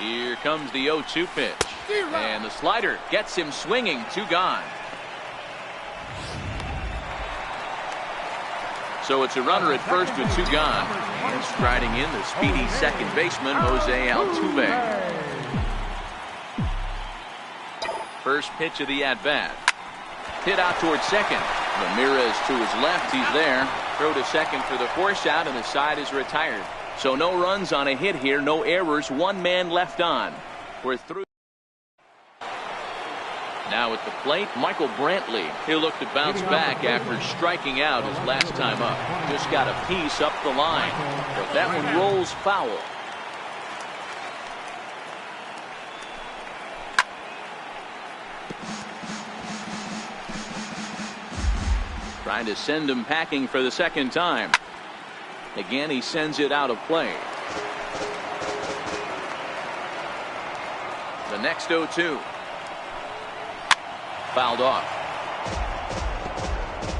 Here comes the 0-2 pitch. And the slider gets him swinging. 2 gone. So it's a runner at first with 2 gone. And striding in the speedy second baseman, Jose Altuve. First pitch of the at-bat. Hit out towards second. Ramirez to his left. He's there. Throw to second for the force out, and the side is retired. So no runs on a hit here, no errors, 1 man left on. We're through. Now at the plate, Michael Brantley. He'll look to bounce back after striking out his last time up. Just got a piece up the line, but that one rolls foul. Trying to send him packing for the second time. Again, he sends it out of play. The next 0-2. fouled off.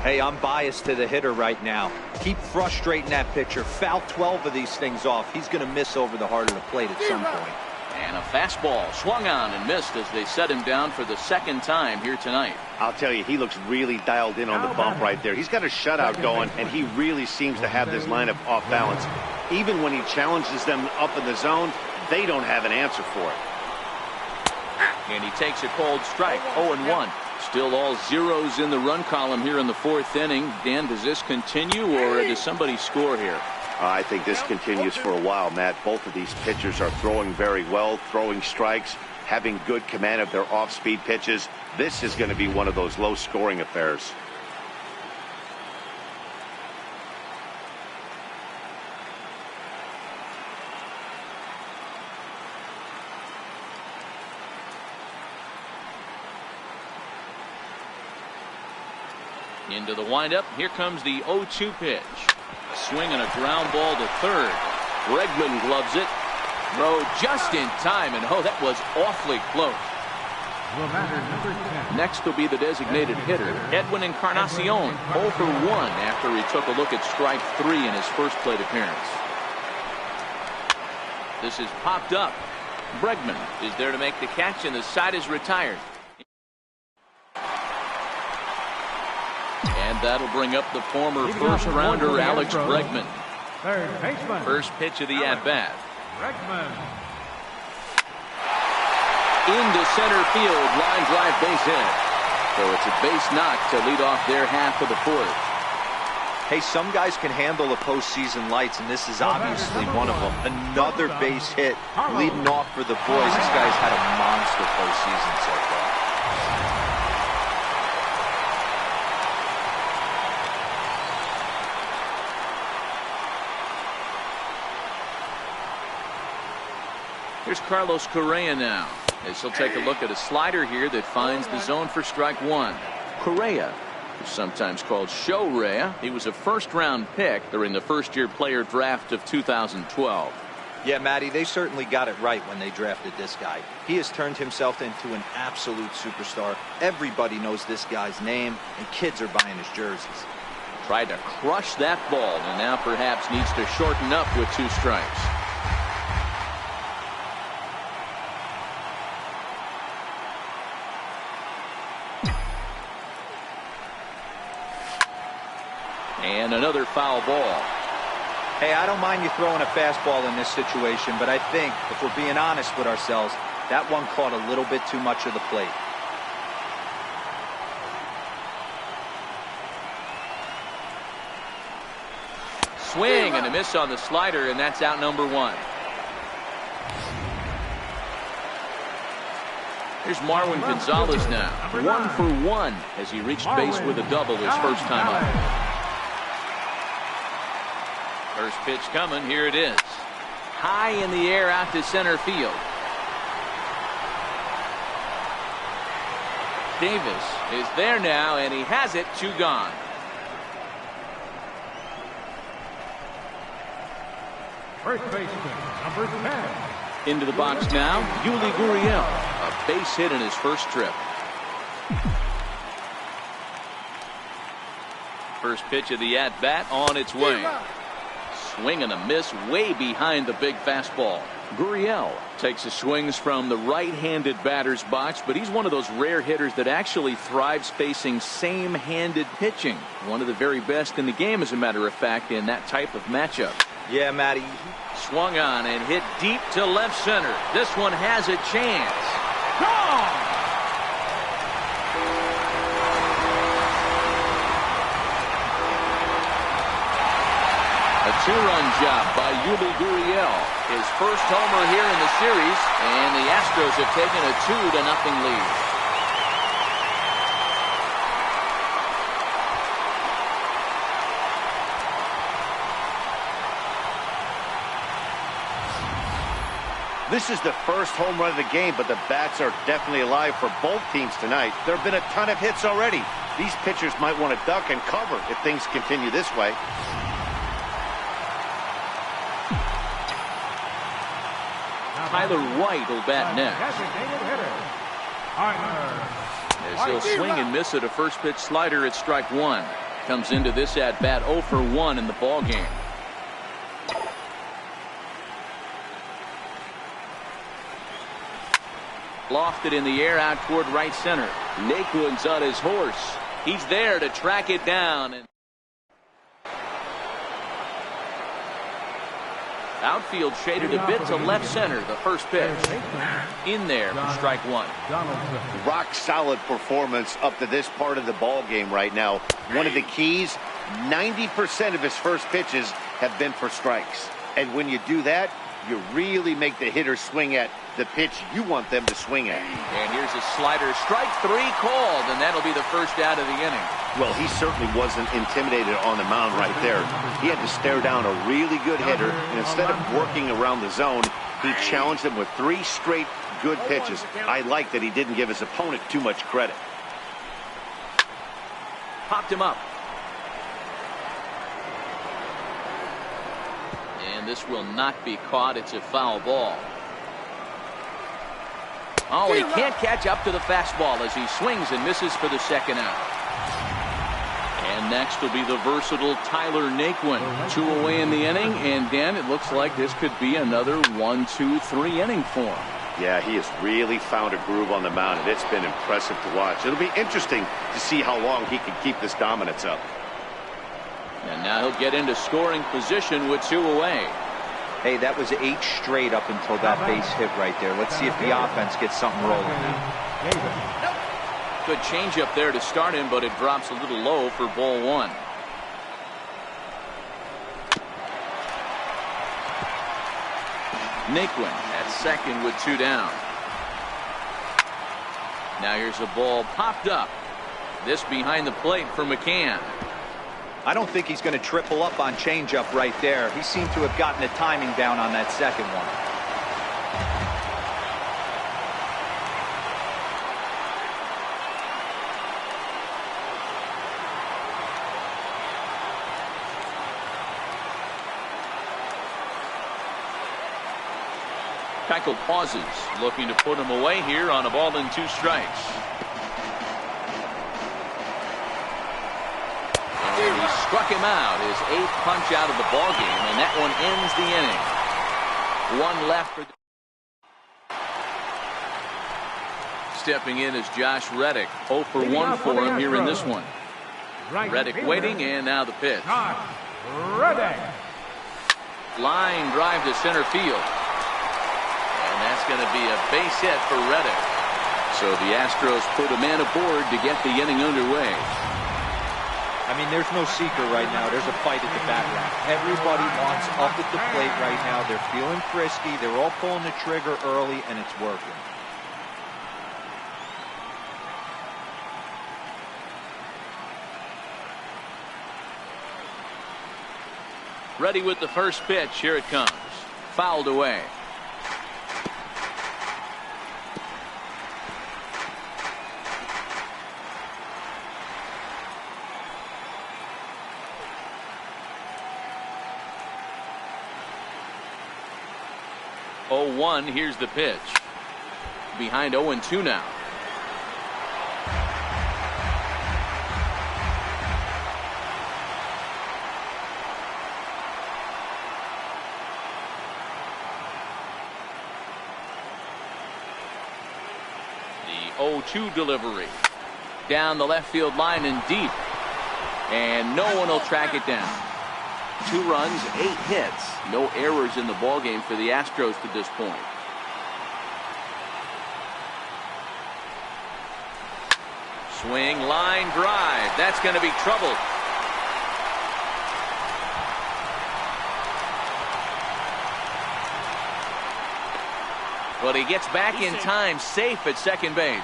Hey, I'm biased to the hitter right now. Keep frustrating that pitcher. Foul 12 of these things off. He's going to miss over the heart of the plate at some point. And a fastball swung on and missed as they set him down for the second time here tonight. I'll tell you, he looks really dialed in on the bump right there. He's got a shutout going, and he really seems to have this lineup off balance. Even when he challenges them up in the zone, they don't have an answer for it. And he takes a cold strike, 0-1. Still all zeros in the run column here in the fourth inning. Dan, does this continue, or does somebody score here? I think this continues for a while, Matt. Both of these pitchers are throwing very well, throwing strikes, having good command of their off-speed pitches. This is going to be one of those low-scoring affairs. Into the windup. Here comes the 0-2 pitch. A swing and a ground ball to third. Bregman gloves it. Throw just in time, and that was awfully close. Next will be the designated hitter, Edwin Encarnacion, 0 for 1 after he took a look at strike 3 in his first plate appearance. This is popped up. Bregman is there to make the catch, and the side is retired. And that'll bring up the former first-rounder Alex Bregman. First pitch of the at-bat. Into center field, line drive, base hit. So it's a base knock to lead off their half of the fourth. Hey, some guys can handle the postseason lights, and this is obviously one of them. Another base hit leading off for the boys. This guy's had a monster postseason so far. Here's Carlos Correa now, as he'll take a look at a slider here that finds the zone for strike 1. Correa, who's sometimes called Show-Rea, he was a first-round pick during the first-year player draft of 2012. Yeah, Matty, they certainly got it right when they drafted this guy. He has turned himself into an absolute superstar. Everybody knows this guy's name, and kids are buying his jerseys. Tried to crush that ball, and now perhaps needs to shorten up with 2 strikes. And another foul ball. Hey, I don't mind you throwing a fastball in this situation, but I think, if we're being honest with ourselves, that one caught a little bit too much of the plate. Swing and a miss on the slider, and that's out number 1. Here's Marwin Gonzalez now, 1 for 1 as he reached base with a double his first time up. First pitch coming. Here it is. High in the air out to center field. Davis is there now, and he has it. 2 gone. First baseman, number 10. Into the box now, Yuli Gurriel. A base hit in his first trip. First pitch of the at-bat on its way. Swing and a miss way behind the big fastball. Gurriel takes his swings from the right-handed batter's box, but he's one of those rare hitters that actually thrives facing same-handed pitching. One of the very best in the game, as a matter of fact, in that type of matchup. Yeah, Matty. Swung on and hit deep to left center. This one has a chance. Gone! A 2-run job by Yuli Gurriel. His first homer here in the series, and the Astros have taken a 2-0 lead. This is the first home run of the game, but the bats are definitely alive for both teams tonight. There have been a ton of hits already. These pitchers might want to duck and cover if things continue this way. Now Tyler White will bat next. Designated hitter, Tyler As he'll swing and miss at a first pitch slider at strike one. Comes into this at bat 0 for 1 in the ball game. Lofted in the air out toward right center. Naquin's on his horse. He's there to track it down. And outfield shaded a bit to left center. The first pitch in there for strike one. Rock solid performance up to this part of the ball game right now. One of the keys, 90% of his first pitches have been for strikes. And when you do that, you really make the hitter swing at the pitch you want them to swing at. And here's a slider. Strike three called, and that'll be the first out of the inning. Well, he certainly wasn't intimidated on the mound right there. He had to stare down a really good hitter, and instead of working around the zone, he challenged him with 3 straight good pitches. I like that he didn't give his opponent too much credit. Popped him up. And this will not be caught. It's a foul ball. Oh, and he can't catch up to the fastball as he swings and misses for the second out. And next will be the versatile Tyler Naquin. 2 away in the inning, and Dan, it looks like this could be another 1, 2, 3 inning for him. Yeah, he has really found a groove on the mound, and it's been impressive to watch. It'll be interesting to see how long he can keep this dominance up. And now he'll get into scoring position with 2 away. Hey, that was 8 straight up until that base hit right there. Let's see if the offense gets something rolling now. Good changeup there to start him, but it drops a little low for ball 1. Naquin at second with 2 down. Now here's a ball popped up. This behind the plate for McCann. I don't think he's going to triple up on changeup right there. He seemed to have gotten the timing down on that second one. Keuchel pauses, looking to put him away here on a ball and 2 strikes. And he struck him out, his 8th punch out of the ball game, and that one ends the inning. 1 left for stepping in is Josh Reddick. 0 for 1 for him here in this one. Reddick waiting, and now the pitch. Reddick. Line drive to center field. And that's going to be a base hit for Reddick. So the Astros put a man aboard to get the inning underway. I mean, there's no secret right now. There's a fight at the bat rack. Everybody wants up at the plate right now. They're feeling frisky. They're all pulling the trigger early, and it's working. Ready with the first pitch. Here it comes. Fouled away. Oh, 1. Here's the pitch. Behind 0-2 now. The 0-2 delivery. Down the left field line and deep. And no one will track it down. 2 runs, 8 hits. No errors in the ballgame for the Astros to this point. Swing, line drive. That's going to be trouble. But he gets back in time, safe at second base.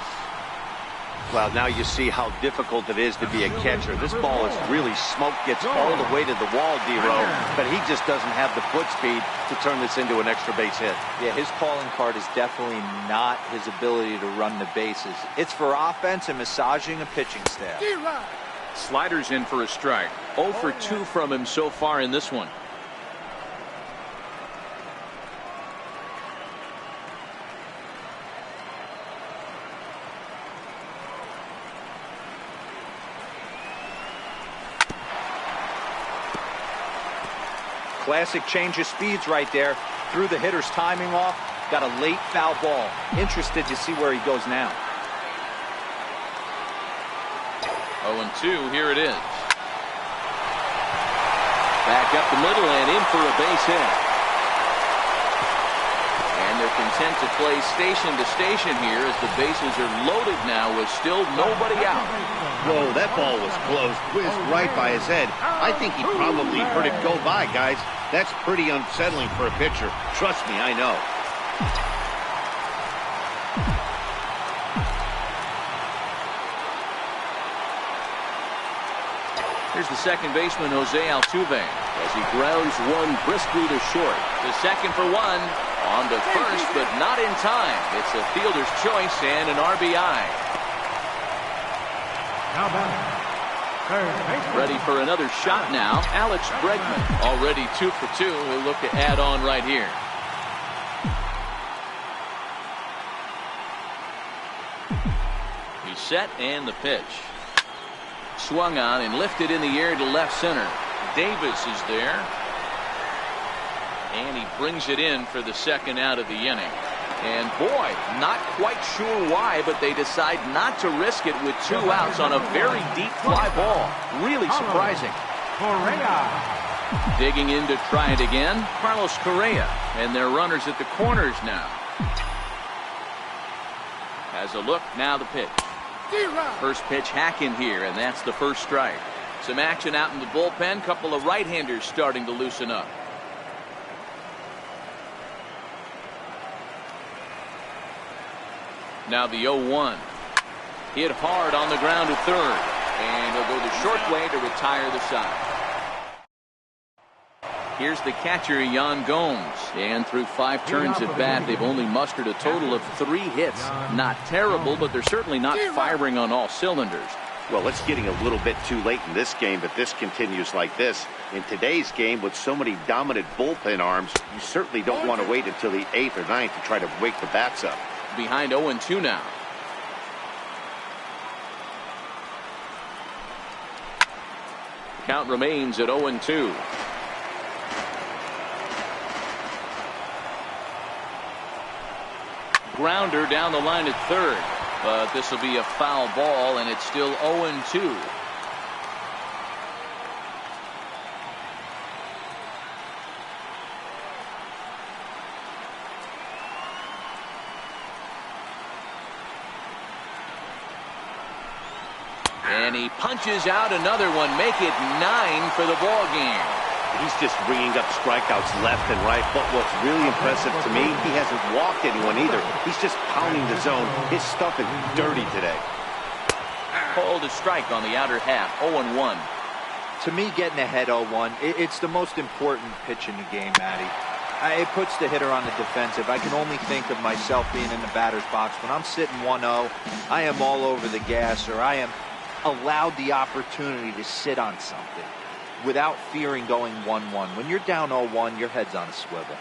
Well, now you see how difficult it is to be a catcher. This ball is really smoked, gets all the way to the wall, D-Row, but he just doesn't have the foot speed to turn this into an extra base hit. Yeah, his calling card is definitely not his ability to run the bases. It's for offense and massaging a pitching staff. Sliders in for a strike. 0 for 2 from him so far in this one. Classic change of speeds right there. Threw the hitter's timing off. Got a late foul ball. Interested to see where he goes now. 0-2, here it is. Back up the middle and in for a base hit. And they're content to play station to station here as the bases are loaded now with still nobody out. Whoa, that ball was close. Whizzed right by his head. I think he probably heard it go by, guys. That's pretty unsettling for a pitcher. Trust me, I know. Here's the second baseman, Jose Altuve, as he grounds one briskly to short. The second for one. On to first, but not in time. It's a fielder's choice and an RBI. Now back. Third baseman. Ready for another shot now. Alex Bregman, already 2 for 2. He'll look to add on right here. He's set and the pitch. Swung on and lifted in the air to left center. Davis is there. And he brings it in for the second out of the inning. And boy, not quite sure why, but they decide not to risk it with 2 outs on a very deep fly ball. Really surprising. Correa. Digging in to try it again, Carlos Correa. And their runners at the corners now. Has a look, now the pitch. First pitch hacking here, and that's the first strike. Some action out in the bullpen. Couple of right-handers starting to loosen up. Now the 0-1. Hit hard on the ground to third. And he'll go the short way to retire the side. Here's the catcher, Yan Gomes. And through 5 turns at bat, they've only mustered a total of 3 hits. Not terrible, but they're certainly not firing on all cylinders. Well, it's getting a little bit too late in this game, but this continues like this. In today's game, with so many dominant bullpen arms, you certainly don't want to wait until the 8th or 9th to try to wake the bats up. Behind 0-2 now. Count remains at 0-2. Grounder down the line at third. But this will be a foul ball, and it's still 0-2. And he punches out another one, make it 9 for the ball game. He's just ringing up strikeouts left and right. But what's really impressive to me, he hasn't walked anyone either. He's just pounding the zone. His stuff is dirty today. Called a strike on the outer half, 0-1. To me, getting ahead 0-1, it's the most important pitch in the game, Matty. It puts the hitter on the defensive. I can only think of myself being in the batter's box. When I'm sitting 1-0, I am all over the gas, or I am allowed the opportunity to sit on something without fearing going 1-1. When you're down 0-1, your head's on a swivel.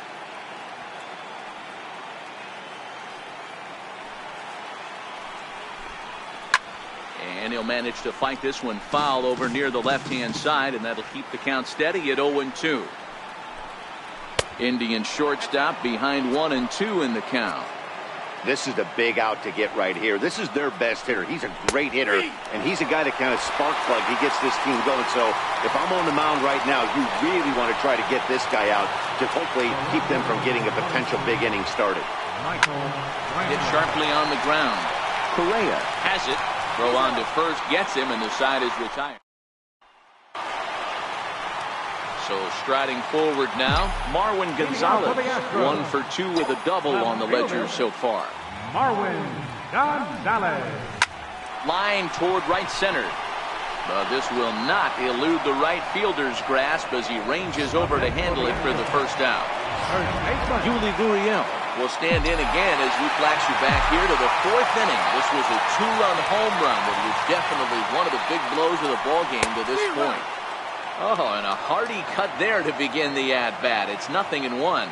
And he'll manage to fight this one foul over near the left-hand side, and that'll keep the count steady at 0-2. Indian shortstop behind 1-2 in the count. This is a big out to get right here. This is their best hitter. He's a great hitter, and he's a guy that kind of spark plug. He gets this team going. So if I'm on the mound right now, you really want to try to get this guy out to hopefully keep them from getting a potential big inning started. Hit sharply on the ground. Correa has it. Throw on to first, gets him, and the side is retired. So striding forward now, Marwin Gonzalez, 1 for 2 with a double on the ledger so far. Marwin Gonzalez. Line toward right center. But this will not elude the right fielder's grasp as he ranges over to handle it for the first out. Yuli Gurriel will stand in again as we flash you back here to the 4th inning. This was a 2-run home run that was definitely one of the big blows of the ball game to this point. Oh, and a hearty cut there to begin the at-bat. It's 0-1.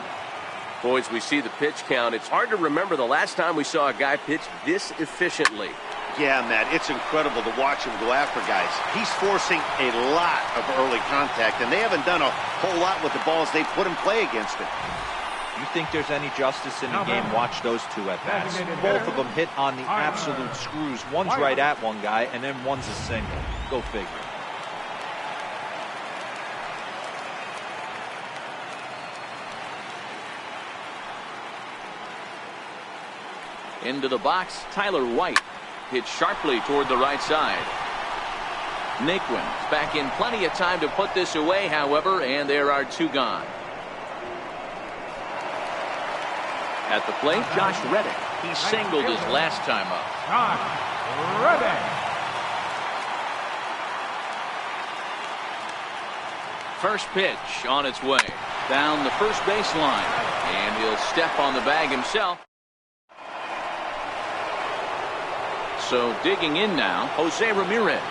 Boys, we see the pitch count. It's hard to remember the last time we saw a guy pitch this efficiently. Yeah, Matt, it's incredible to watch him go after guys. He's forcing a lot of early contact, and they haven't done a whole lot with the balls they put in play against him. You think there's any justice in the game? Watch those two at-bats. Both of them hit on the absolute screws. One's right at one guy, and then one's a single. Go figure. Into the box, Tyler White. Hit sharply toward the right side. Naquin back in plenty of time to put this away, however, and there are two gone. At the plate, Josh Reddick. He singled his last time up. Josh Reddick. First pitch on its way. Down the first baseline. And he'll step on the bag himself. So digging in now, Jose Ramirez.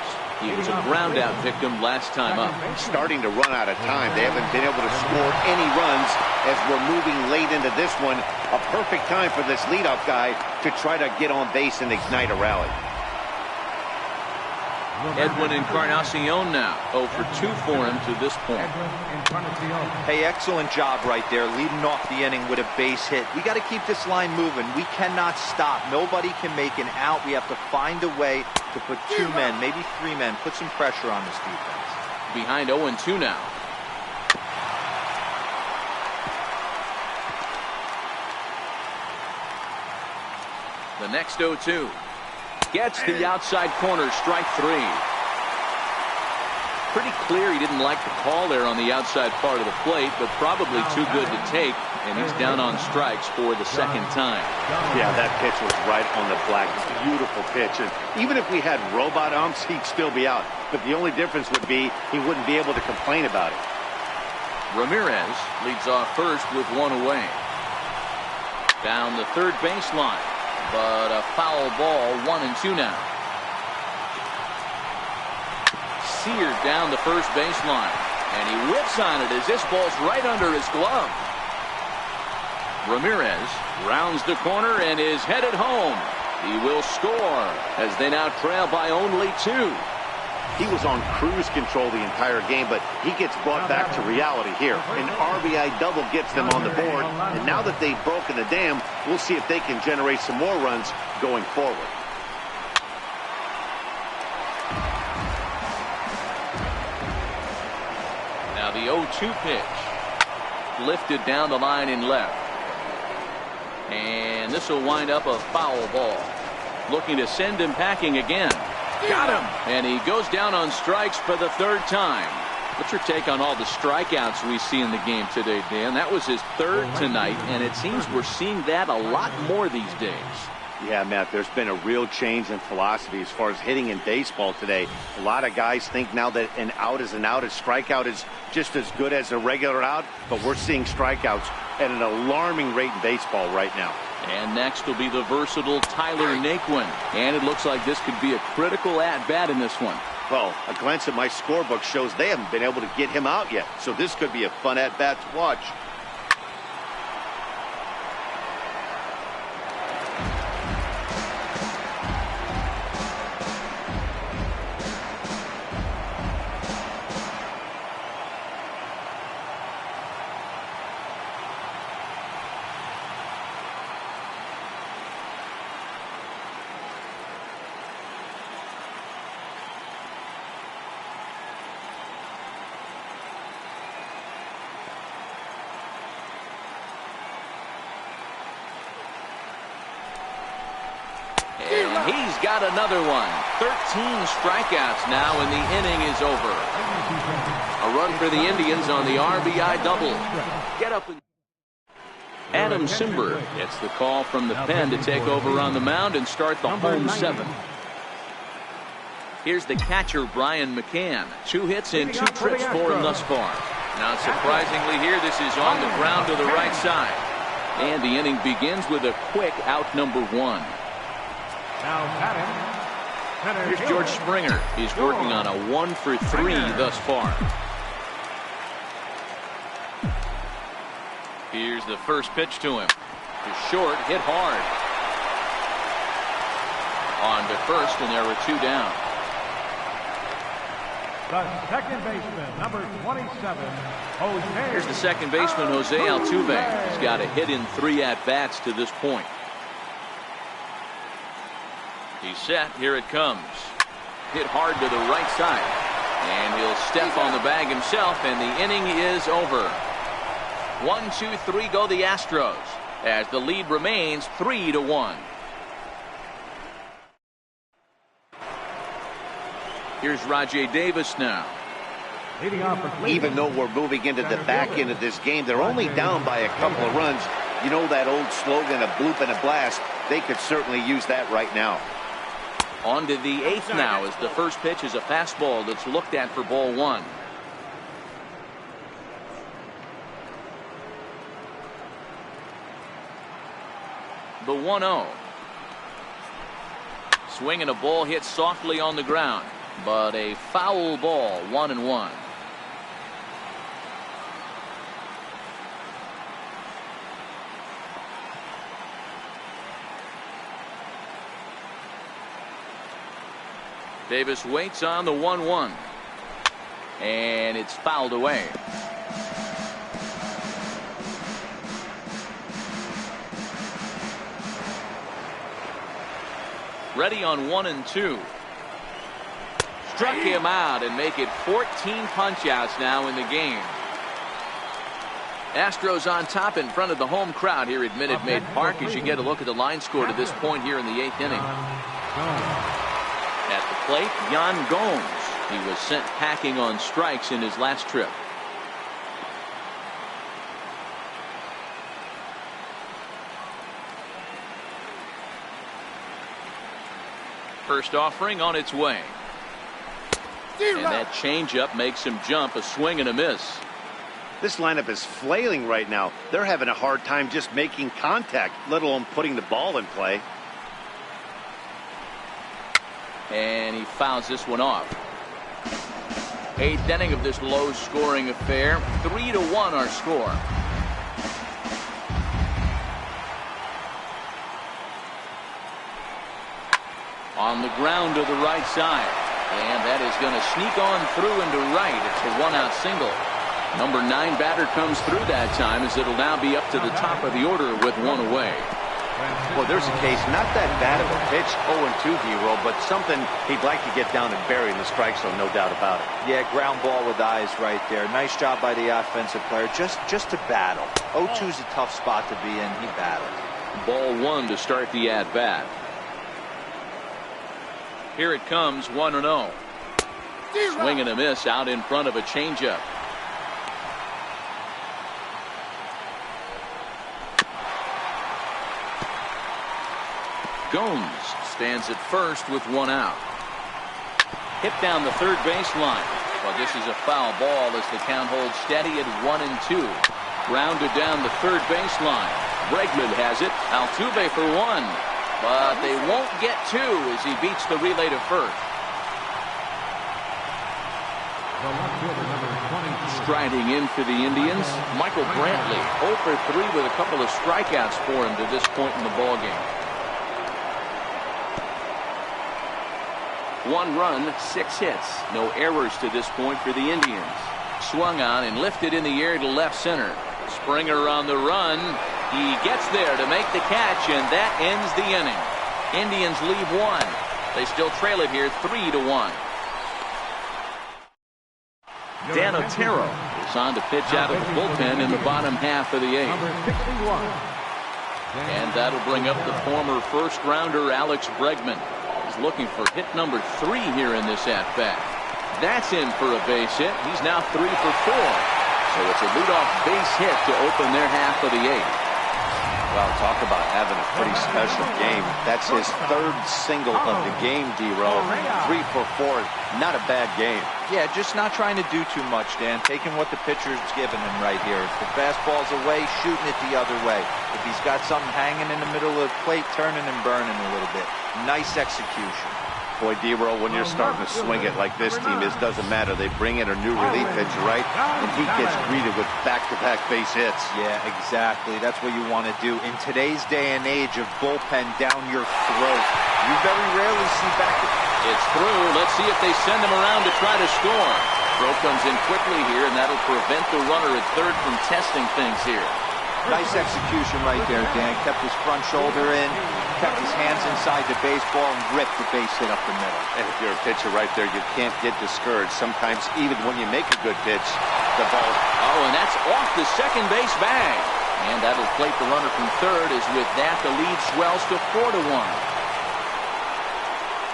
He was a ground out victim last time up. Starting to run out of time. They haven't been able to score any runs as we're moving late into this one. A perfect time for this leadoff guy to try to get on base and ignite a rally. Edwin Encarnacion now 0 for 2 for him to this point. Hey, excellent job right there, leading off the inning with a base hit. We got to keep this line moving. We cannot stop. Nobody can make an out. We have to find a way to put 2 men, maybe 3 men, put some pressure on this defense. Behind 0-2 now. The next 0-2. Gets the outside corner, strike 3. Pretty clear he didn't like the call there on the outside part of the plate, but probably too good to take, and he's down on strikes for the second time. Yeah, that pitch was right on the black. Beautiful pitch. And even if we had robot umps, he'd still be out. But the only difference would be he wouldn't be able to complain about it. Ramirez leads off first with 1 away. Down the third baseline. But a foul ball, 1-2 now. Seared down the first baseline. And he whips on it as this ball's right under his glove. Ramirez rounds the corner and is headed home. He will score as they now trail by only 2. He was on cruise control the entire game, but he gets brought back to reality here. An RBI double gets them on the board, and now that they've broken the dam, we'll see if they can generate some more runs going forward. Now the 0-2 pitch. Lifted down the line in left. And this will wind up a foul ball. Looking to send him packing again. Got him! And he goes down on strikes for the 3rd time. What's your take on all the strikeouts we see in the game today, Dan? That was his 3rd tonight, and it seems we're seeing that a lot more these days. Yeah, Matt, there's been a real change in philosophy as far as hitting in baseball today. A lot of guys think now that an out is an out. A strikeout is just as good as a regular out, but we're seeing strikeouts at an alarming rate in baseball right now. And next will be the versatile Tyler Naquin. And it looks like this could be a critical at-bat in this one. Well, a glance at my scorebook shows they haven't been able to get him out yet. So this could be a fun at-bat to watch. And he's got another one. 13 strikeouts now, and the inning is over. A run for the Indians on the RBI double. Get up. Adam Simber gets the call from the pen to take over on the mound and start the home 7th. Here's the catcher, Brian McCann. 2 hits and 2 trips for him thus far. Now, surprisingly here, this is on the ground to the right side. And the inning begins with a quick out number 1. Here's George Springer. He's working on a 1 for 3 thus far. Here's the first pitch to him. To short, hit hard. On to first, and there were 2 down. The second baseman, number 27, Jose. Here's the second baseman, Jose Altuve. He's got a hit in 3 at-bats to this point. He's set. Here it comes. Hit hard to the right side. And he'll step on the bag himself, and the inning is over. 1, 2, 3 go the Astros, as the lead remains 3-1. Here's Rajay Davis now. Leading off for Cleveland. Even though we're moving into the back end of this game, they're only down by a couple of runs. You know that old slogan, a bloop and a blast? They could certainly use that right now. On to the 8th now, as the first pitch is a fastball that's looked at for ball 1. The 1-0. Swinging a ball hit softly on the ground, but a foul ball, 1-1. Davis waits on the 1-1, and it's fouled away. Ready on 1 and 2. Struck him out and make it 14 punch-outs now in the game. Astros on top in front of the home crowd here at Minute Maid Park as you get a look at the line score to this point here in the 8th inning. At the plate, Yan Gomes. He was sent packing on strikes in his last trip. First offering on its way. And that changeup makes him jump. A swing and a miss. This lineup is flailing right now. They're having a hard time just making contact, let alone putting the ball in play. And he fouls this one off. 8th inning of this low-scoring affair. 3-1 our score. On the ground to the right side. And that is going to sneak on through into right. It's a 1-out single. Number 9 batter comes through that time, as it'll now be up to the top of the order with 1 away. Well, there's a case, not that bad of a pitch, 0-2 hero, but something he'd like to get down and bury in the strike zone, no doubt about it. Yeah, ground ball with eyes right there. Nice job by the offensive player, just to battle. 0-2's a tough spot to be in. He battled. Ball 1 to start the at-bat. Here it comes, 1-0. Swing and a miss out in front of a changeup. Gomes stands at first with 1 out. Hit down the third baseline. Well, this is a foul ball as the count holds steady at 1-2. Grounded down the third baseline. Bregman has it. Altuve for 1. But they won't get 2 as he beats the relay to first. Striding in for the Indians, Michael Brantley, 0 for 3 with a couple of strikeouts for him to this point in the ballgame. 1 run, 6 hits, no errors to this point for the Indians. Swung on and lifted in the air to left center. Springer on the run. He gets there to make the catch, and that ends the inning. Indians leave 1. They still trail it here 3-1. Dan Otero is on to pitch out of the bullpen in the bottom half of the 8th. And that'll bring up the former first-rounder Alex Bregman. He's looking for hit number 3 here in this at-bat. That's in for a base hit. He's now 3 for 4. So it's a leadoff base hit to open their half of the 8th. Well, talk about having a pretty special game. That's his 3rd single of the game, D-Row. 3 for 4. Not a bad game. Yeah, just not trying to do too much, Dan. Taking what the pitcher's giving him right here. If the fastball's away, shooting it the other way. If he's got something hanging in the middle of the plate, turning and burning a little bit. Nice execution. Boy, D-Roll, when you're starting to swing it like this team is, doesn't matter. They bring in a new relief pitcher, right? And he gets greeted with back-to-back base hits. Yeah, exactly. That's what you want to do. In today's day and age of bullpen down your throat, you very rarely see back. It's through. Let's see if they send him around to try to score. Throw comes in quickly here, and that'll prevent the runner at third from testing things here. Nice execution right there, Dan. Kept his front shoulder in, kept his hands inside the baseball, and ripped the base hit up the middle. And if you're a pitcher right there, you can't get discouraged. Sometimes even when you make a good pitch, the ball... Oh, and that's off the second base bag. And that'll plate the runner from third, as with that, the lead swells to 4-1.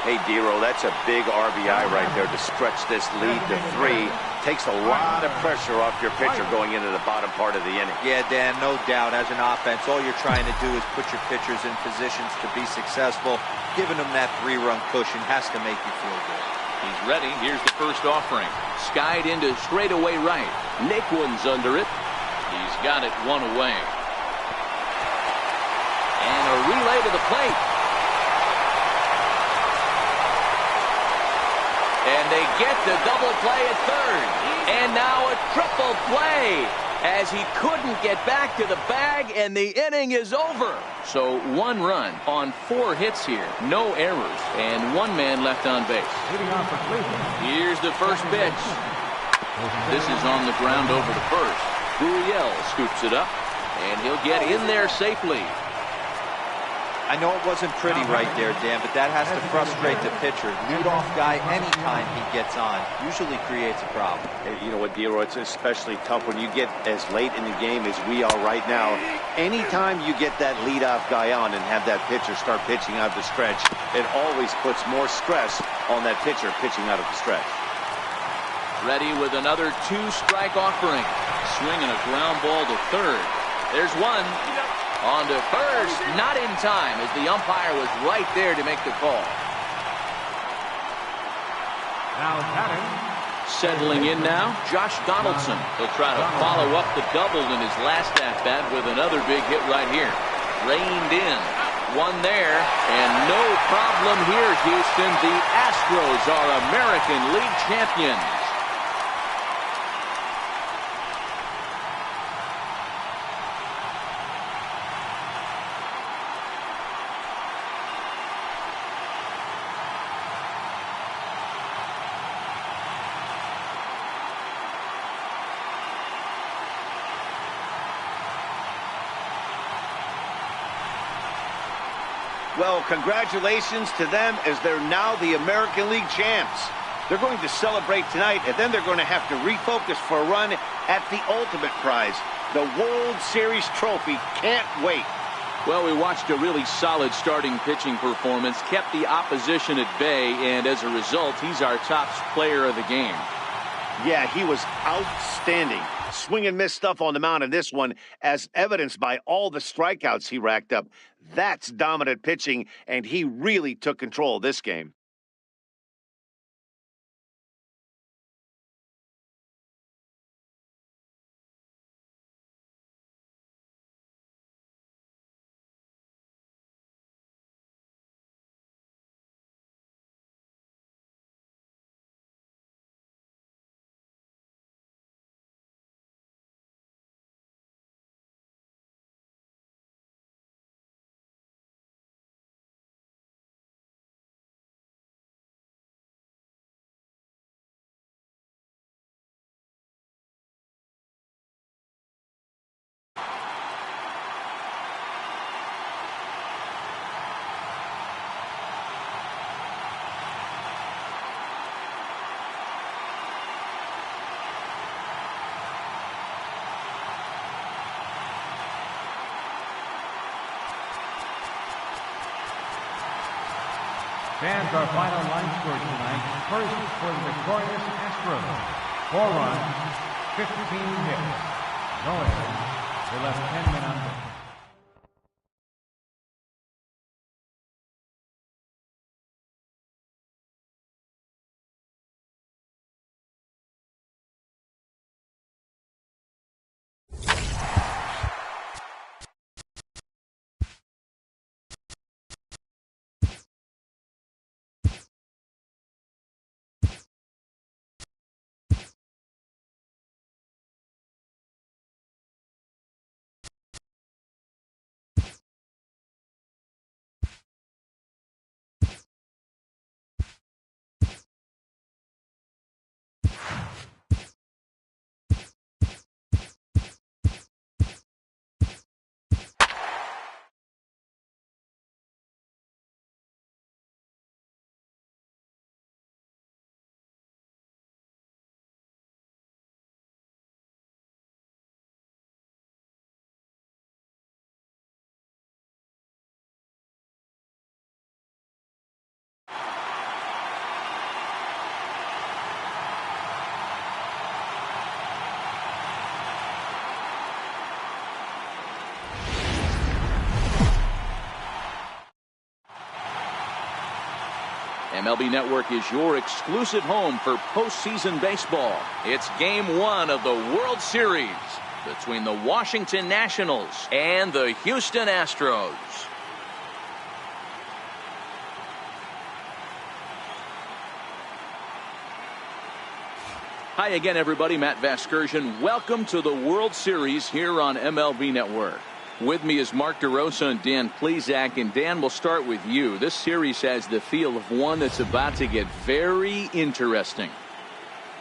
Hey, D-Roll, that's a big RBI right there to stretch this lead to 3. Takes a lot of pressure off your pitcher going into the bottom part of the inning. Yeah, Dan, no doubt. As an offense, all you're trying to do is put your pitchers in positions to be successful. Giving them that 3-run cushion has to make you feel good. He's ready. Here's the first offering. Skied into straightaway right. Naquin's under it. He's got it one away. And a relay to the plate. And they get the double play at third. And now a triple play as he couldn't get back to the bag, and the inning is over. So 1 run on 4 hits here. No errors. And 1 man left on base. Here's the first pitch. This is on the ground over to first. Gurriel scoops it up, and he'll get in there safely. I know it wasn't pretty right there, Dan, but that has to frustrate the pitcher. Leadoff guy, anytime he gets on, usually creates a problem. Hey, you know what, D-Roll, it's especially tough when you get as late in the game as we are right now. Anytime you get that leadoff guy on and have that pitcher start pitching out the stretch, it always puts more stress on that pitcher pitching out of the stretch. Ready with another 2-strike offering. Swinging a ground ball to third. There's one. On to first, not in time, as the umpire was right there to make the call. Now batting. Settling in now, Josh Donaldson. He'll try to follow up the double in his last at-bat with another big hit right here. Reined in. One there, and no problem here, Houston. The Astros are American League champions. Well, congratulations to them as they're now the American League champs. They're going to celebrate tonight, and then they're going to have to refocus for a run at the ultimate prize, the World Series trophy. Can't wait. Well, we watched a really solid starting pitching performance, kept the opposition at bay, and as a result, he's our top player of the game. Yeah, he was outstanding. Swing and miss stuff on the mound in this one, as evidenced by all the strikeouts he racked up. That's dominant pitching, and he really took control of this game. Fans, our final line score tonight. First for the victorious Astros. 4 runs, 15 hits. No errors. They left 10 men on base. MLB Network is your exclusive home for postseason baseball. It's Game 1 of the World Series between the Washington Nationals and the Houston Astros. Hi again, everybody. Matt Vasgersian. Welcome to the World Series here on MLB Network. With me is Mark DeRosa and Dan Plesac. And Dan, we'll start with you. This series has the feel of one that's about to get very interesting.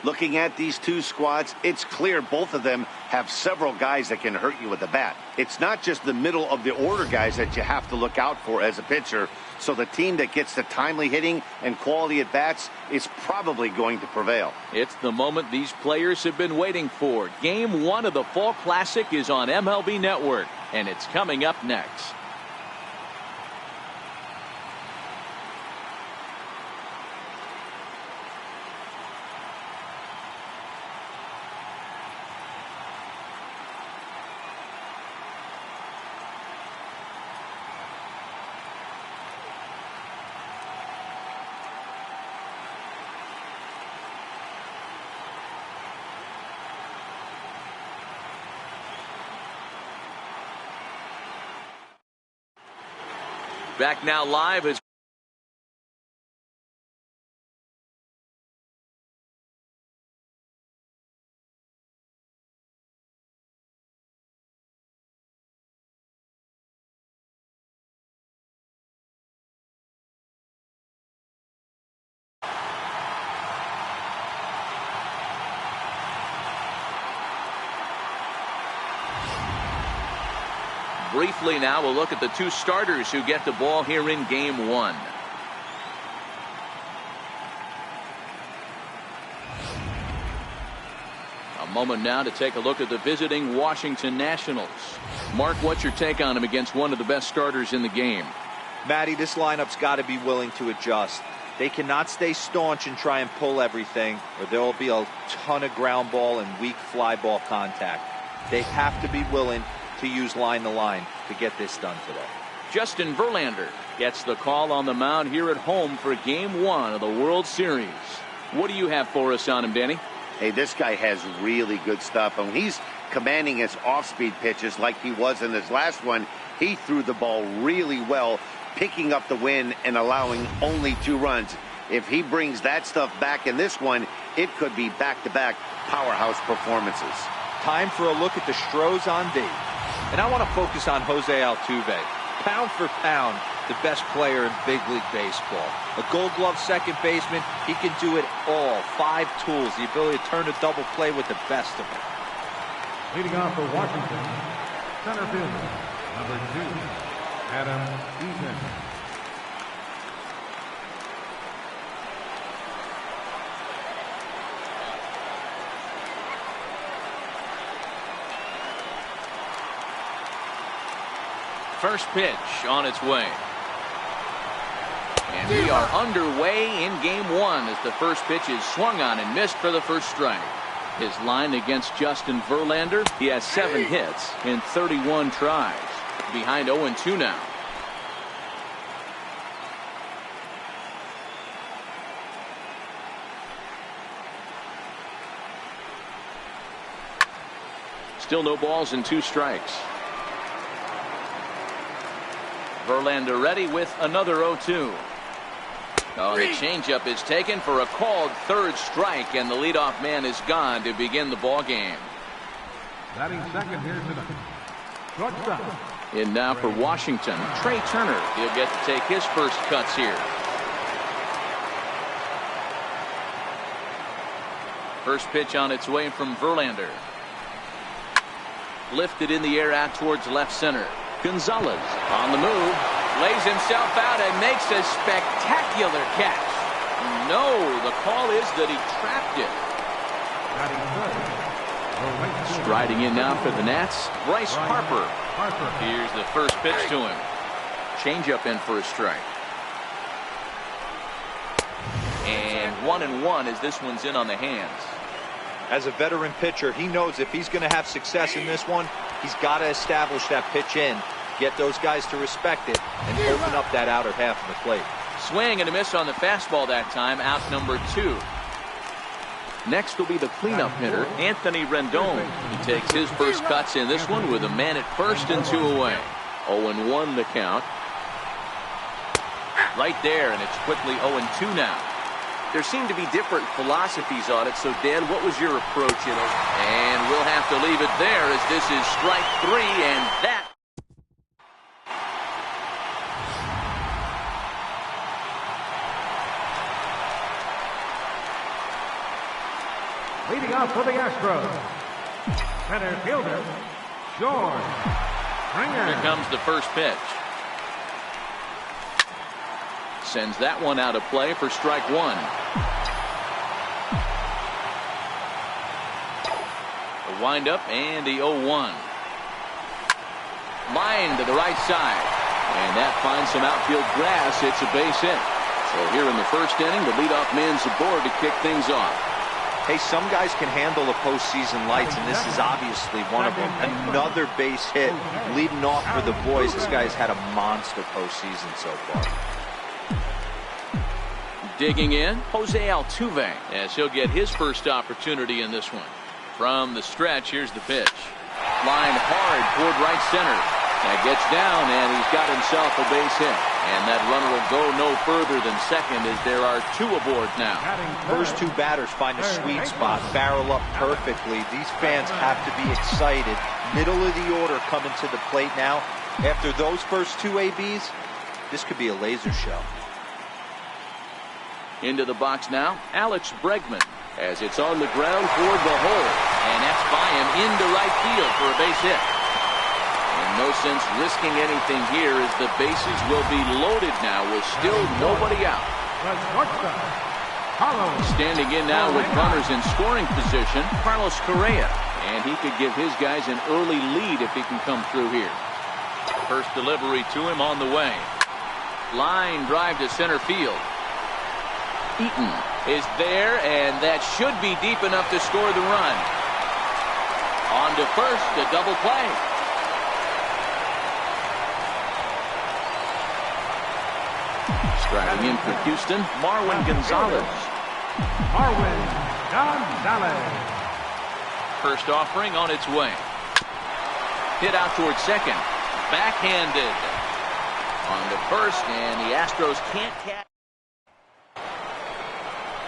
Looking at these two squads, it's clear both of them have several guys that can hurt you with the bat. It's not just the middle of the order guys that you have to look out for as a pitcher. So the team that gets the timely hitting and quality at bats is probably going to prevail. It's the moment these players have been waiting for. Game 1 of the Fall Classic is on MLB Network, and it's coming up next. Back now live as briefly now, we'll look at the two starters who get the ball here in Game 1. A moment now to take a look at the visiting Washington Nationals. Mark, what's your take on him against one of the best starters in the game? Matty, this lineup's got to be willing to adjust. They cannot stay staunch and try and pull everything, or there will be a ton of ground ball and weak fly ball contact. They have to be willing to use line to line to get this done today. Justin Verlander gets the call on the mound here at home for Game 1 of the World Series. What do you have for us on him, Danny? Hey, this guy has really good stuff. And when he's commanding his off-speed pitches like he was in his last one, he threw the ball really well, picking up the win and allowing only 2 runs. If he brings that stuff back in this one, it could be back-to-back powerhouse performances. Time for a look at the Stros on D. And I want to focus on Jose Altuve. Pound for pound, the best player in big league baseball. A Gold Glove second baseman, he can do it all. 5 tools, the ability to turn a double play with the best of them. Leading off for Washington, center fielder, number 2, Adam Eaton. First pitch on its way. And we are underway in Game 1 as the first pitch is swung on and missed for the first strike. His line against Justin Verlander, he has 7 hits in 31 tries. Behind 0-2 now. Still no balls and 2 strikes. Verlander ready with another 0-2. Oh, the changeup is taken for a called 3rd strike, and the leadoff man is gone to begin the ball game. Batting second here tonight, shortstop. In now for Washington, Trey Turner. He'll get to take his first cuts here. First pitch on its way from Verlander. Lifted in the air out towards left center. Gonzalez on the move, lays himself out and makes a spectacular catch. No, the call is that he trapped it. Striding in now for the Nats, Bryce Harper. Here's the first pitch to him. Changeup in for a strike. And 1-1 as this one's in on the hands. As a veteran pitcher, he knows if he's going to have success in this one, he's got to establish that pitch in, get those guys to respect it, and open up that outer half of the plate. Swing and a miss on the fastball that time. Out number 2. Next will be the cleanup hitter, Anthony Rendon. He takes his first cuts in this one with a man at first and 2 away. 0-1 the count. Right there, and it's quickly 0-2 now. There seem to be different philosophies on it. So, Dan, what was your approach? And we'll have to leave it there as this is strike 3, and that. Leading off for the Astros, center fielder, George Springer. Here comes the first pitch. Sends that one out of play for strike 1. The windup and the 0-1. Line to the right side. And that finds some outfield grass. It's a base hit. So here in the first inning, the leadoff man's aboard to kick things off. Hey, some guys can handle the postseason lights, and this is obviously one of them. Another base hit leading off for the boys. This guy's had a monster postseason so far. Digging in, Jose Altuve, as he'll get his first opportunity in this one. From the stretch, here's the pitch. Line hard toward right center. That gets down, and he's got himself a base hit. And that runner will go no further than second as there are 2 aboard now. First 2 batters find a sweet spot, barrel up perfectly. These fans have to be excited. Middle of the order coming to the plate now. After those first 2 ABs, this could be a laser show. Into the box now, Alex Bregman, as it's on the ground toward the hole. And that's by him into right field for a base hit. And no sense risking anything here as the bases will be loaded now with still nobody out. Standing in now with runners in scoring position, Carlos Correa. And he could give his guys an early lead if he can come through here. First delivery to him on the way. Line drive to center field. Eaton is there, and that should be deep enough to score the run. On to first, a double play. Striding in for Houston, Marwin Gonzalez. First offering on its way. Hit out towards second. Backhanded. On to first, and the Astros can't catch.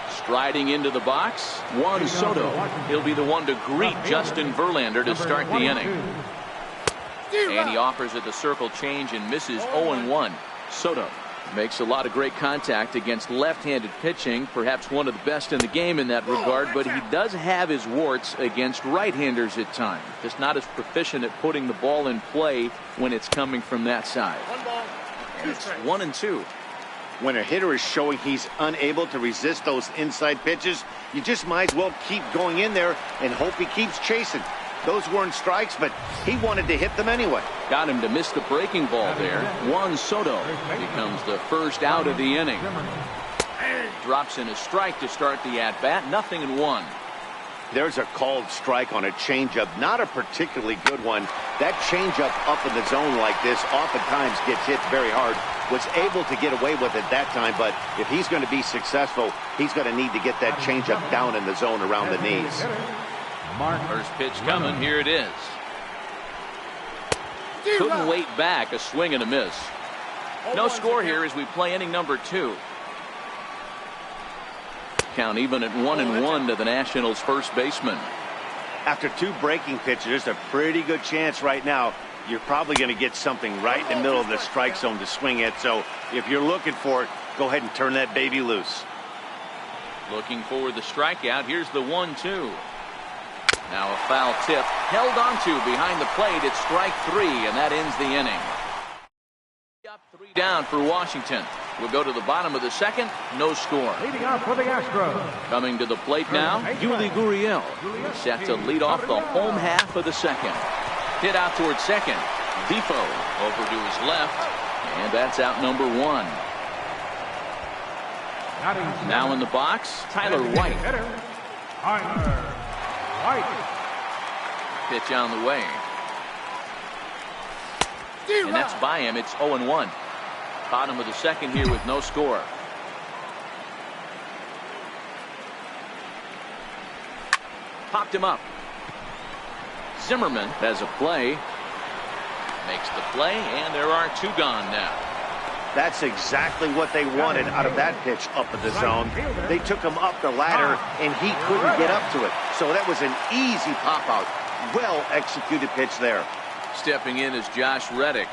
Striding into the box, Juan Soto. He'll be the one to greet Justin Verlander to start the inning. And he offers at the circle change and misses 0-1. Soto makes a lot of great contact against left-handed pitching, perhaps one of the best in the game in that regard, but he does have his warts against right-handers at times. Just not as proficient at putting the ball in play when it's coming from that side. And it's 1-2. When a hitter is showing he's unable to resist those inside pitches, you just might as well keep going in there and hope he keeps chasing. Those weren't strikes, but he wanted to hit them anyway. Got him to miss the breaking ball there. Juan Soto becomes the first out of the inning. Drops in a strike to start the at-bat. 0-1. There's a called strike on a changeup, not a particularly good one. That changeup up in the zone like this oftentimes gets hit very hard. Was able to get away with it that time, but if he's going to be successful, he's going to need to get that changeup down in the zone around the knees. First pitch coming. Here it is. Couldn't wait back. A swing and a miss. No score here as we play inning number 2. Count even at 1-1 to the Nationals' first baseman. After 2 breaking pitches, there's a pretty good chance right now you're probably going to get something right in the middle of the strike zone to swing at. So if you're looking for it, go ahead and turn that baby loose. Looking for the strikeout. Here's the 1-2. Now a foul tip held onto behind the plate. It's strike 3, and that ends the inning. Up 3 down for Washington. We'll go to the bottom of the second. No score. Leading off for the Astros. Coming to the plate now, Yuli Gurriel. Set to lead off the home half of the second. Hit out towards second. Defoe over to his left. And that's out number 1. Now in the box, Tyler White. Pitch on the way. And that's by him. It's 0-1. Bottom of the second here with no score. Popped him up. Zimmerman has a play. Makes the play, and there are two gone now. That's exactly what they wanted out of that pitch up in the zone. They took him up the ladder, and he couldn't get up to it. So that was an easy pop-out. Well-executed pitch there. Stepping in is Josh Reddick.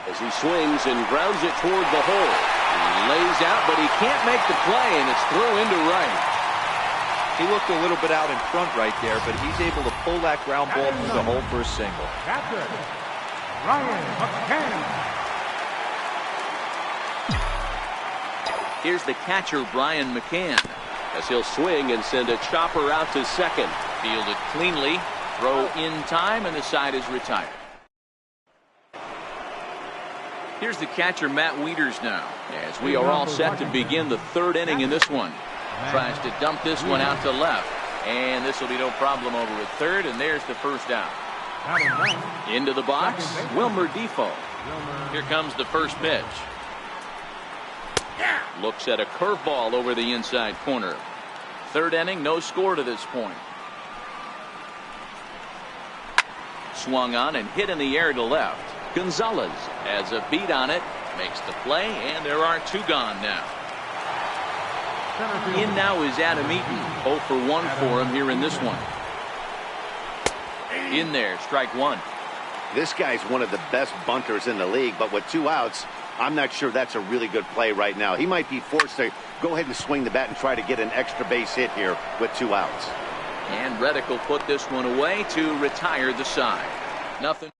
As he swings and grounds it toward the hole. He lays out, but he can't make the play, and it's through into right. He looked a little bit out in front right there, but he's able to pull that ground ball through the hole for a single. Catcher, Ryan McCann. Here's the catcher, Brian McCann. As he'll swing and send a chopper out to second. Fielded cleanly, throw in time, and the side is retired. Here's the catcher, Matt Wieters now, as we are all set to begin the third inning in this one. Tries to dump this one out to left, and this will be no problem over at third, and there's the first out. Into the box, Wilmer Defoe. Here comes the first pitch. Looks at a curveball over the inside corner. Third inning, no score to this point. Swung on and hit in the air to left. Gonzalez has a beat on it, makes the play, and there are two gone now. In now is Adam Eaton. 0 for 1 for him here in this one. In there, strike one. This guy's one of the best bunters in the league, but with two outs, I'm not sure that's a really good play right now. He might be forced to go ahead and swing the bat and try to get an extra base hit here with two outs. And Reddick will put this one away to retire the side. Nothing.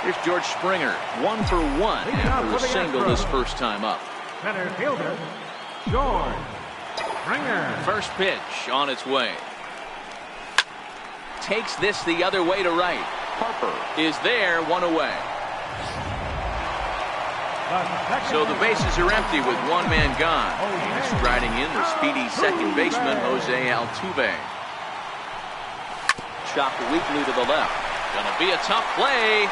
Here's George Springer, 1 for 1 after a single this first time up. Center fielder, George Springer. First pitch on its way. Takes this the other way to right. Harper is there, one away. So the bases are empty with one man gone. And striding in the speedy second baseman, Jose Altuve. Chopped weakly to the left. Gonna be a tough play.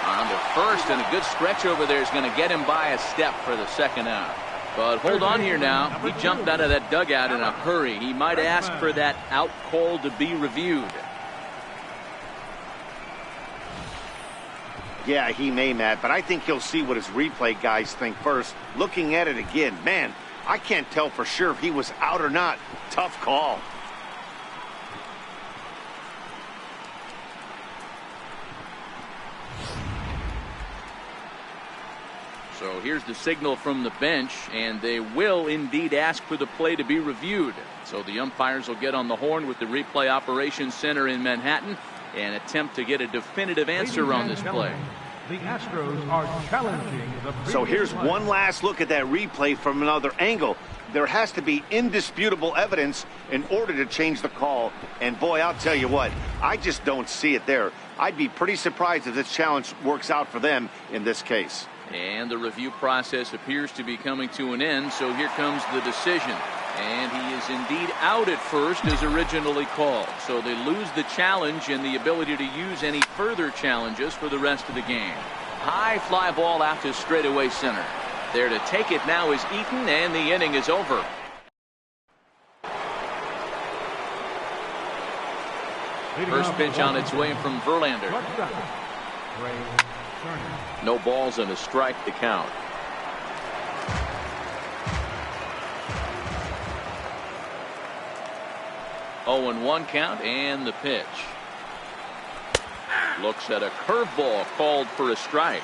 On to first, and a good stretch over there is going to get him by a step for the second out. But hold on here now. He jumped out of that dugout in a hurry. He might ask for that out call to be reviewed. Yeah, he may, Matt, but I think he'll see what his replay guys think first. Looking at it again, man, I can't tell for sure if he was out or not. Tough call. So here's the signal from the bench, and they will indeed ask for the play to be reviewed. So the umpires will get on the horn with the replay operations center in Manhattan and attempt to get a definitive answer on this play. The Astros are challenging the So here's one last look at that replay from another angle. There has to be indisputable evidence in order to change the call. And boy, I'll tell you what, I just don't see it there. I'd be pretty surprised if this challenge works out for them in this case. And the review process appears to be coming to an end, so here comes the decision. And he is indeed out at first as originally called. So they lose the challenge and the ability to use any further challenges for the rest of the game. High fly ball out to straightaway center. There to take it now is Eaton, and the inning is over. First pitch on its way from Verlander. No balls and a strike to count. Oh, and 1 count, and the pitch. Looks at a curveball called for a strike.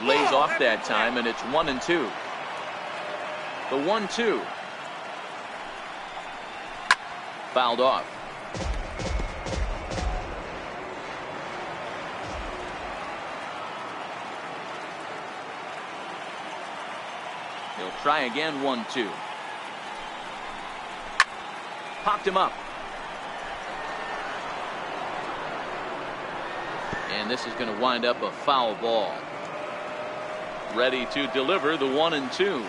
Lays off that time, and it's 1-2. The 1-2. Fouled off. He'll try again, 1-2. Popped him up. And this is going to wind up a foul ball. Ready to deliver the 1-2.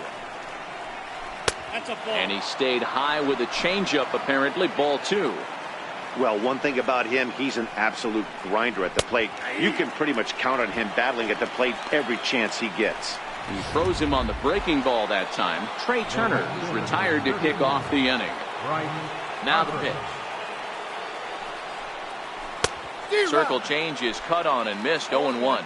That's a ball. And he stayed high with a changeup, apparently. Ball 2. Well, one thing about him, he's an absolute grinder at the plate. You can pretty much count on him battling at the plate every chance he gets. He throws him on the breaking ball that time. Trey Turner is retired to kick off the inning. Now the pitch. Circle change is cut on and missed. 0-1.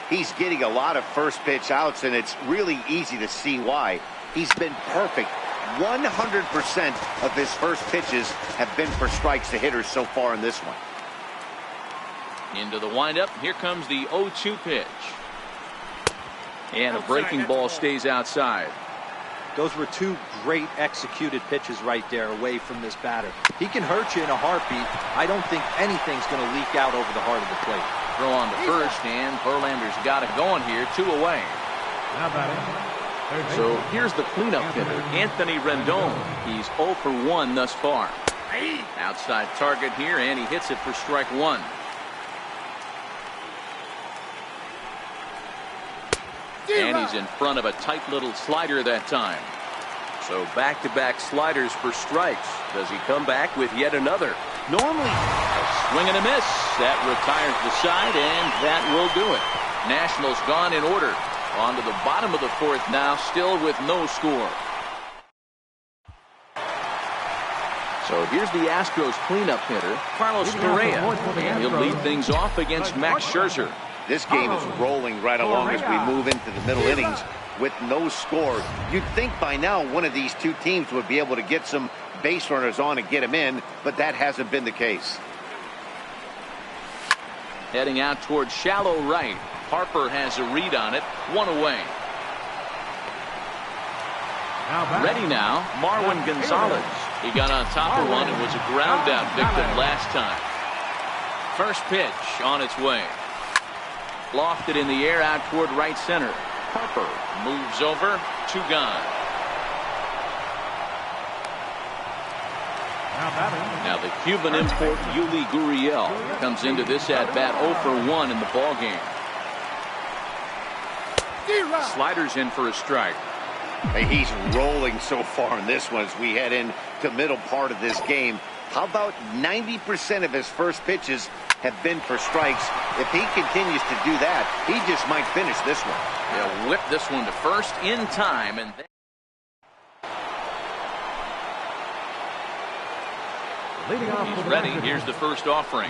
He's getting a lot of first pitch outs, and it's really easy to see why. He's been perfect. 100% of his first pitches have been for strikes to hitters so far in this one. Into the windup. Here comes the 0-2 pitch. And a breaking ball stays outside. Those were two great executed pitches right there away from this batter. He can hurt you in a heartbeat. I don't think anything's going to leak out over the heart of the plate. Throw on to first, and Verlander's got it going here. 2 away. So here's the cleanup hitter, Anthony Rendon. He's 0 for 1 thus far. Outside target here, and he hits it for strike 1. And he's in front of a tight little slider that time. So back-to-back sliders for strikes. Does he come back with yet another? Normally, a swing and a miss. That retires the side, and that will do it. Nationals gone in order. On to the bottom of the 4th now, still with no score. So here's the Astros cleanup hitter, Carlos Correa. And he'll lead things off against Max Scherzer. This game is rolling right along as we move into the middle innings with no score. You'd think by now one of these two teams would be able to get some base runners on and get them in, but that hasn't been the case. Heading out towards shallow right. Harper has a read on it. 1 away. Ready now, Marwin Gonzalez. He got on top of one and was a ground out victim last time. First pitch on its way. Lofted in the air out toward right center. Harper moves over. 2 gone. Now the Cuban import Yuli Gurriel comes into this at bat 0 for 1 in the ball game. Sliders in for a strike. Hey, he's rolling so far in this one as we head into the middle part of this game. How about 90% of his first pitches have been for strikes? If he continues to do that, he just might finish this one. They'll whip this one to first in time, and then he's ready. Here's the first offering.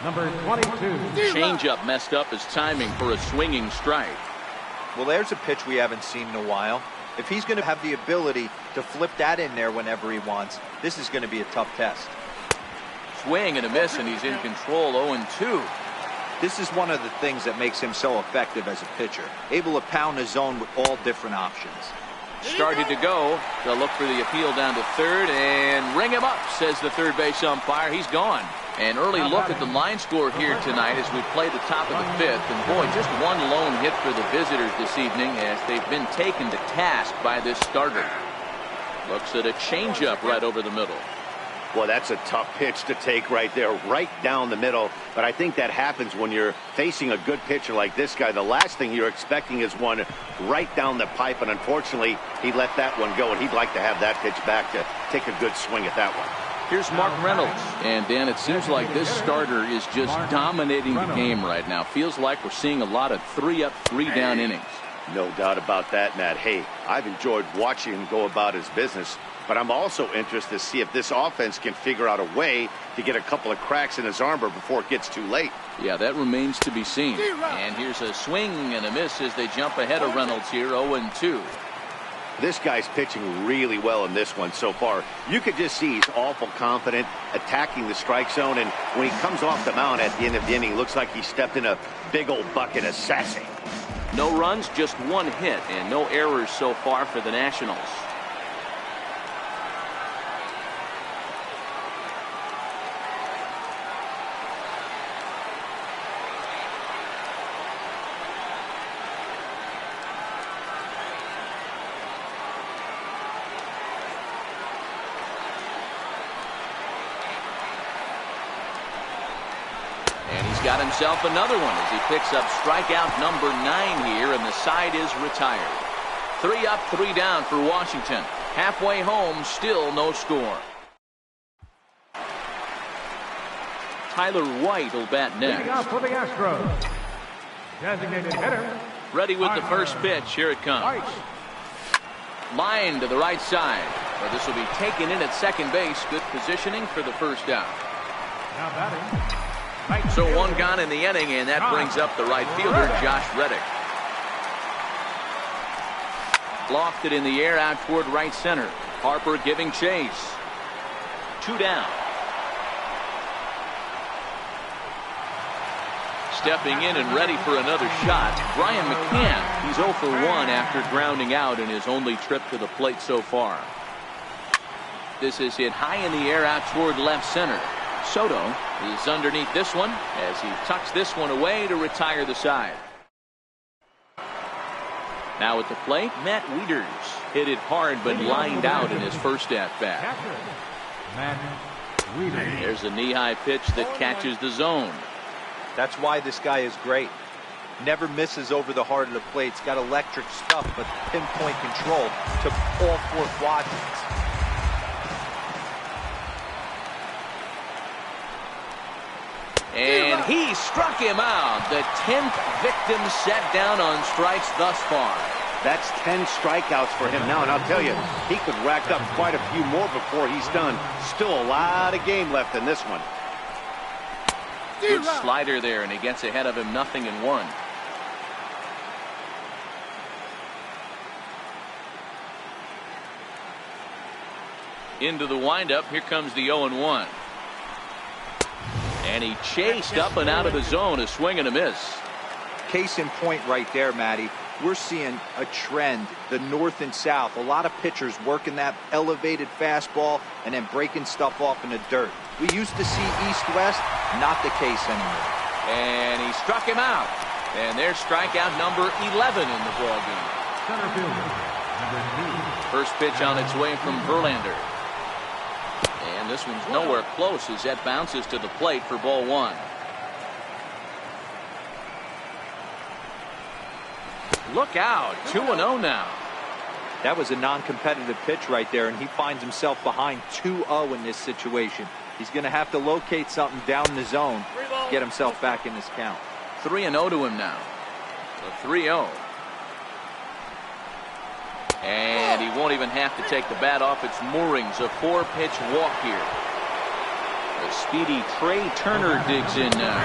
Number 22. Change-up messed up his timing for a swinging strike. Well, there's a pitch we haven't seen in a while. If he's going to have the ability to flip that in there whenever he wants, this is going to be a tough test. Swing and a miss, and he's in control. 0-2. This is one of the things that makes him so effective as a pitcher, able to pound the zone with all different options. Started to go. They'll look for the appeal down to third and ring him up, says the third base umpire. He's gone. An early look at the line score here tonight as we play the top of the 5th. And boy, just one lone hit for the visitors this evening as they've been taken to task by this starter. Looks at a changeup right over the middle. Well, that's a tough pitch to take right there, right down the middle. But I think that happens when you're facing a good pitcher like this guy. The last thing you're expecting is one right down the pipe. And unfortunately, he let that one go. And he'd like to have that pitch back to take a good swing at that one. Here's Mark Reynolds. And, Dan, it seems like this starter is just dominating the game right now. Feels like we're seeing a lot of 3-up, 3-down innings. No doubt about that, Matt. Hey, I've enjoyed watching him go about his business. But I'm also interested to see if this offense can figure out a way to get a couple of cracks in his armor before it gets too late. Yeah, that remains to be seen. And here's a swing and a miss as they jump ahead of Reynolds here, 0-2. This guy's pitching really well in this one so far. You could just see he's awful confident, attacking the strike zone, and when he comes off the mound at the end of the inning, looks like he stepped in a big old bucket of sassy. No runs, just 1 hit, and no errors so far for the Nationals. Got himself another one as he picks up strikeout number 9 here, and the side is retired. 3 up, 3 down for Washington. Halfway home, still no score. Tyler White will bat next. Leading off for the Astros, designated hitter. Ready with the first pitch. Here it comes. White. Line to the right side. But this will be taken in at second base. Good positioning for the first out. Now batting. Right So fielder. one gone in the inning, and that brings up the right fielder, Josh Reddick. Lofted in the air out toward right center. Harper giving chase. 2 down. Stepping in and ready for another shot, Brian McCann. He's 0 for 1 after grounding out in his only trip to the plate so far. This is hit high in the air out toward left center. Soto is underneath this one as he tucks this one away to retire the side. Now at the plate, Matt Wieters hit it hard but lined out in his first at-bat. Catcher, Matt Wieters. There's a knee-high pitch that catches the zone. That's why this guy is great. Never misses over the heart of the plate. He's got electric stuff, but pinpoint control to all 4 quadrants. And he struck him out. The 10th victim set down on strikes thus far. That's 10 strikeouts for him now, and I'll tell you, he could rack up quite a few more before he's done. Still a lot of game left in this one. Good slider there, and he gets ahead of him 0-1. Into the windup. Here comes the 0-1. And he chased up and out of the zone. A swing and a miss. Case in point right there, Matty. We're seeing a trend, the north and south. A lot of pitchers working that elevated fastball and then breaking stuff off in the dirt. We used to see east-west, not the case anymore. And he struck him out. And there's strikeout number 11 in the ballgame. Center fielder, number 2. First pitch on its way from Verlander. And this one's nowhere close as that bounces to the plate for ball 1. Look out, 2-0 now. That was a non-competitive pitch right there, and he finds himself behind 2-0 in this situation. He's going to have to locate something down the zone to get himself back in this count. 3-0 to him now. The 3-0. And he won't even have to take the bat off its moorings. A 4-pitch walk here. The speedy Trey Turner digs in now.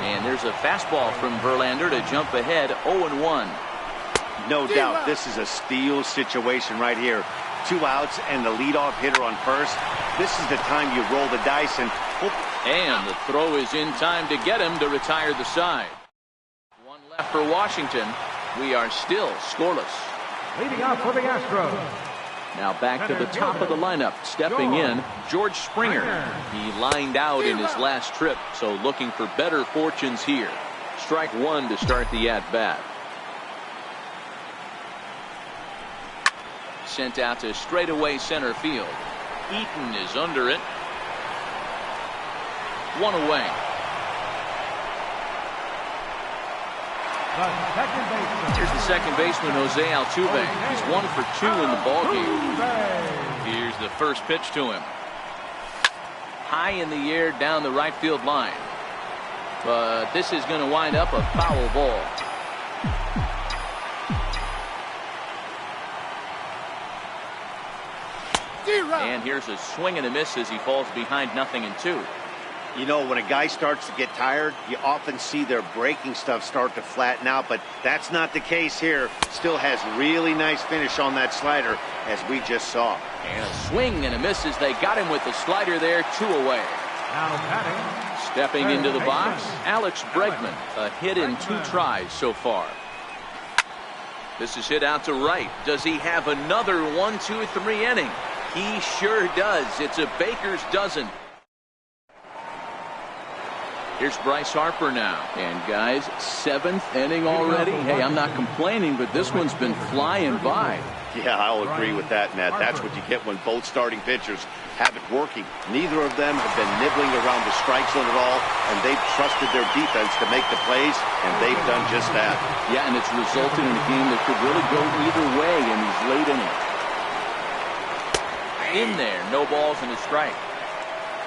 And there's a fastball from Verlander to jump ahead 0-1. No doubt this is a steal situation right here. 2 outs and the leadoff hitter on first. This is the time you roll the dice and hope. And the throw is in time to get him to retire the side. 1 left for Washington. We are still scoreless. Leading off for the Astros, Now back to the top of the lineup. Stepping in, George Springer. He lined out in his last trip, so looking for better fortunes here. Strike 1 to start the at-bat. Sent out to straightaway center field. Eaton is under it. 1 away. Here's the second baseman, Jose Altuve. He's 1 for 2 in the ballgame. Here's the first pitch to him. High in the air down the right field line. But this is going to wind up a foul ball. And here's a swing and a miss as he falls behind 0-2. You know, when a guy starts to get tired, you often see their breaking stuff start to flatten out, but that's not the case here. Still has really nice finish on that slider, as we just saw. And a swing and a miss as they got him with the slider there, 2 away. now batting. Stepping into the box, Alex Bregman. A hit in 2 tries so far. This is hit out to right. Does he have another 1-2-3 inning? He sure does. It's a baker's dozen. Here's Bryce Harper now. And guys, 7th inning already. Hey, I'm not complaining, but this one's been flying by. Yeah, I'll agree with that, Ned. That's what you get when both starting pitchers have it working. Neither of them have been nibbling around the strike zone at all, and they've trusted their defense to make the plays, and they've done just that. Yeah, and it's resulted in a game that could really go either way in these late innings. In there, no balls and a strike.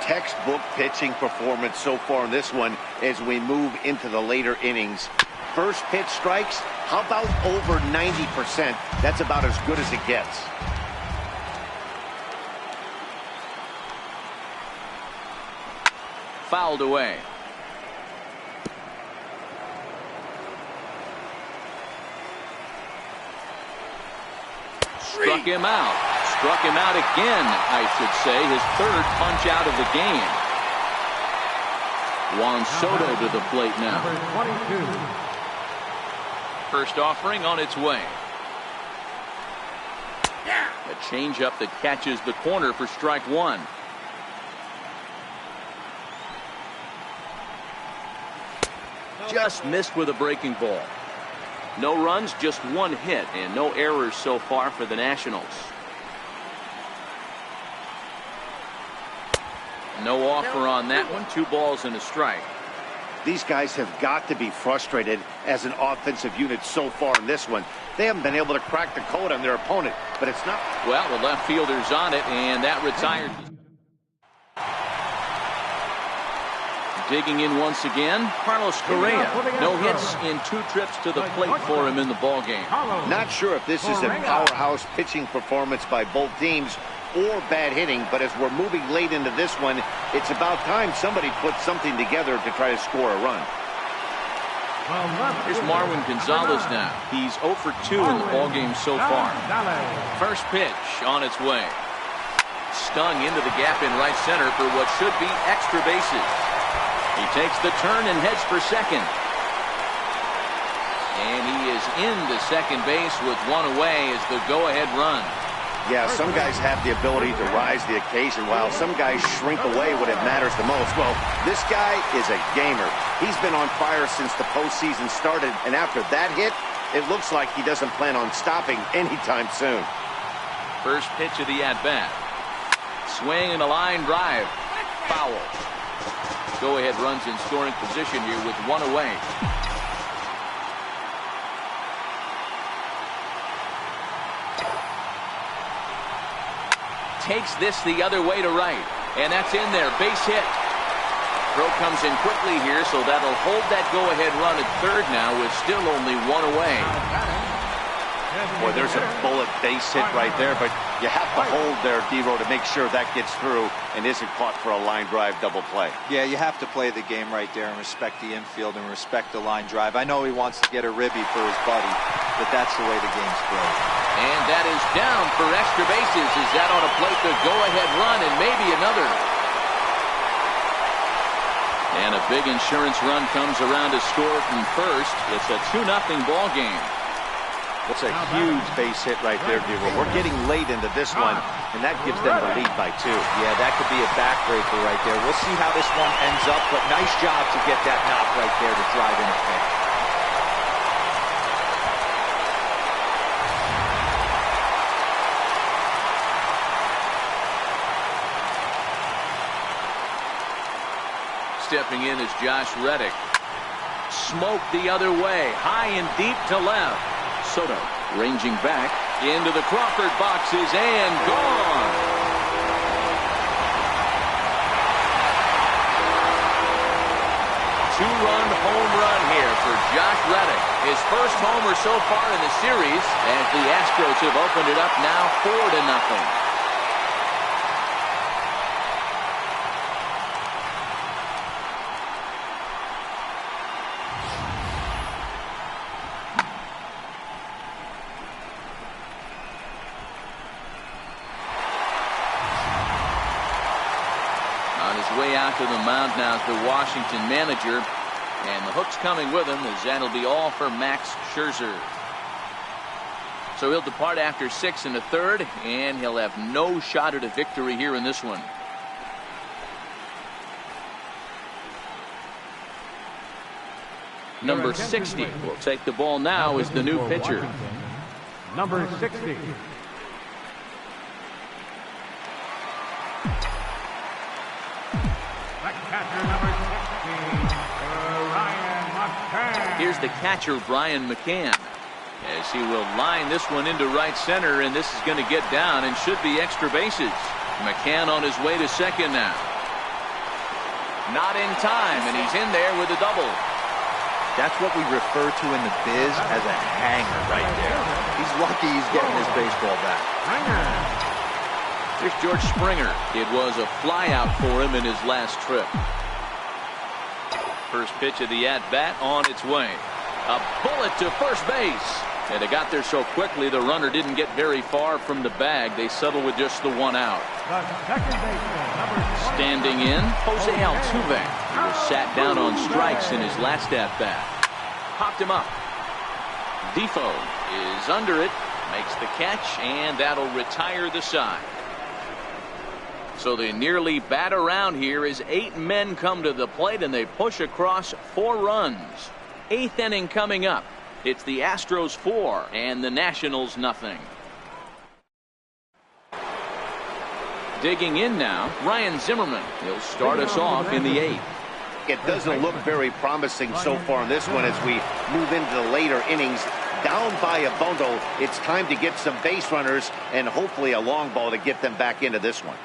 Textbook pitching performance so far in this one as we move into the later innings. First pitch strikes, how about over 90%? That's about as good as it gets. Fouled away. Struck him out. Struck him out again, I should say. His third punch out of the game. Juan Soto to the plate now. Number 22. First offering on its way. A changeup that catches the corner for strike one. Just missed with a breaking ball. No runs, just one hit, and no errors so far for the Nationals. No offer on that one. 2 balls and a strike. These guys have got to be frustrated as an offensive unit so far in this one. They haven't been able to crack the code on their opponent, but it's not. Well, the left fielder's on it, and that retired. Digging in once again, Carlos Correa. No hits in 2 trips to the plate for him in the ballgame. Not sure if this is a powerhouse pitching performance by both teams or bad hitting, but as we're moving late into this one, it's about time somebody puts something together to try to score a run. Here's Marwin Gonzalez now. He's 0 for 2 in the ballgame so far. First pitch on its way. Stung into the gap in right center for what should be extra bases. He takes the turn and heads for second. And he is into second base with 1 away as the go-ahead run. Yeah, some guys have the ability to rise the occasion while some guys shrink away when it matters the most. Well, this guy is a gamer. He's been on fire since the postseason started, and after that hit, it looks like he doesn't plan on stopping anytime soon. First pitch of the at-bat. Swing and a line drive. Foul. Go-ahead runs in scoring position here with 1 away. Takes this the other way to right, and that's in there. Base hit. Throw comes in quickly here, so that'll hold that go-ahead run at third now with still only 1 away. Boy, there's a bullet base hit right there, but you have to hold there, D-Row, to make sure that gets through and isn't caught for a line drive double play. Yeah, you have to play the game right there and respect the infield and respect the line drive. I know he wants to get a ribby for his buddy, but that's the way the game's played. And that is down for extra bases as that ought to plate the go-ahead run and maybe another. And a big insurance run comes around to score from first. It's a 2-0 ball game. That's a huge base hit right there, D-Row. We're getting late into this one, and that gives them the lead by 2. Yeah, that could be a backbreaker right there. We'll see how this one ends up, but nice job to get that knock right there to drive in a pick. Stepping in is Josh Reddick. Smoked the other way, high and deep to left. Soto ranging back into the Crawford boxes and gone. Two-run home run here for Josh Reddick. His first homer so far in the series as the Astros have opened it up now 4-0. Way out to the mound now is the Washington manager, and the hook's coming with him as that'll be all for Max Scherzer. So he'll depart after 6 1/3, and he'll have no shot at a victory here in this one. Number 60 will take the ball now as the new pitcher. Number 60. Here's the catcher, Brian McCann, as he will line this one into right center, and this is going to get down and should be extra bases. McCann on his way to second now. Not in time, and he's in there with a double. That's what we refer to in the biz as a hanger right there. He's lucky he's getting his baseball back. Here's George Springer. It was a flyout for him in his last trip. First pitch of the at-bat on its way. A bullet to first base. And it got there so quickly the runner didn't get very far from the bag. They settled with just the one out. Standing in, Jose Altuve. He was sat down on strikes in his last at-bat. Popped him up. Defoe is under it, makes the catch, and that'll retire the side. So they nearly bat around here as 8 men come to the plate and they push across 4 runs. 8th inning coming up. It's the Astros 4 and the Nationals nothing. Digging in now, Ryan Zimmerman. He'll start us off in the 8th. It doesn't look very promising so far in this one as we move into the later innings. Down by a bundle, it's time to get some base runners and hopefully a long ball to get them back into this one.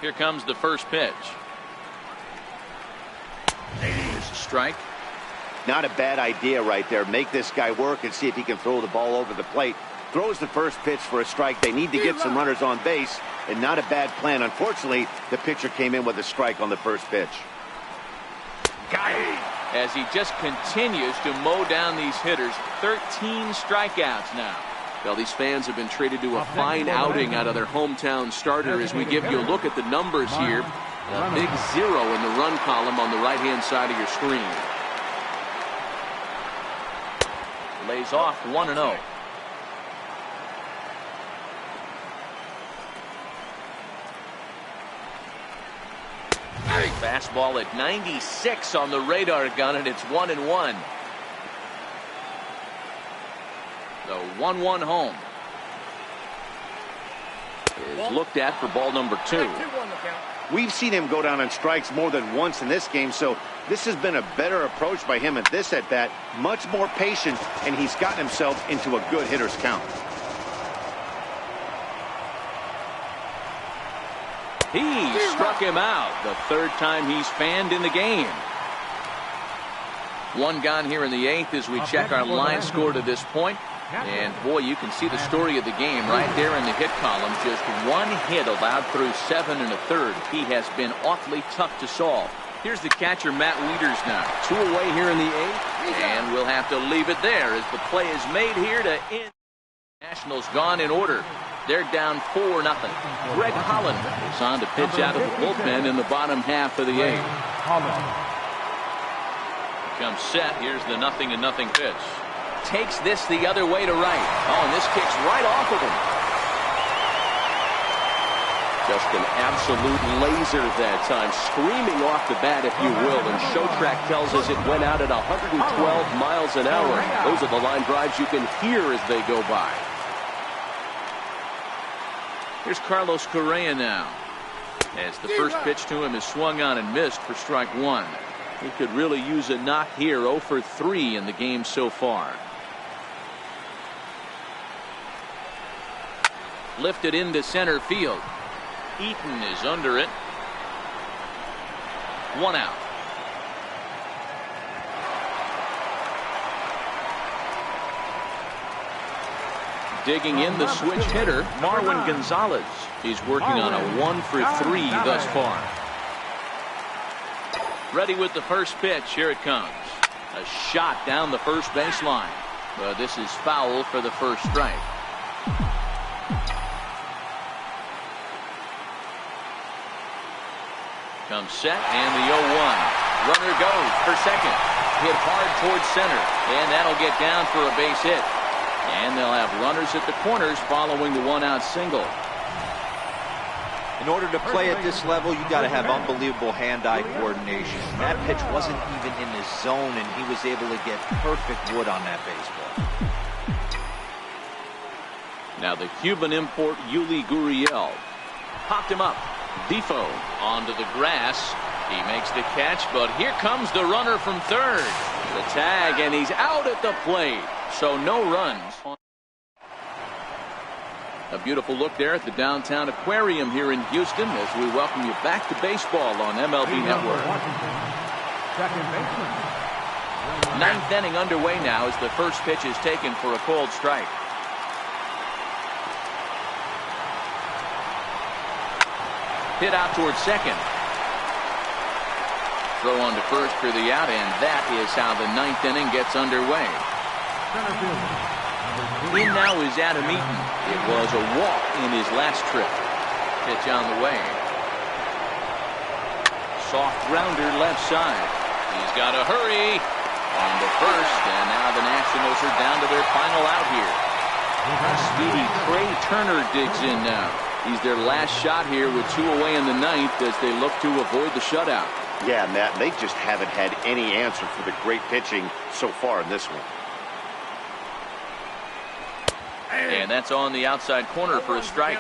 Here comes the first pitch. Strike. Not a bad idea right there. Make this guy work and see if he can throw the ball over the plate. Throws the first pitch for a strike. They need to get some runners on base, and not a bad plan. Unfortunately, the pitcher came in with a strike on the first pitch. As he just continues to mow down these hitters. 13 strikeouts now. Well, these fans have been treated to a fine outing out of their hometown starter as we give you a look at the numbers here. A big 0 in the run column on the right-hand side of your screen. Lays off 1-0. Fastball at 96 on the radar gun, and it's 1-1. The 1-1 home is looked at for ball number 2. We've seen him go down on strikes more than once in this game, so this has been a better approach by him at this at-bat. Much more patient, and he's gotten himself into a good hitter's count. He struck him out. The 3rd time he's fanned in the game. 1 gone here in the 8th as we check our line score to this point. And boy, you can see the story of the game right there in the hit column. Just 1 hit allowed through 7 1/3. He has been awfully tough to solve. Here's the catcher, Matt Wieters now. 2 away here in the 8th. And we'll have to leave it there as the play is made here to end. Nationals gone in order. They're down 4-0. Greg Holland is on to pitch out of the bullpen in the bottom half of the 8th. Comes set. Here's the 0-0 pitch. Takes this the other way to right. Oh, and this kicks right off of him. Just an absolute laser that time, screaming off the bat, if you will. And ShowTrack tells us it went out at 112 miles an hour. Those are the line drives you can hear as they go by. Here's Carlos Correa now. As the first pitch to him is swung on and missed for strike 1. He could really use a knock here. 0 for 3 in the game so far. Lifted into center field. Eaton is under it. 1 out. Digging in the switch hitter, Marwin Gonzalez. He's working on a 1 for 3 thus far. Ready with the first pitch. Here it comes. A shot down the first baseline. But this is foul for the first strike. Comes set, and the 0-1. Runner goes for second. hit hard towards center, and that'll get down for a base hit. And they'll have runners at the corners following the one-out single. In order to play at this level, you got to have unbelievable hand-eye coordination. That pitch wasn't even in his zone, and he was able to get perfect wood on that baseball. Now the Cuban import Yuli Gurriel popped him up. Defoe onto the grass. He makes the catch, but here comes the runner from third. The tag, and he's out at the plate. So no runs. A beautiful look there at the downtown aquarium here in Houston as we welcome you back to baseball on MLB Network. Second baseman. Ninth inning underway now as the first pitch is taken for a cold strike. Hit out towards second. Throw on to first for the out, and that is how the ninth inning gets underway. Center fielder. In now is Adam Eaton. It was a walk in his last trip. Pitch on the way. Soft grounder left side. He's got to hurry. On to first, and now the Nationals are down to their final out here. Speedy Trey Turner digs in now. He's their last shot here with 2 away in the ninth as they look to avoid the shutout. Yeah, Matt, they just haven't had any answer for the great pitching so far in this one. And that's on the outside corner for a strike.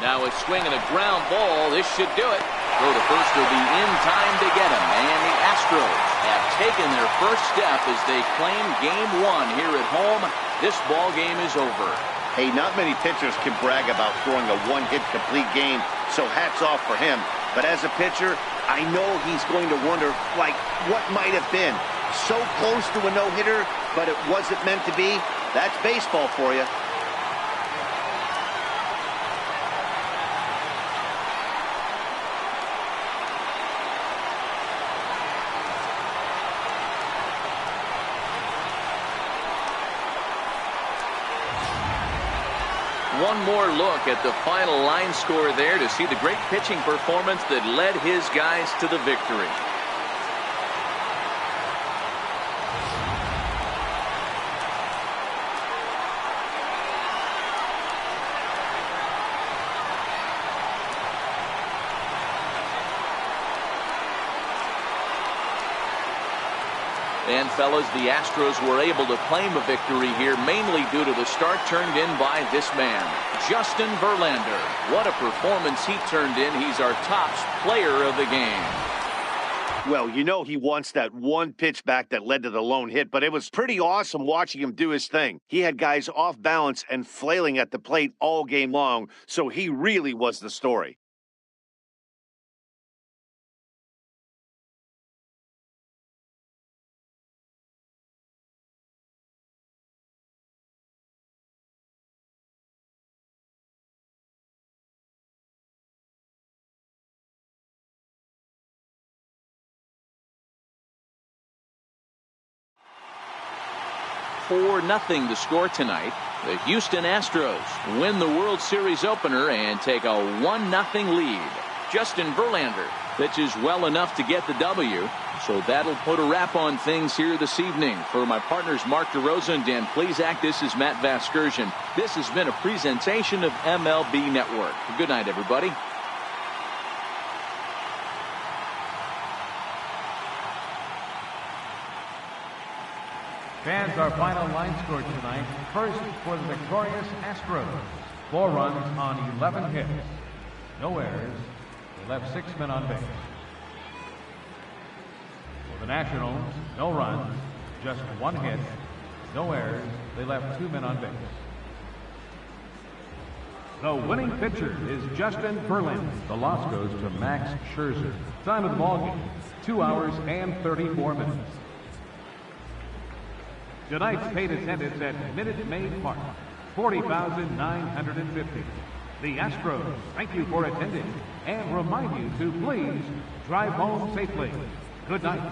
Now a swing and a ground ball. This should do it. Throw to first will be in time to get him. And the Astros have taken their first step as they claim game 1 here at home. This ball game is over. Hey, not many pitchers can brag about throwing a one-hit complete game, so hats off for him. But as a pitcher, I know he's going to wonder, like, what might have been. So close to a no-hitter, but it wasn't meant to be. That's baseball for you. One more look at the final line score there to see the great pitching performance that led his guys to the victory. And fellas, the Astros were able to claim a victory here mainly due to the start turned in by this man, Justin Verlander. What a performance he turned in. He's our top player of the game. Well, you know he wants that one pitch back that led to the lone hit, but it was pretty awesome watching him do his thing. He had guys off balance and flailing at the plate all game long, so he really was the story. For nothing to score tonight. The Houston Astros win the World Series opener and take a 1-0 lead. Justin Verlander pitches well enough to get the W, so that'll put a wrap on things here this evening. For my partners Mark DeRosa and Dan Plezak, this is Matt Vasgersian. This has been a presentation of MLB Network. Good night, everybody. Fans, our final line score tonight. First, for the victorious Astros, 4 runs on 11 hits. No errors. They left 6 men on base. For the Nationals, no runs, just 1 hit. No errors. They left 2 men on base. The winning pitcher is Justin Verlander. The loss goes to Max Scherzer. Time of the ball game, 2 hours and 34 minutes. Tonight's paid attendance at Minute Maid Park, 40,950. The Astros thank you for attending and remind you to please drive home safely. Good night.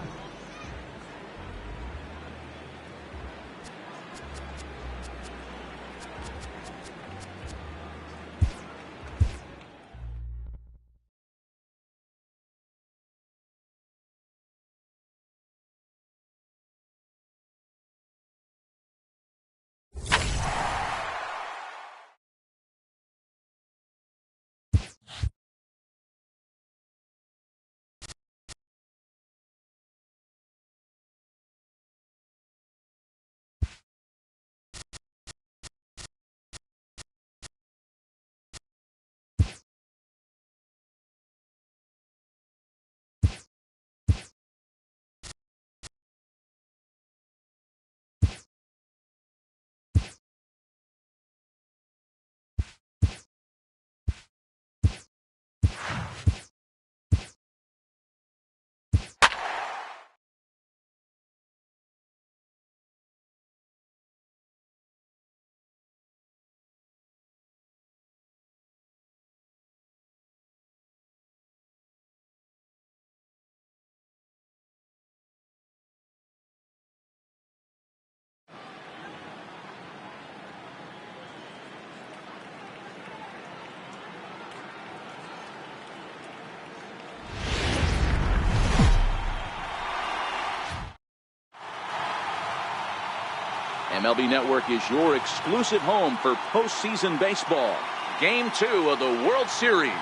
MLB Network is your exclusive home for postseason baseball. Game 2 of the World Series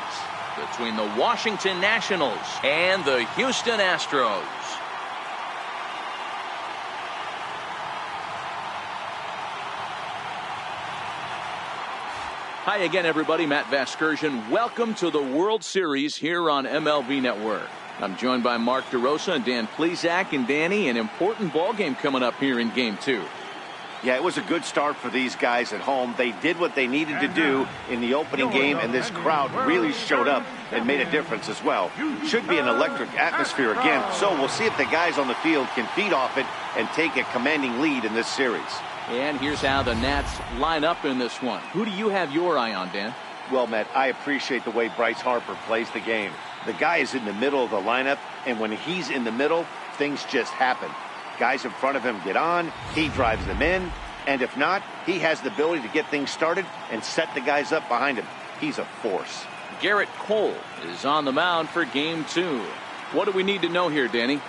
between the Washington Nationals and the Houston Astros. Hi again, everybody. Matt Vasgersian. Welcome to the World Series here on MLB Network. I'm joined by Mark DeRosa and Dan Plesac. And Danny, an important ball game coming up here in Game 2. Yeah, it was a good start for these guys at home. They did what they needed to do in the opening game, and this crowd really showed up and made a difference as well. Should be an electric atmosphere again, so we'll see if the guys on the field can feed off it and take a commanding lead in this series. And here's how the Nats line up in this one. Who do you have your eye on, Dan? Well, Matt, I appreciate the way Bryce Harper plays the game. The guy is in the middle of the lineup, and when he's in the middle, things just happen. Guys in front of him get on, he drives them in, and if not, he has the ability to get things started and set the guys up behind him. He's a force. Garrett Cole is on the mound for Game 2. What do we need to know here, Danny?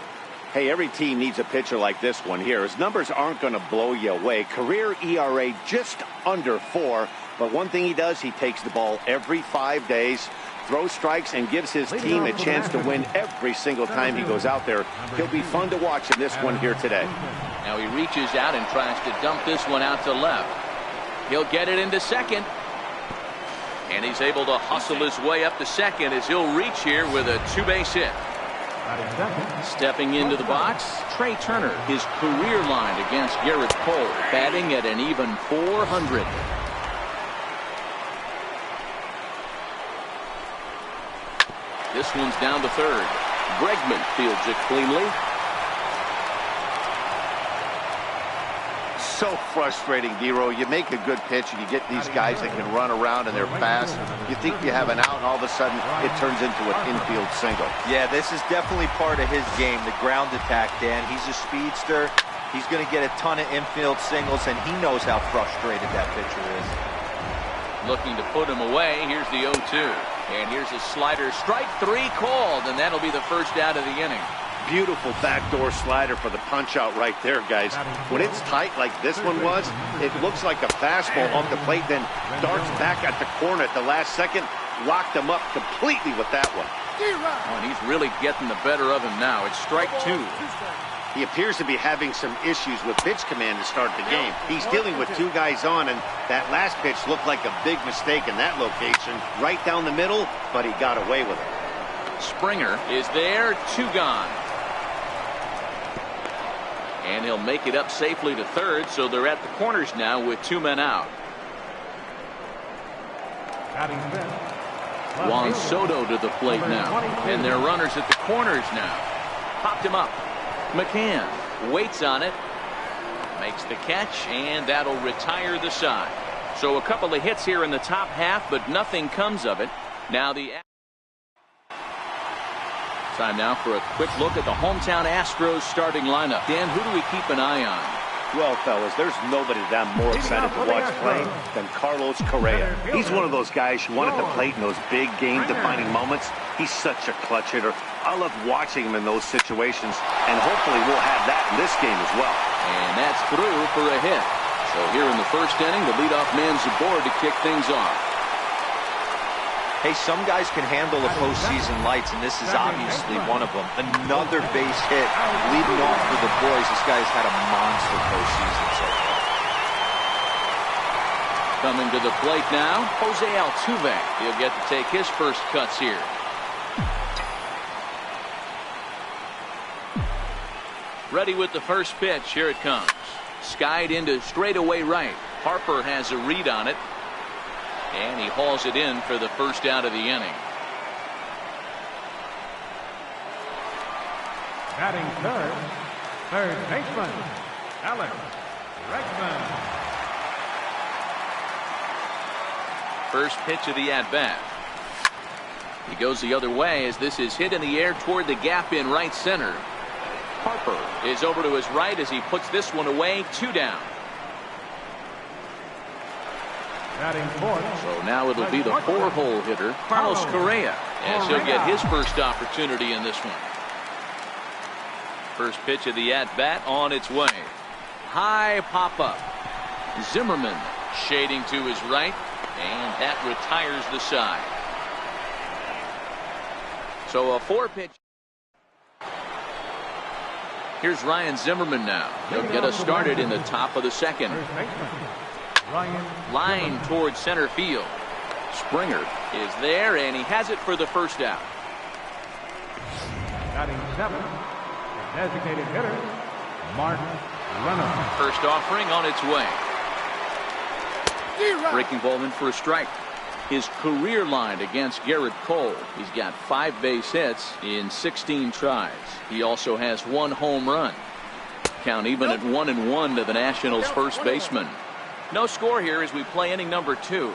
Hey, every team needs a pitcher like this one here. His numbers aren't going to blow you away. Career ERA just under 4. But one thing he does, he takes the ball every 5 days, throws strikes, and gives his team a chance to win every single time he goes out there. He'll be fun to watch in this one here today. Now he reaches out and tries to dump this one out to left. He'll get it into second. And he's able to hustle his way up to second as he'll reach here with a 2-base hit. Stepping into the box, Trey Turner, his career line against Garrett Cole, batting at an even .400. This one's down to third. Bregman fields it cleanly. So frustrating, Dero. You make a good pitch and you get these guys that can run around and they're fast. You think you have an out and all of a sudden it turns into an infield single. Yeah, this is definitely part of his game, the ground attack, Dan. He's a speedster. He's going to get a ton of infield singles, and he knows how frustrated that pitcher is. Looking to put him away. Here's the 0-2. And here's a slider. Strike 3 called, and that'll be the first out of the inning. Beautiful backdoor slider for the punch out right there, guys. When it's tight like this one was, it looks like a fastball off the plate, then darts back at the corner at the last second. Locked him up completely with that one. Oh, and he's really getting the better of him now. It's strike 2. He appears to be having some issues with pitch command to start the game. He's dealing with 2 guys on, and that last pitch looked like a big mistake in that location. Right down the middle, but he got away with it. Springer is there, 2 gone. And he'll make it up safely to third, so they're at the corners now with 2 men out. Juan Soto to the plate now. And they're runners at the corners now. Popped him up. McCann waits on it. Makes the catch, and that'll retire the side. So a couple of hits here in the top half, but nothing comes of it. Now the time now for a quick look at the hometown Astros starting lineup. Dan, who do we keep an eye on? Well, fellas, there's nobody that I'm more excited to watch play than Carlos Correa. He's one of those guys who wanted to play in those big game-defining moments. He's such a clutch hitter. I love watching him in those situations, and hopefully we'll have that in this game as well. And that's through for a hit. So here in the first inning, the leadoff man's aboard to kick things off. Hey, some guys can handle the postseason lights, and this is obviously one of them. Another base hit leading off for the boys. This guy's had a monster postseason so far. Coming to the plate now, Jose Altuve. He'll get to take his first cuts here. Ready with the first pitch. Here it comes. Skied into straightaway right. Harper has a read on it. And he hauls it in for the first out of the inning. Batting third baseman, Alex Bregman. First pitch of the at-bat. He goes the other way as this is hit in the air toward the gap in right center. Harper is over to his right as he puts this one away. 2 down. So now it'll be the 4-hole hitter, Carlos Correa, as he'll get his first opportunity in this one. First pitch of the at-bat on its way. High pop-up. Zimmerman shading to his right, and that retires the side. So a 4-pitch. Here's Ryan Zimmerman now. He'll get us started in the top of the second. Line towards center field. Springer is there, and he has it for the first out. Batting 7, the designated hitter, Mark Runner. First offering on its way. Breaking ball in for a strike. His career line against Garrett Cole. He's got 5 base hits in 16 tries. He also has 1 home run. Count even at 1-1 to the Nationals' first baseman. No score here as we play inning number 2.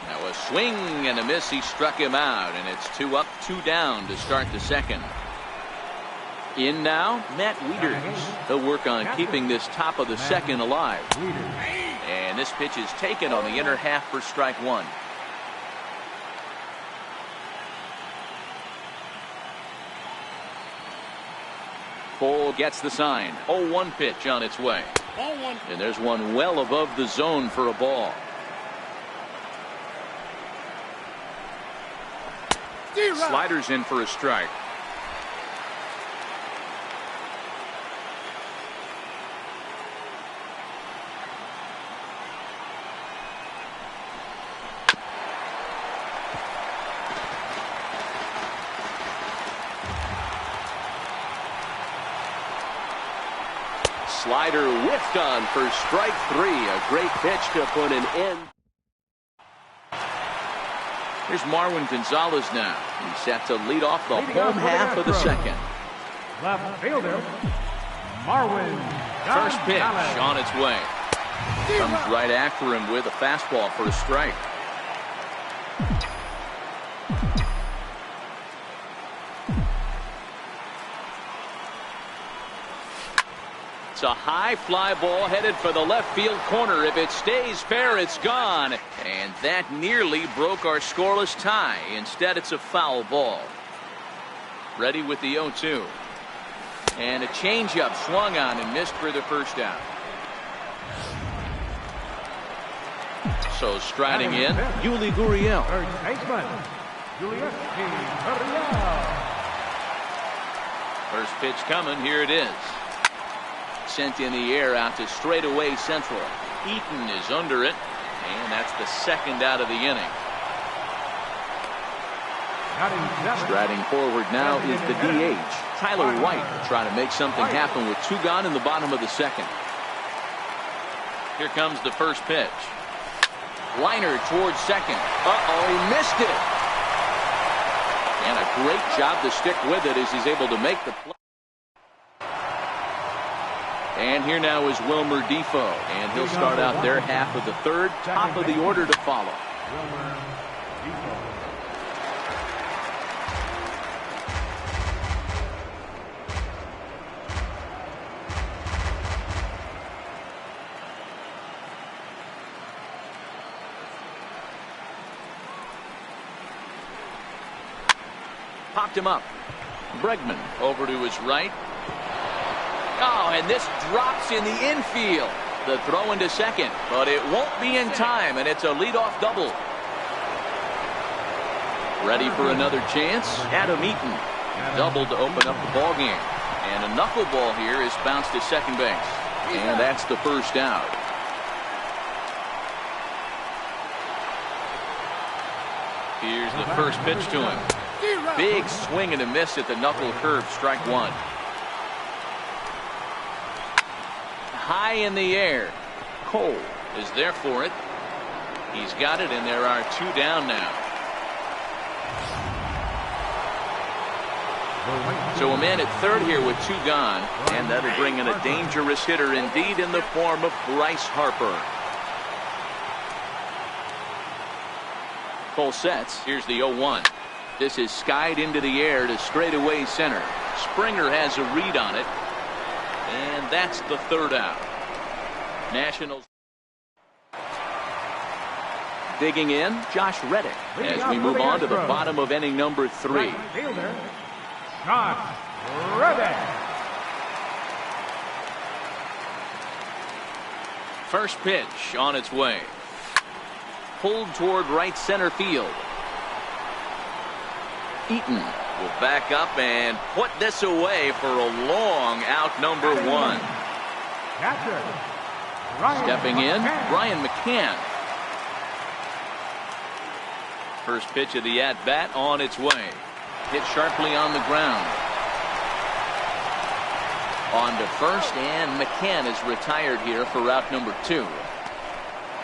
Now a swing and a miss. He struck him out, and it's 2 up, 2 down to start the second. In now, Matt Wieters. He'll work on keeping this top of the second alive. And this pitch is taken on the inner half for strike 1. Cole gets the sign. 0-1 pitch on its way. And there's one well above the zone for a ball. Sliders in for a strike. Slider whiffed on for strike 3. A great pitch to put an end. Here's Marwin Gonzalez now. He's set to lead off the home half of the second. Left fielder, Marwin First pitch Gonzalez. on its way. Comes right after him with a fastball for a strike. It's a high fly ball headed for the left field corner. If it stays fair, it's gone. And that nearly broke our scoreless tie. Instead, it's a foul ball. Ready with the 0-2. And a changeup swung on and missed for the first out. So striding in, Yuli Gurriel. Third baseman, Julius Gurriel. First pitch coming. Here it is. Sent in the air out to straightaway central. Eaton is under it, and that's the second out of the inning. Striding forward now is the DH, Tyler White, trying to make something happen with 2 gone in the bottom of the second. Here comes the first pitch. Liner towards second. He missed it. And a great job to stick with it as he's able to make the play. And here now is Wilmer Defoe, and he'll start out their half of the third. Top of the order to follow. Popped him up. Bregman over to his right. Oh, and this drops in the infield. The throw into second, but it won't be in time, and it's a leadoff double. Ready for another chance? Adam Eaton doubled to open up the ball game. And a knuckleball here is bounced to second base. And that's the first out. Here's the first pitch to him. Big swing and a miss at the knuckle curve, strike 1. High in the air. Cole is there for it. He's got it, and there are 2 down now. So a man at third here with 2 gone, and that'll bring in a dangerous hitter indeed in the form of Bryce Harper. Cole sets. Here's the 0-1. This is skied into the air to straightaway center. Springer has a read on it. And that's the third out. Nationals. Digging in, Josh Reddick, as we move on to the bottom of inning number 3. Right fielder, Josh Reddick. First pitch on its way. Pulled toward right center field. Eaton will back up and put this away for a long out, number 1. Catcher, Stepping in, Brian McCann. First pitch of the at-bat on its way. Hit sharply on the ground. On to first, and McCann is retired here for route number 2.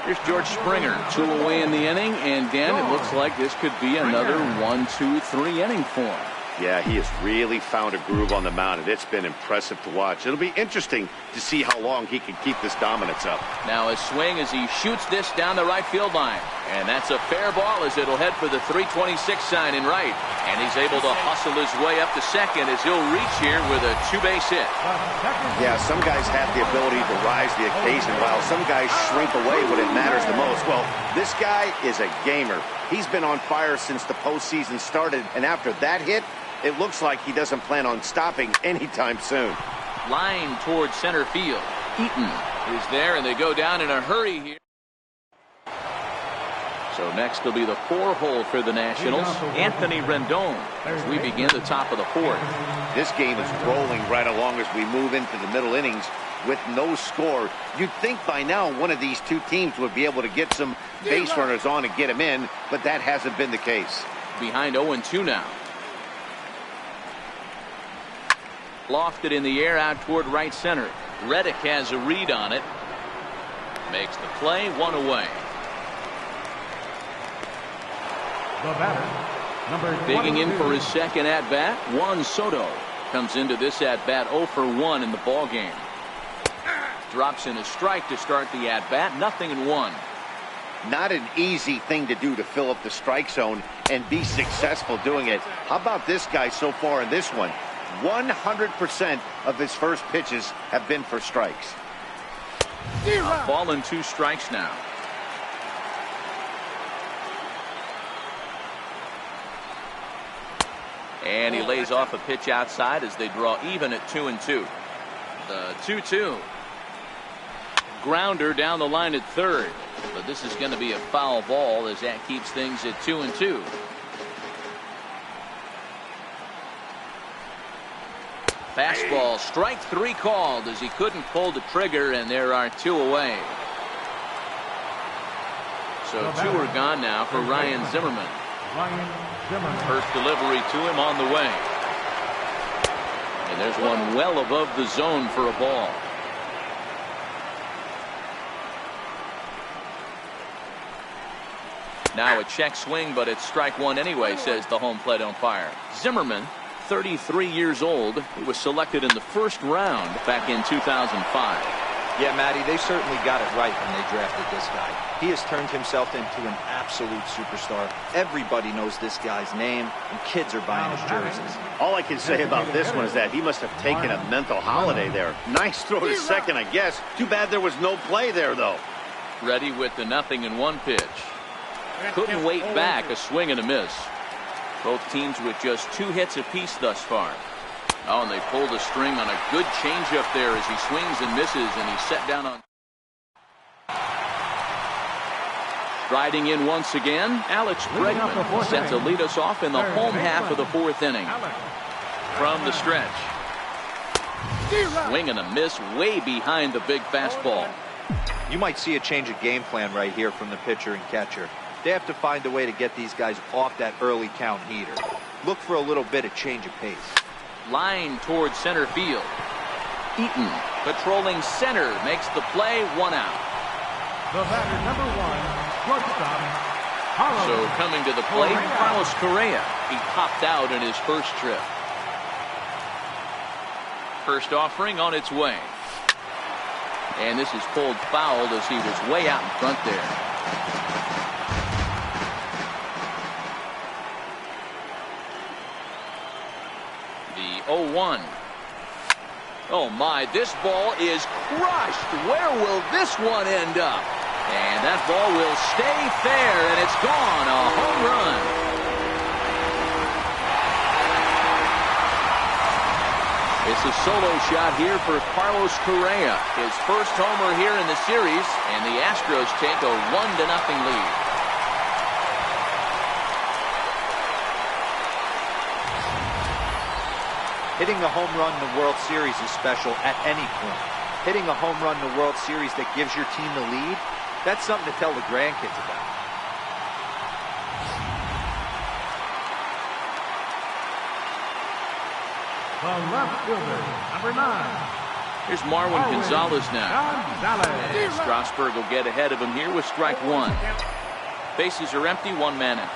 Here's George Springer. 2 away in the inning, and Dan, it looks like this could be another 1, 2, 3 inning for him. Yeah, he has really found a groove on the mound, and it's been impressive to watch. It'll be interesting to see how long he can keep this dominance up. Now a swing as he shoots this down the right field line. And that's a fair ball as it'll head for the 326 sign in right. And he's able to hustle his way up to second as he'll reach here with a 2-base hit. Yeah, some guys have the ability to rise the occasion while some guys shrink away when it matters the most. Well, this guy is a gamer. He's been on fire since the postseason started, and after that hit, it looks like he doesn't plan on stopping anytime soon. Line towards center field. Eaton is there, and they go down in a hurry here. So next will be the 4-hole for the Nationals, Anthony Rendon, as we begin the top of the 4th. This game is rolling right along as we move into the middle innings with no score. You'd think by now one of these two teams would be able to get some base runners on and get them in, but that hasn't been the case. Behind 0-2 now. Lofted in the air out toward right center. Reddick has a read on it. Makes the play, 1 away. The batter, number Digging in 22. for his second at-bat, Juan Soto. Comes into this at-bat 0 for 1 in the ball game. Drops in a strike to start the at-bat, 0-1. Not an easy thing to do to fill up the strike zone and be successful doing it. How about this guy so far in this one? 100% of his first pitches have been for strikes. Ball and 2 strikes now. And he lays off a pitch outside as they draw even at 2-2. The 2-2. Grounder down the line at third. But this is going to be a foul ball as that keeps things at 2-2. Fastball, strike 3 called as he couldn't pull the trigger, and there are 2 away. So 2 are gone now for Ryan Zimmerman. First delivery to him on the way. And there's one well above the zone for a ball. Now a check swing, but it's strike 1 anyway, says the home plate umpire. Zimmerman, 33 years old. He was selected in the first round back in 2005. Yeah, Matty, they certainly got it right when they drafted this guy. He has turned himself into an absolute superstar. Everybody knows this guy's name, and kids are buying his jerseys. All I can say about this one is that he must have taken a mental holiday there. Nice throw to second, I guess. Too bad there was no play there, though. Ready with the 0-1 pitch. Couldn't wait back, a swing and a miss. Both teams with just 2 hits apiece thus far. Oh, and they pulled a string on a good changeup there as he swings and misses, and he's set down on. Striding in once again, Alex Bregman set to lead us off in the home half of the 4th inning. From the stretch. Swing and a miss way behind the big fastball. You might see a change of game plan right here from the pitcher and catcher. They have to find a way to get these guys off that early count heater. Look for a little bit of change of pace. Line towards center field. Eaton patrolling center makes the play, 1 out. The batter, number 1, shortstop, Carlos. So coming to the plate, Carlos Correa. He popped out in his first trip. First offering on its way. And this is pulled foul as he was way out in front there. The 0-1. Oh my, this ball is crushed. Where will this one end up? And that ball will stay fair, and it's gone. A home run. It's a solo shot here for Carlos Correa. His first homer here in the series, and the Astros take a 1-0 lead. Hitting a home run in the World Series is special at any point. Hitting a home run in the World Series that gives your team the lead, that's something to tell the grandkids about. The left fielder, number 9. Here's Marwin Gonzalez now. And Strasburg will get ahead of him here with strike one. Bases are empty, one man out.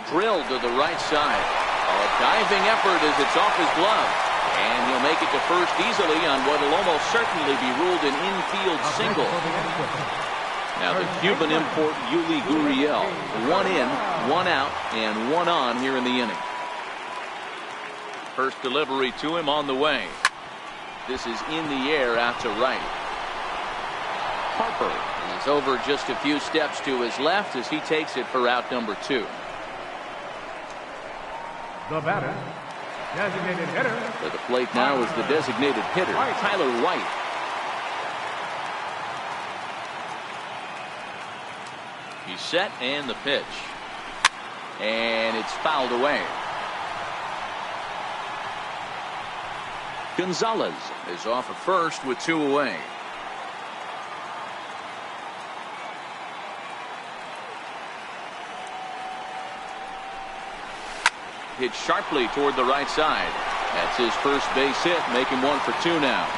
Drilled to the right side. A diving effort as it's off his glove. And he'll make it to first easily on what will almost certainly be ruled an infield single. Now the Cuban import Yuli Gurriel. One in, one out, and one on here in the inning. First delivery to him on the way. This is in the air out to right. Harper is over just a few steps to his left as he takes it for out number 2. The batter, designated hitter. To the plate now is the designated hitter, Tyler White. He's set and the pitch. And it's fouled away. Gonzalez is off at first with 2 away. Hit sharply toward the right side. That's his first base hit, making 1 for 2 now.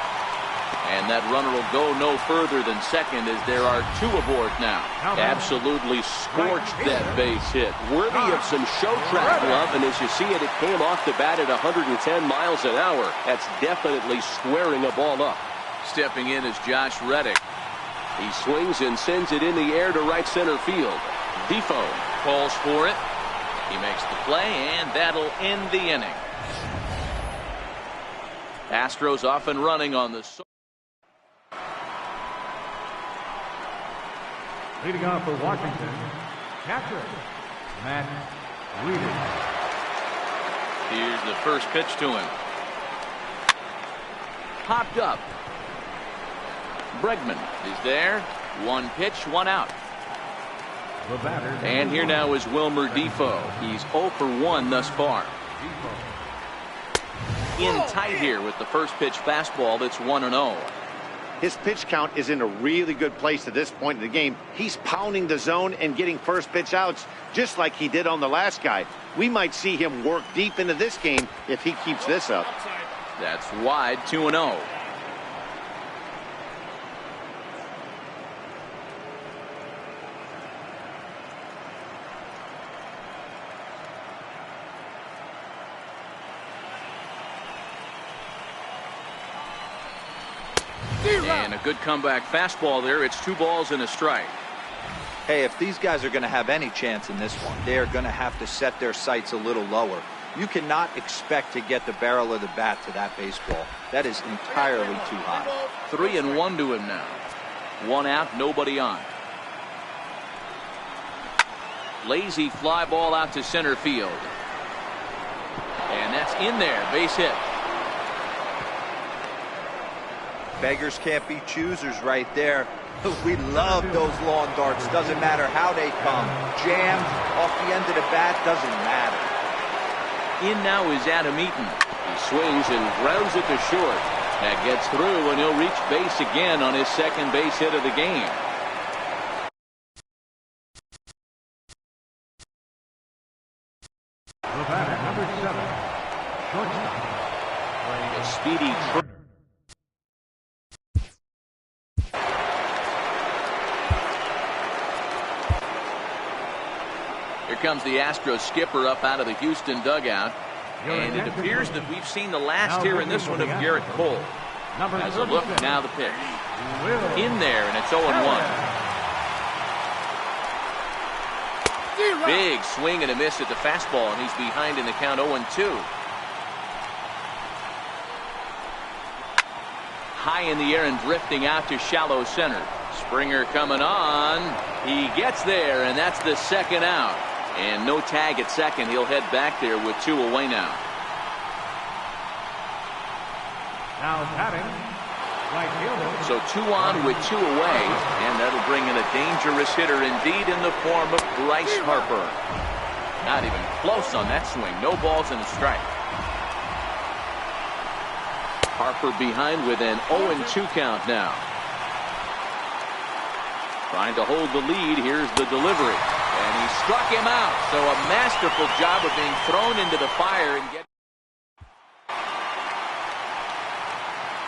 And that runner will go no further than second as there are 2 aboard now. Absolutely scorched that base hit. Worthy of some show track love, and as you see it, it came off the bat at 110 miles an hour. That's definitely squaring a ball up. Stepping in is Josh Reddick. He swings and sends it in the air to right center field. Defoe calls for it. He makes the play, and that'll end the inning. Astros off and running on the... Leading off for Washington, catcher, Matt Wheaton. Here's the first pitch to him. Popped up. Bregman is there. 1 pitch, 1 out. And here now is Wilmer Defoe. He's 0 for 1 thus far. In tight here with the first pitch fastball that's 1-0. His pitch count is in a really good place at this point in the game. He's pounding the zone and getting first pitch outs just like he did on the last guy. We might see him work deep into this game if he keeps this up. That's wide, 2-0. And a good comeback fastball there. It's 2 balls and a strike. Hey, if these guys are going to have any chance in this one, they are going to have to set their sights a little lower. You cannot expect to get the barrel of the bat to that baseball. That is entirely too high. 3-1 to him now. 1 out, nobody on. Lazy fly ball out to center field. And that's in there. Base hit. Beggars can't be choosers right there. We love those lawn darts. Doesn't matter how they come. Jammed off the end of the bat, doesn't matter. In now is Adam Eaton. He swings and grounds it to short. That gets through, and he'll reach base again on his second base hit of the game. The batter, number 7, shortstop. A speedy Here comes the Astros skipper up out of the Houston dugout. And it appears that we've seen the last here in this one of Garrett Cole. As a look, now the pitch. In there, and it's 0-1. Big swing and a miss at the fastball, and he's behind in the count 0-2. high in the air and drifting out to shallow center. Springer coming on. He gets there, and that's the second out. And no tag at second. He'll head back there with 2 away now. Now batting, right fielder. So 2 on with 2 away, and that'll bring in a dangerous hitter indeed in the form of Bryce Harper. Not even close on that swing. No balls and a strike. Harper behind with an 0-2 count now. Trying to hold the lead. Here's the delivery. And he struck him out. So a masterful job of being thrown into the fire and getting.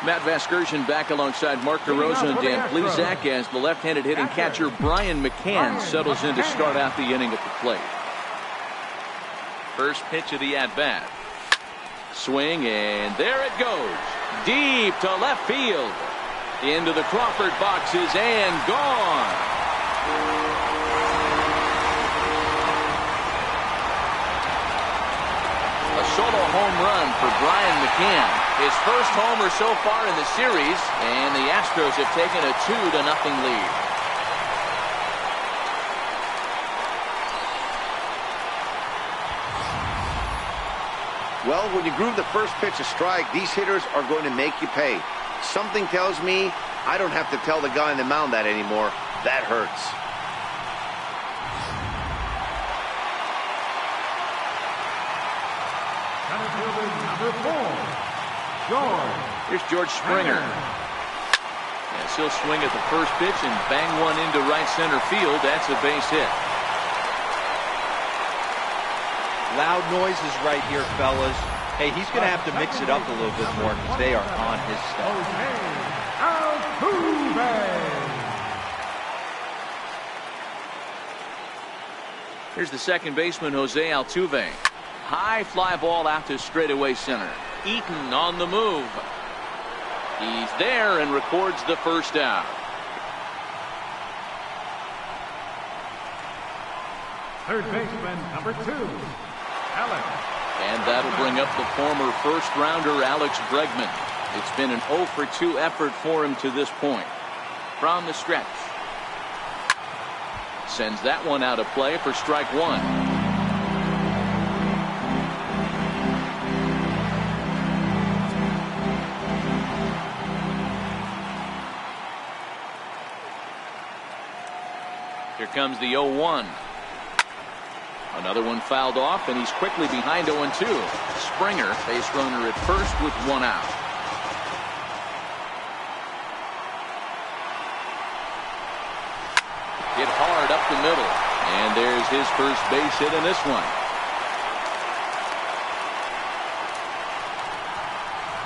Matt Vasgersian back alongside Mark DeRosa and Dan Plesac as the left-handed hitting catcher Brian McCann settles in to start out the inning at the plate. First pitch of the at-bat. Swing, and there it goes. Deep to left field. Into the Crawford boxes and gone. A solo home run for Brian McCann. His first homer so far in the series, and the Astros have taken a 2-0 lead. Well, when you groove the first pitch a strike, these hitters are going to make you pay. Something tells me I don't have to tell the guy on the mound that anymore. That hurts. Number 4, George. Here's George Springer. Yes, he'll swing at the first pitch and bang one into right center field. That's a base hit. Loud noises right here, fellas. Hey, he's going to have to mix it up a little bit more because they are on his stuff. Here's the second baseman, Jose Altuve. High fly ball out to straightaway center. Eaton on the move. He's there and records the first out. Third baseman, number 2, Alex. And that'll bring up the former first-rounder Alex Bregman. It's been an 0-for-2 effort for him to this point. From the stretch. Sends that one out of play for strike 1. Here comes the 0-1. Another one fouled off, and he's quickly behind 0-2. Springer, base runner at first with 1 out. Hit hard up the middle, and there's his first base hit in this one.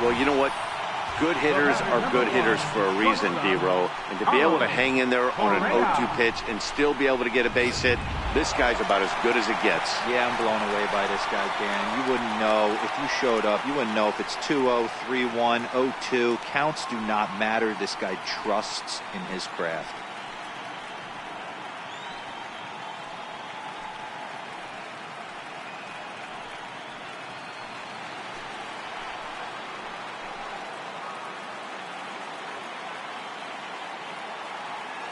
Well, you know what? Good hitters are good hitters for a reason, D-Row. And to be able to hang in there on an 0-2 pitch and still be able to get a base hit, this guy's about as good as it gets. Yeah, I'm blown away by this guy, Dan. You wouldn't know if you showed up. You wouldn't know if it's 2-0, 3-1, 0-2. Counts do not matter. This guy trusts in his craft.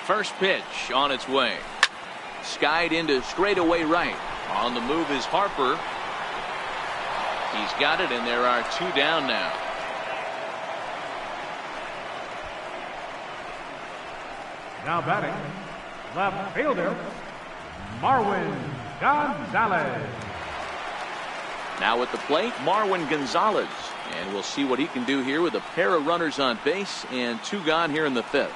First pitch on its way. Skied into straightaway right. On the move is Harper. He's got it, and there are 2 down now. Now batting, left fielder, Marwin Gonzalez. Now at the plate, Marwin Gonzalez. And we'll see what he can do here with a pair of runners on base and 2 gone here in the 5th.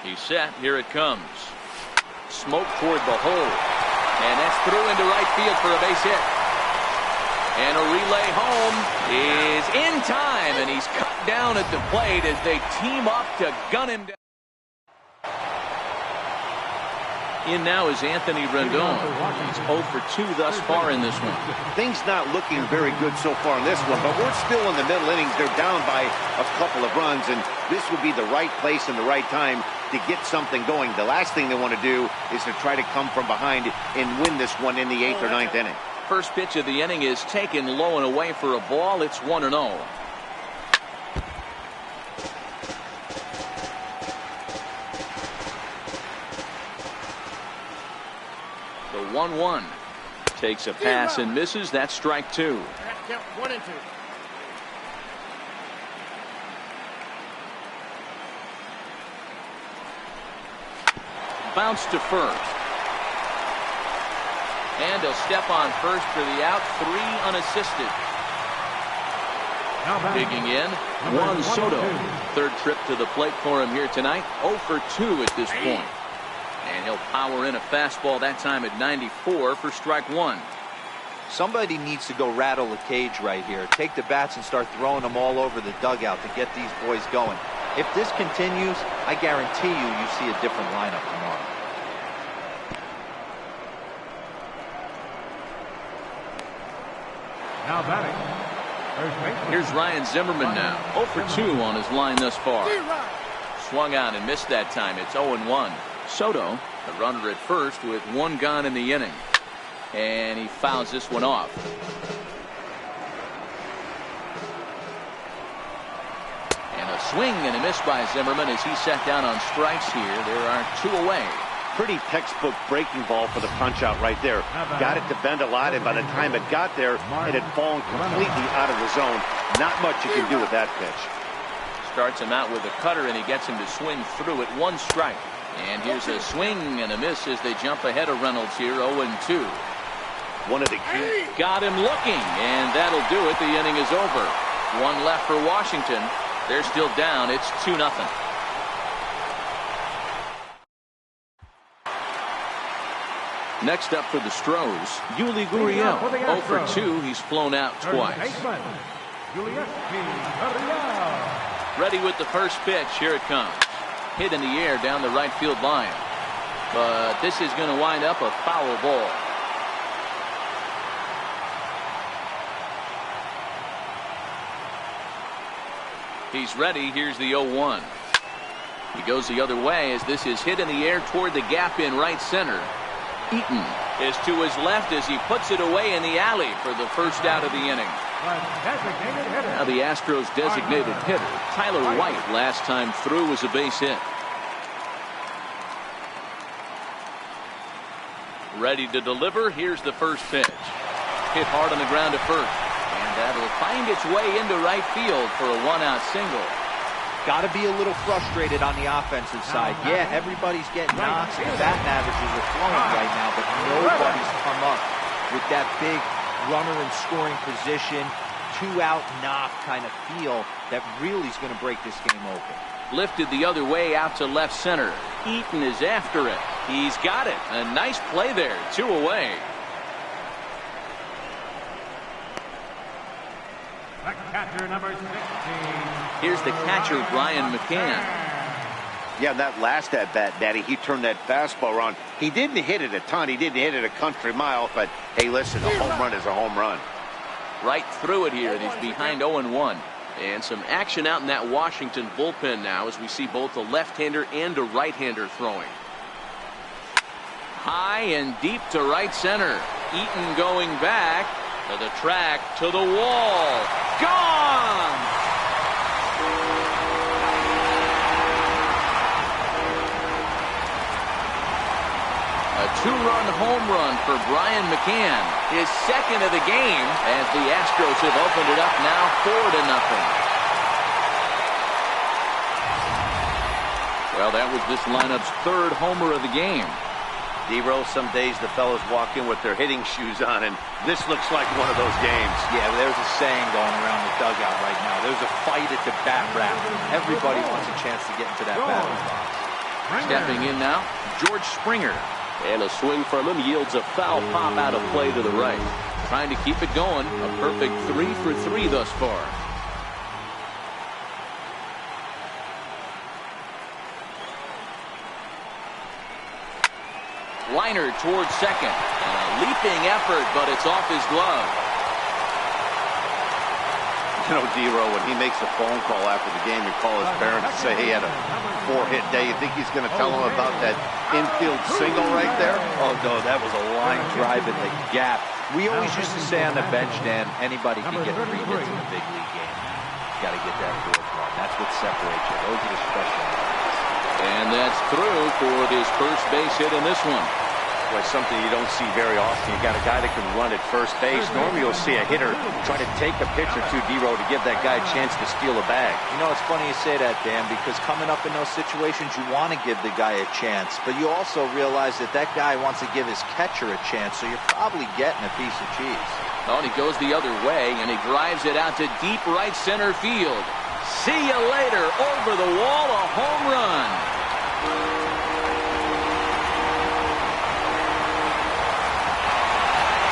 He's set. Here it comes. Smoke toward the hole. And that's through into right field for a base hit. And a relay home is in time. And he's cut down at the plate as they team up to gun him down. In now is Anthony Rendon. He's 0-for-2 thus far in this one. Things not looking very good so far in this one, but we're still in the middle innings. They're down by a couple of runs, and this would be the right place and the right time to get something going. The last thing they want to do is to try to come from behind and win this one in the 8th or 9th inning. first pitch of the inning is taken low and away for a ball. It's 1-0. The 1-1 takes a pass and misses. That's strike 2. 1 and 2. Bounce to first. And he'll step on first for the out. 3 unassisted. Digging in, Juan Soto. Third trip to the plate for him here tonight. 0 for 2 at this point. And he'll power in a fastball that time at 94 for strike 1. Somebody needs to go rattle the cage right here. Take the bats and start throwing them all over the dugout to get these boys going. If this continues, I guarantee you see a different lineup tomorrow. Now batting. Here's Ryan Zimmerman now. 0 for 2 on his line thus far. Swung on and missed that time. It's 0-1. Soto, the runner at first with 1 gone in the inning. And he fouls this one off. And a swing and a miss by Zimmerman as he sat down on strikes here. There are 2 away. Pretty textbook breaking ball for the punch out right there. Got it to bend a lot, and by the time it got there, it had fallen completely out of the zone. Not much you can do with that pitch. Starts him out with a cutter, and he gets him to swing through it. 1 strike. And here's a swing and a miss as they jump ahead of Reynolds here. 0-2. One of the key. Got him looking, and that'll do it. The inning is over. 1 left for Washington. They're still down. It's 2-0. Next up for the Stros, Yuli Gurriel. 0 for 2. He's flown out twice. Ready with the first pitch. Here it comes. Hit in the air down the right field line. But this is going to wind up a foul ball. He's ready. Here's the 0-1. He goes the other way as this is hit in the air toward the gap in right center. Eaton is to his left as he puts it away in the alley for the first out of the inning. Now the Astros designated hitter, Tyler White, last time through was a base hit. Ready to deliver. Here's the first pitch. Hit hard on the ground to first. And that'll find its way into right field for a 1-out single. Got to be a little frustrated on the offensive side. Yeah, everybody's getting knocks and batting averages are flowing right now, but nobody's come up with that big runner in scoring position, 2-out knock kind of feel that really is going to break this game open. Lifted the other way out to left center. Eaton is after it. He's got it. A nice play there. 2 away. The catcher, number 16. Here's the catcher, Brian McCann. Yeah, that last at bat, Daddy, he turned that fastball around. He didn't hit it a ton. He didn't hit it a country mile. But, hey, listen, a home run is a home run. Right through it here, and he's behind 0-1. And some action out in that Washington bullpen now as we see both a left-hander and a right-hander throwing. High and deep to right center. Eaton going back to the track, to the wall. Gone! A 2-run home run for Brian McCann. His second of the game as the Astros have opened it up now 4-0. Well, that was this lineup's 3rd homer of the game. D-Roll, some days the fellas walk in with their hitting shoes on, and this looks like one of those games. Yeah, there's a saying going around the dugout right now. There's a fight at the bat rack. Everybody wants a chance to get into that batter's box. Stepping in now, George Springer. And a swing from him yields a foul pop out of play to the right. Trying to keep it going. A perfect 3 for 3 thus far. Liner towards second. And a leaping effort, but it's off his glove. You know, D-Row, when he makes a phone call after the game and call his parents and say he had a 4-hit day, you think he's going to tell them about that infield single right there? Oh, no, that was a line drive in the gap. We always used to say on the bench, Dan, anybody can get 3 hits in a big league game. You got to get that 4th one. That's what separates you. Those are the special moments. And that's through for his first base hit in this one. Well, something you don't see very often. You got a guy that can run at first base. Normally you'll see a hitter try to take a pitch or two, D-Row, to give that guy a chance to steal a bag. You know, it's funny you say that, Dan, because coming up in those situations, you want to give the guy a chance. But you also realize that that guy wants to give his catcher a chance, so you're probably getting a piece of cheese. Oh, and he goes the other way, and he drives it out to deep right center field. See you later. Over the wall, a home run.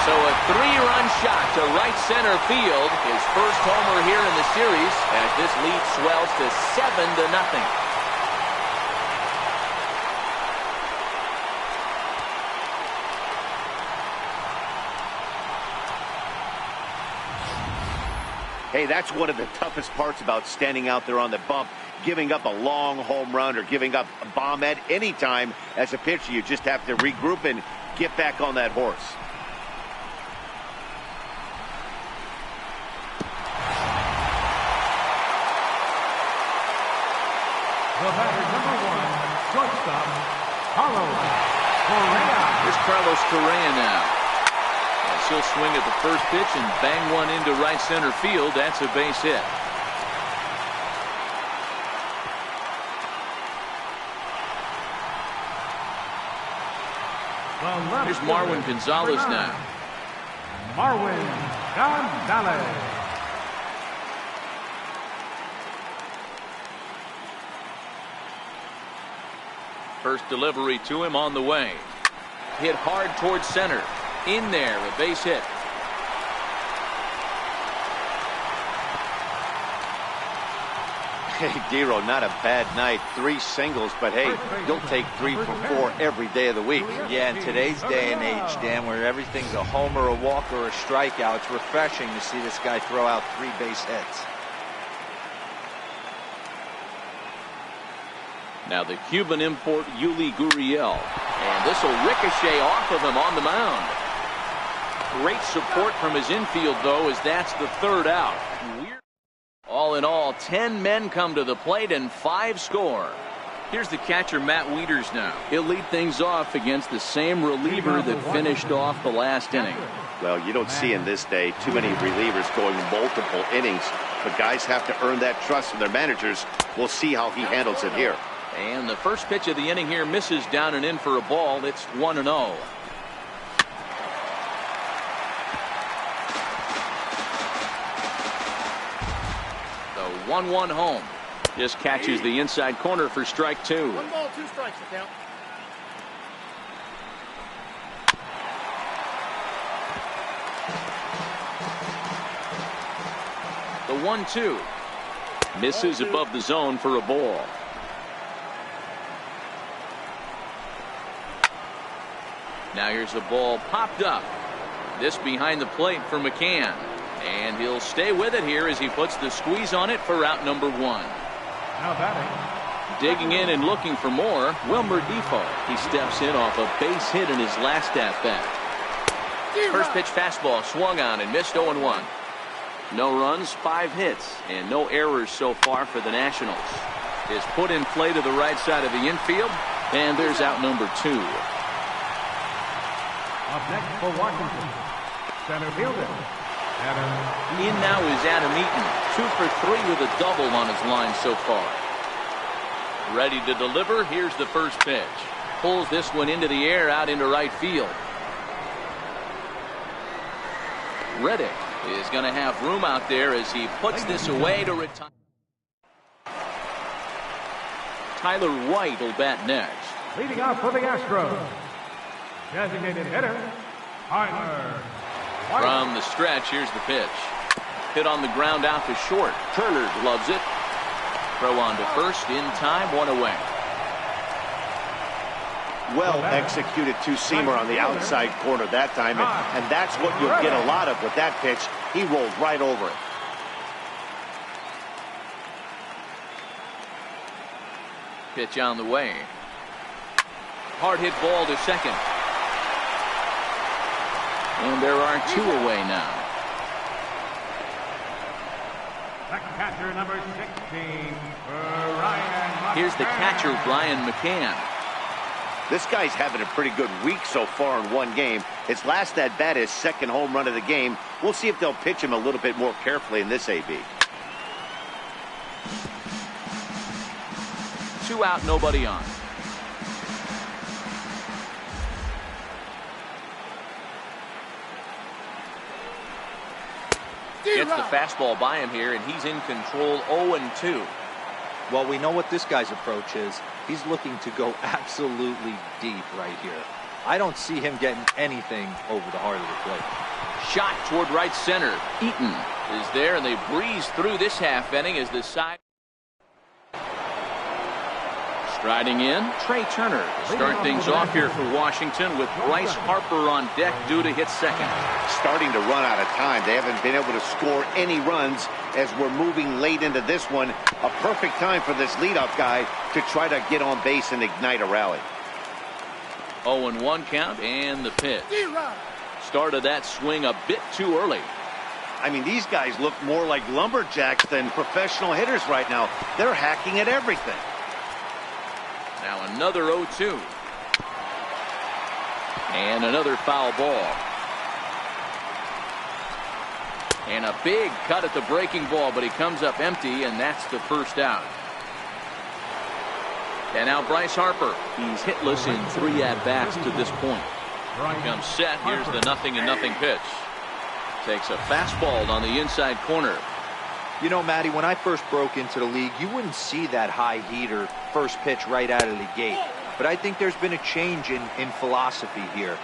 So a 3-run shot to right center field. His first homer here in the series as this lead swells to 7-0. Hey, that's one of the toughest parts about standing out there on the bump. Giving up a long home run or giving up a bomb at any time as a pitcher. You just have to regroup and get back on that horse. The batter, number 1, shortstop, Carlos Correa. Here's Carlos Correa now. As he'll swing at the first pitch and bang one into right center field. That's a base hit. Here's Marwin Gonzalez now. Marwin Gonzalez. First delivery to him on the way. Hit hard towards center. In there, a base hit. Hey, D-Row, not a bad night. 3 singles, but hey, you'll take 3 for 4 every day of the week. Yeah, in today's day and age, Dan, where everything's a homer, a walk, or a strikeout, it's refreshing to see this guy throw out 3 base hits. Now the Cuban import, Yuli Gurriel. And this will ricochet off of him on the mound. Great support from his infield, though, as that's the 3rd out. All in all, 10 men come to the plate and 5 score. Here's the catcher, Matt Wieters now. He'll lead things off against the same reliever that finished off the last inning. Well, you don't see in this day too many relievers going multiple innings, but guys have to earn that trust from their managers. We'll see how he handles it here. And the first pitch of the inning here misses down and in for a ball. It's 1-0. The 1-1 home. Just catches the inside corner for strike 2. 1 ball, 2 strikes, the count. The 1-2. Misses above the zone for a ball. Now here's a ball popped up. This behind the plate for McCann. And he'll stay with it here as he puts the squeeze on it for out number 1. Now batting. Digging in and looking for more, Wilmer Defoe. He steps in off a base hit in his last at-bat. First pitch fastball swung on and missed 0-1. No runs, 5 hits, and no errors so far for the Nationals. Is put in play to the right side of the infield, and there's out number 2. Up next for Washington, center fielder, Adam. In now is Adam Eaton, 2 for 3 with a double on his line so far. Ready to deliver. Here's the first pitch. Pulls this one into the air out into right field. Reddick is going to have room out there as he puts this away to retire. Tyler White will bat next. Leading off for the Astros, designated hitter, Tyler White. From the stretch, here's the pitch. Hit on the ground out to short. Turner gloves it. Throw on to first in time, 1 away. Well executed two-seamer on the outside corner that time, and that's what you'll get a lot of with that pitch. He rolled right over it. Pitch on the way. Hard hit ball to second. And there are 2 away now. The catcher, number 16, Ryan. Here's the catcher, Brian McCann. This guy's having a pretty good week so far in one game. His last at bat, his second home run of the game. We'll see if they'll pitch him a little bit more carefully in this AB. 2 out, nobody on. Gets the fastball by him here, and he's in control. 0-2. Well, we know what this guy's approach is. He's looking to go absolutely deep right here. I don't see him getting anything over the heart of the plate. Shot toward right center. Eaton is there, and they breeze through this half inning as the side. Striding in, Trey Turner to start things off here for Washington with Bryce Harper on deck due to hit second. Starting to run out of time. They haven't been able to score any runs as we're moving late into this one. A perfect time for this leadoff guy to try to get on base and ignite a rally. 0-1 count and the pitch. Started that swing a bit too early. I mean, these guys look more like lumberjacks than professional hitters right now. They're hacking at everything. Now another 0-2. And another foul ball. And a big cut at the breaking ball, but he comes up empty, and that's the first out. And now Bryce Harper. He's hitless in 3 at-bats to this point. Comes set. Here's the 0-0 pitch. Takes a fastball on the inside corner. You know, Matty, when I first broke into the league, you wouldn't see that high heater first pitch right out of the gate. But I think there's been a change in philosophy here.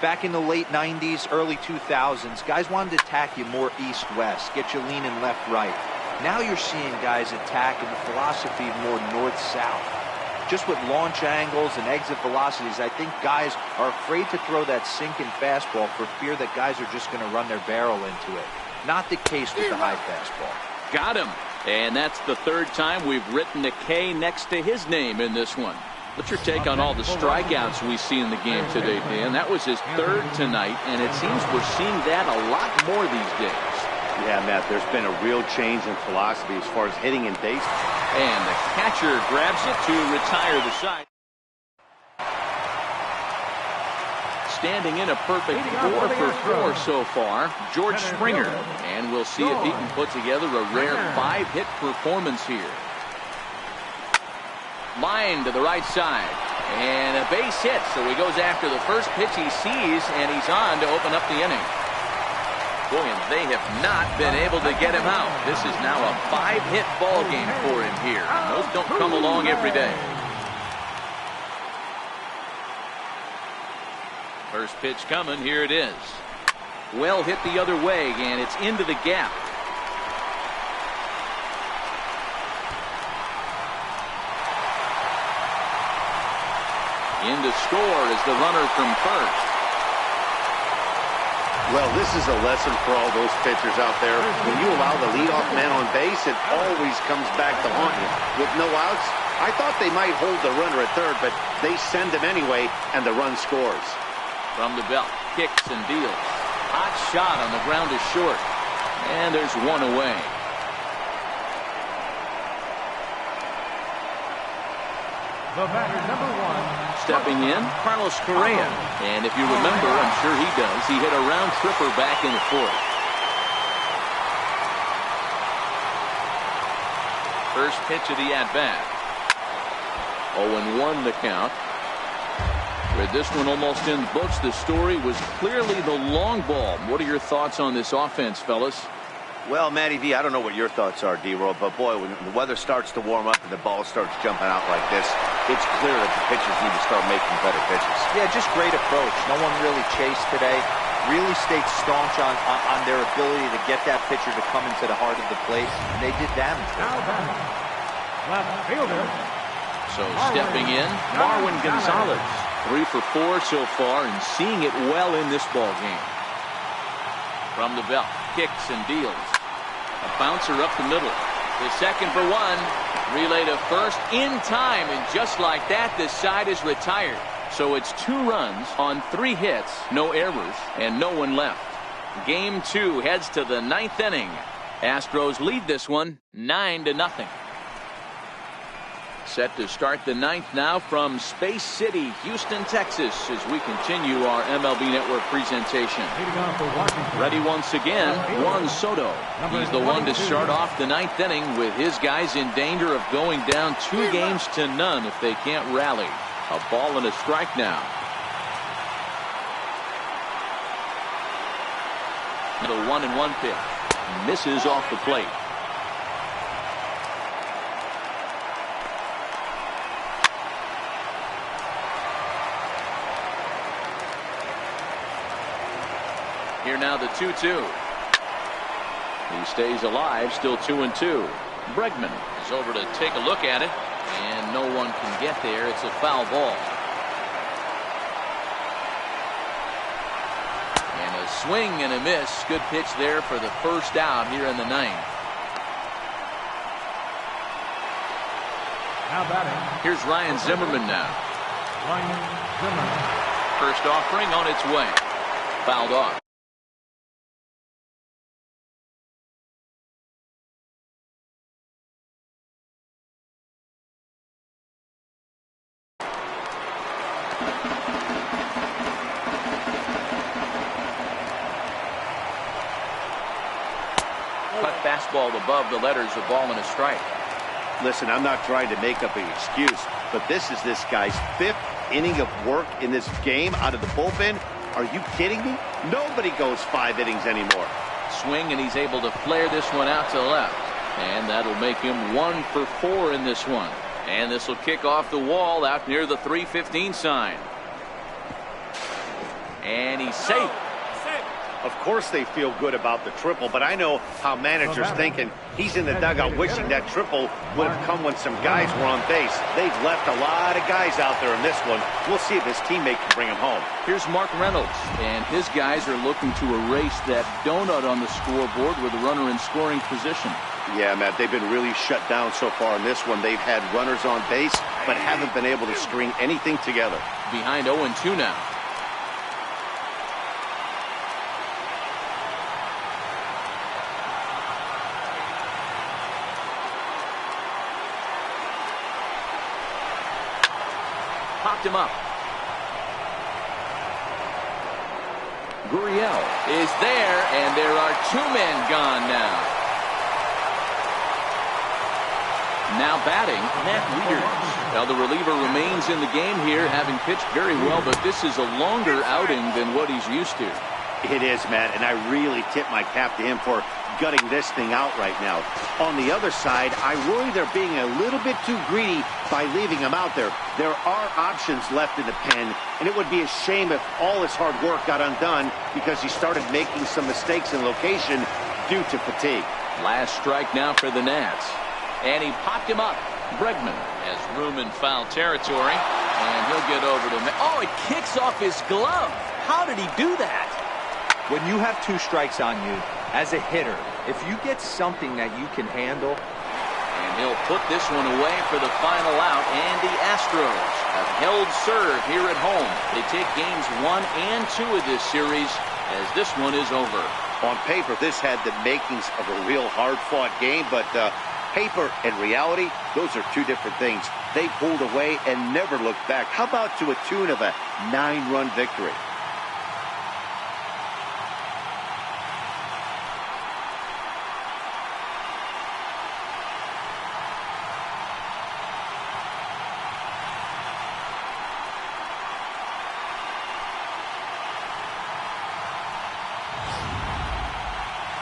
Back in the late 90s, early 2000s, guys wanted to attack you more east-west, get you leaning left-right. Now you're seeing guys attacking the philosophy more north-south. Just with launch angles and exit velocities, I think guys are afraid to throw that sinking fastball for fear that guys are just going to run their barrel into it. Not the case with the high fastball. Got him. And that's the 3rd time we've written a K next to his name in this one. What's your take on all the strikeouts we see in the game today, Dan? That was his 3rd tonight, and it seems we're seeing that a lot more these days. Yeah, Matt, there's been a real change in philosophy as far as hitting and base. And the catcher grabs it to retire the side. Standing in a perfect 4 for 4 so far, George Springer. And we'll see if he can put together a rare 5-hit performance here. Line to the right side. And a base hit, so he goes after the first pitch he sees, and he's on to open up the inning. Boy, and they have not been able to get him out. This is now a 5-hit ball game for him here. Those don't come along every day. First pitch coming. Here it is. Well hit the other way, and it's into the gap. In to score is the runner from first. Well, this is a lesson for all those pitchers out there. When you allow the leadoff man on base, it always comes back to haunt you. With no outs, I thought they might hold the runner at third, but they send him anyway, and the run scores. From the belt, kicks and deals. Hot shot on the ground is short. And there's one away. The batter, number 1. Stepping in, Carlos Correa. And if you remember, I'm sure he does, he hit a round tripper back in the 4th. First pitch of the at-bat. 0-1 the count. With this one almost in the books, the story was clearly the long ball. What are your thoughts on this offense, fellas? Well, Matty V, I don't know what your thoughts are, D-Roll, but boy, when the weather starts to warm up and the ball starts jumping out like this, it's clear that the pitchers need to start making better pitches. Yeah, just great approach. No one really chased today. Really stayed staunch on their ability to get that pitcher to come into the heart of the plate, and they did damage. Left fielder. So stepping in, Marwin Gonzalez. 3 for 4 so far, and seeing it well in this ball game. From the belt, kicks and deals. A bouncer up the middle. The second for 1. Relay to first in time, and just like that, the side is retired. So it's 2 runs on 3 hits, no errors, and no one left. Game 2 heads to the 9th inning. Astros lead this one 9-0. Set to start the 9th now from Space City, Houston, Texas, as we continue our MLB Network presentation. Ready once again, Juan Soto. He's the one to start off the 9th inning with his guys in danger of going down 2-0 if they can't rally. A ball and a strike now. The 1-1 pitch. Misses off the plate. Here now the 2-2. He stays alive, still 2-2. Bregman is over to take a look at it, and no one can get there. It's a foul ball. And a swing and a miss. Good pitch there for the first out here in the 9th. Now batting. Here's Ryan Zimmerman now. Ryan Zimmerman. First offering on its way. Fouled off. Cut fastball above the letters, a ball and a strike. Listen, I'm not trying to make up an excuse, but this is this guy's 5th inning of work in this game out of the bullpen. Are you kidding me? Nobody goes 5 innings anymore. Swing, and he's able to flare this one out to left. And that'll make him 1 for 4 in this one. And this will kick off the wall out near the 3:15 sign. And he's safe. Of course they feel good about the triple, but I know how managers thinking. He's in the dugout wishing that triple would have come when some guys were on base. They've left a lot of guys out there in this one. We'll see if his teammate can bring him home. Here's Mark Reynolds, and his guys are looking to erase that donut on the scoreboard with a runner in scoring position. Yeah, Matt, they've been really shut down so far in this one. They've had runners on base, but haven't been able to string anything together. Behind 0-2 now. Popped him up. Gurriel is there, and there are 2 men gone now. Now batting, Matt Wieters. Now the reliever remains in the game here, having pitched very well, but this is a longer outing than what he's used to. It is, Matt, and I really tip my cap to him for gutting this thing out right now. On the other side, I worry they're being a little bit too greedy by leaving him out there. There are options left in the pen, and it would be a shame if all his hard work got undone because he started making some mistakes in location due to fatigue. Last strike now for the Nats. And he popped him up. Bregman has room in foul territory, and he'll get over to him. Oh, it kicks off his glove. How did he do that? When you have 2 strikes on you, as a hitter, if you get something that you can handle. And he'll put this one away for the final out, and the Astros have held serve here at home. They take games 1 and 2 of this series as this one is over. On paper, this had the makings of a real hard-fought game, but paper and reality, those are 2 different things. They pulled away and never looked back. How about to a tune of a 9-run victory?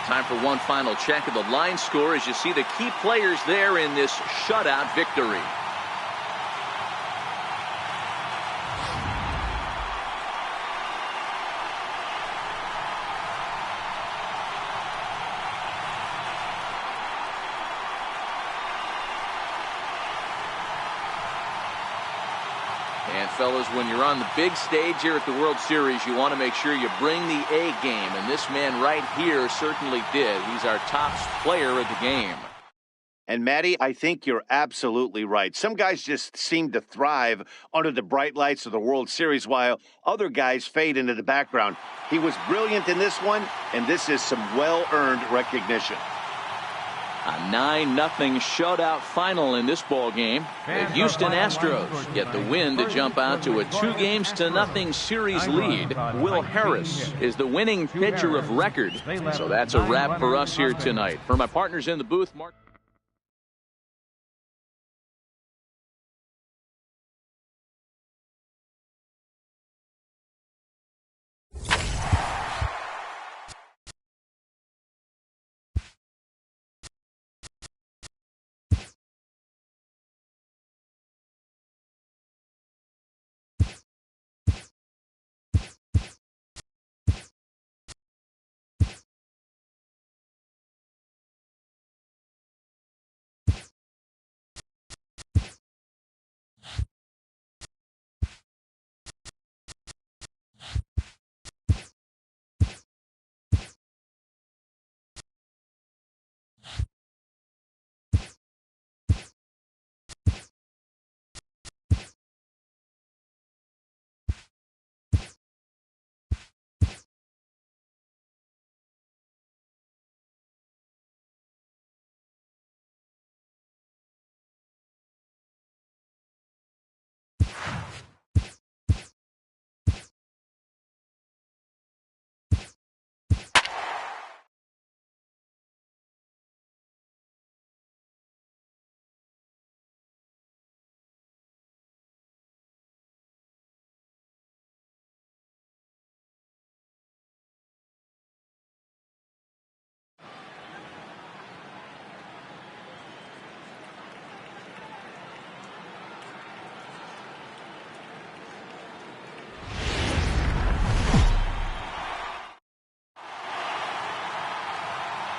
Time for one final check of the line score as you see the key players there in this shutout victory. And fellas, when you're on the big stage here at the World Series, you want to make sure you bring the A game, and this man right here certainly did. He's our top player of the game. And, Maddie, I think you're absolutely right. Some guys just seem to thrive under the bright lights of the World Series while other guys fade into the background. He was brilliant in this one, and this is some well-earned recognition. A 9-0 shutout final in this ball game. The Houston Astros get the win to jump out to a 2-0 series lead. Will Harris is the winning pitcher of record. So that's a wrap for us here tonight. For my partners in the booth, Mark.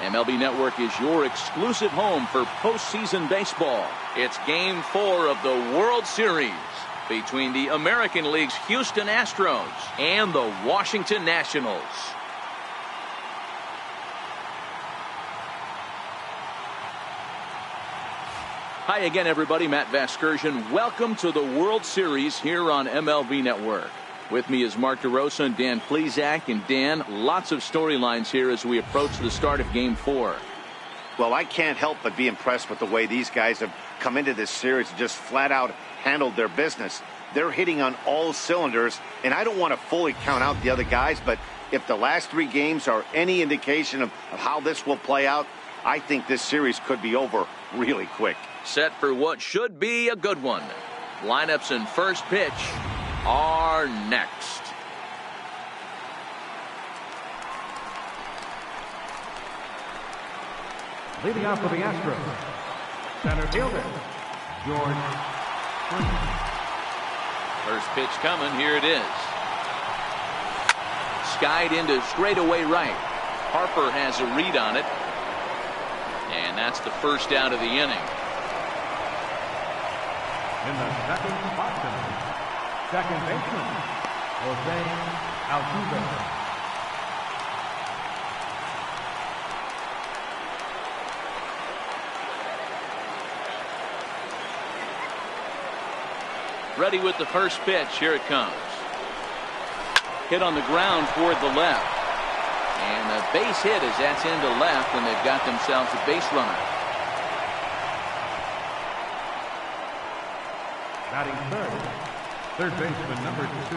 MLB Network is your exclusive home for postseason baseball. It's Game 4 of the World Series between the American League's Houston Astros and the Washington Nationals. Hi again, everybody. Matt Vasgersian. Welcome to the World Series here on MLB Network. With me is Mark DeRosa and Dan Plesac. And Dan, lots of storylines here as we approach the start of Game 4. Well, I can't help but be impressed with the way these guys have come into this series and just flat out handled their business. They're hitting on all cylinders, and I don't want to fully count out the other guys, but if the last 3 games are any indication of how this will play out, I think this series could be over really quick. Set for what should be a good one. Lineups and first pitch are next. Leading off for the Astros, center fielder, George Springer. First pitch coming. Here it is. Skied into straightaway right. Harper has a read on it. And that's the first out of the inning. In the second spot tonight, second baseman, Jose Altuve. Ready with the first pitch. Here it comes. Hit on the ground toward the left. And a base hit as that's into left, and they've got themselves a base runner. Batting third baseman number 2.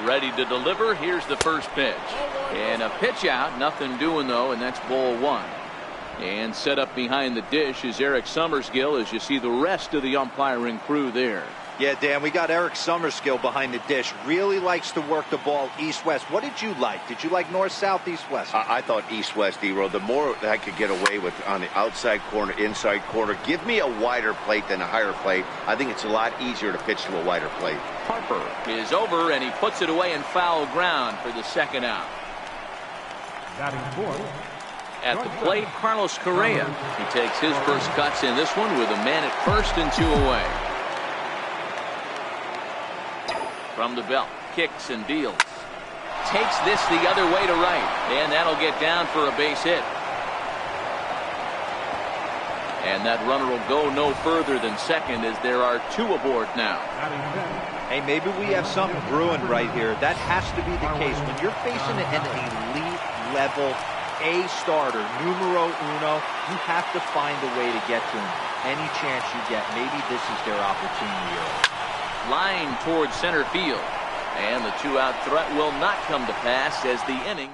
Ready to deliver. Here's the first pitch. And a pitch out. Nothing doing, though, and that's ball 1. And set up behind the dish is Eric Summerskill as you see the rest of the umpiring crew there. Yeah, Dan, we got Eric Summerskill behind the dish. Really likes to work the ball east-west. What did you like? Did you like north-south, east-west? I thought east-west, D-Row. The more that I could get away with on the outside corner, inside corner, give me a wider plate than a higher plate. I think it's a lot easier to pitch to a wider plate. Harper is over, and he puts it away in foul ground for the second out. Batting fourth. At the plate, Carlos Correa. He takes his first cuts in this one with a man at first and 2 away. From the belt, kicks and deals. takes this the other way to right, and that'll get down for a base hit. And that runner will go no further than second as there are 2 aboard now. Hey, maybe we have something brewing right here. That has to be the case. When you're facing an elite level A starter, numero uno, you have to find a way to get to him. Any chance you get, maybe this is their opportunity. Line towards center field. And the 2-out threat will not come to pass as the inning.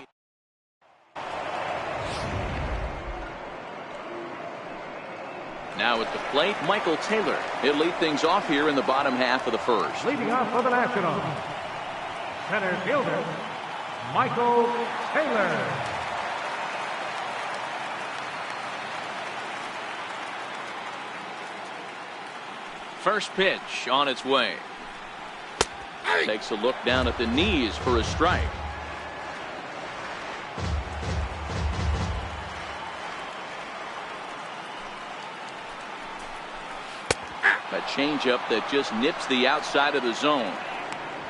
Now at the plate, Michael Taylor. He'll lead things off here in the bottom half of the first. Leading off for the Nationals, center fielder, Michael Taylor. First pitch on its way. Takes a look down at the knees for a strike. A changeup that just nips the outside of the zone.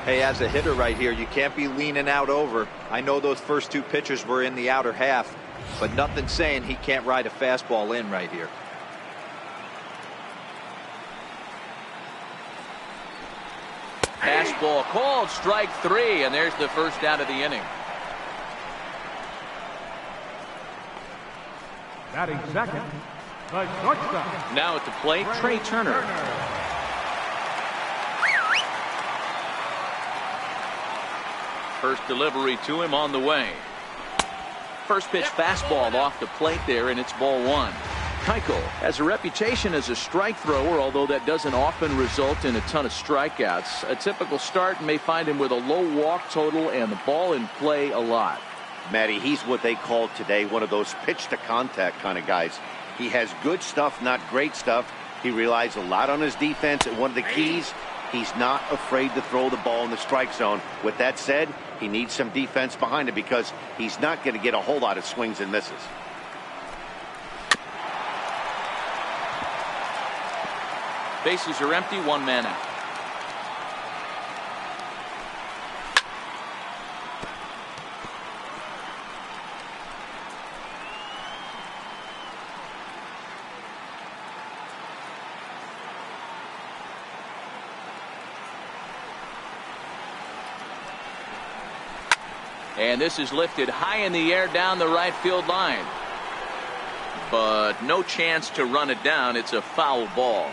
Hey, as a hitter right here, you can't be leaning out over. I know those first 2 pitches were in the outer half, but nothing saying he can't ride a fastball in right here. Fastball called, strike 3, and there's the first out of the inning. Batting second, the shortstop. Now at the plate, Trey Turner. First delivery to him on the way. First pitch fastball off the plate there, and it's ball 1. Keuchel has a reputation as a strike thrower, although that doesn't often result in a ton of strikeouts. A typical start may find him with a low walk total and the ball in play a lot. Matty, he's what they call today one of those pitch to contact kind of guys. He has good stuff, not great stuff. He relies a lot on his defense, and one of the keys, he's not afraid to throw the ball in the strike zone. With that said, he needs some defense behind him because he's not going to get a whole lot of swings and misses. Bases are empty, 1 man out. And this is lifted high in the air down the right field line. But no chance to run it down. It's a foul ball.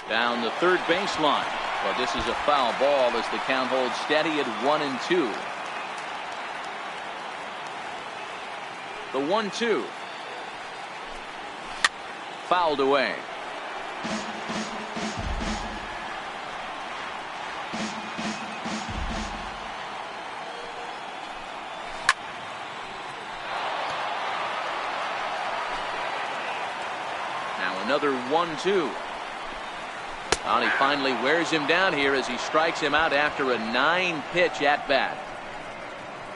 Down the third baseline. But this is a foul ball as the count holds steady at 1-2. The 1-2. Fouled away. Now another 1-2. And he finally wears him down here as he strikes him out after a 9-pitch at bat.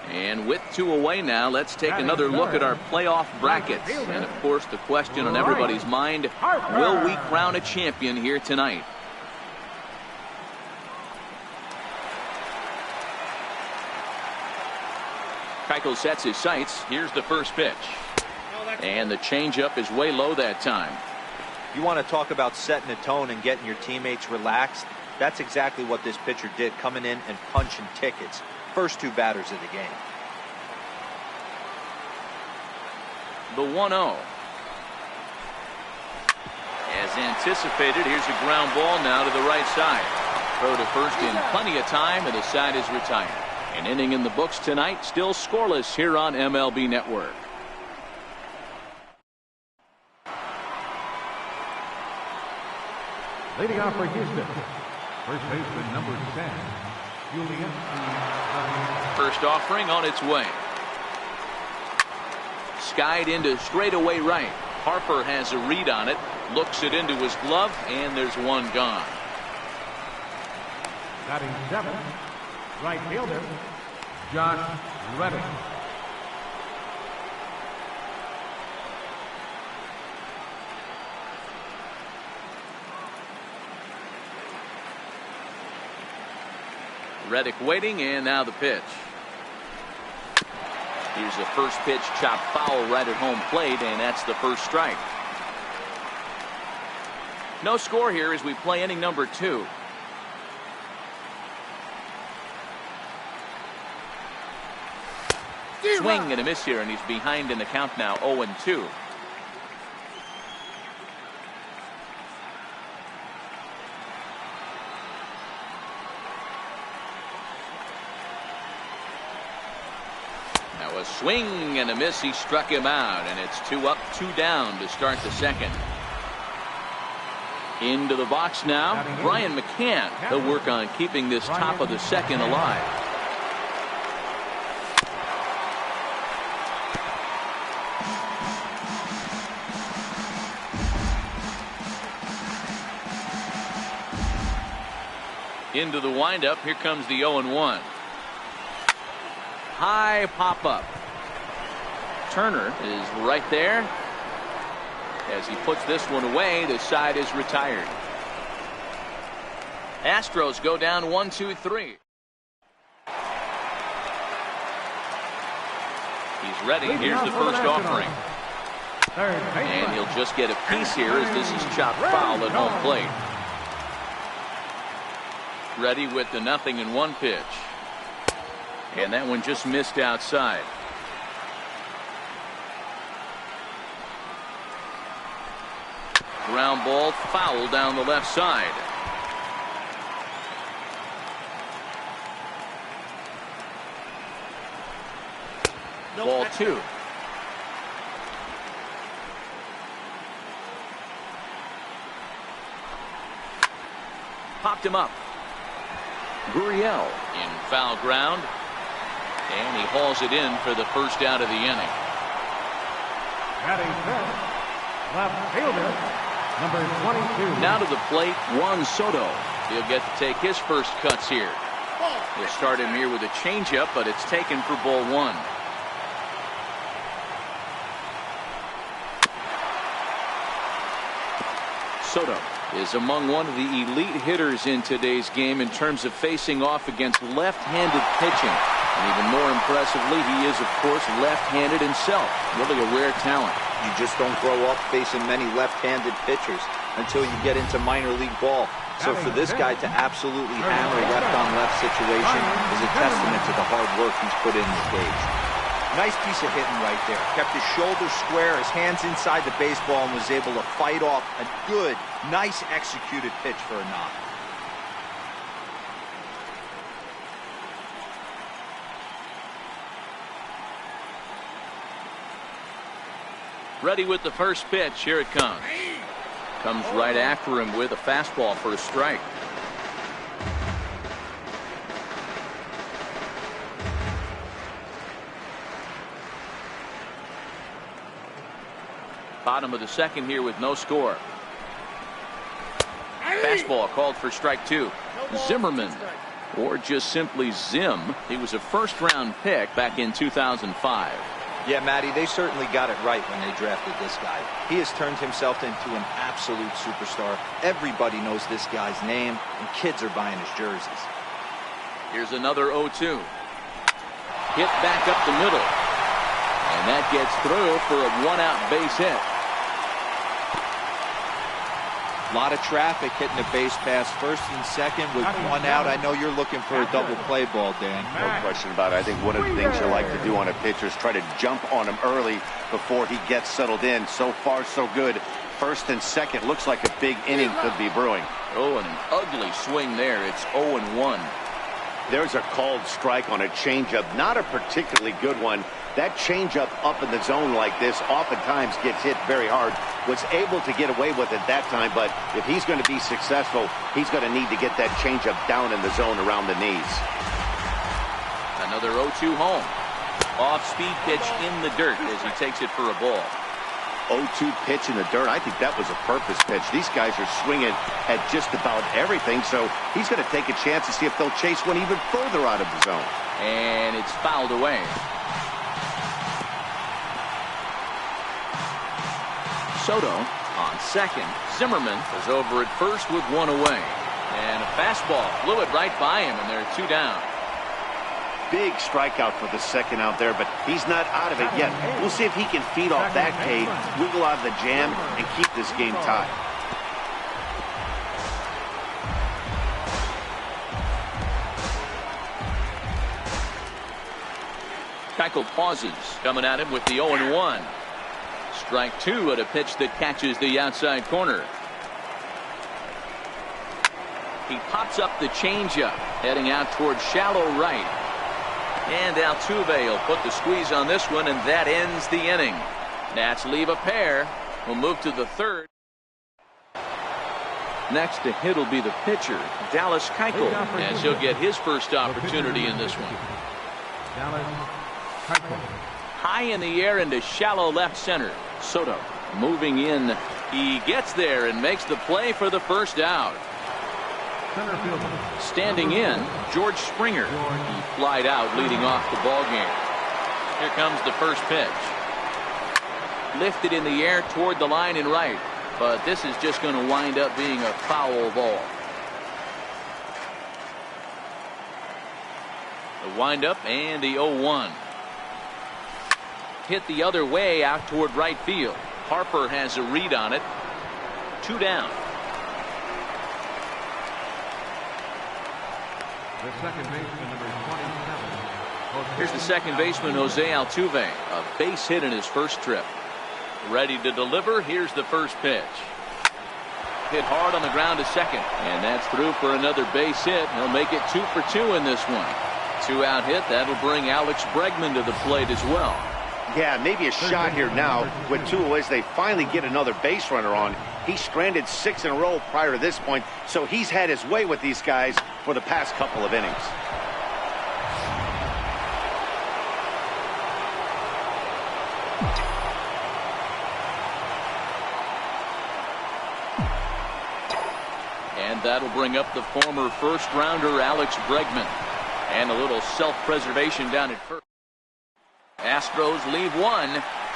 And with 2 away now, let's take another look at our playoff brackets. And of course, the question on everybody's mind, will we crown a champion here tonight? Keuchel sets his sights. Here's the first pitch. And the changeup is way low that time. You want to talk about setting a tone and getting your teammates relaxed? That's exactly what this pitcher did, coming in and punching tickets. First 2 batters of the game. The 1-0. As anticipated, here's a ground ball now to the right side. Throw to first in plenty of time, and the side is retired. An inning in the books tonight, still scoreless here on MLB Network. Leading off for Houston, first baseman number 10, Julian. First offering on its way. Skied into straightaway right. Harper has a read on it, looks it into his glove, and there's one gone. Batting 7, right fielder, Josh Reddick. Reddick waiting, and now the pitch. Here's a first pitch chopped foul right at home plate, and that's the first strike. No score here as we play inning number 2. Swing and a miss here, and he's behind in the count now, 0-2. Now a swing and a miss. He struck him out, and it's 2 up, 2 down to start the second. Into the box now, Brian McCann. He'll work on keeping this top of the second alive. Into the windup. Here comes the 0-1. High pop up. Turner is right there. As he puts this one away, the side is retired. Astros go down 1-2-3. He's ready. Here's the first offering. And he'll just get a piece here as this is chopped foul at home plate. Ready with the 0-1 pitch. And that one just missed outside. Ground ball foul down the left side. Ball 2. Popped him up. Gurriel in foul ground. And he hauls it in for the first out of the inning. Batting fifth, left fielder, number 22. Now to the plate, Juan Soto. He'll get to take his first cuts here. He'll start him here with a changeup, but it's taken for ball 1. Soto is among one of the elite hitters in today's game in terms of facing off against left-handed pitching. And even more impressively, he is, of course, left-handed himself. Really a rare talent. You just don't grow up facing many left-handed pitchers until you get into minor league ball. So for this guy to absolutely hammer left-on-left situation is a testament to the hard work he's put in the cage. Nice piece of hitting right there. Kept his shoulders square, his hands inside the baseball, and was able to fight off a good, nice executed pitch for a knock. Ready with the first pitch. Here it comes. Comes right after him with a fastball for a strike. Bottom of the second here with no score. Fastball called for strike 2. Zimmerman, or just simply Zim. He was a first-round pick back in 2005. Yeah, Matty, they certainly got it right when they drafted this guy. He has turned himself into an absolute superstar. Everybody knows this guy's name, and kids are buying his jerseys. Here's another 0-2. Hit back up the middle. And that gets through for a one-out base hit. A lot of traffic hitting the base pass first and second with one out. I know you're looking for a double play ball, Dan. No question about it. I think one of the things you like to do on a pitcher is try to jump on him early before he gets settled in. So far, so good. First and second looks like a big inning could be brewing. Oh, an ugly swing there. It's 0-1. There's a called strike on a changeup. Not a particularly good one. That changeup up in the zone like this oftentimes gets hit very hard. Was able to get away with it that time, but if he's going to be successful, he's going to need to get that changeup down in the zone around the knees. Another 0-2 home. Off-speed pitch in the dirt as he takes it for a ball. 0-2 pitch in the dirt. I think that was a purpose pitch. These guys are swinging at just about everything, so he's going to take a chance to see if they'll chase one even further out of the zone. And it's fouled away. Soto on second. Zimmerman is over at first with one away. And a fastball flew it right by him, and they're 2 down. Big strikeout for the second out there, but he's not out of it yet. We'll see if he can feed off that K, wiggle out of the jam, and keep this game tied. Keuchel pauses, coming at him with the 0-1. Strike 2 at a pitch that catches the outside corner. He pops up the changeup, heading out towards shallow right. And Altuve will put the squeeze on this one, and that ends the inning. Nats leave a pair. We'll move to the third. Next to hit will be the pitcher, Dallas Keuchel, as he'll get his first opportunity in this one. Dallas Keuchel. High in the air into shallow left center. Soto moving in. He gets there and makes the play for the first out. Center fielder. Standing in, George Springer. He flied out leading off the ball game. Here comes the first pitch. Lifted in the air toward the line and right, but this is just going to wind up being a foul ball. The windup and the 0-1. Hit the other way out toward right field. Harper has a read on it. 2 down. The second baseman, number 27. Here's the second baseman, Jose Altuve. A base hit in his first trip. Ready to deliver. Here's the first pitch. Hit hard on the ground to second. And that's through for another base hit. He'll make it 2 for 2 in this one. 2-out hit. That'll bring Alex Bregman to the plate as well. Yeah, maybe a shot here now with 2 away. They finally get another base runner on. He stranded 6 in a row prior to this point, so he's had his way with these guys for the past couple of innings. And that'll bring up the former first-rounder Alex Bregman. And a little self-preservation down at first. Astros leave 1.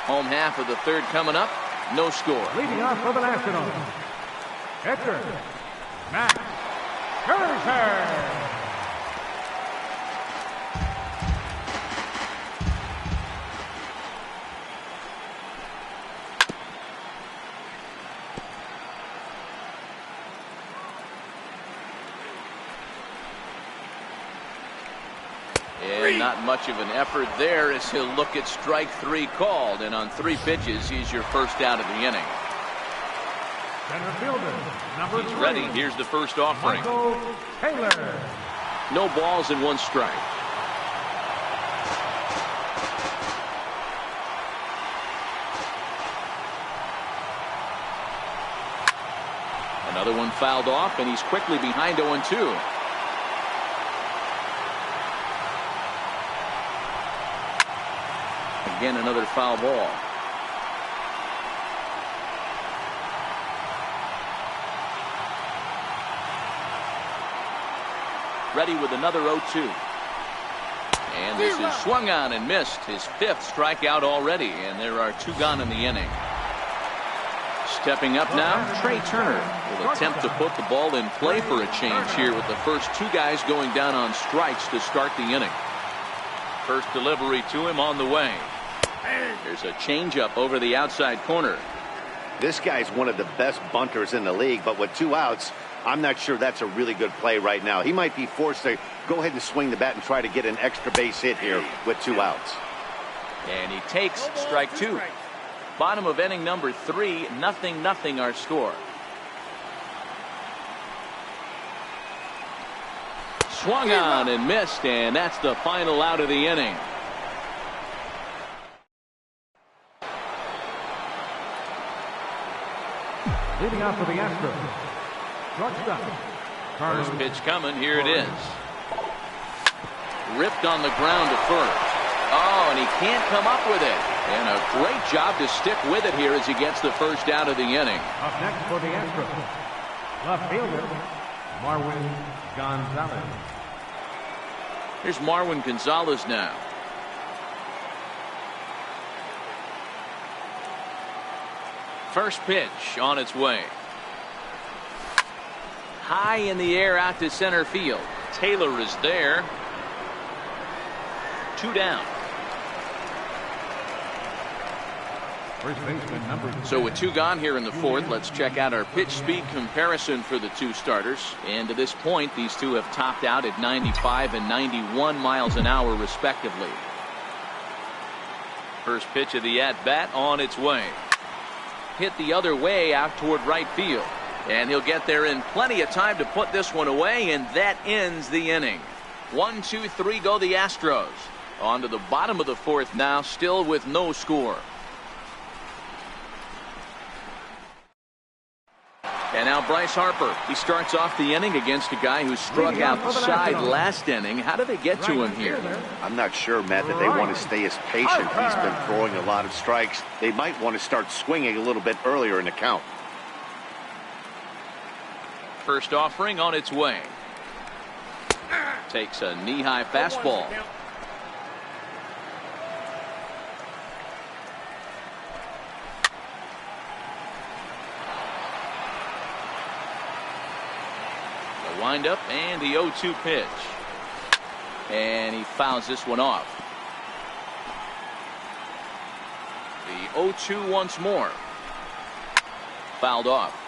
Home half of the third coming up. No score. Leading off for the Nationals, pitcher, Max Scherzer. And not much of an effort there as he'll look at strike 3 called. And on 3 pitches, he's your first out of the inning. Center fielder, number He's 3. ready. Here's the first offering. Michael Taylor. No balls and 1 strike. Another one fouled off, and he's quickly behind 0-2. Again, another foul ball. Ready with another 0-2. And this is swung on and missed. His 5th strikeout already, and there are 2 gone in the inning. Stepping up now, Trey Turner will attempt to put the ball in play for a change here with the first 2 guys going down on strikes to start the inning. First delivery to him on the way. There's a changeup over the outside corner. This guy's one of the best bunters in the league, but with 2 outs, I'm not sure that's a really good play right now. He might be forced to go ahead and swing the bat and try to get an extra base hit here with 2 outs. And he takes strike 2. Bottom of inning number 3, 0-0 our score. Swung on and missed, and that's the final out of the inning. Leading off for the Astros, shortstop. First pitch coming. Here it is. Ripped on the ground to first. Oh, and he can't come up with it. And a great job to stick with it here as he gets the first out of the inning. Up next for the Astros, left fielder, Marwin Gonzalez. Here's Marwin Gonzalez now. First pitch on its way. high in the air out to center field. Taylor is there. 2 down. First baseman number 10. So with 2 gone here in the 4th, let's check out our pitch speed comparison for the 2 starters. And to this point, these 2 have topped out at 95 and 91 miles an hour respectively. First pitch of the at-bat on its way. Hit the other way out toward right field. And he'll get there in plenty of time to put this one away, and that ends the inning. 1, 2, 3 go the Astros. On to the bottom of the 4th now, still with no score. And now Bryce Harper. He starts off the inning against a guy who struck outside last inning. How do they get to him here? I'm not sure, Matt, that they want to stay as patient. He's been throwing a lot of strikes. They might want to start swinging a little bit earlier in the count. First offering on its way. Takes a knee-high fastball. The windup and the 0-2 pitch. And he fouls this one off. The 0-2 once more. Fouled off.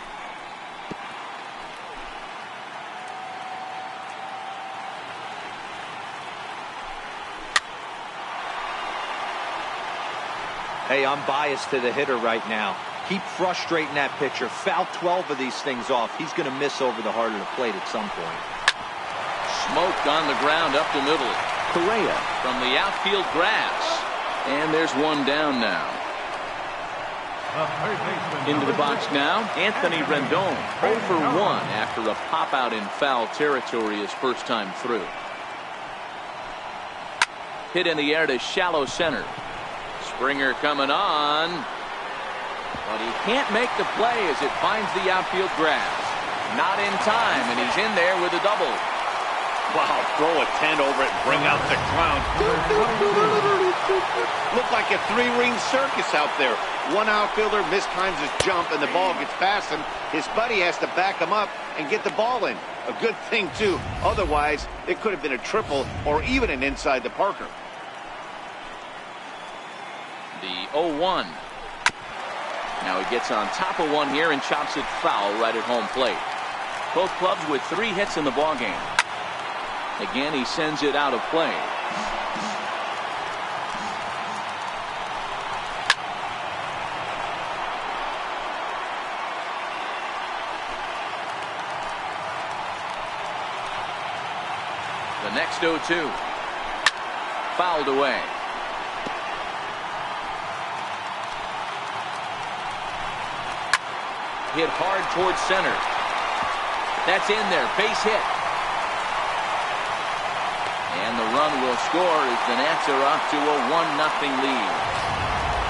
Hey, I'm biased to the hitter right now. Keep frustrating that pitcher. Foul 12 of these things off. He's going to miss over the heart of the plate at some point. Smoked on the ground up the middle. Correa from the outfield grass. And there's one down now. Into the box now, Anthony Rendon. 0 for 1 after a pop out in foul territory his first time through. Hit in the air to shallow center. Springer coming on, but he can't make the play as it finds the outfield grass. Not in time, and he's in there with a double. Wow, throw a 10 over it and bring out the clown. Looked like a 3-ring circus out there. One outfielder mistimes his jump and the ball gets past him. His buddy has to back him up and get the ball in. A good thing, too. Otherwise, it could have been a triple or even an inside the Parker. The 0-1. Now he gets on top of one here and chops it foul right at home plate. Both clubs with 3 hits in the ballgame. Again, he sends it out of play. The next 0-2. Fouled away. Hit hard towards center. That's in there. Base hit. And the run will score as the Nats are off to a 1-0 lead.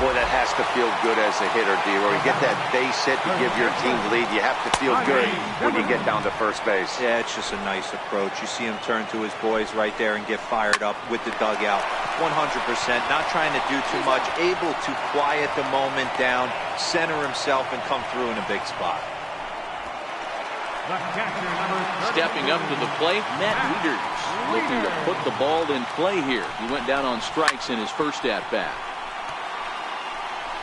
Boy, that has to feel good as a hitter, D-Roy. You get that base hit to give your team the lead. You have to feel good when you get down to first base. Yeah, it's just a nice approach. You see him turn to his boys right there and get fired up with the dugout. 100%. Not trying to do too much. Able to quiet the moment down, center himself, and come through in a big spot. Stepping up to the plate, Matt Wieters looking to put the ball in play here. He went down on strikes in his first at-bat.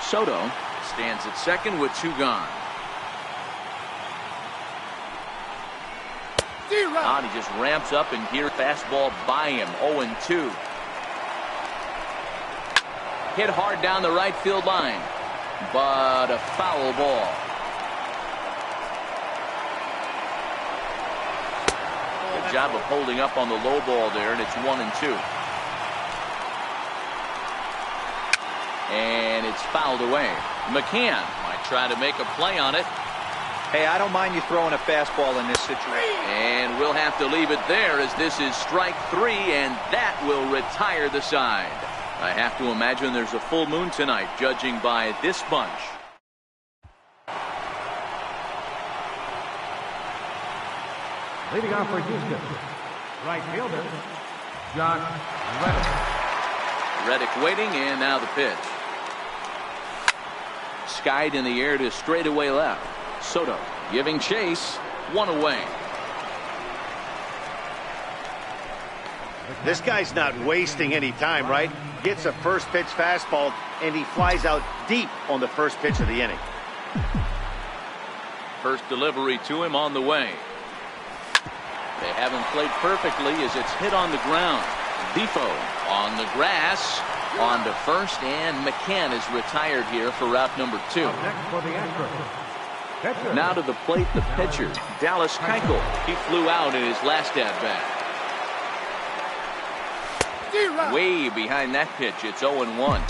Soto stands at second with 2 gone. And he just ramps up and here fastball by him. 0-2. Hit hard down the right field line, but a foul ball. Good job of holding up on the low ball there, and it's 1-2. And it's fouled away. McCann might try to make a play on it. Hey, I don't mind you throwing a fastball in this situation. And we'll have to leave it there as this is strike 3, and that will retire the side. I have to imagine there's a full moon tonight, judging by this bunch. Leading off for Houston, right fielder, John Reddick. Reddick waiting, and now the pitch. Skied in the air to straightaway left. Soto giving chase. 1 away. This guy's not wasting any time, right? Gets a first pitch fastball, and he flies out deep on the first pitch of the inning. First delivery to him on the way. They haven't played perfectly as it's hit on the ground. Defoe on the grass, on to first, and McCann is retired here for route number 2. Now to the plate, the pitcher, Dallas Keuchel. He flew out in his last at-bat. Way behind that pitch, it's 0-1.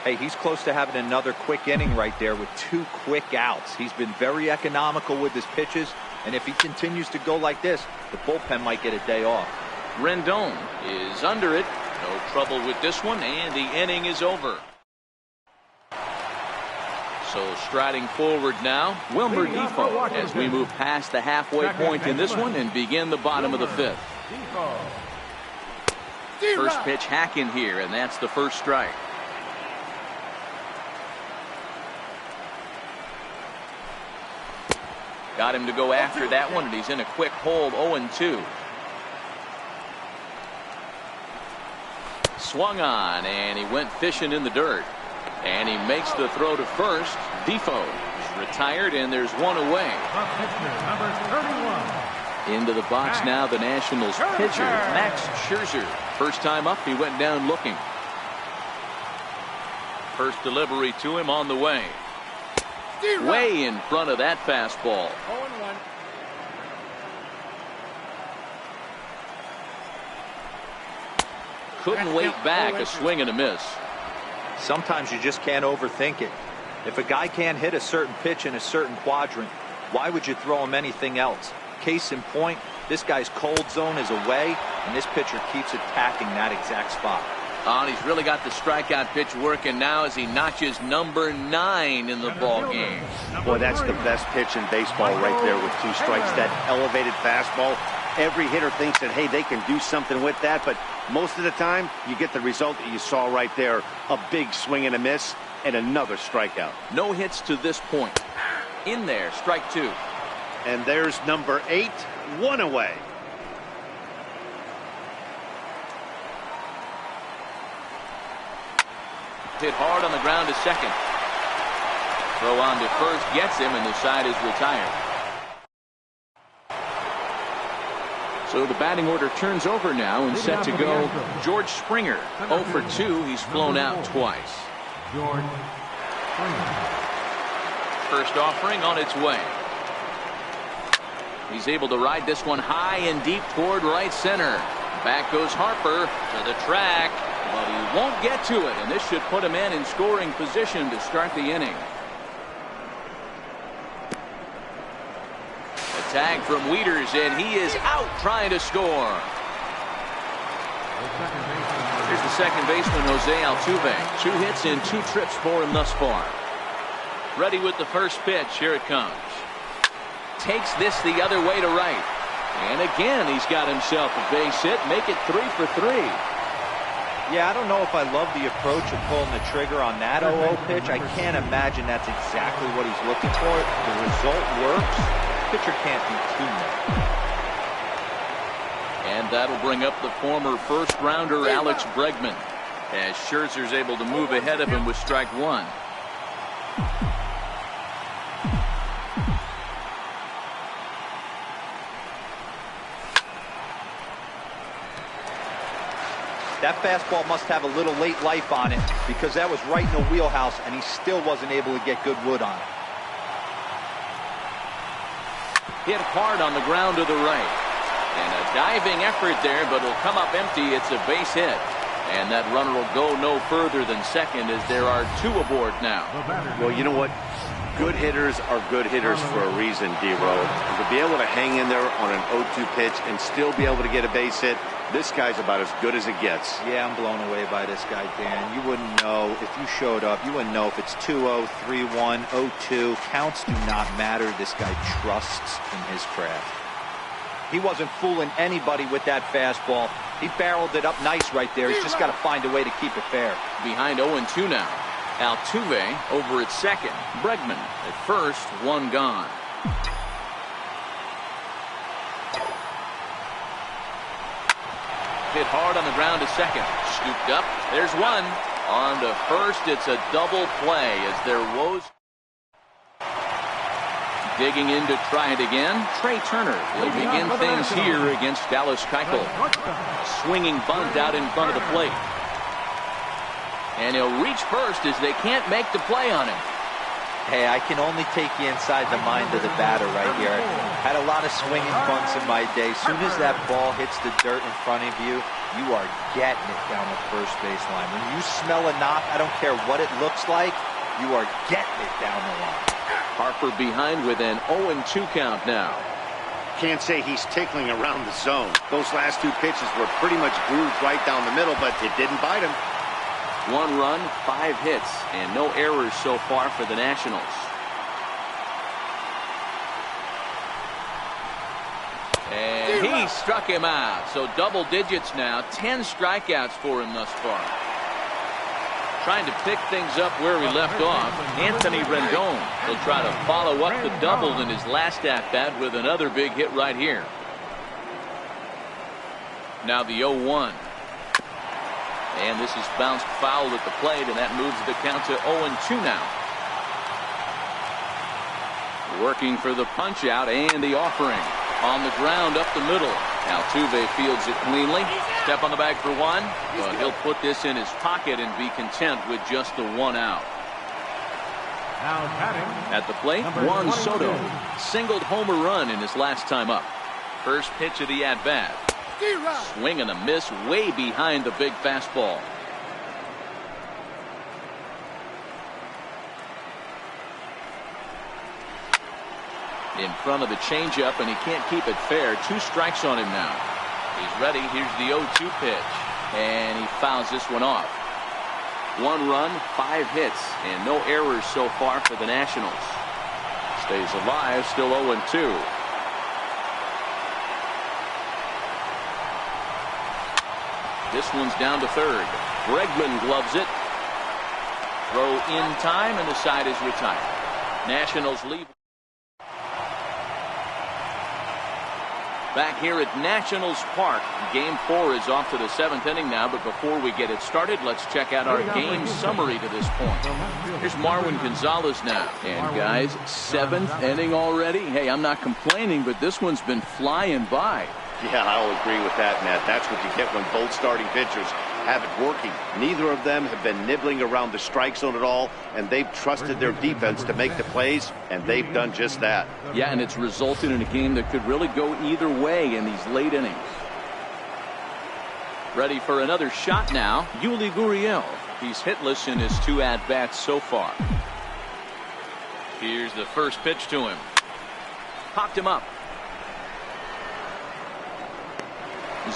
Hey, he's close to having another quick inning right there with 2 quick outs. He's been very economical with his pitches, and if he continues to go like this, the bullpen might get a day off. Rendon is under it. No trouble with this one, and the inning is over. So striding forward now, Wilmer Defoe as we move past the halfway point in this one and begin the bottom of the 5th. First pitch hack in here, and that's the first strike. Got him to go after that one, and he's in a quick hold. 0-2. Swung on, and he went fishing in the dirt. And he makes the throw to first. Defoe is retired, and there's one away. Number 31. Into the box now, the Nationals pitcher, Max Scherzer. First time up, he went down looking. First delivery to him on the way. Way in front of that fastball. 0-1. Couldn't wait back, a swing and a miss. Sometimes you just can't overthink it. If a guy can't hit a certain pitch in a certain quadrant, why would you throw him anything else? Case in point, this guy's cold zone is away, and this pitcher keeps attacking that exact spot. And he's really got the strikeout pitch working now as he notches number 9 in the ball game. Boy, that's the best pitch in baseball right there with 2 strikes. That elevated fastball. Every hitter thinks that, hey, they can do something with that, but most of the time you get the result that you saw right there. A big swing and a miss and another strikeout. No hits to this point. In there, strike 2. And there's number 8, 1 away. Hit hard on the ground to second. Throw on to first, gets him, and the side is retired. So the batting order turns over now and set to go. George Springer, 0 for 2. He's flown out twice. George Springer. First offering on its way. He's able to ride this one high and deep toward right center. Back goes Harper to the track, but he won't get to it, and this should put him in scoring position to start the inning. A tag from Wieters, and he is out trying to score. Here's the second baseman, Jose Altuve. 2 hits and 2 trips for him thus far. Ready with the first pitch. Here it comes. Takes this the other way to right. And again, he's got himself a base hit. Make it 3 for 3. Yeah, I don't know if I love the approach of pulling the trigger on that 0-0 pitch. I can't imagine that's exactly what he's looking for. The result works. Pitcher can't be too mad. And that'll bring up the former first-rounder Alex Bregman, as Scherzer's able to move ahead of him with strike 1. That fastball must have a little late life on it, because that was right in the wheelhouse, and he still wasn't able to get good wood on it. Hit hard on the ground to the right. And a diving effort there, but it'll come up empty. It's a base hit. And that runner will go no further than second, as there are 2 aboard now. Well, you know what? Good hitters are good hitters for a reason, D-Row. And to be able to hang in there on an 0-2 pitch and still be able to get a base hit, this guy's about as good as it gets. Yeah, I'm blown away by this guy, Dan. You wouldn't know if you showed up. You wouldn't know if it's 2-0, 3-1, 0-2. Counts do not matter. This guy trusts in his craft. He wasn't fooling anybody with that fastball. He barreled it up nice right there. He's just got to find a way to keep it fair. Behind 0-2 now. Altuve over at second. Bregman at first, 1 gone. hit hard on the ground to second. Scooped up. There's one. On to first. It's a double play as there woes. Digging in to try it again. Trey Turner will begin things here against Dallas Keuchel. Swinging bunt out in front of the plate. And he'll reach first as they can't make the play on him. Hey, I can only take you inside the mind of the batter right here. Had a lot of swinging bunts in my day. Soon as that ball hits the dirt in front of you, you are getting it down the first baseline. When you smell a knock, I don't care what it looks like, you are getting it down the line. Harper behind with an 0-2 count now. Can't say he's tickling around the zone. Those last two pitches were pretty much grooved right down the middle, but it didn't bite him. 1 run, 5 hits, and no errors so far for the Nationals. And he struck him out. So double digits now. 10 strikeouts for him thus far. Trying to pick things up where we left off. Anthony Rendon will try to follow up the double in his last at-bat with another big hit right here. Now the 0-1. And this is bounced foul at the plate, and that moves the count to 0-2 now. Working for the punch out and the offering. On the ground up the middle. Altuve fields it cleanly. Step on the bag for one, but he'll put this in his pocket and be content with just the 1 out. Now batting at the plate, Juan Soto singled homer run in his last time up. First pitch of the at-bat. Swing and a miss way behind the big fastball. In front of the changeup, and he can't keep it fair. 2 strikes on him now. He's ready. Here's the 0-2 pitch, and he fouls this one off. 1 run, 5 hits, and no errors so far for the Nationals. Stays alive, still 0-2. This one's down to third. Bregman gloves it. Throw in time, and the side is retired. Nationals leave. Back here at Nationals Park. Game 4 is off to the 7th inning now, but before we get it started, let's check out our game summary to this point. Here's Marwin Gonzalez now. And guys, 7th inning already? Hey, I'm not complaining, but this one's been flying by. Yeah, I'll agree with that, Matt. That's what you get when both starting pitchers have it working. Neither of them have been nibbling around the strike zone at all, and they've trusted their defense to make the plays, and they've done just that. Yeah, and it's resulted in a game that could really go either way in these late innings. Ready for another shot now, Yuli Gurriel. He's hitless in his 2 at-bats so far. Here's the first pitch to him. Popped him up.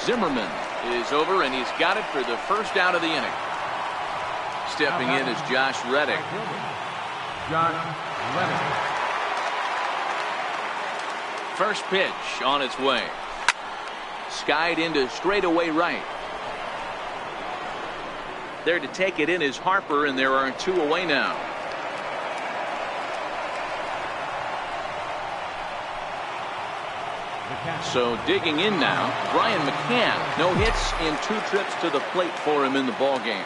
Zimmerman is over, and he's got it for the first out of the inning. Stepping in is Josh Reddick. First pitch on its way. Skied into straightaway right. There to take it in is Harper, and there are 2 away now. So digging in now, Brian McCann. No hits in 2 trips to the plate for him in the ball game.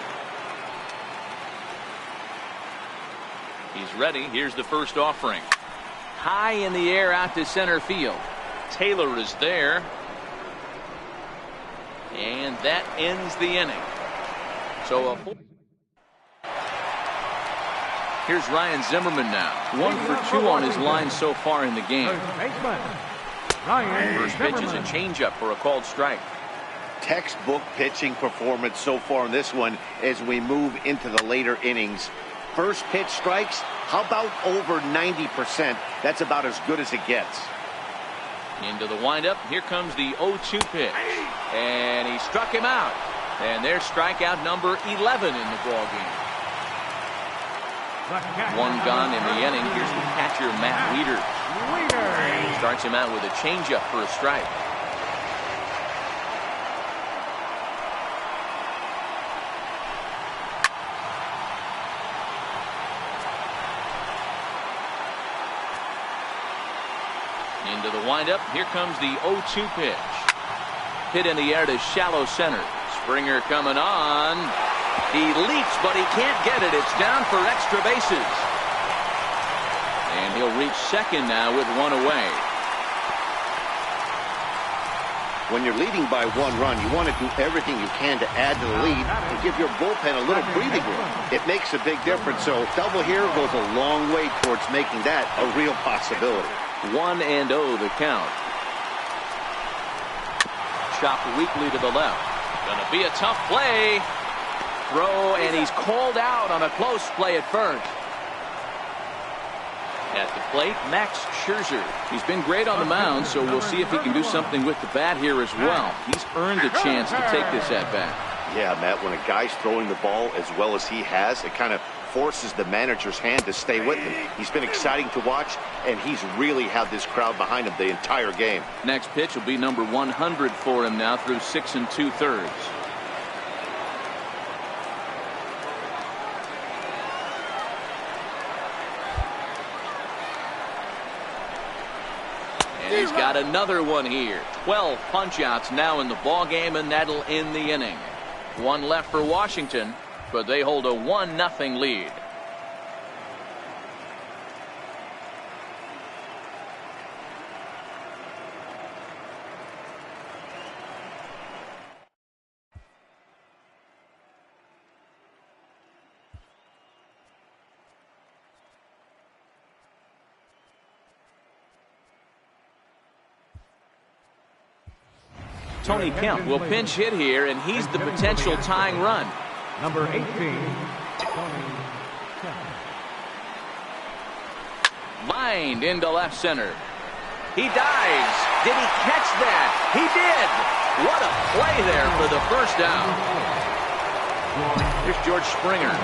He's ready. Here's the first offering. High in the air out to center field. Taylor is there. And that ends the inning. So here's Ryan Zimmerman now. 1 for 2 on his line so far in the game. First pitch is a changeup for a called strike. Textbook pitching performance so far in this one as we move into the later innings. First pitch strikes, how about over 90%? That's about as good as it gets. Into the windup. Here comes the 0-2 pitch. And he struck him out. And there's strikeout number 11 in the ball game. 1 gone in the inning. Here's the catcher, Matt Wieters. Starts him out with a changeup for a strike. Into the windup. Here comes the 0-2 pitch. Hit in the air to shallow center. Springer coming on. He leaps, but he can't get it. It's down for extra bases. And he'll reach second now with one away. When you're leading by 1 run, you want to do everything you can to add to the lead and give your bullpen a little breathing room. It makes a big difference, so double here goes a long way towards making that a real possibility. 1-0 the count. Chopped weakly to the left. Gonna be a tough play. Throw, and he's called out on a close play at first. At the plate, Max Scherzer. He's been great on the mound, so we'll see if he can do something with the bat here as well. He's earned a chance to take this at bat. Yeah, Matt, when a guy's throwing the ball as well as he has, it kind of forces the manager's hand to stay with him. He's been exciting to watch, and he's really had this crowd behind him the entire game. Next pitch will be number 100 for him now through 6 2/3. And he's got another one here. 12 punch-outs now in the ball game, and that'll end the inning. One left for Washington, but they hold a 1-0 lead. Tony Kemp will pinch hit here, and he's the potential tying run. Number 18, Tony Kemp. Lined into left center. He dives. Did he catch that? He did. What a play there for the first out. Here's George Springer.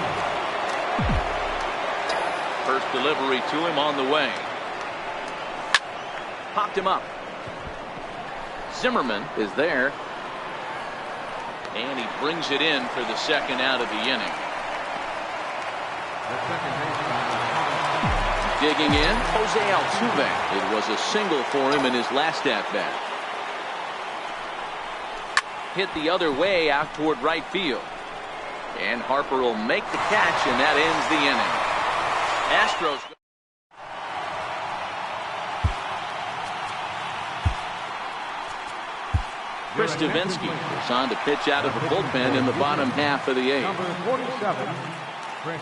First delivery to him on the way. Popped him up. Zimmerman is there. And he brings it in for the second out of the inning. Digging in, Jose Altuve. It was a single for him in his last at-bat. Hit the other way out toward right field. And Harper will make the catch, and that ends the inning. Astros. Chris Davinsky is on to pitch out of the bullpen in the bottom half of the eighth. Number 47, Chris.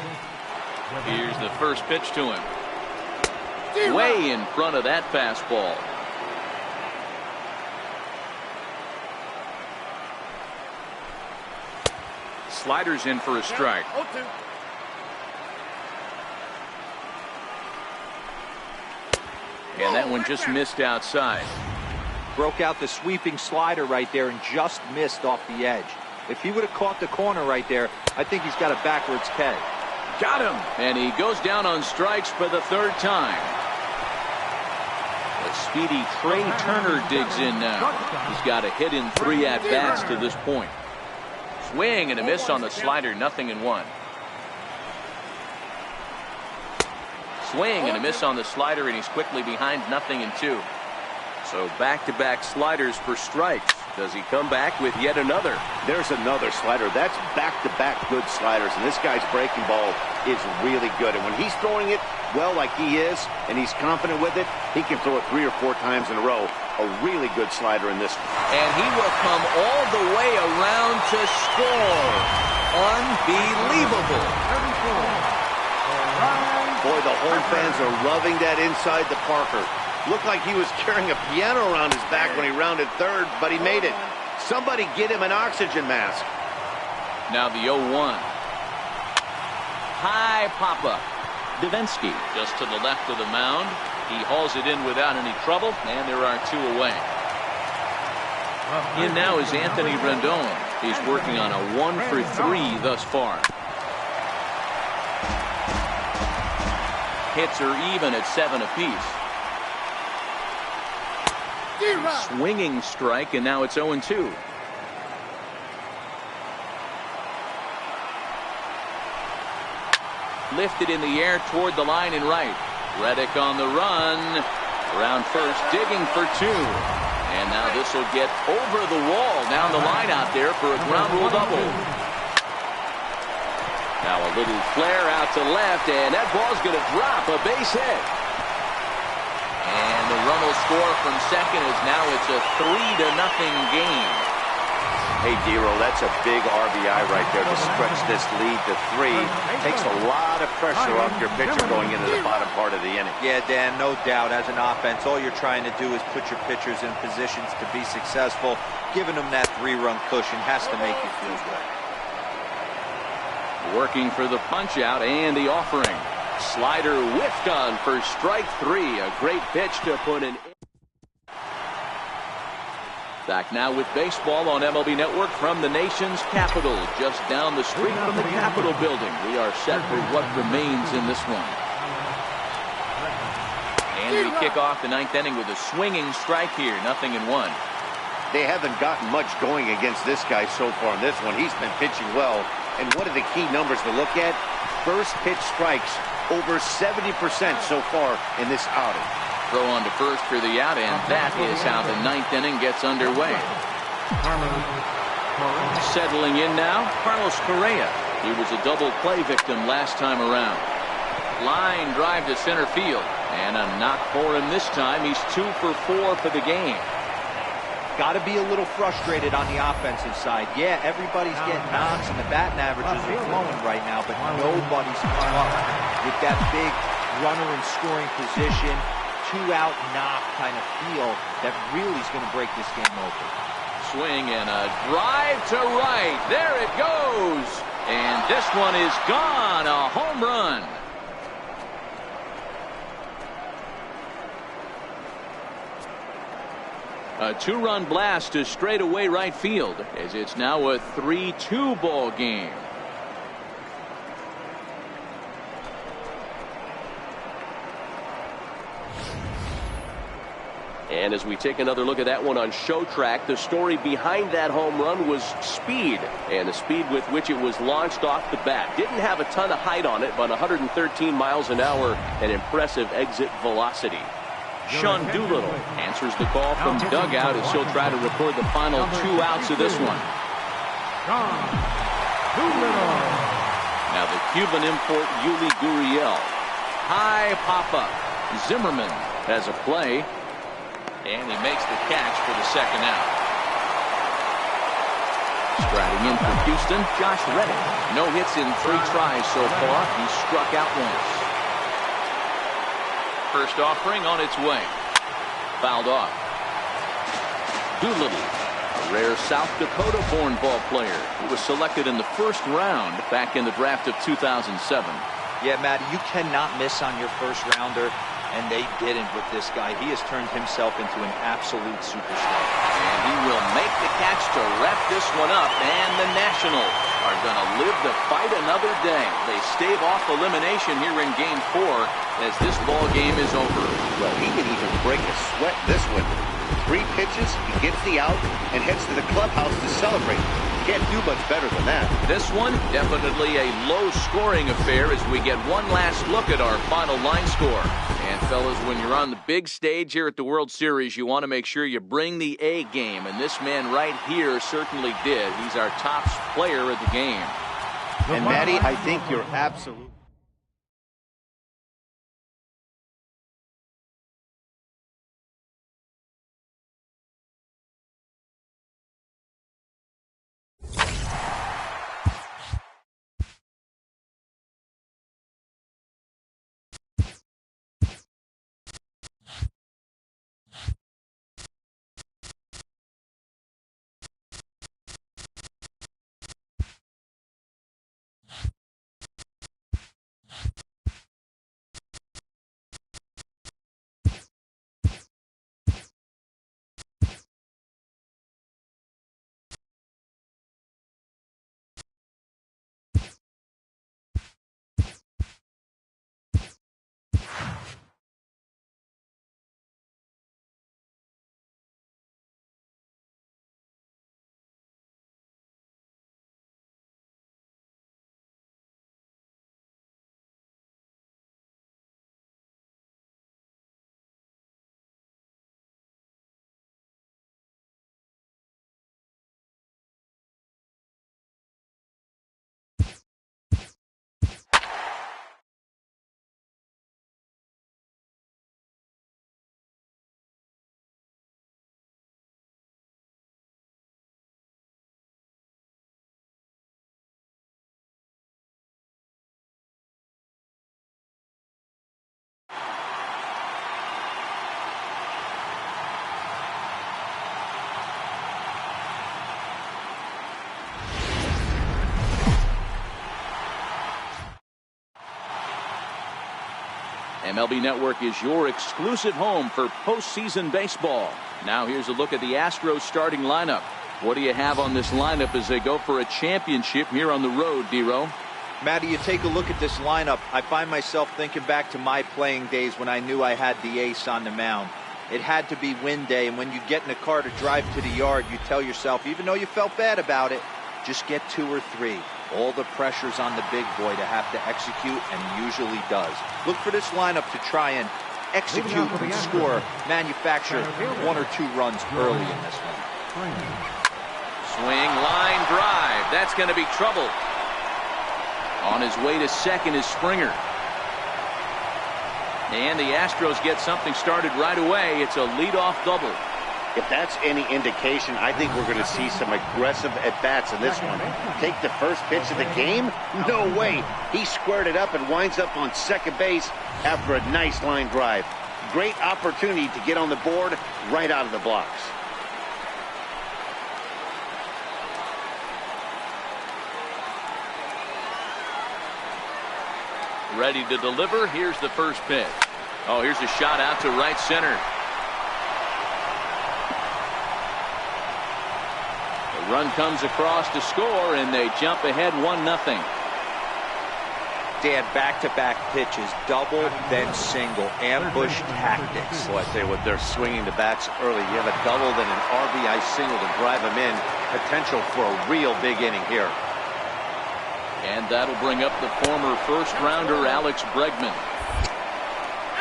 Here's the first pitch to him. Way in front of that fastball. Sliders in for a strike. And that one just missed outside. Broke out the sweeping slider right there and just missed off the edge. If he would have caught the corner right there, I think he's got a backwards K. Got him. And he goes down on strikes for the third time. The speedy Trey Turner digs in now. He's got a hit in 3 at-bats to this point. Swing and a miss on the slider, 0-1. Swing and a miss on the slider, and he's quickly behind 0-2. So back-to-back sliders for strikes. Does he come back with yet another? There's another slider. That's back-to-back good sliders, and this guy's breaking ball is really good. And when he's throwing it well like he is, and he's confident with it, he can throw it 3 or 4 times in a row. A really good slider in this one. And he will come all the way around to score. Unbelievable. Boy, the home fans are loving that inside the Parker. Looked like he was carrying a piano around his back when he rounded third, but he made it. Somebody get him an oxygen mask. Now the 0-1. High pop-up. Davinsky just to the left of the mound. He hauls it in without any trouble, and there are 2 away. In now is Anthony Rendon. He's working on a 1-for-3 thus far. Hits are even at 7 apiece. Swinging strike, and now it's 0-2. Lifted in the air toward the line and right. Reddick on the run. Around first, digging for 2. And now this will get over the wall down the line out there for a ground rule double. Now a little flare out to left, and that ball's going to drop, a base hit. And the run will score from second as now it's a 3-0 game. Hey, Dero, that's a big RBI right there to stretch this lead to 3. Takes a lot of pressure off your pitcher going into the bottom part of the inning. Yeah, Dan, no doubt. As an offense, all you're trying to do is put your pitchers in positions to be successful. Giving them that 3-run cushion has to make you feel good. Working for the punch out and the offering. Slider whiffed on for strike 3. A great pitch to put in. Back now with baseball on MLB Network from the nation's capital, just down the street from the Capitol building. We are set for what remains in this one. And we kick off the 9th inning with a swinging strike here, 0-1. They haven't gotten much going against this guy so far in this one. He's been pitching well. And what are the key numbers to look at? First pitch strikes, over 70% so far in this outing. Throw on to first for the out, and that is how the 9th inning gets underway. Settling in now, Carlos Correa. He was a double play victim last time around. Line drive to center field, and a knock for him this time. He's 2 for 4 for the game. Got to be a little frustrated on the offensive side. Yeah, everybody's getting knocks, and the batting averages are flowing right now, but nobody's come up with that big runner in scoring position, 2-out knock kind of feel that really is going to break this game open. Swing and a drive to right. There it goes. And this one is gone. A home run. A 2-run blast to straightaway right field as it's now a 3-2 ball game. And as we take another look at that one on Show Track, the story behind that home run was speed, and the speed with which it was launched off the bat. Didn't have a ton of height on it, but 113 miles an hour, an impressive exit velocity. Sean Doolittle answers the call from dugout as he'll try to record the final 2 outs of this one. Now the Cuban import Yuli Gurriel. High pop-up. Zimmerman has a play, and he makes the catch for the second out. Striding in for Houston, Josh Reddick. No hits in 3 tries so far. He struck out once. First offering on its way. Fouled off. Doolittle, a rare South Dakota-born ball player who was selected in the first round back in the draft of 2007. Yeah, Matty, you cannot miss on your first rounder, and they didn't with this guy. He has turned himself into an absolute superstar. And he will make the catch to wrap this one up, and the Nationals are going to live to fight another day. They stave off elimination here in Game 4 as this ball game is over. Well, he didn't even break a sweat this one. 3 pitches, he gets the out, and heads to the clubhouse to celebrate. Can't do much better than that. This one, definitely a low-scoring affair as we get one last look at our final line score. And, fellas, when you're on the big stage here at the World Series, you want to make sure you bring the A game. And this man right here certainly did. He's our top player of the game. And, Matty, I think you're absolutely... MLB Network is your exclusive home for postseason baseball. Now here's a look at the Astros starting lineup. What do you have on this lineup as they go for a championship here on the road, D-Row? Matty, you take a look at this lineup. I find myself thinking back to my playing days when I knew I had the ace on the mound. It had to be win day, and when you get in a car to drive to the yard, you tell yourself, even though you felt bad about it, just get 2 or 3. All the pressure's on the big boy to have to execute, and he usually does. Look for this lineup to try and execute and score, manufacture 1 or 2 runs early in this one. Swing, line drive. That's going to be trouble. On his way to second is Springer. And the Astros get something started right away. It's a leadoff double. If that's any indication, I think we're going to see some aggressive at-bats in this one. Take the first pitch of the game? No way. He squared it up and winds up on second base after a nice line drive. Great opportunity to get on the board right out of the blocks. Ready to deliver. Here's the first pitch. Oh, here's a shot out to right center. The run comes across to score, and they jump ahead 1-0. Dan, back-to-back pitches, double, then single, ambush tactics. Boy, I tell you what, they're swinging the bats early. You have a double, then an RBI single to drive them in. Potential for a real big inning here. And that'll bring up the former first-rounder Alex Bregman.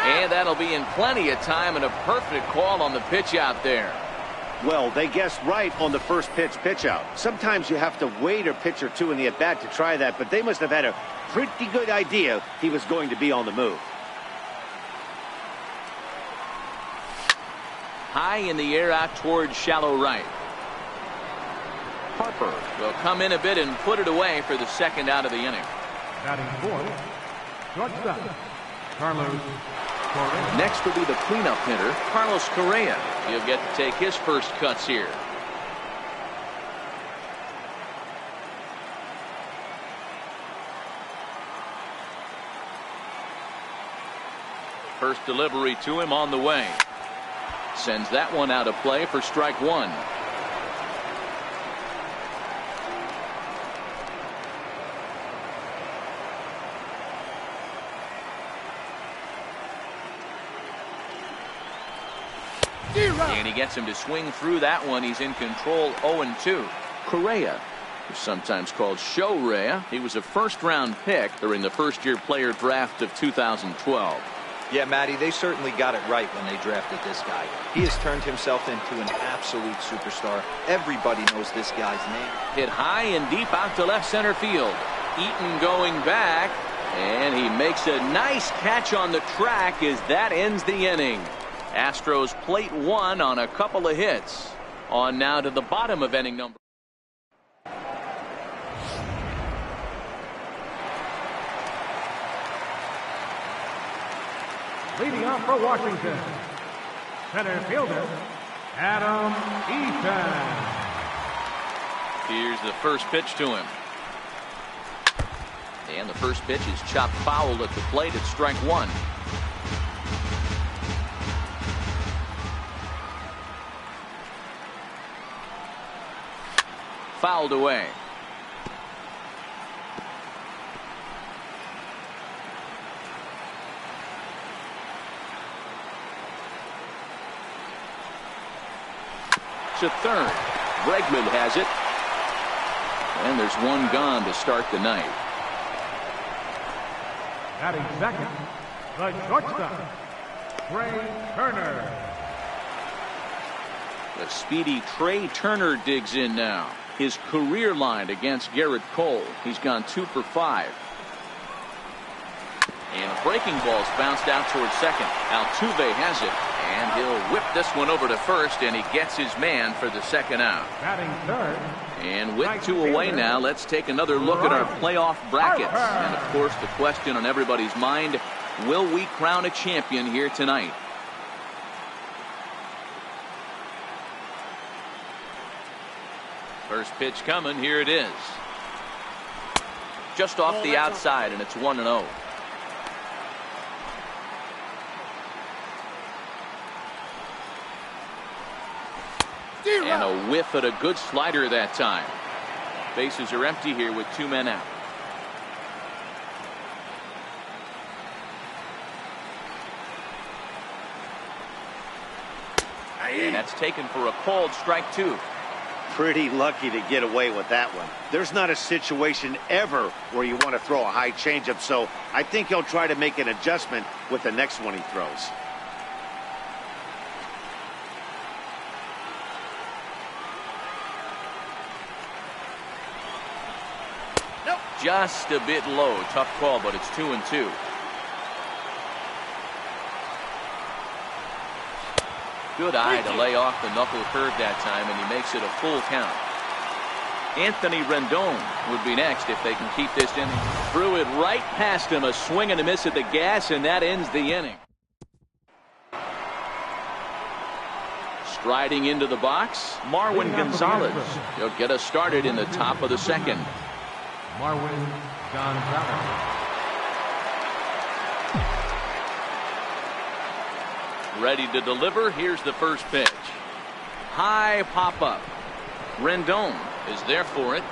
And that'll be in plenty of time, and a perfect call on the pitch out there. Well, they guessed right on the first pitch out. Sometimes you have to wait a pitch or 2 in the at-bat to try that, but they must have had a pretty good idea he was going to be on the move. High in the air out towards shallow right. Harper will come in a bit and put it away for the second out of the inning. Batting fourth, shortstop, Carlos Correa. Next will be the cleanup hitter, Carlos Correa. He'll get to take his first cuts here. First delivery to him on the way. Sends that one out of play for strike 1. And he gets him to swing through that one. He's in control 0-2. Correa, who's sometimes called Show-Rea. He was a first-round pick during the first-year player draft of 2012. Yeah, Matty, they certainly got it right when they drafted this guy. He has turned himself into an absolute superstar. Everybody knows this guy's name. Hit high and deep out to left center field. Eaton going back, and he makes a nice catch on the track as that ends the inning. Astros plate 1 on a couple of hits. On now to the bottom of inning number. Leading off for Washington, center fielder, Adam Eaton. Here's the first pitch to him. And the first pitch is chopped foul at the plate at strike 1. Fouled away. To third. Bregman has it. And there's one gone to start the night. Batting second, the shortstop, Trey Turner. The speedy Trey Turner digs in now. His career line against Garrett Cole. He's gone 2 for 5. And a breaking ball's bounced out towards second. Altuve has it, and he'll whip this one over to first, and he gets his man for the second out. Batting third. And with 2 away now, let's take another look at our playoff brackets. And of course, the question on everybody's mind, will we crown a champion here tonight? First pitch coming. Here it is. Just off the outside, and it's 1-0. And a whiff at a good slider that time. Bases are empty here with 2 men out. And that's taken for a called strike 2. Pretty lucky to get away with that one. There's not a situation ever where you want to throw a high changeup, so I think he'll try to make an adjustment with the next one he throws. Nope. Just a bit low. Tough call, but it's 2-2. Good eye to lay off the knuckle curve that time, and he makes it a full count. Anthony Rendon would be next if they can keep this inning. Threw it right past him, a swing and a miss at the gas, and that ends the inning. Striding into the box, Marwin Gonzalez. He'll get us started in the top of the second. Marwin Gonzalez. Ready to deliver. Here's the first pitch. High pop-up. Rendon is there for it.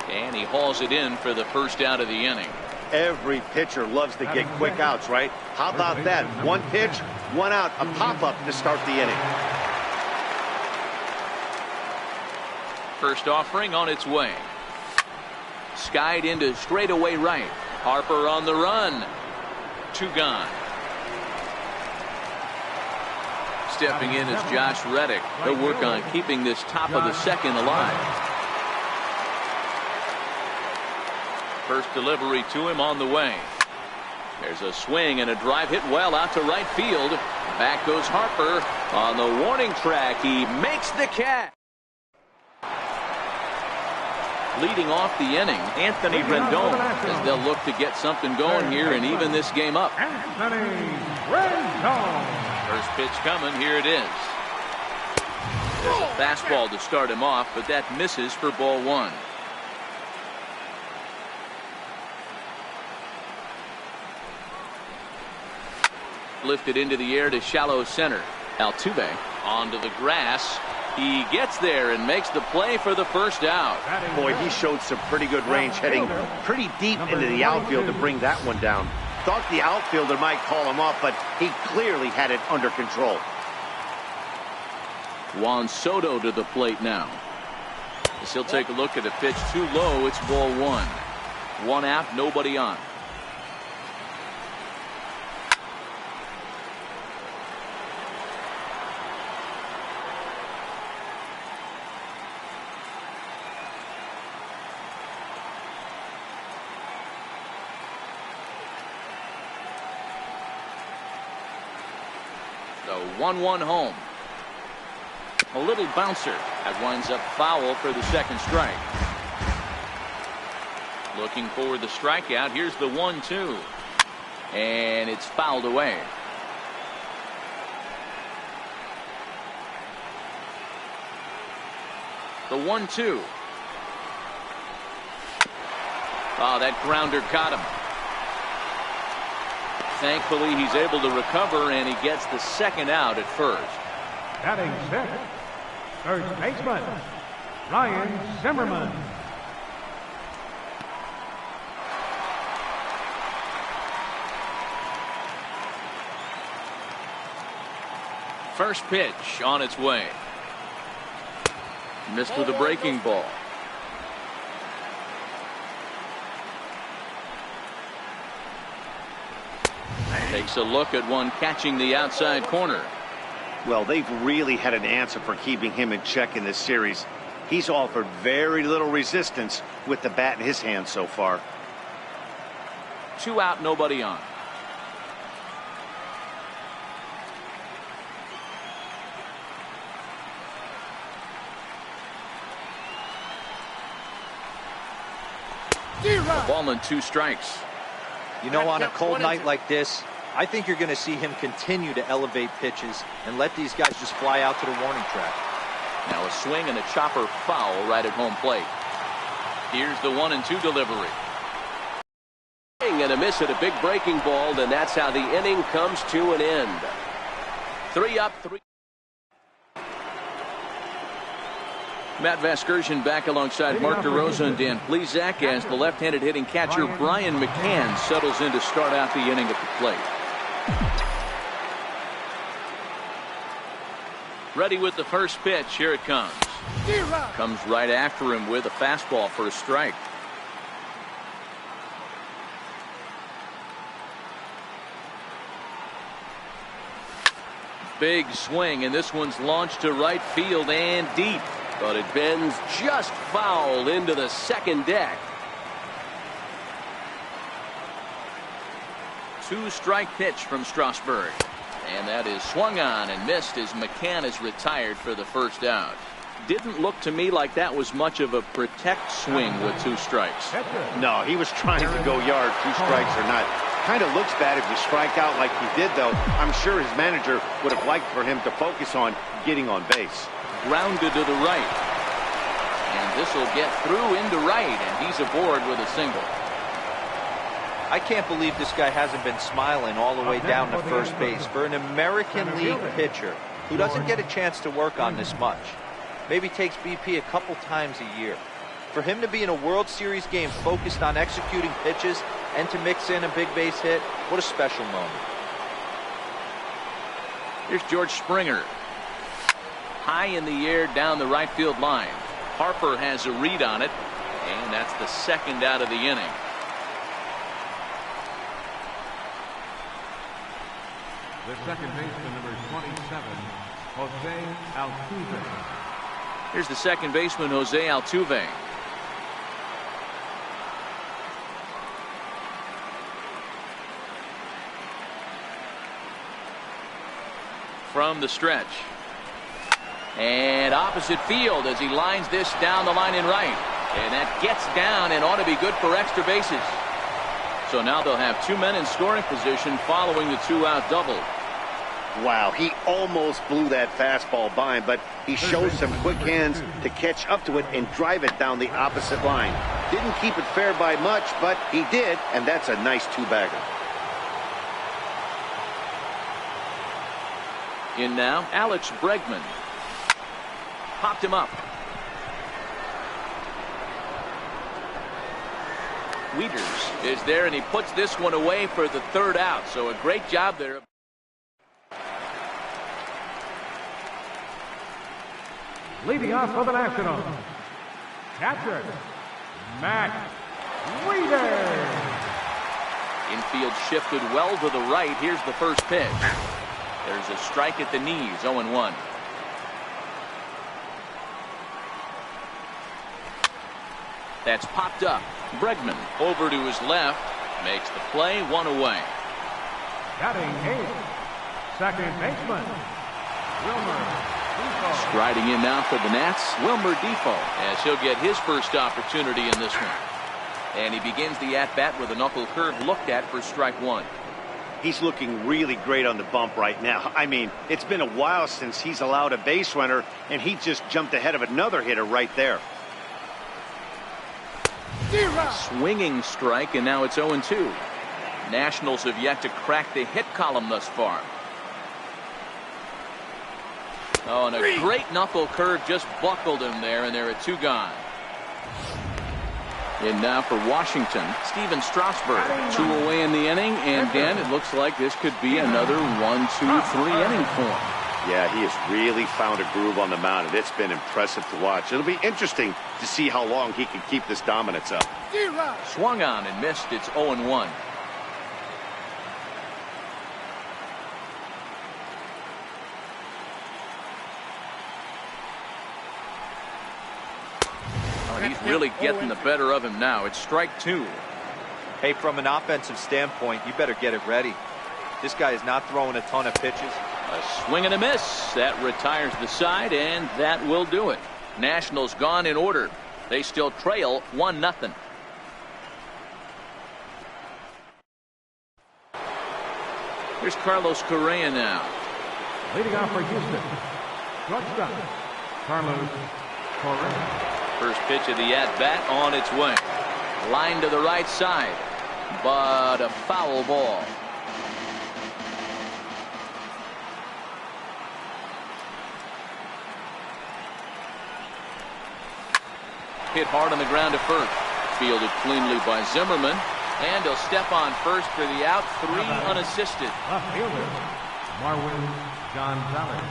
And he hauls it in for the first out of the inning. Every pitcher loves to get quick outs, right? How about that? One pitch, one out, a pop-up to start the inning. First offering on its way. Skied into straightaway right. Harper on the run. 2 gone. Stepping in is Josh Reddick. He'll work on keeping this top of the second alive. First delivery to him on the way. There's a swing and a drive hit well out to right field. Back goes Harper on the warning track. He makes the catch. Leading off the inning, Anthony Rendon, as they'll look to get something going here and even this game up. Anthony Rendon. First pitch coming. Here it is. There's a fastball to start him off, but that misses for ball 1. Lifted into the air to shallow center. Altuve onto the grass. He gets there and makes the play for the first out. Boy, he showed some pretty good range, heading pretty deep into the outfield to bring that one down. Thought the outfielder might call him off, but he clearly had it under control. Juan Soto to the plate now. As he'll take a look at a pitch too low. It's ball 1. 1 out, nobody on. So 1-1 home. A little bouncer that winds up foul for the second strike. Looking for the strikeout. Here's the 1-2. And it's fouled away. The 1-2. Oh, that grounder caught him. Thankfully, he's able to recover, and he gets the second out at first. Batting 6, first baseman, Ryan Zimmerman. First pitch on its way. Missed with a breaking ball. Takes a look at one catching the outside corner. Well, they've really had an answer for keeping him in check in this series. He's offered very little resistance with the bat in his hand so far. 2 out, nobody on. A ball and 2 strikes. You know, on a cold night like this, I think you're going to see him continue to elevate pitches and let these guys just fly out to the warning track. Now a swing and a chopper foul right at home plate. Here's the 1-2 delivery. And a miss at a big breaking ball, and that's how the inning comes to an end. 3 up, 3. Matt Vasgersian back alongside Mark DeRosa and Dan Plesac as the left-handed hitting catcher Brian McCann settles in to start out the inning at the plate. Ready with the first pitch. Here it comes. Comes right after him with a fastball for a strike. Big swing, and this one's launched to right field and deep. But it bends just foul into the second deck. 2-strike pitch from Strasburg. And that is swung on and missed as McCann is retired for the first out. Didn't look to me like that was much of a protect swing with 2 strikes. No, he was trying to go yard, 2 strikes or not. Kind of looks bad if you strike out like he did, though. I'm sure his manager would have liked for him to focus on getting on base. Grounded to the right. And this will get through into right, and he's aboard with a single. I can't believe this guy hasn't been smiling all the way down to first base. For an American League pitcher who doesn't get a chance to work on this much, maybe takes BP a couple times a year, for him to be in a World Series game focused on executing pitches and to mix in a big base hit, what a special moment. Here's George Springer. High in the air down the right field line. Harper has a read on it, and that's the second out of the inning. The second baseman, number 27, Jose Altuve. Here's the second baseman, Jose Altuve. From the stretch. And opposite field as he lines this down the line in right. And that gets down and ought to be good for extra bases. So now they'll have 2 men in scoring position following the 2-out double. Wow, he almost blew that fastball by him, but he shows some quick hands to catch up to it and drive it down the opposite line. Didn't keep it fair by much, but he did, and that's a nice 2-bagger. In now, Alex Bregman. Popped him up. Wieters is there, and he puts this one away for the 3rd out. So a great job there. Leading off for the Nationals, catcher, Matt Wieters. Infield shifted well to the right. Here's the first pitch. There's a strike at the knees, 0-1. That's popped up. Bregman over to his left. Makes the play, 1 away. Batting 8th, second baseman, Wilmer Defoe. Striding in now for the Nats, Wilmer Defoe, as he'll get his first opportunity in this one. And he begins the at-bat with a knuckle curve looked at for strike 1. He's looking really great on the bump right now. I mean, it's been a while since he's allowed a base runner, and he just jumped ahead of another hitter right there. Swinging strike, and now it's 0-2. Nationals have yet to crack the hit column thus far. Oh, and a great knuckle curve just buckled him there, and there are 2 gone. And now for Washington, Steven Strasburg. 2 away in the inning, and Dan, it looks like this could be another 1, 2, 3 inning for him. Yeah, he has really found a groove on the mound, and it's been impressive to watch. It'll be interesting to see how long he can keep this dominance up. Swung on and missed. It's 0-1. He's really getting the better of him now. It's strike 2. Hey, from an offensive standpoint, you better get it ready. This guy is not throwing a ton of pitches. A swing and a miss. That retires the side, and that will do it. Nationals gone in order. They still trail 1-0. Here's Carlos Correa now. Leading off for Houston, shortstop, Carlos Correa. First pitch of the at-bat on its way. Line to the right side, but a foul ball. hit hard on the ground to first. Fielded cleanly by Zimmerman. And he'll step on first for the out. 3 unassisted. Left fielder, Marwin Gonzalez.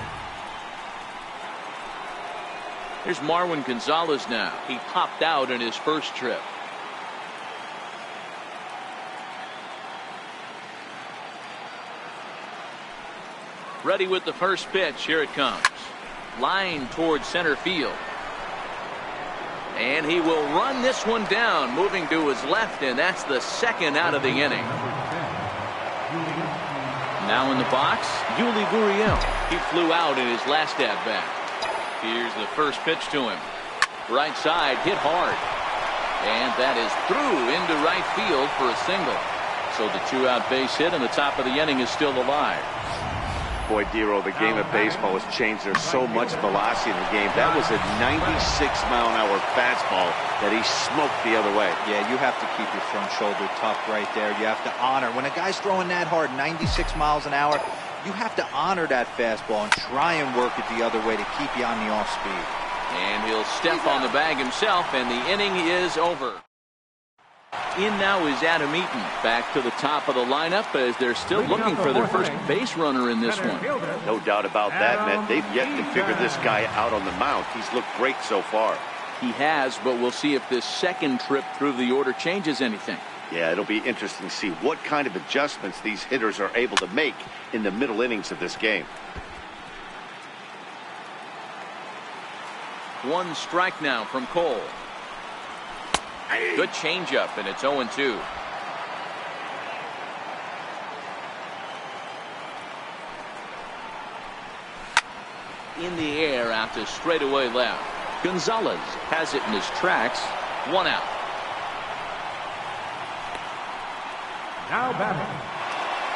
Here's Marwin Gonzalez now. He popped out in his first trip. Ready with the first pitch. Here it comes. Line towards center field. And he will run this one down, moving to his left, and that's the second out of the inning. Now in the box, Yuli Gurriel. He flew out in his last at-bat. Here's the first pitch to him. Right side, hit hard. And that is through into right field for a single. So the 2-out base hit, and the top of the inning is still alive. Boy, Dero, the game of baseball has changed. There's so much velocity in the game. That was a 96-mile-an-hour fastball that he smoked the other way. Yeah, you have to keep your front shoulder tucked right there. You have to honor. When a guy's throwing that hard, 96 miles an hour, you have to honor that fastball and try and work it the other way to keep you on the off speed. And he'll step on the bag himself, and the inning is over. In now is Adam Eaton, back to the top of the lineup as they're still looking for their first base runner in this one. No doubt about that, Matt. They've yet to figure this guy out on the mound. He's looked great so far. He has, but we'll see if this second trip through the order changes anything. Yeah, it'll be interesting to see what kind of adjustments these hitters are able to make in the middle innings of this game. 1 strike now from Cole. Good changeup, and it's 0-2. In the air out to straightaway left. Gonzalez has it in his tracks. 1 out. Now batting,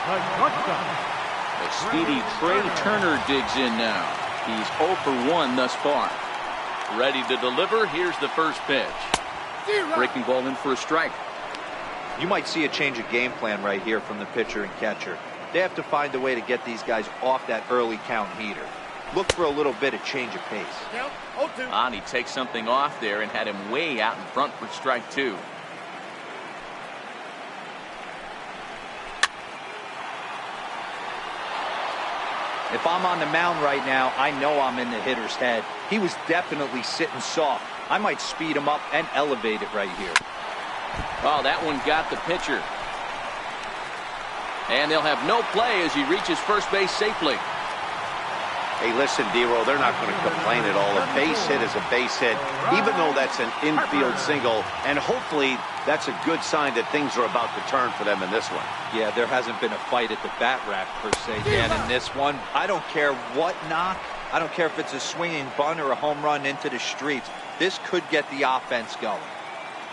the shortstop. The speedy Trey Turner digs in now. He's 0 for 1 thus far. Ready to deliver. Here's the first pitch. Breaking ball in for a strike. You might see a change of game plan right here from the pitcher and catcher. They have to find a way to get these guys off that early count heater. Look for a little bit of change of pace. He takes something off there and had him way out in front for strike 2. If I'm on the mound right now, I know I'm in the hitter's head. He was definitely sitting soft. I might speed him up and elevate it right here. Oh, that one got the pitcher. And they'll have no play as he reaches first base safely. Hey, listen, Dero, they're not going to complain at all. A base hit is a base hit, even though that's an infield single. And hopefully that's a good sign that things are about to turn for them in this one. Yeah, there hasn't been a fight at the bat rack, per se, Dan, in this one. I don't care what knock. I don't care if it's a swinging bunt or a home run into the streets. This could get the offense going.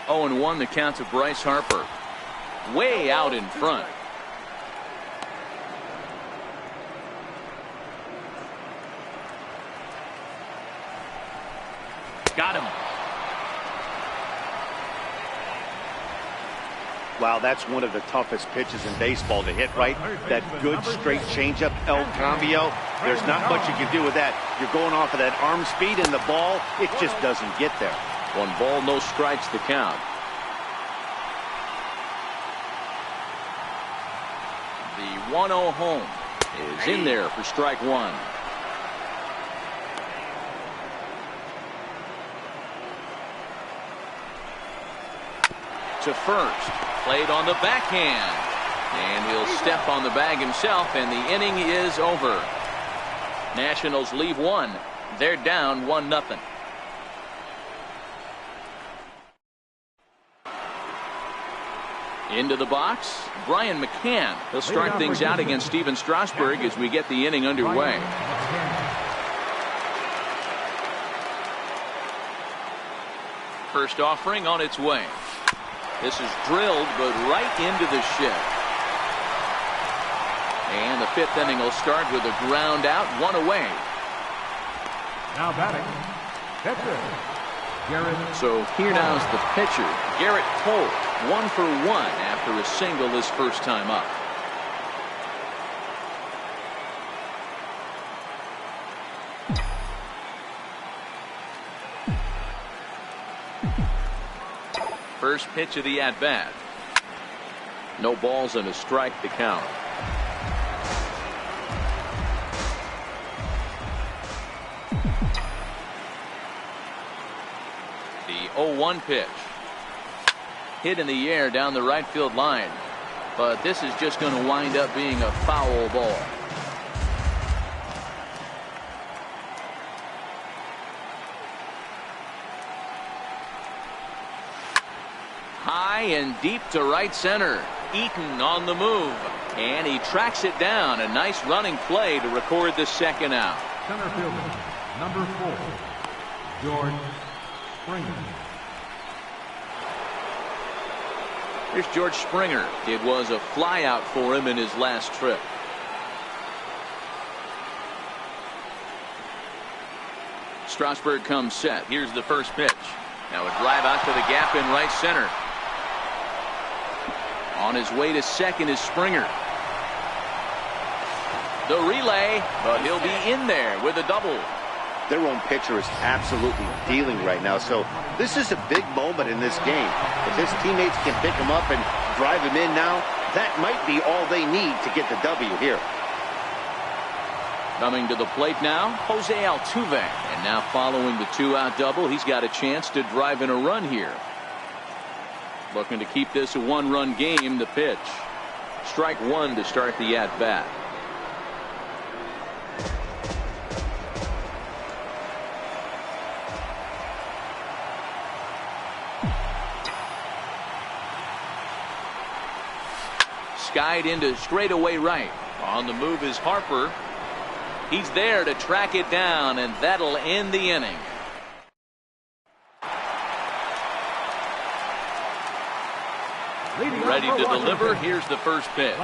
0-1 the count to Bryce Harper. Way out in front. Got him. Wow, that's one of the toughest pitches in baseball to hit right. That good straight changeup, El Cambio. There's not much you can do with that. You're going off of that arm speed, and the ball, it just doesn't get there. 1 ball, no strikes the count. The 1-0 home is in there for strike 1. To first, played on the backhand, and he'll step on the bag himself, and the inning is over. Nationals leave 1. They're down 1-0. Into the box, Brian McCann. He'll start things out against Steven Strasburg as we get the inning underway. First offering on its way. This is drilled, but right into the shift. And the 5th inning will start with a ground out, 1 away. Now batting, pitcher, Garrett. So here now is the pitcher, Garrett Cole. 1 for 1 after a single his first time up. First pitch of the at-bat. No balls and a strike to count. The 0-1 pitch. Hit in the air down the right field line. But this is just going to wind up being a foul ball. High and deep to right center. Eaton on the move. And he tracks it down. A nice running play to record the second out. Center fielder, number 4, George Springer. Here's George Springer. It was a flyout for him in his last trip. Strasburg comes set. Here's the first pitch. Now a drive out to the gap in right center. On his way to second is Springer. The relay, but he'll be in there with a double. Their own pitcher is absolutely dealing right now, so this is a big moment in this game. If his teammates can pick him up and drive him in now, that might be all they need to get the W here. Coming to the plate now, Jose Altuve. And now following the 2-out double, he's got a chance to drive in a run here. Looking to keep this a 1-run game. The pitch. Strike 1 to start the at-bat. Skied into straightaway right. On the move is Harper. He's there to track it down, and that'll end the inning. Ready to deliver. Here's the first pitch.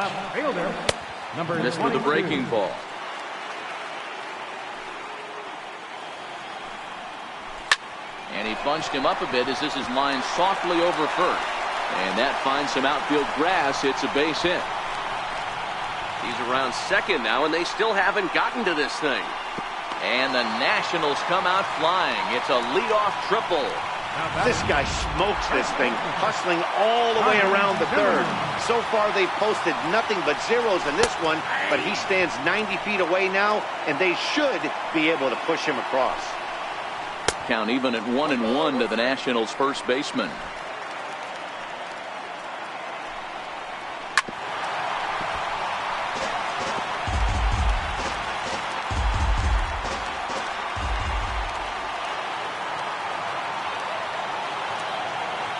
Missed with a breaking ball. And he bunched him up a bit as this is lined softly over first. And that finds some outfield grass. It's a base hit. He's around second now, and they still haven't gotten to this thing. And the Nationals come out flying. It's a leadoff triple. This guy smokes this thing, hustling all the way around the third. So far, they've posted nothing but zeros in this one, but he stands 90 feet away now, and they should be able to push him across. Count even at 1-1 to the Nationals' first baseman.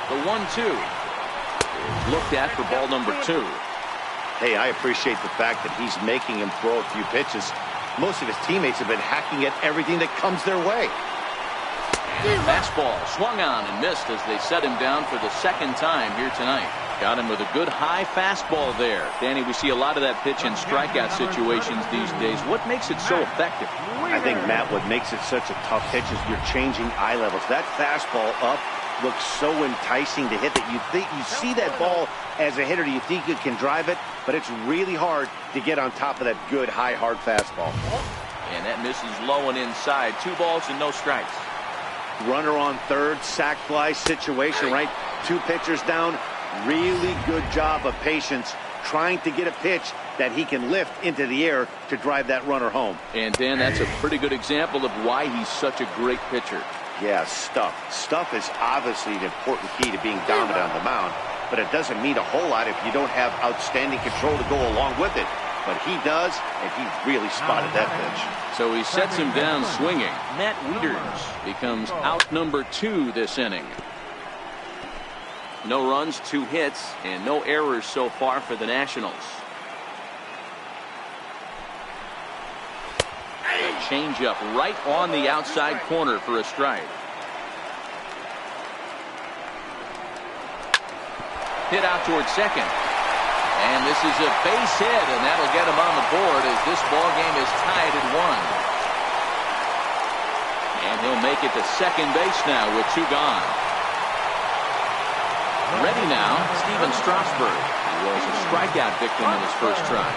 The 1-2 is looked at for ball number 2. Hey, I appreciate the fact that he's making him throw a few pitches. Most of his teammates have been hacking at everything that comes their way. Fastball swung on and missed as they set him down for the second time here tonight. Got him with a good high fastball there. Danny, we see a lot of that pitch in strikeout situations these days. What makes it so effective? I think, Matt, what makes it such a tough pitch is you're changing eye levels. That fastball up looks so enticing to hit that you see that ball as a hitter, you think you can drive it, but it's really hard to get on top of that good high hard fastball. And that misses low and inside. 2 balls and no strikes. Runner on third, sac fly situation, right? 2 pitchers down. Really good job of patience trying to get a pitch that he can lift into the air to drive that runner home. And Dan, that's a pretty good example of why he's such a great pitcher. Yeah, stuff. Stuff is obviously an important key to being dominant on the mound, but it doesn't mean a whole lot if you don't have outstanding control to go along with it. But he does, and he really spotted that pitch. So he sets him down swinging. Matt Wieters becomes out number 2 this inning. No runs, 2 hits, and no errors so far for the Nationals. A changeup right on the outside corner for a strike. Hit out towards second. And this is a base hit, and that'll get him on the board as this ball game is tied at 1. And he'll make it to second base now with 2 gone. Ready now, Steven Strasburg. He was a strikeout victim in his first try.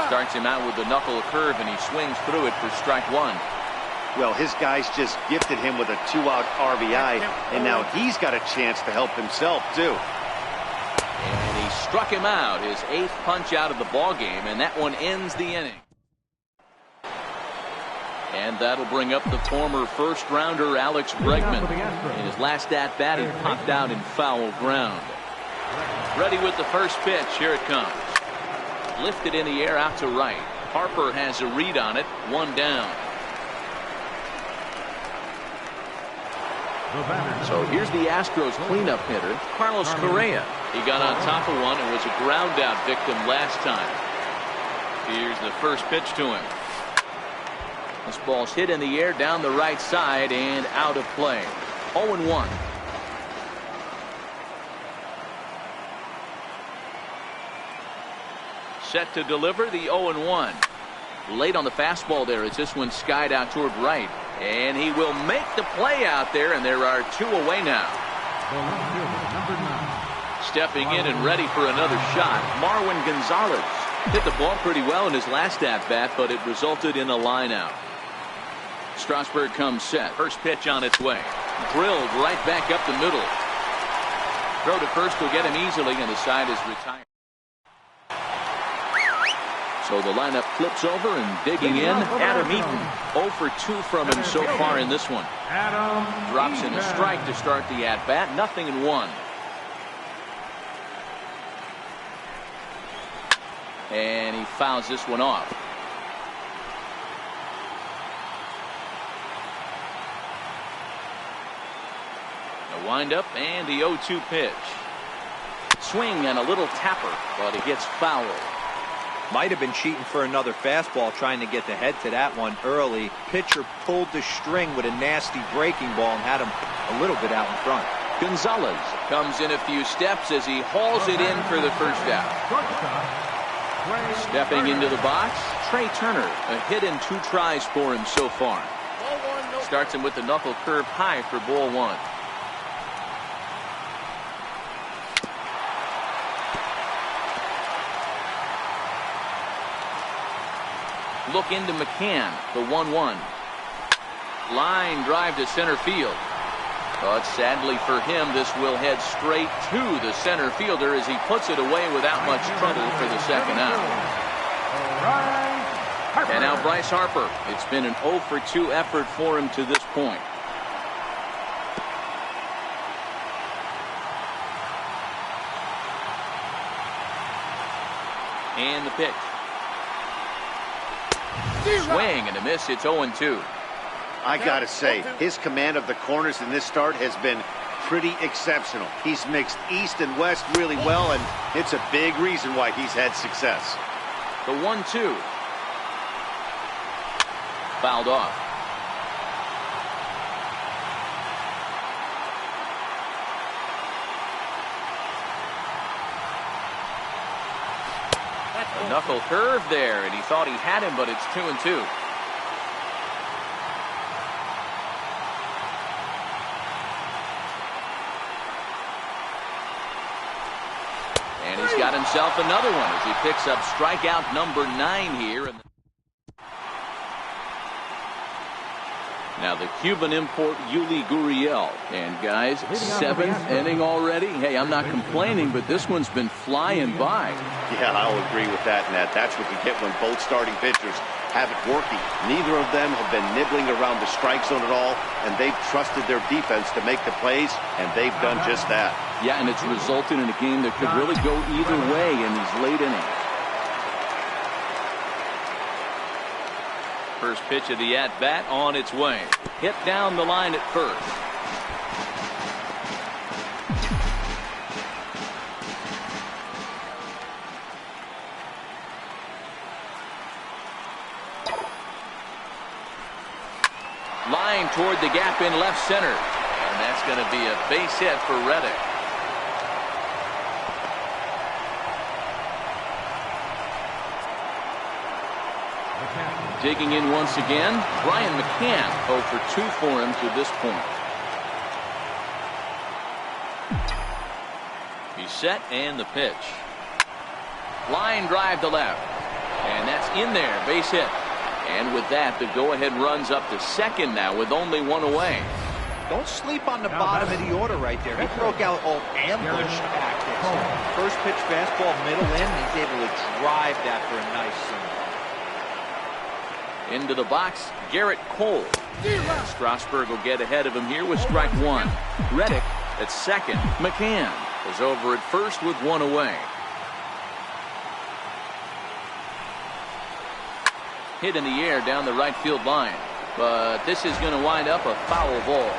Starts him out with the knuckle curve, and he swings through it for strike 1. Well, his guys just gifted him with a 2-out RBI, and now he's got a chance to help himself, too. And he struck him out, his 8th punch out of the ball game, and that one ends the inning. And that'll bring up the former first-rounder Alex Bregman. In his last at-bat, he popped out in foul ground. Ready with the first pitch. Here it comes. Lifted in the air out to right. Harper has a read on it. 1 down. So here's the Astros cleanup hitter, Carlos Correa. He got on top of one and was a ground out victim last time. Here's the first pitch to him. This ball's hit in the air down the right side and out of play. 0-1. Set to deliver the 0-1. Late on the fastball there as this one skied out toward right. And he will make the play out there, and there are 2 away now. Stepping in and ready for another shot, Marwin Gonzalez. Hit the ball pretty well in his last at-bat, but it resulted in a line out. Strasburg comes set. First pitch on its way. Drilled right back up the middle. Throw to first will get him easily, and the side is retired. So the lineup flips over and digging in, Adam Eaton. 0 for 2 from him so far in this one. Drops in a strike to start the at-bat. 0-1. And he fouls this one off. The windup and the 0-2 pitch. Swing and a little tapper, but it gets fouled. Might have been cheating for another fastball, trying to get the head to that one early. Pitcher pulled the string with a nasty breaking ball and had him a little bit out in front. Gonzalez comes in a few steps as he hauls it in for the first out. Stepping into the box, Trey Turner. A hit in 2 tries for him so far. Starts him with the knuckle curve high for ball 1. Look into McCann, the 1-1. Line drive to center field. But sadly for him, this will head straight to the center fielder as he puts it away without much trouble for the second out. And now Bryce Harper. It's been an 0 for 2 effort for him to this point. And the pitch. Swing and a miss. It's 0-2. I gotta say, his command of the corners in this start has been pretty exceptional. He's mixed east and west really well, and it's a big reason why he's had success. The 1-2. Fouled off. A knuckle curve there, and he thought he had him, but it's 2-2. And he's got himself another one as he picks up strikeout number 9 here. Now the Cuban import Yuli Gurriel. And guys, 7th inning already. Hey, I'm not complaining, but this one's been flying by. Yeah, I'll agree with that, Nat. That's what you get when both starting pitchers have it working. Neither of them have been nibbling around the strike zone at all, and they've trusted their defense to make the plays, and they've done just that. Yeah, and it's resulted in a game that could really go either way in these late innings. First pitch of the at-bat on its way. Hit down the line at first. Line toward the gap in left center. And that's going to be a base hit for Reddick. Digging in once again, Brian McCann. 0 for 2 for him to this point. He's set and the pitch. Line drive to left. And that's in there. Base hit. And with that, the go-ahead runs up to second now with only one away. Don't sleep on the bottom of the order right there. He broke out all ambush tactics. First pitch fastball, middle in. He's able to drive that for a nice single. Into the box, Garrett Cole. Strasburg will get ahead of him here with strike one. Reddick at second. McCann is over at first with one away. Hit in the air down the right field line. But this is going to wind up a foul ball.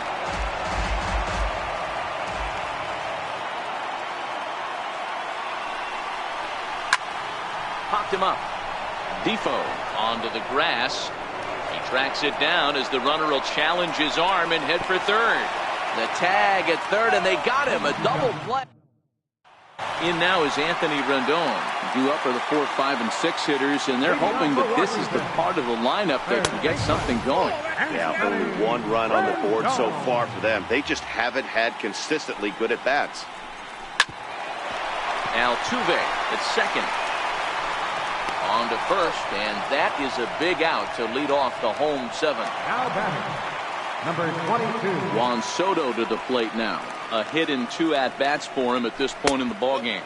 Popped him up. Defoe onto the grass. He tracks it down as the runner will challenge his arm and head for third. The tag at third, and they got him. A double play. In now is Anthony Rendon. Due up for the 4, 5, and 6 hitters, and they're hoping that this is the part of the lineup that can get something going. Yeah, only one run on the board so far for them. They just haven't had consistently good at bats. Altuve at second. On to first, and that is a big out to lead off the home 7. Now batting, number 22. Juan Soto to the plate now. A hit in 2 at-bats for him at this point in the ballgame.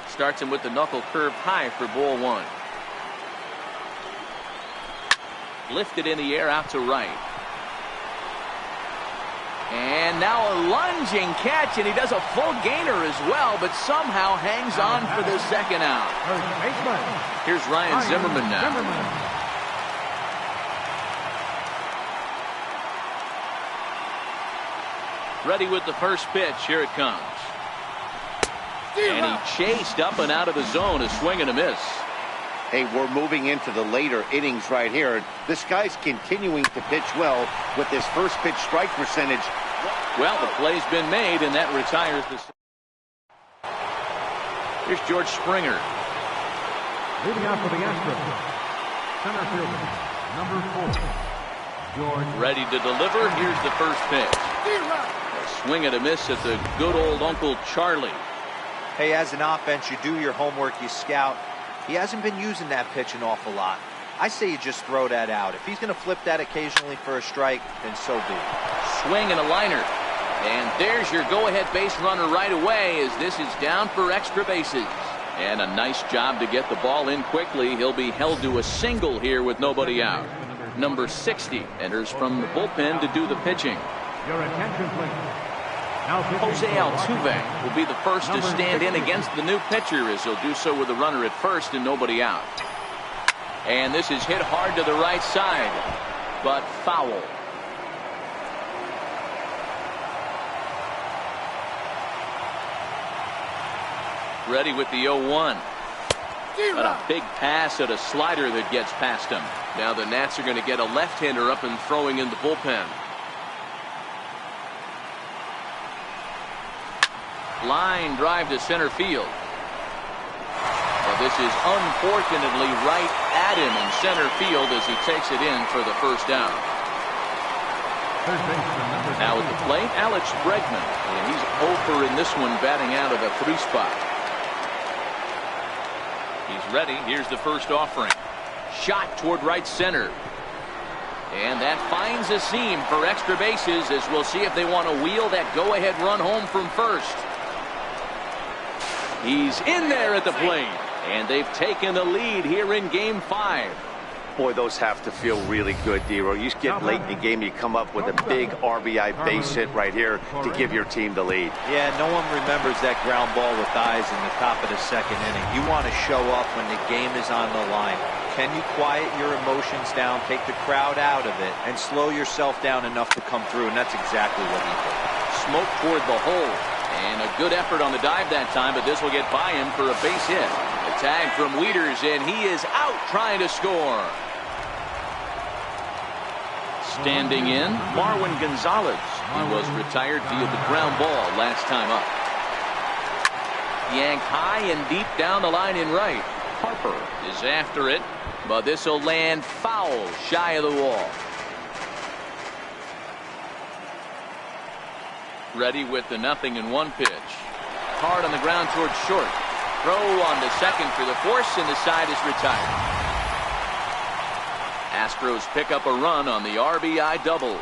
Starts him with the knuckle curve high for ball 1. Lifted in the air out to right. And now a lunging catch, and he does a full gainer as well, but somehow hangs on for the second out. Here's Ryan Zimmerman now. Ready with the first pitch. Here it comes. And he chased up and out of the zone. A swing and a miss. Hey, we're moving into the later innings right here. This guy's continuing to pitch well with his first pitch strike percentage. Well, the play's been made, and that retires the. Here's George Springer. Leading out for the Astros, center fielder, number 4, George. Ready to deliver. Here's the first pitch. A swing and a miss at the good old Uncle Charlie. Hey, as an offense, you do your homework, you scout. He hasn't been using that pitch an awful lot. I say you just throw that out. If he's going to flip that occasionally for a strike, then so be it. Swing and a liner. And there's your go-ahead base runner right away as this is down for extra bases. And a nice job to get the ball in quickly. He'll be held to a single here with nobody out. Number 60 enters from the bullpen to do the pitching. Your attention, please. Jose Altuve will be the first to stand in against the new pitcher as he'll do so with a runner at first and nobody out. And this is hit hard to the right side, but foul. Ready with the 0-1. But a big pass at a slider that gets past him. Now the Nats are going to get a left-hander up and throwing in the bullpen. Line drive to center field. Well, this is unfortunately right at him in center field as he takes it in for the first down. Now at the plate, Alex Bregman, and he's over in this one, batting out of the 3 spot. He's ready. Here's the first offering. Shot toward right center. And that finds a seam for extra bases as we'll see if they want to wheel that go-ahead run home from first. He's in there at the plate, and they've taken the lead here in Game 5. Boy, those have to feel really good, D-Roy. You get late in the game, you come up with a big RBI base hit right here to give your team the lead. Yeah, no one remembers that ground ball with eyes in the top of the second inning. You want to show up when the game is on the line. Can you quiet your emotions down, take the crowd out of it, and slow yourself down enough to come through? And that's exactly what he did. Smoke toward the hole. And a good effort on the dive that time, but this will get by him for a base hit. A tag from Wieters, and he is out trying to score. Standing in, Marwin Gonzalez. He was retired via the ground ball last time up. Yanked high and deep down the line in right. Harper is after it, but this will land foul shy of the wall. Ready with the 0-1 pitch. Hard on the ground towards short. Throw on the second for the force, and the side is retired. Astros pick up a run on the RBI double.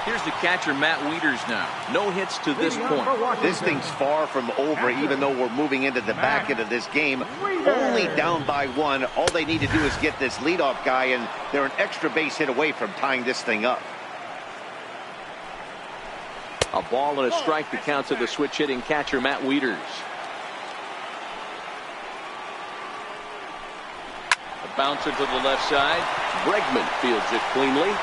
Here's the catcher, Matt Wieters now. No hits to this point. This thing's far from over, even though we're moving into the back end of this game. Only down by one. All they need to do is get this leadoff guy, and they're an extra base hit away from tying this thing up. A ball and a strike to count to the switch-hitting catcher, Matt Wieters. A bouncer to the left side. Bregman fields it cleanly.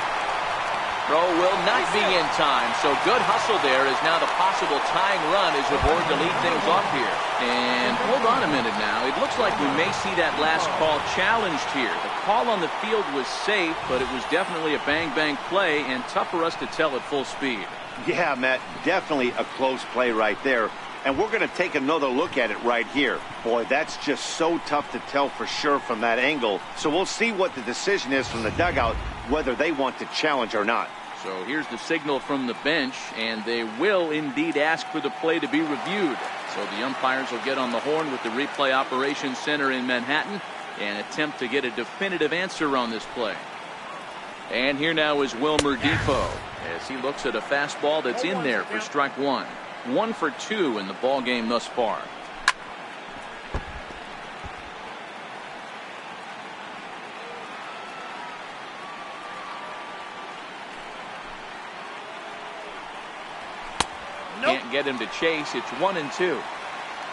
Throw will not be in time, so good hustle there is now the possible tying run as you board to lead things off here. And hold on a minute now. It looks like we may see that last call challenged here. The call on the field was safe, but it was definitely a bang-bang play and tough for us to tell at full speed. Yeah, Matt, definitely a close play right there. And we're going to take another look at it right here. Boy, that's just so tough to tell for sure from that angle. So we'll see what the decision is from the dugout, whether they want to challenge or not. So here's the signal from the bench, and they will indeed ask for the play to be reviewed. So the umpires will get on the horn with the replay operations center in Manhattan and attempt to get a definitive answer on this play. And here now is Wilmer Defoe as he looks at a fastball that's in there for strike one. 1 for 2 in the ball game thus far. Can't get him to chase. It's 1-2.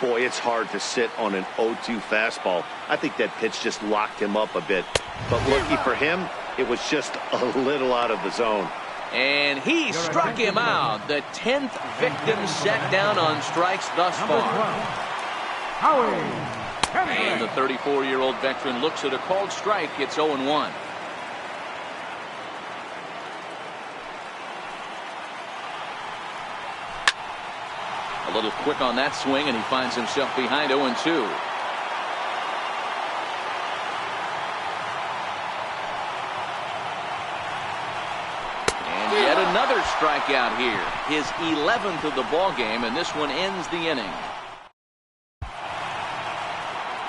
Boy, it's hard to sit on an 0-2 fastball. I think that pitch just locked him up a bit. But lucky for him, it was just a little out of the zone. And he struck him out. The 10th victim set down on strikes thus far. And the 34-year-old veteran looks at a called strike. It's 0-1. A little quick on that swing, and he finds himself behind 0-2. And yet another strikeout here. His 11th of the ball game, and this one ends the inning.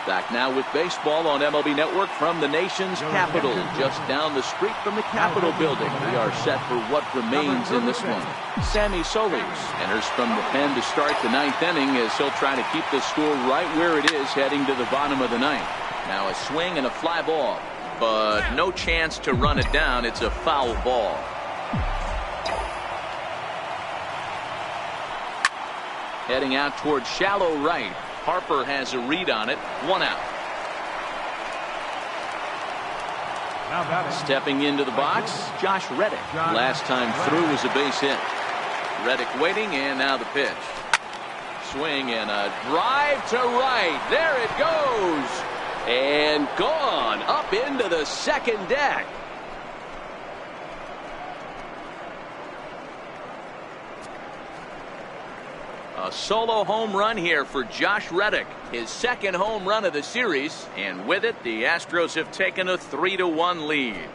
Back now with baseball on MLB Network from the nation's capital, just down the street from the Capitol building. We are set for what remains in this one. Sammy Solis enters from the pen to start the 9th inning as he'll try to keep the score right where it is heading to the bottom of the 9th. Now a swing and a fly ball, but no chance to run it down. It's a foul ball. Heading out towards shallow right. Harper has a read on it. 1 out. Stepping into the box, Josh Reddick. Last time through was a base hit. Reddick waiting, and now the pitch. Swing and a drive to right. There it goes. And gone up into the second deck. A solo home run here for Josh Reddick, his second home run of the series, and with it the Astros have taken a 3-1 lead.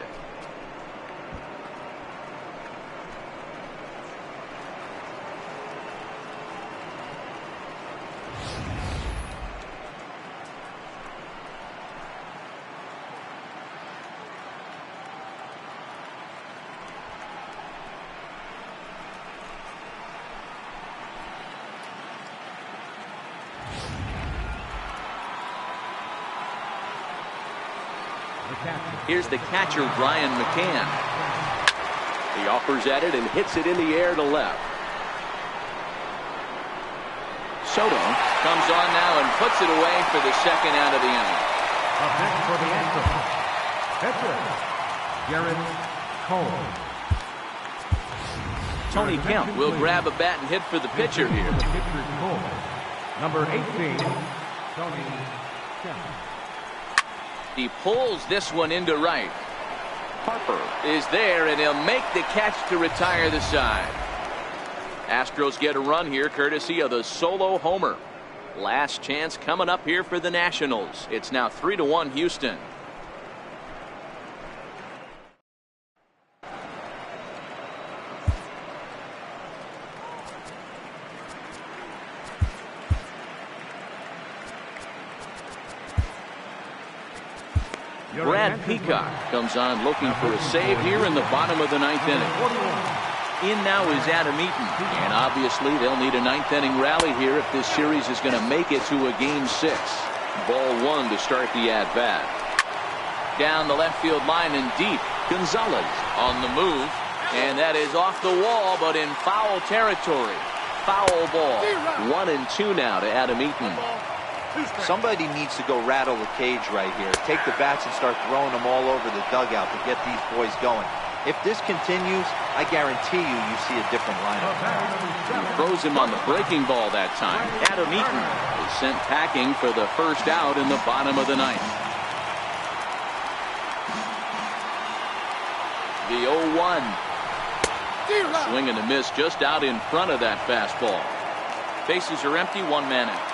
Here's the catcher, Brian McCann. He offers at it and hits it in the air to left. Soto comes on now and puts it away for the second out of the inning. Up next for the Astros, pitcher, Garrett Cole. Tony Kemp will grab a bat and hit for the pitcher here. The pitcher Cole. Number 18, Tony Kemp. He pulls this one into right. Harper is there, and he'll make the catch to retire the side. Astros get a run here courtesy of the solo homer. Last chance coming up here for the Nationals. It's now 3-1 Houston. Brad Peacock comes on looking for a save here in the bottom of the ninth inning. In now is Adam Eaton, and obviously they'll need a ninth inning rally here if this series is going to make it to a game 6. Ball 1 to start the at-bat. Down the left field line and deep. Gonzalez on the move, and that is off the wall but in foul territory. Foul ball. 1-2 now to Adam Eaton. Somebody needs to go rattle the cage right here. Take the bats and start throwing them all over the dugout to get these boys going. If this continues, I guarantee you see a different lineup. He throws him on the breaking ball that time. Adam Eaton is sent packing for the first out in the bottom of the ninth. The 0-1. Swing and a miss just out in front of that fastball. Bases are empty, 1 man out.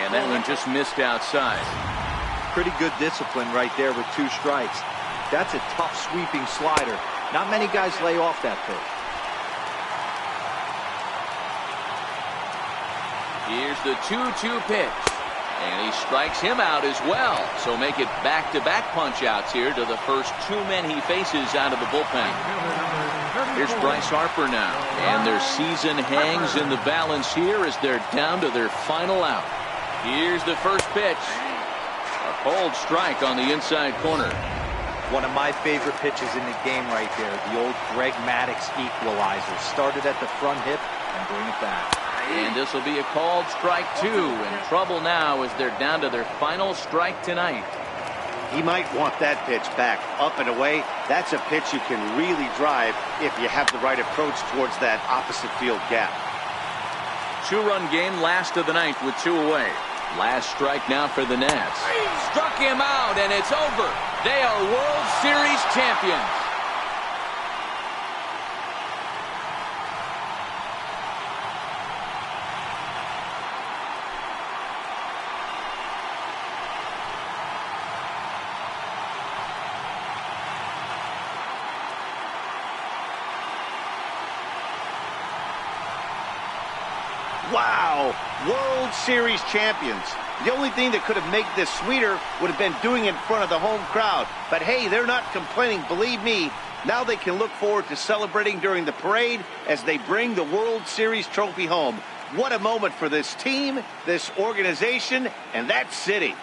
And that one just missed outside. Pretty good discipline right there with 2 strikes. That's a tough sweeping slider. Not many guys lay off that pitch. Here's the 2-2 pitch. And he strikes him out as well. So make it back-to-back punch-outs here to the first 2 men he faces out of the bullpen. Here's Bryce Harper now. And their season hangs in the balance here as they're down to their final out. Here's the first pitch. A cold strike on the inside corner. One of my favorite pitches in the game right there. The old Greg Maddux equalizer. Started at the front hip and bring it back. And this will be a called strike 2. In trouble now as they're down to their final strike tonight. He might want that pitch back. Up and away. That's a pitch you can really drive if you have the right approach towards that opposite field gap. 2-run game, last of the ninth with 2 away. Last strike now for the Nats. Struck him out, and it's over. They are World Series champions. Wow, World Series champions. The only thing that could have made this sweeter would have been doing it in front of the home crowd. But hey, they're not complaining, believe me. Now they can look forward to celebrating during the parade as they bring the World Series trophy home. What a moment for this team, this organization, and that city.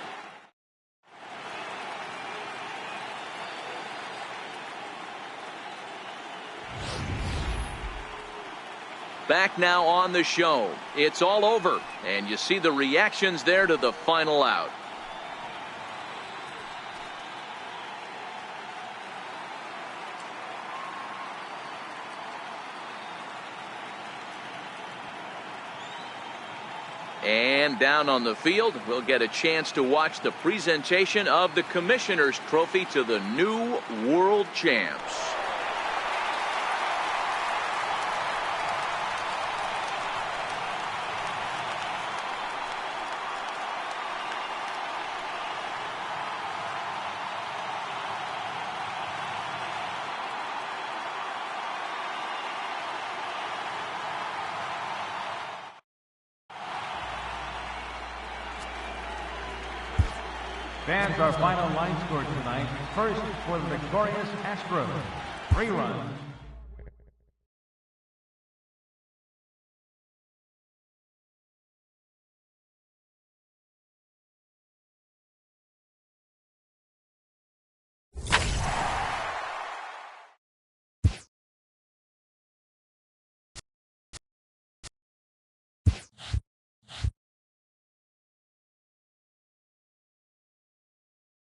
Back now on the show. It's all over, and you see the reactions there to the final out. And down on the field, we'll get a chance to watch the presentation of the Commissioner's Trophy to the new world champs. Fans, our final line score tonight. First for the victorious Astros, 3 runs